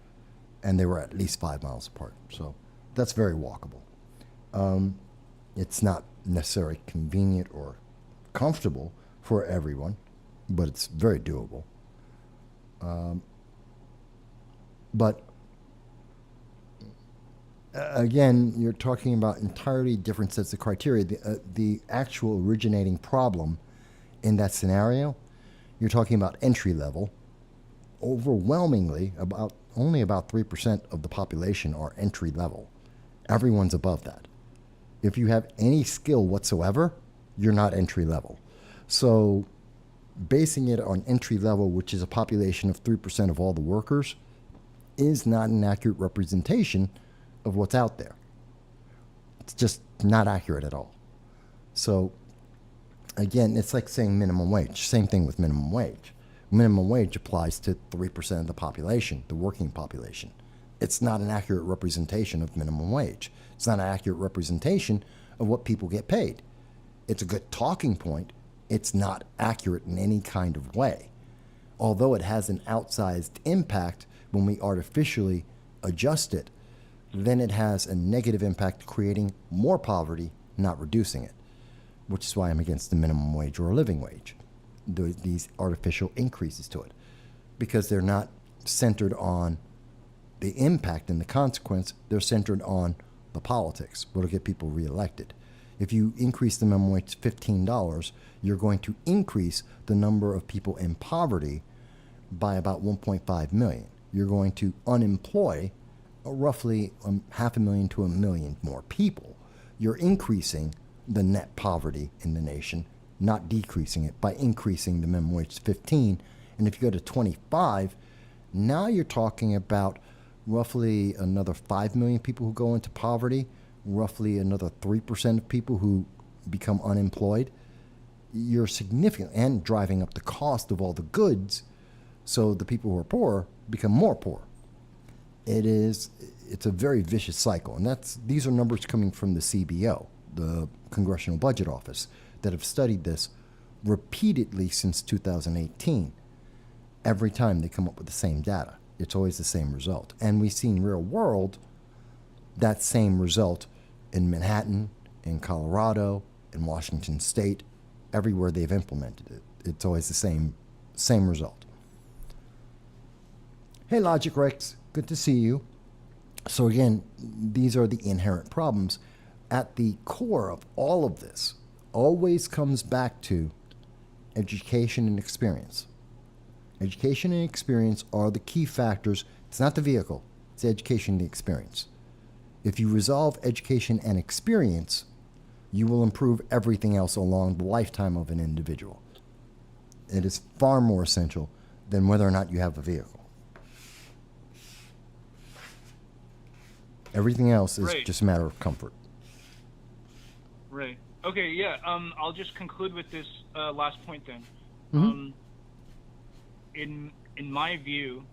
and they were at least 5 miles apart. So that's very walkable. It's not necessarily convenient or comfortable for everyone, but it's very doable. But again, you're talking about entirely different sets of criteria. The actual originating problem in that scenario, you're talking about entry level. Overwhelmingly, only about 3% of the population are entry level. Everyone's above that. If you have any skill whatsoever, you're not entry level. So basing it on entry level, which is a population of 3% of all the workers, is not an accurate representation of what's out there. It's just not accurate at all. So again, it's like saying minimum wage. Same thing with minimum wage. Minimum wage applies to 3% of the population, the working population. It's not an accurate representation of minimum wage. It's not an accurate representation of what people get paid. It's a good talking point. It's not accurate in any kind of way. Although it has an outsized impact when we artificially adjust it, then it has a negative impact, creating more poverty, not reducing it, which is why I'm against the minimum wage or a living wage, these artificial increases to it, because they're not centered on the impact and the consequence. They're centered on the politics, what'll get people reelected. If you increase the minimum wage to $15, you're going to increase the number of people in poverty by about 1.5 million. You're going to unemploy roughly 500,000 to 1 million more people. You're increasing the net poverty in the nation, not decreasing it, by increasing the minimum wage to 15. And if you go to 25, now you're talking about roughly another 5 million people who go into poverty, roughly another 3% of people who become unemployed. You're significant, and driving up the cost of all the goods, so the people who are poor become more poor. It's a very vicious cycle, and these are numbers coming from the CBO, the Congressional Budget Office, that have studied this repeatedly since 2018. Every time they come up with the same data, it's always the same result. And we see in real world that same result in Manhattan, in Colorado, in Washington State, everywhere they've implemented it. It's always the same result. Hey, Logic Rex, good to see you. So again, these are the inherent problems. At the core of all of this always comes back to education and experience. Education and experience are the key factors. It's not the vehicle, it's education and the experience. If you resolve education and experience, you will improve everything else along the lifetime of an individual. It is far more essential than whether or not you have a vehicle. Everything else is just a matter of comfort. Right. Okay, yeah. I'll just conclude with this last point then. Mm-hmm. In my view,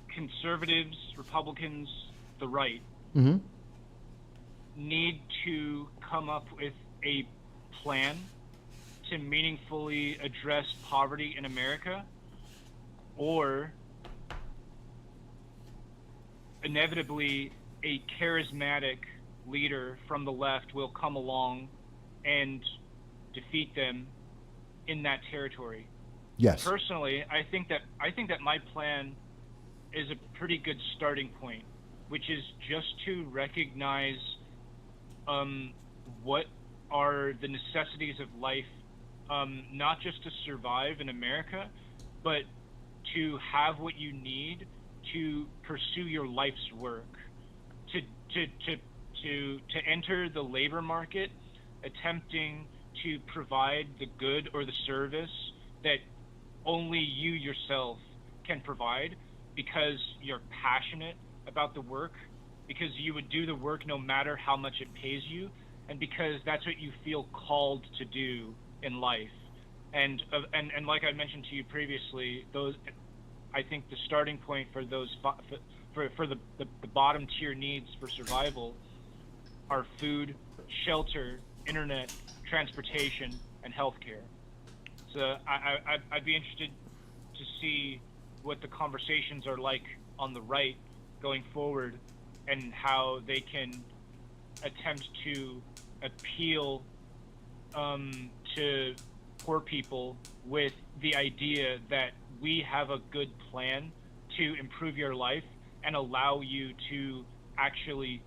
conservatives, Republicans, the right, need to come up with a plan to meaningfully address poverty in America, or inevitably a charismatic leader from the left will come along and defeat them in that territory. Yes. Personally, I think that my plan is a pretty good starting point, which is just to recognize what are the necessities of life, not just to survive in America, but to have what you need to pursue your life's work, to enter the labor market, attempting to provide the good or the service that only you yourself can provide, because you're passionate about the work, because you would do the work no matter how much it pays you, and because that's what you feel called to do in life. And like I mentioned to you previously, I think the starting point for those for the bottom tier needs for survival are food, shelter, internet, transportation, and healthcare. So I'd be interested to see what the conversations are like on the right going forward, and how they can attempt to appeal to poor people with the idea that we have a good plan to improve your life and allow you to actually,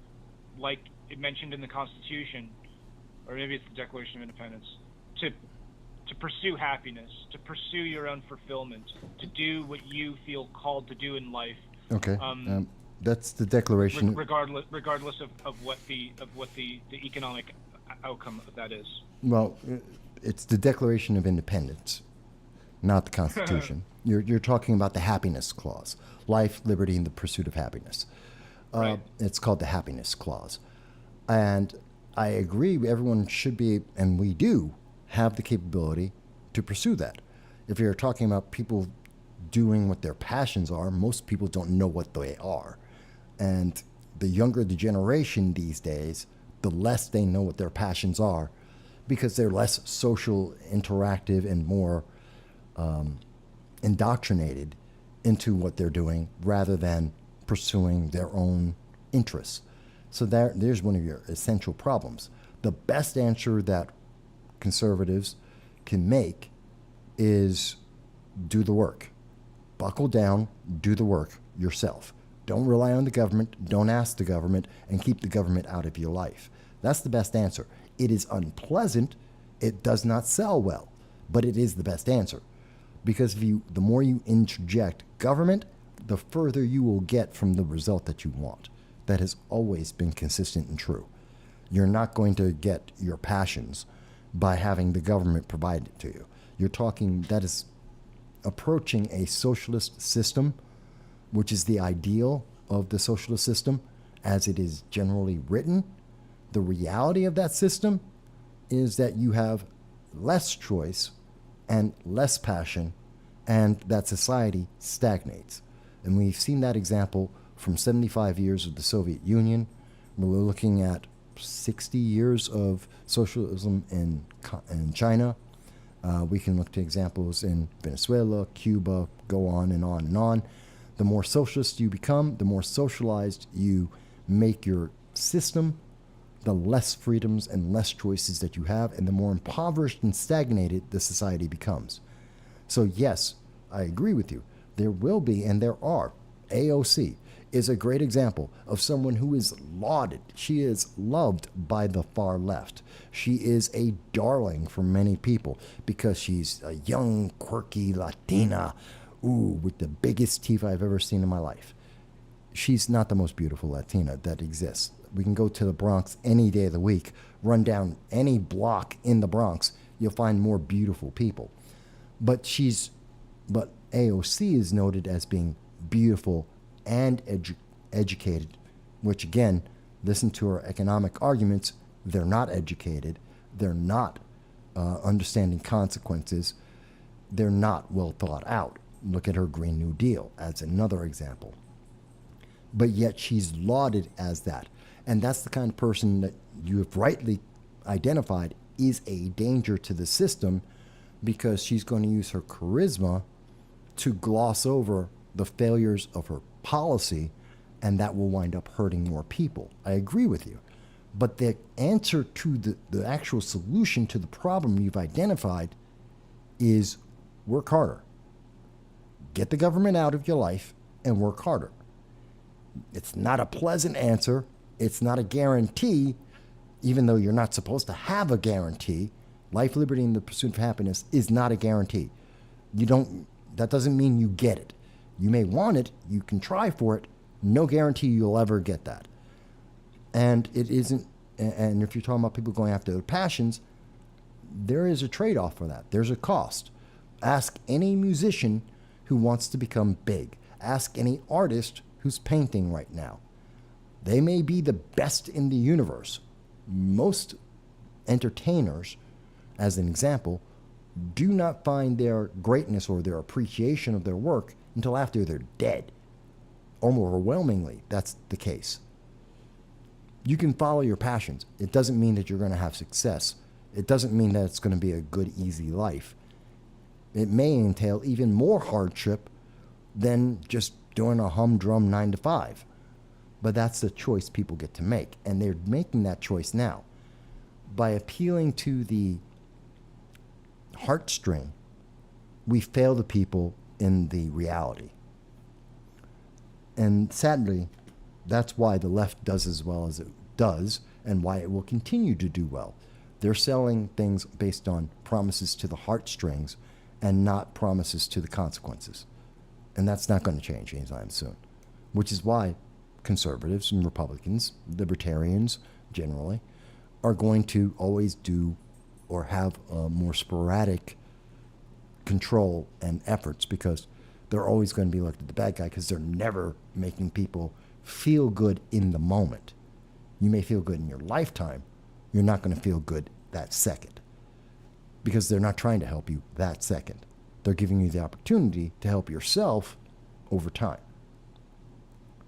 like it mentioned in the Constitution, or maybe it's the Declaration of Independence, to pursue happiness, to pursue your own fulfillment, to do what you feel called to do in life. Okay. That's the Declaration. Regardless of what the economic outcome of that is. Well, it's the Declaration of Independence, not the Constitution. You're talking about the happiness clause: life, liberty, and the pursuit of happiness. Right. It's called the happiness clause, and I agree. Everyone should be, and we do have the capability to pursue that. If you're talking about people doing what their passions are, most people don't know what they are. And the younger the generation these days, the less they know what their passions are, because they're less social, interactive, and more indoctrinated into what they're doing rather than pursuing their own interests. So there's one of your essential problems. The best answer that conservatives can make is do the work. Buckle down, do the work yourself. Don't rely on the government, don't ask the government, and keep the government out of your life. That's the best answer. It is unpleasant, it does not sell well, but it is the best answer. Because the more you interject government, the further you will get from the result that you want. That has always been consistent and true. You're not going to get your passions by having the government provide it to you. You're talking, that is approaching a socialist system, which is the ideal of the socialist system as it is generally written. The reality of that system is that you have less choice and less passion, and that society stagnates. And we've seen that example from 75 years of the Soviet Union. We're looking at 60 years of socialism in China. We can look to examples in Venezuela, Cuba, go on and on and on. The more socialist you become, the more socialized you make your system, the less freedoms and less choices that you have, and the more impoverished and stagnated the society becomes. So yes, I agree with you. There will be, and there are. AOC is a great example of someone who is lauded. She is loved by the far left. She is a darling for many people because she's a young, quirky Latina, with the biggest teeth I've ever seen in my life. She's not the most beautiful Latina that exists. We can go to the Bronx any day of the week, run down any block in the Bronx, you'll find more beautiful people. But AOC is noted as being beautiful and educated, which again, listen to her economic arguments, they're not educated, they're not understanding consequences, they're not well thought out. Look at her Green New Deal as another example. But yet she's lauded as that. And that's the kind of person that you have rightly identified is a danger to the system, because she's going to use her charisma to gloss over the failures of her policy, and that will wind up hurting more people. I agree with you. But the answer to the actual solution to the problem you've identified is work harder. Get the government out of your life and work harder. It's not a pleasant answer. It's not a guarantee, even though you're not supposed to have a guarantee. Life, liberty, and the pursuit of happiness is not a guarantee. That doesn't mean you get it. You may want it. You can try for it. No guarantee you'll ever get that. And it isn't, and if you're talking about people going after their passions, there is a trade-off for that. There's a cost. Ask any musician who wants to become big. Ask any artist who's painting right now. They may be the best in the universe. Most entertainers, as an example, do not find their greatness or their appreciation of their work until after they're dead. Overwhelmingly, that's the case. You can follow your passions. It doesn't mean that you're going to have success. It doesn't mean that it's going to be a good, easy life. It may entail even more hardship than just doing a humdrum 9 to 5. But that's the choice people get to make. And they're making that choice now. By appealing to the heartstring, we fail the people in the reality. And sadly, that's why the left does as well as it does and why it will continue to do well. They're selling things based on promises to the heartstrings and not promises to the consequences. And that's not going to change anytime soon, which is why conservatives and Republicans, libertarians generally, are going to always do or have a more sporadic control and efforts, because they're always going to be looked at the bad guy, because they're never making people feel good in the moment. You may feel good in your lifetime. You're not going to feel good that second, because they're not trying to help you that second. They're giving you the opportunity to help yourself over time.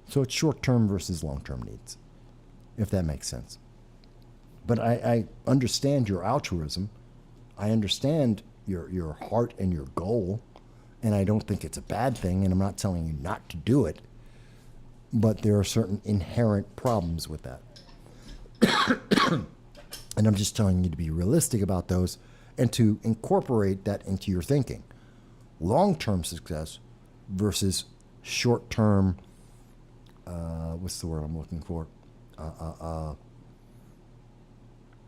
So it's short-term versus long-term needs, if that makes sense. But I understand your altruism. I understand your heart and your goal, and I don't think it's a bad thing, and I'm not telling you not to do it. But there are certain inherent problems with that. And I'm just telling you to be realistic about those and to incorporate that into your thinking. Long-term success versus short-term, what's the word I'm looking for?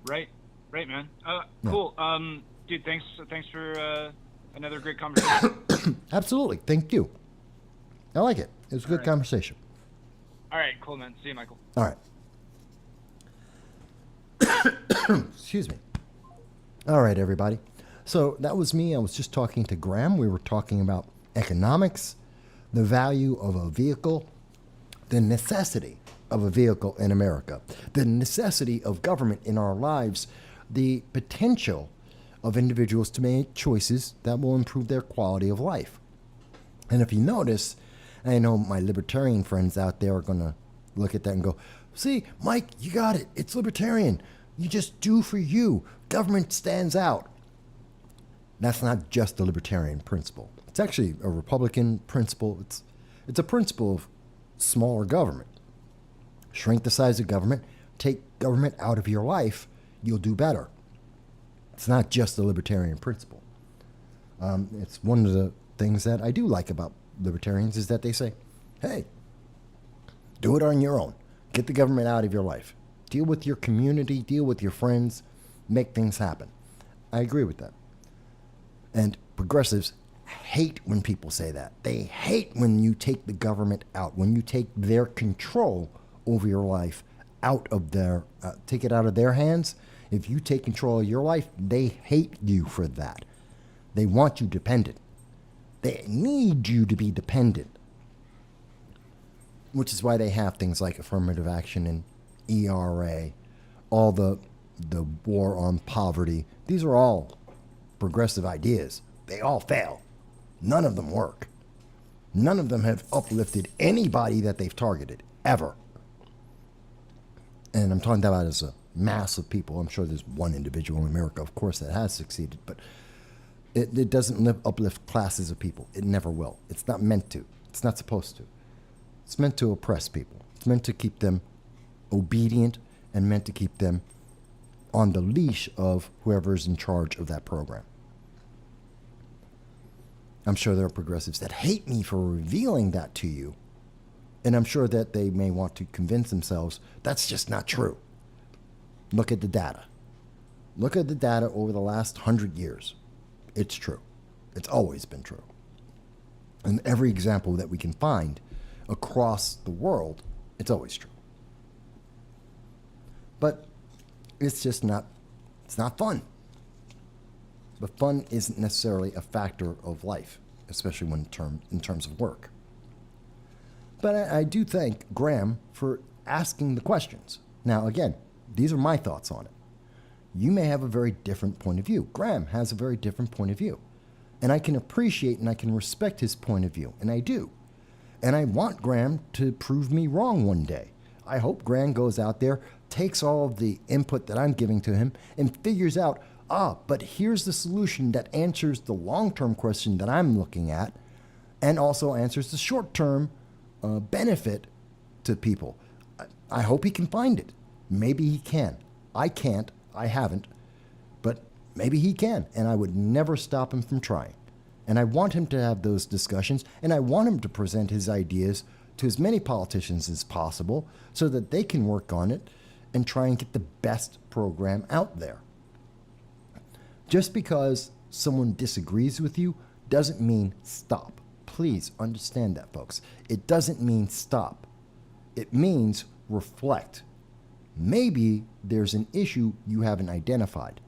Right, man. Cool. Dude, thanks for another great conversation. Absolutely. Thank you. I like it. It was a good conversation. All right, cool, man. See you, Michael. All right. Excuse me. All right, everybody. So that was me. I was just talking to Graham. We were talking about economics, the value of a vehicle, the necessity of a vehicle in America, the necessity of government in our lives, the potential of individuals to make choices that will improve their quality of life. And if you notice, I know my libertarian friends out there are going to look at that and go, see, Mike, you got it. It's libertarian. You just do for you. Government stands out. That's not just a libertarian principle. It's actually a Republican principle. It's a principle of smaller government. Shrink the size of government. Take government out of your life. You'll do better. It's not just a libertarian principle. It's one of the things that I do like about libertarians is that they say, hey, do it on your own. Get the government out of your life. Deal with your community. Deal with your friends. Make things happen. I agree with that. And progressives hate when people say that. They hate when you take the government out, when you take their control over your life out of their, take it out of their hands. If you take control of your life, they hate you for that. They want you dependent. They need you to be dependent. Which is why they have things like affirmative action and ERA, all the war on poverty. These are all progressive ideas. They all fail. None of them work. None of them have uplifted anybody that they've targeted, ever. And I'm talking about as a mass of people. I'm sure there's one individual in America, of course, that has succeeded, but it doesn't uplift classes of people. It never will. It's not meant to. It's not supposed to. It's meant to oppress people. It's meant to keep them obedient and meant to keep them on the leash of whoever's in charge of that program. I'm sure there are progressives that hate me for revealing that to you, and I'm sure that they may want to convince themselves that's just not true. Look at the data. Look at the data over the last 100 years. It's true. It's always been true. And every example that we can find across the world, it's always true. But it's just not, it's not fun. But fun isn't necessarily a factor of life, especially when in terms of work. But I do thank Graham for asking the questions. Now, again, these are my thoughts on it. You may have a very different point of view. Graham has a very different point of view. And I can appreciate and I can respect his point of view, and I do. And I want Graham to prove me wrong one day. I hope Graham goes out there, takes all of the input that I'm giving to him, and figures out, but here's the solution that answers the long-term question that I'm looking at, and also answers the short-term benefit to people. I hope he can find it. Maybe he can. I can't. I haven't. But maybe he can, and I would never stop him from trying. And I want him to have those discussions, and I want him to present his ideas to as many politicians as possible so that they can work on it and try and get the best program out there. Just because someone disagrees with you doesn't mean stop. Please understand that, folks. It doesn't mean stop. It means reflect. Maybe there's an issue you haven't identified.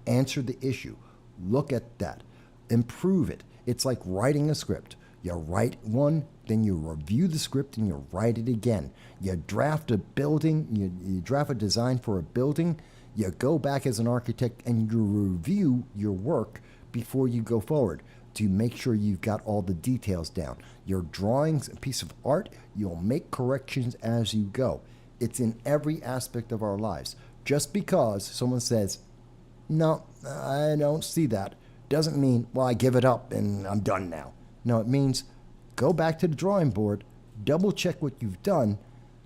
Answer the issue. Look at that. Improve it. It's like writing a script. You write one, then you review the script and you write it again. You draft a building, you draft a design for a building, you go back as an architect and you review your work before you go forward to make sure you've got all the details down. Your drawing's a piece of art, you'll make corrections as you go. It's in every aspect of our lives. Just because someone says, no, I don't see that, doesn't mean, well, I give it up and I'm done now. No, it means go back to the drawing board, double check what you've done,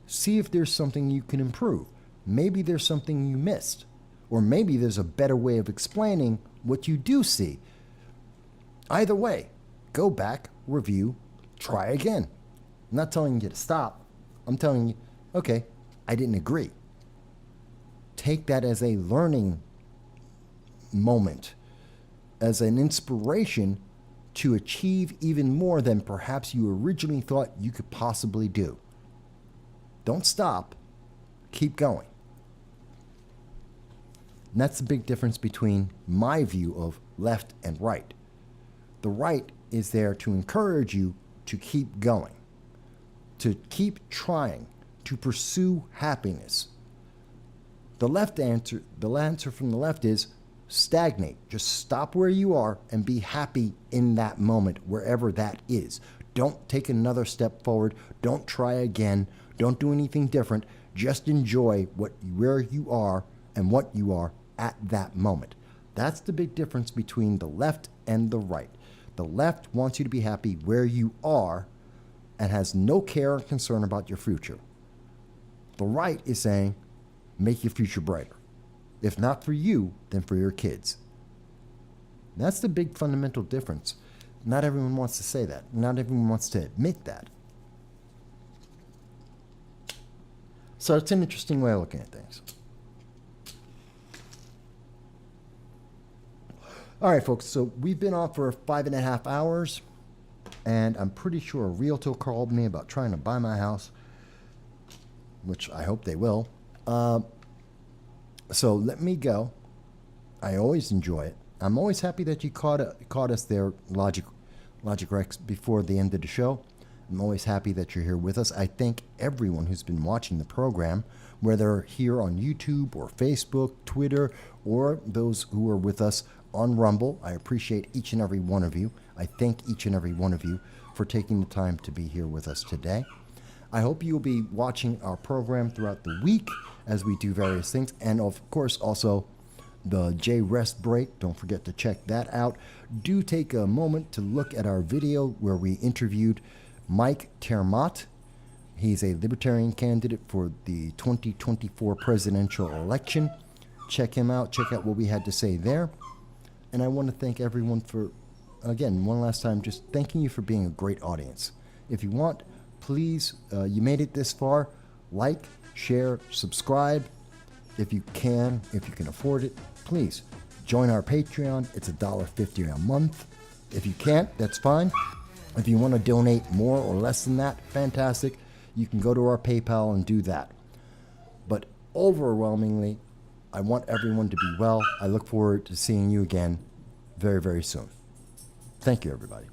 see if there's something you can improve. Maybe there's something you missed, or maybe there's a better way of explaining what you do see. Either way, go back, review, try again. I'm not telling you to stop. I'm telling you, okay, I didn't agree. Take that as a learning moment, as an inspiration to achieve even more than perhaps you originally thought you could possibly do. Don't stop. Keep going. And that's the big difference between my view of left and right. The right is there to encourage you to keep going, to keep trying, to pursue happiness. The answer from the left is stagnate. Just stop where you are and be happy in that moment, wherever that is. Don't take another step forward. Don't try again. Don't do anything different. Just enjoy where you are and what you are at that moment. That's the big difference between the left and the right. The left wants you to be happy where you are and has no care or concern about your future. The right is saying, make your future brighter. If not for you, then for your kids. That's the big fundamental difference. Not everyone wants to say that. Not everyone wants to admit that. So it's an interesting way of looking at things. All right, folks, so we've been on for 5.5 hours, and I'm pretty sure a realtor called me about trying to buy my house, which I hope they will. So let me go. I always enjoy it. I'm always happy that you caught us there, Logic Rex, before the end of the show. I'm always happy that you're here with us. I thank everyone who's been watching the program, whether here on YouTube or Facebook, Twitter, or those who are with us on Rumble. I appreciate each and every one of you. I thank each and every one of you for taking the time to be here with us today. I hope you'll be watching our program throughout the week as we do various things. And of course, also the J Rest Break. Don't forget to check that out. Do take a moment to look at our video where we interviewed Mike Termott, He's a Libertarian candidate for the 2024 presidential election. Check him out. Check out what we had to say there. And I want to thank everyone for, again, one last time, just thanking you for being a great audience. If you want, please, you made it this far, like, share, subscribe. If you can afford it, please join our Patreon. It's $1.50 a month. If you can't, that's fine. If you want to donate more or less than that, fantastic. You can go to our PayPal and do that. But overwhelmingly, I want everyone to be well. I look forward to seeing you again very, very soon. Thank you, everybody.